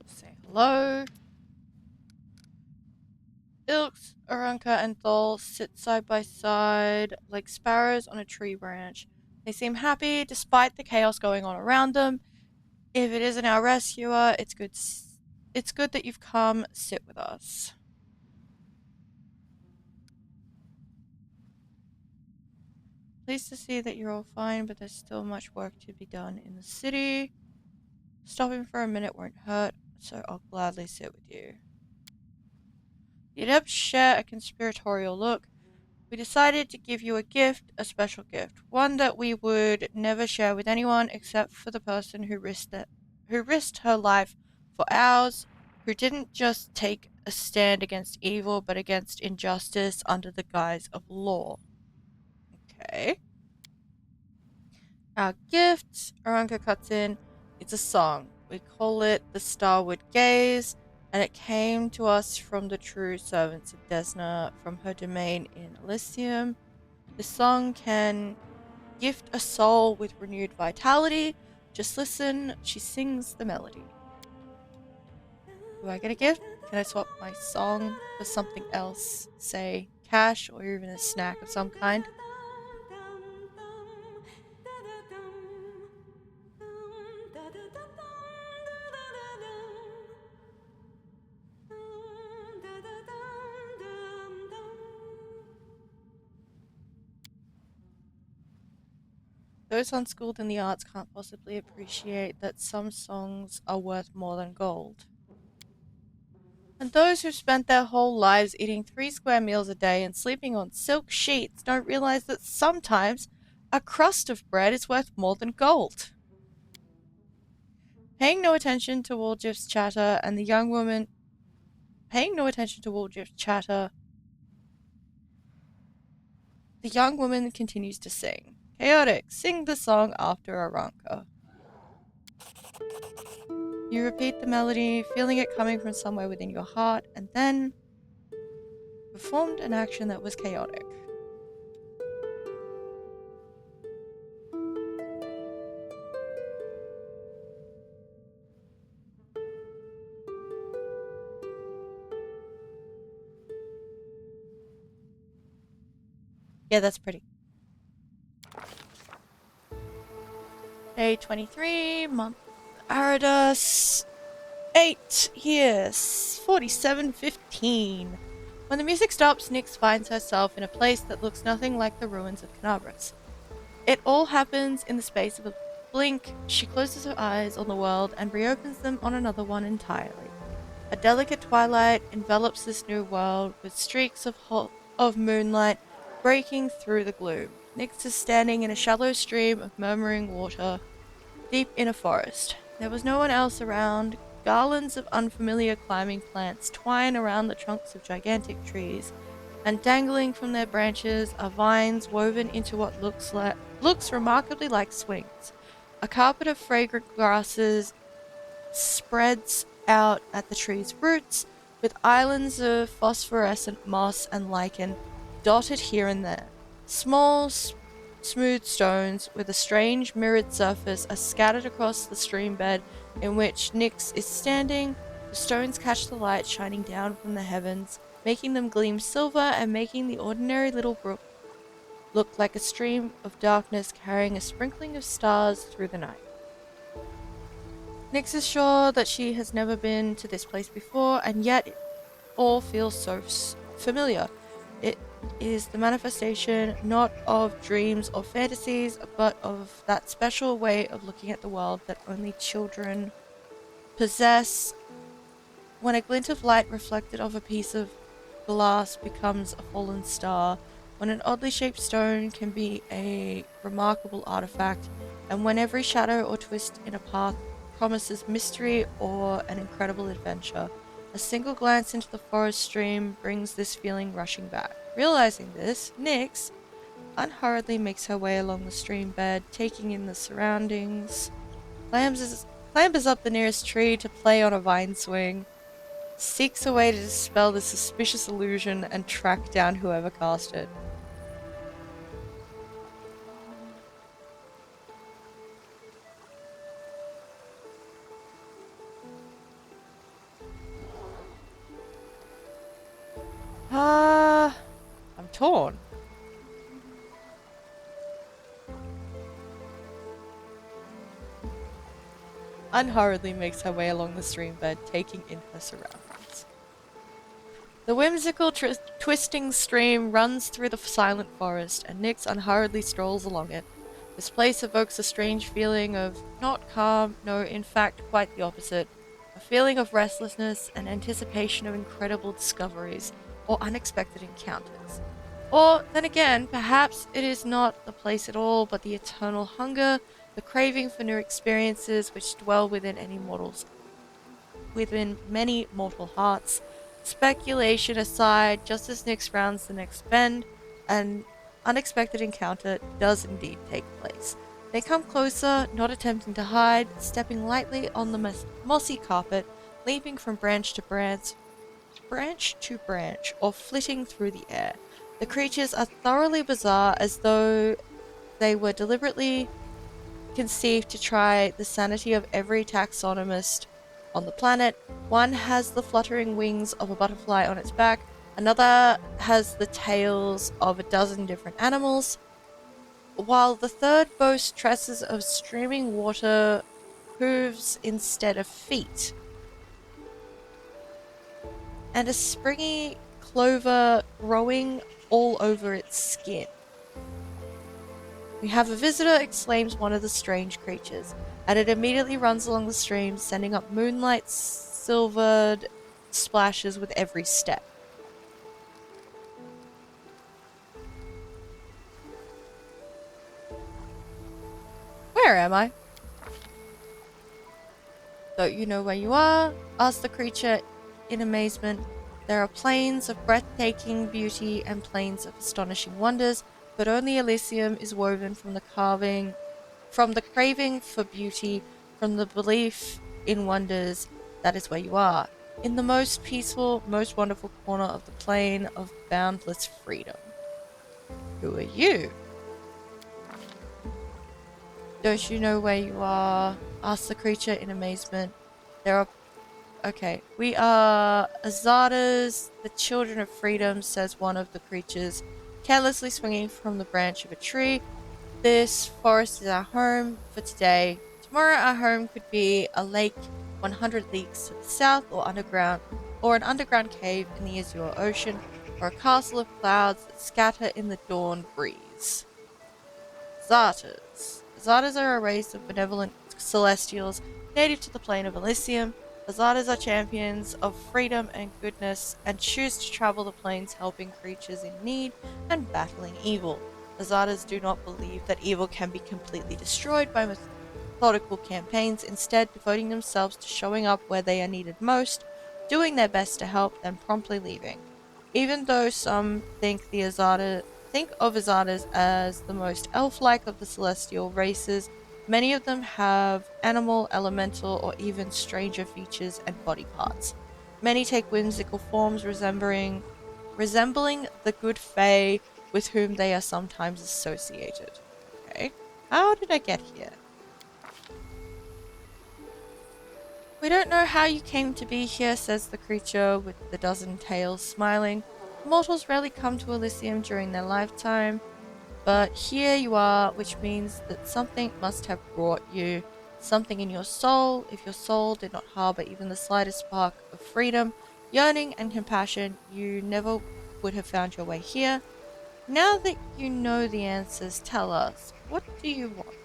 Say hello. Ilks, Aranka, and Thol sit side by side like sparrows on a tree branch. They seem happy despite the chaos going on around them. If it isn't our rescuer, it's good that you've come sit with us. Pleased to see that you're all fine, but there's still much work to be done in the city. Stopping for a minute won't hurt, so I'll gladly sit with you. The adepts share a conspiratorial look. We decided to give you a gift, a special gift, one that we would never share with anyone except for the person who risked her life for ours, who didn't just take a stand against evil, but against injustice under the guise of law. Okay. Our gift, Aranka cuts in, it's a song. We call it The Starward Gaze, and it came to us from the true servants of Desna from her domain in Elysium. This song can gift a soul with renewed vitality. Just listen, she sings the melody. Do I get a gift? Can I swap my song for something else? Say, cash or even a snack of some kind? Those unschooled in the arts can't possibly appreciate that some songs are worth more than gold. And those who've spent their whole lives eating 3 square meals a day and sleeping on silk sheets don't realize that sometimes a crust of bread is worth more than gold. Paying no attention to Waldjif's chatter and the young woman... Paying no attention to Waldjif's chatter, the young woman continues to sing. Chaotic, sing the song after Aranka. You repeat the melody, feeling it coming from somewhere within your heart, and then performed an action that was chaotic. Yeah, that's pretty. Day 23, month Aradus, 8 years, 47:15. When the music stops, Nyx finds herself in a place that looks nothing like the ruins of Canabras. It all happens in the space of a blink. She closes her eyes on the world and reopens them on another one entirely. A delicate twilight envelops this new world with streaks of moonlight breaking through the gloom. Nyx is standing in a shallow stream of murmuring water, deep in a forest. There was no one else around. Garlands of unfamiliar climbing plants twine around the trunks of gigantic trees, and dangling from their branches are vines woven into what looks remarkably like swings. A carpet of fragrant grasses spreads out at the tree's roots, with islands of phosphorescent moss and lichen dotted here and there. Small, smooth stones with a strange mirrored surface are scattered across the stream bed in which Nyx is standing. The stones catch the light shining down from the heavens, making them gleam silver and making the ordinary little brook look like a stream of darkness carrying a sprinkling of stars through the night. Nyx is sure that she has never been to this place before, and yet it all feels so familiar. It is the manifestation not of dreams or fantasies, but of that special way of looking at the world that only children possess. When a glint of light reflected off a piece of glass becomes a fallen star, when an oddly shaped stone can be a remarkable artifact, and when every shadow or twist in a path promises mystery or an incredible adventure. A single glance into the forest stream brings this feeling rushing back. Realizing this, Nyx unhurriedly makes her way along the stream bed, taking in the surroundings, clambers up the nearest tree to play on a vine swing, seeks a way to dispel the suspicious illusion and track down whoever cast it. I'm torn. Unhurriedly makes her way along the stream bed, taking in her surroundings. The whimsical twisting stream runs through the silent forest, and Nyx unhurriedly strolls along it. This place evokes a strange feeling of not calm, no, in fact, quite the opposite. A feeling of restlessness and anticipation of incredible discoveries or unexpected encounters. Or, then again, perhaps it is not the place at all, but the eternal hunger, the craving for new experiences which dwell within many mortal hearts. Speculation aside, just as Nyx rounds the next bend, an unexpected encounter does indeed take place. They come closer, not attempting to hide, stepping lightly on the mossy carpet, leaping from branch to branch, or flitting through the air. The creatures are thoroughly bizarre, as though they were deliberately conceived to try the sanity of every taxonomist on the planet. One has the fluttering wings of a butterfly on its back, another has the tails of a dozen different animals, while the third boasts tresses of streaming water hooves instead of feet, and a springy clover growing all over its skin. "We have a visitor," exclaims one of the strange creatures, and it immediately runs along the stream, sending up moonlight silvered splashes with every step. Where am I? Don't you know where you are? Asked the creature in amazement. There are plains of breathtaking beauty and plains of astonishing wonders, but only Elysium is woven from the craving for beauty, from the belief in wonders. That is where you are. In the most peaceful, most wonderful corner of the plain of boundless freedom. Who are you? Don't you know where you are? Asked the creature in amazement. We are Azadas, the children of freedom, says one of the creatures, carelessly swinging from the branch of a tree. This forest is our home for today. Tomorrow our home could be a lake 100 leagues to the south, or an underground cave in the azure ocean, or a castle of clouds that scatter in the dawn breeze. Zartas. Zartas are a race of benevolent celestials native to the plane of Elysium. The Zartas are champions of freedom and goodness and choose to travel the plains helping creatures in need and battling evil. The Zartas do not believe that evil can be completely destroyed by methodical campaigns, instead devoting themselves to showing up where they are needed most, doing their best to help, then promptly leaving. Even though some think of Azadas as the most elf-like of the celestial races, many of them have animal, elemental, or even stranger features and body parts. Many take whimsical forms resembling the good fae with whom they are sometimes associated. Okay, how did I get here? We don't know how you came to be here, says the creature with the dozen tails, smiling. Mortals rarely come to Elysium during their lifetime, but here you are, which means that something must have brought you. Something in your soul. If your soul did not harbor even the slightest spark of freedom, yearning, and compassion, you never would have found your way here. Now that you know the answers, tell us, what do you want?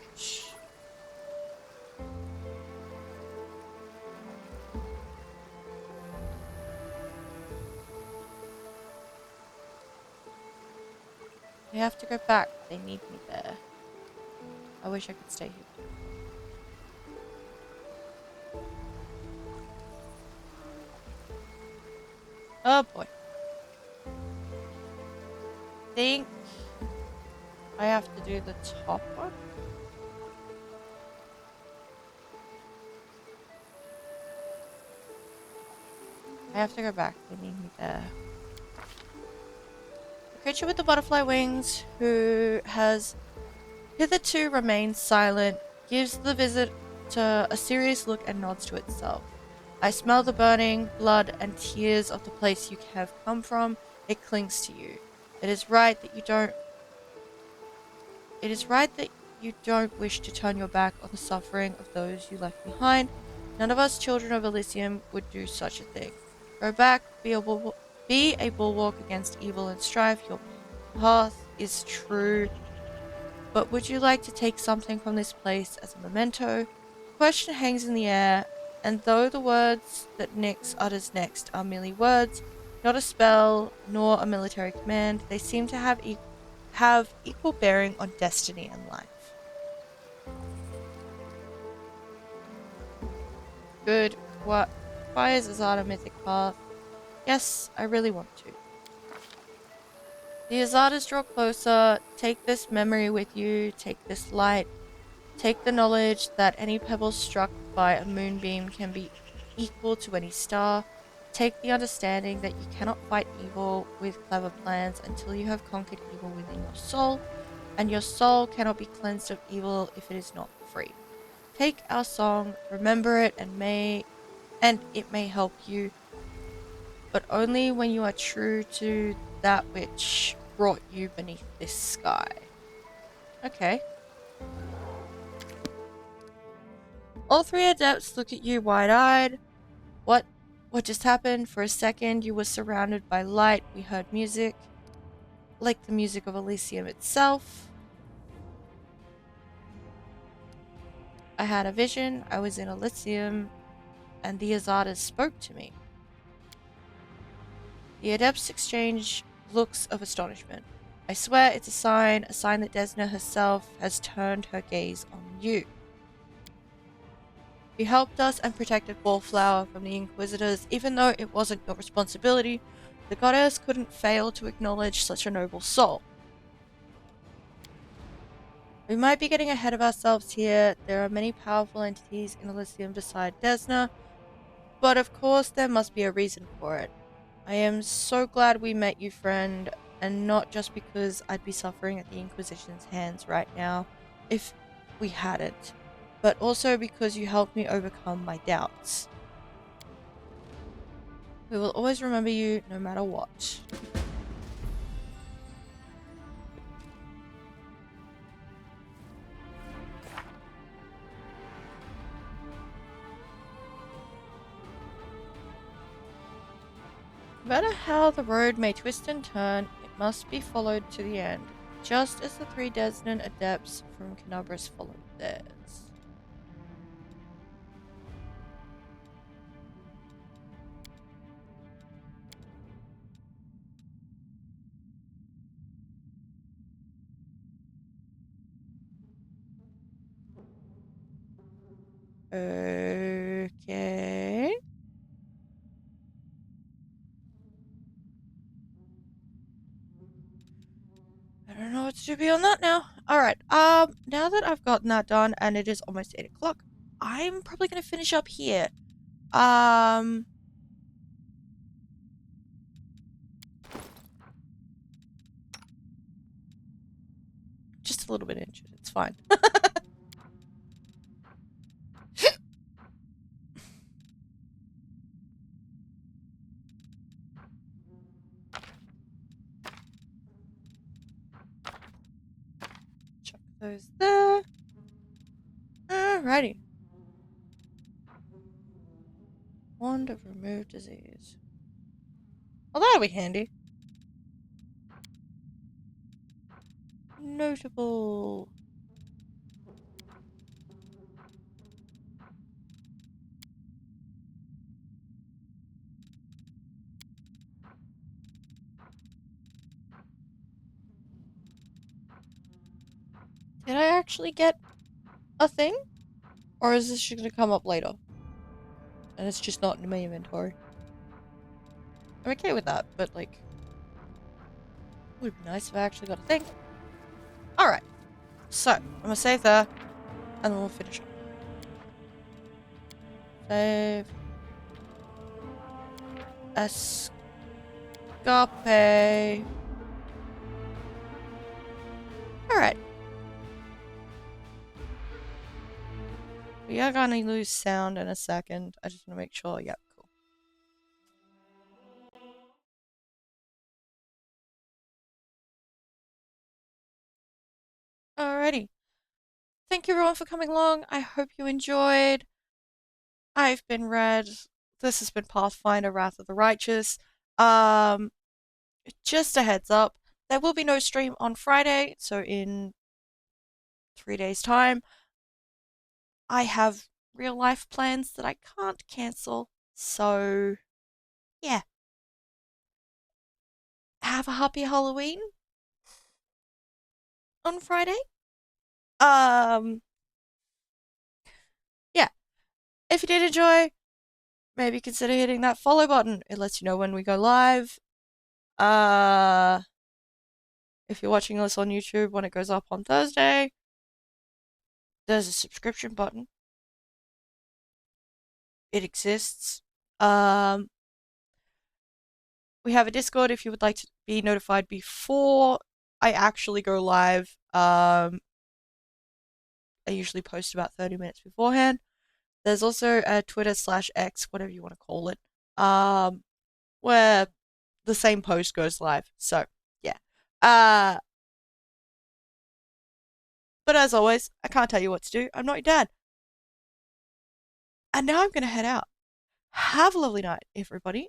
I have to go back. They need me there. I wish I could stay here. Oh boy. Think I have to do the top one. I have to go back. They need me there. The creature with the butterfly wings, who has hitherto remained silent, gives the visitor a serious look and nods to itself. I smell the burning blood and tears of the place you have come from. It clings to you. It is right that you don't wish to turn your back on the suffering of those you left behind. None of us children of Elysium would do such a thing. Go back, be a bulwark against evil and strife. Your path is true. But would you like to take something from this place as a memento? The question hangs in the air, and though the words that Nyx utters next are merely words, not a spell, nor a military command, they seem to have equal bearing on destiny and life. Good. What? Fires Azada mythic path? Yes, I really want to. The Azadas draw closer. Take this memory with you. Take this light. Take the knowledge that any pebble struck by a moonbeam can be equal to any star. Take the understanding that you cannot fight evil with clever plans until you have conquered evil within your soul, and your soul cannot be cleansed of evil if it is not free. Take our song, remember it, and it may help you, but only when you are true to that which brought you beneath this sky. Okay. All three adepts look at you wide-eyed. What just happened? For a second, you were surrounded by light. We heard music, like the music of Elysium itself. I had a vision. I was in Elysium, and the Azadas spoke to me. The adepts exchange looks of astonishment. I swear it's a sign that Desna herself has turned her gaze on you. You helped us and protected Wallflower from the Inquisitors, even though it wasn't your responsibility. The goddess couldn't fail to acknowledge such a noble soul. We might be getting ahead of ourselves here. There are many powerful entities in Elysium beside Desna, but of course there must be a reason for it. I am so glad we met you, friend, and not just because I'd be suffering at the Inquisition's hands right now, if we hadn't, but also because you helped me overcome my doubts. We will always remember you, no matter what. No matter how the road may twist and turn, it must be followed to the end, just as the 3 Desnan adepts from Canabras followed theirs. Okay. I don't know what to do beyond that now. Alright, now that I've gotten that done and it is almost 8 o'clock, I'm probably gonna finish up here. Just a little bit injured, it's fine. Chuck those there. Alrighty. Wand of remove disease. Well, that'll be handy. Notable. Did I actually get a thing? Or is this just gonna come up later? And it's just not in my inventory. I'm okay with that, but like... it would be nice if I actually got a thing. Alright. So, I'm gonna save there. And then we'll finish up. Save. Escape. Alright. We are gonna lose sound in a second. I just want to make sure. Yep, cool. Alrighty. Thank you everyone for coming along. I hope you enjoyed. I've been Red. This has been Pathfinder Wrath of the Righteous. Just a heads up. There will be no stream on Friday, so in 3 days' time. I have real life plans that I can't cancel, so yeah. Have a happy Halloween on Friday. Yeah. If you did enjoy, maybe consider hitting that follow button. It lets you know when we go live. If you're watching this on YouTube when it goes up on Thursday, there's a subscription button. It exists. We have a Discord if you would like to be notified before I actually go live. I usually post about 30 minutes beforehand. There's also a Twitter/X, whatever you want to call it, where the same post goes live. So, yeah. But as always, I can't tell you what to do. I'm not your dad. And now I'm going to head out. Have a lovely night, everybody,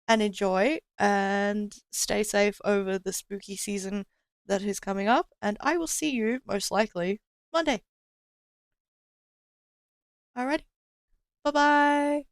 and enjoy, and stay safe over the spooky season that is coming up, and I will see you, most likely, Monday. Alrighty. Bye-bye.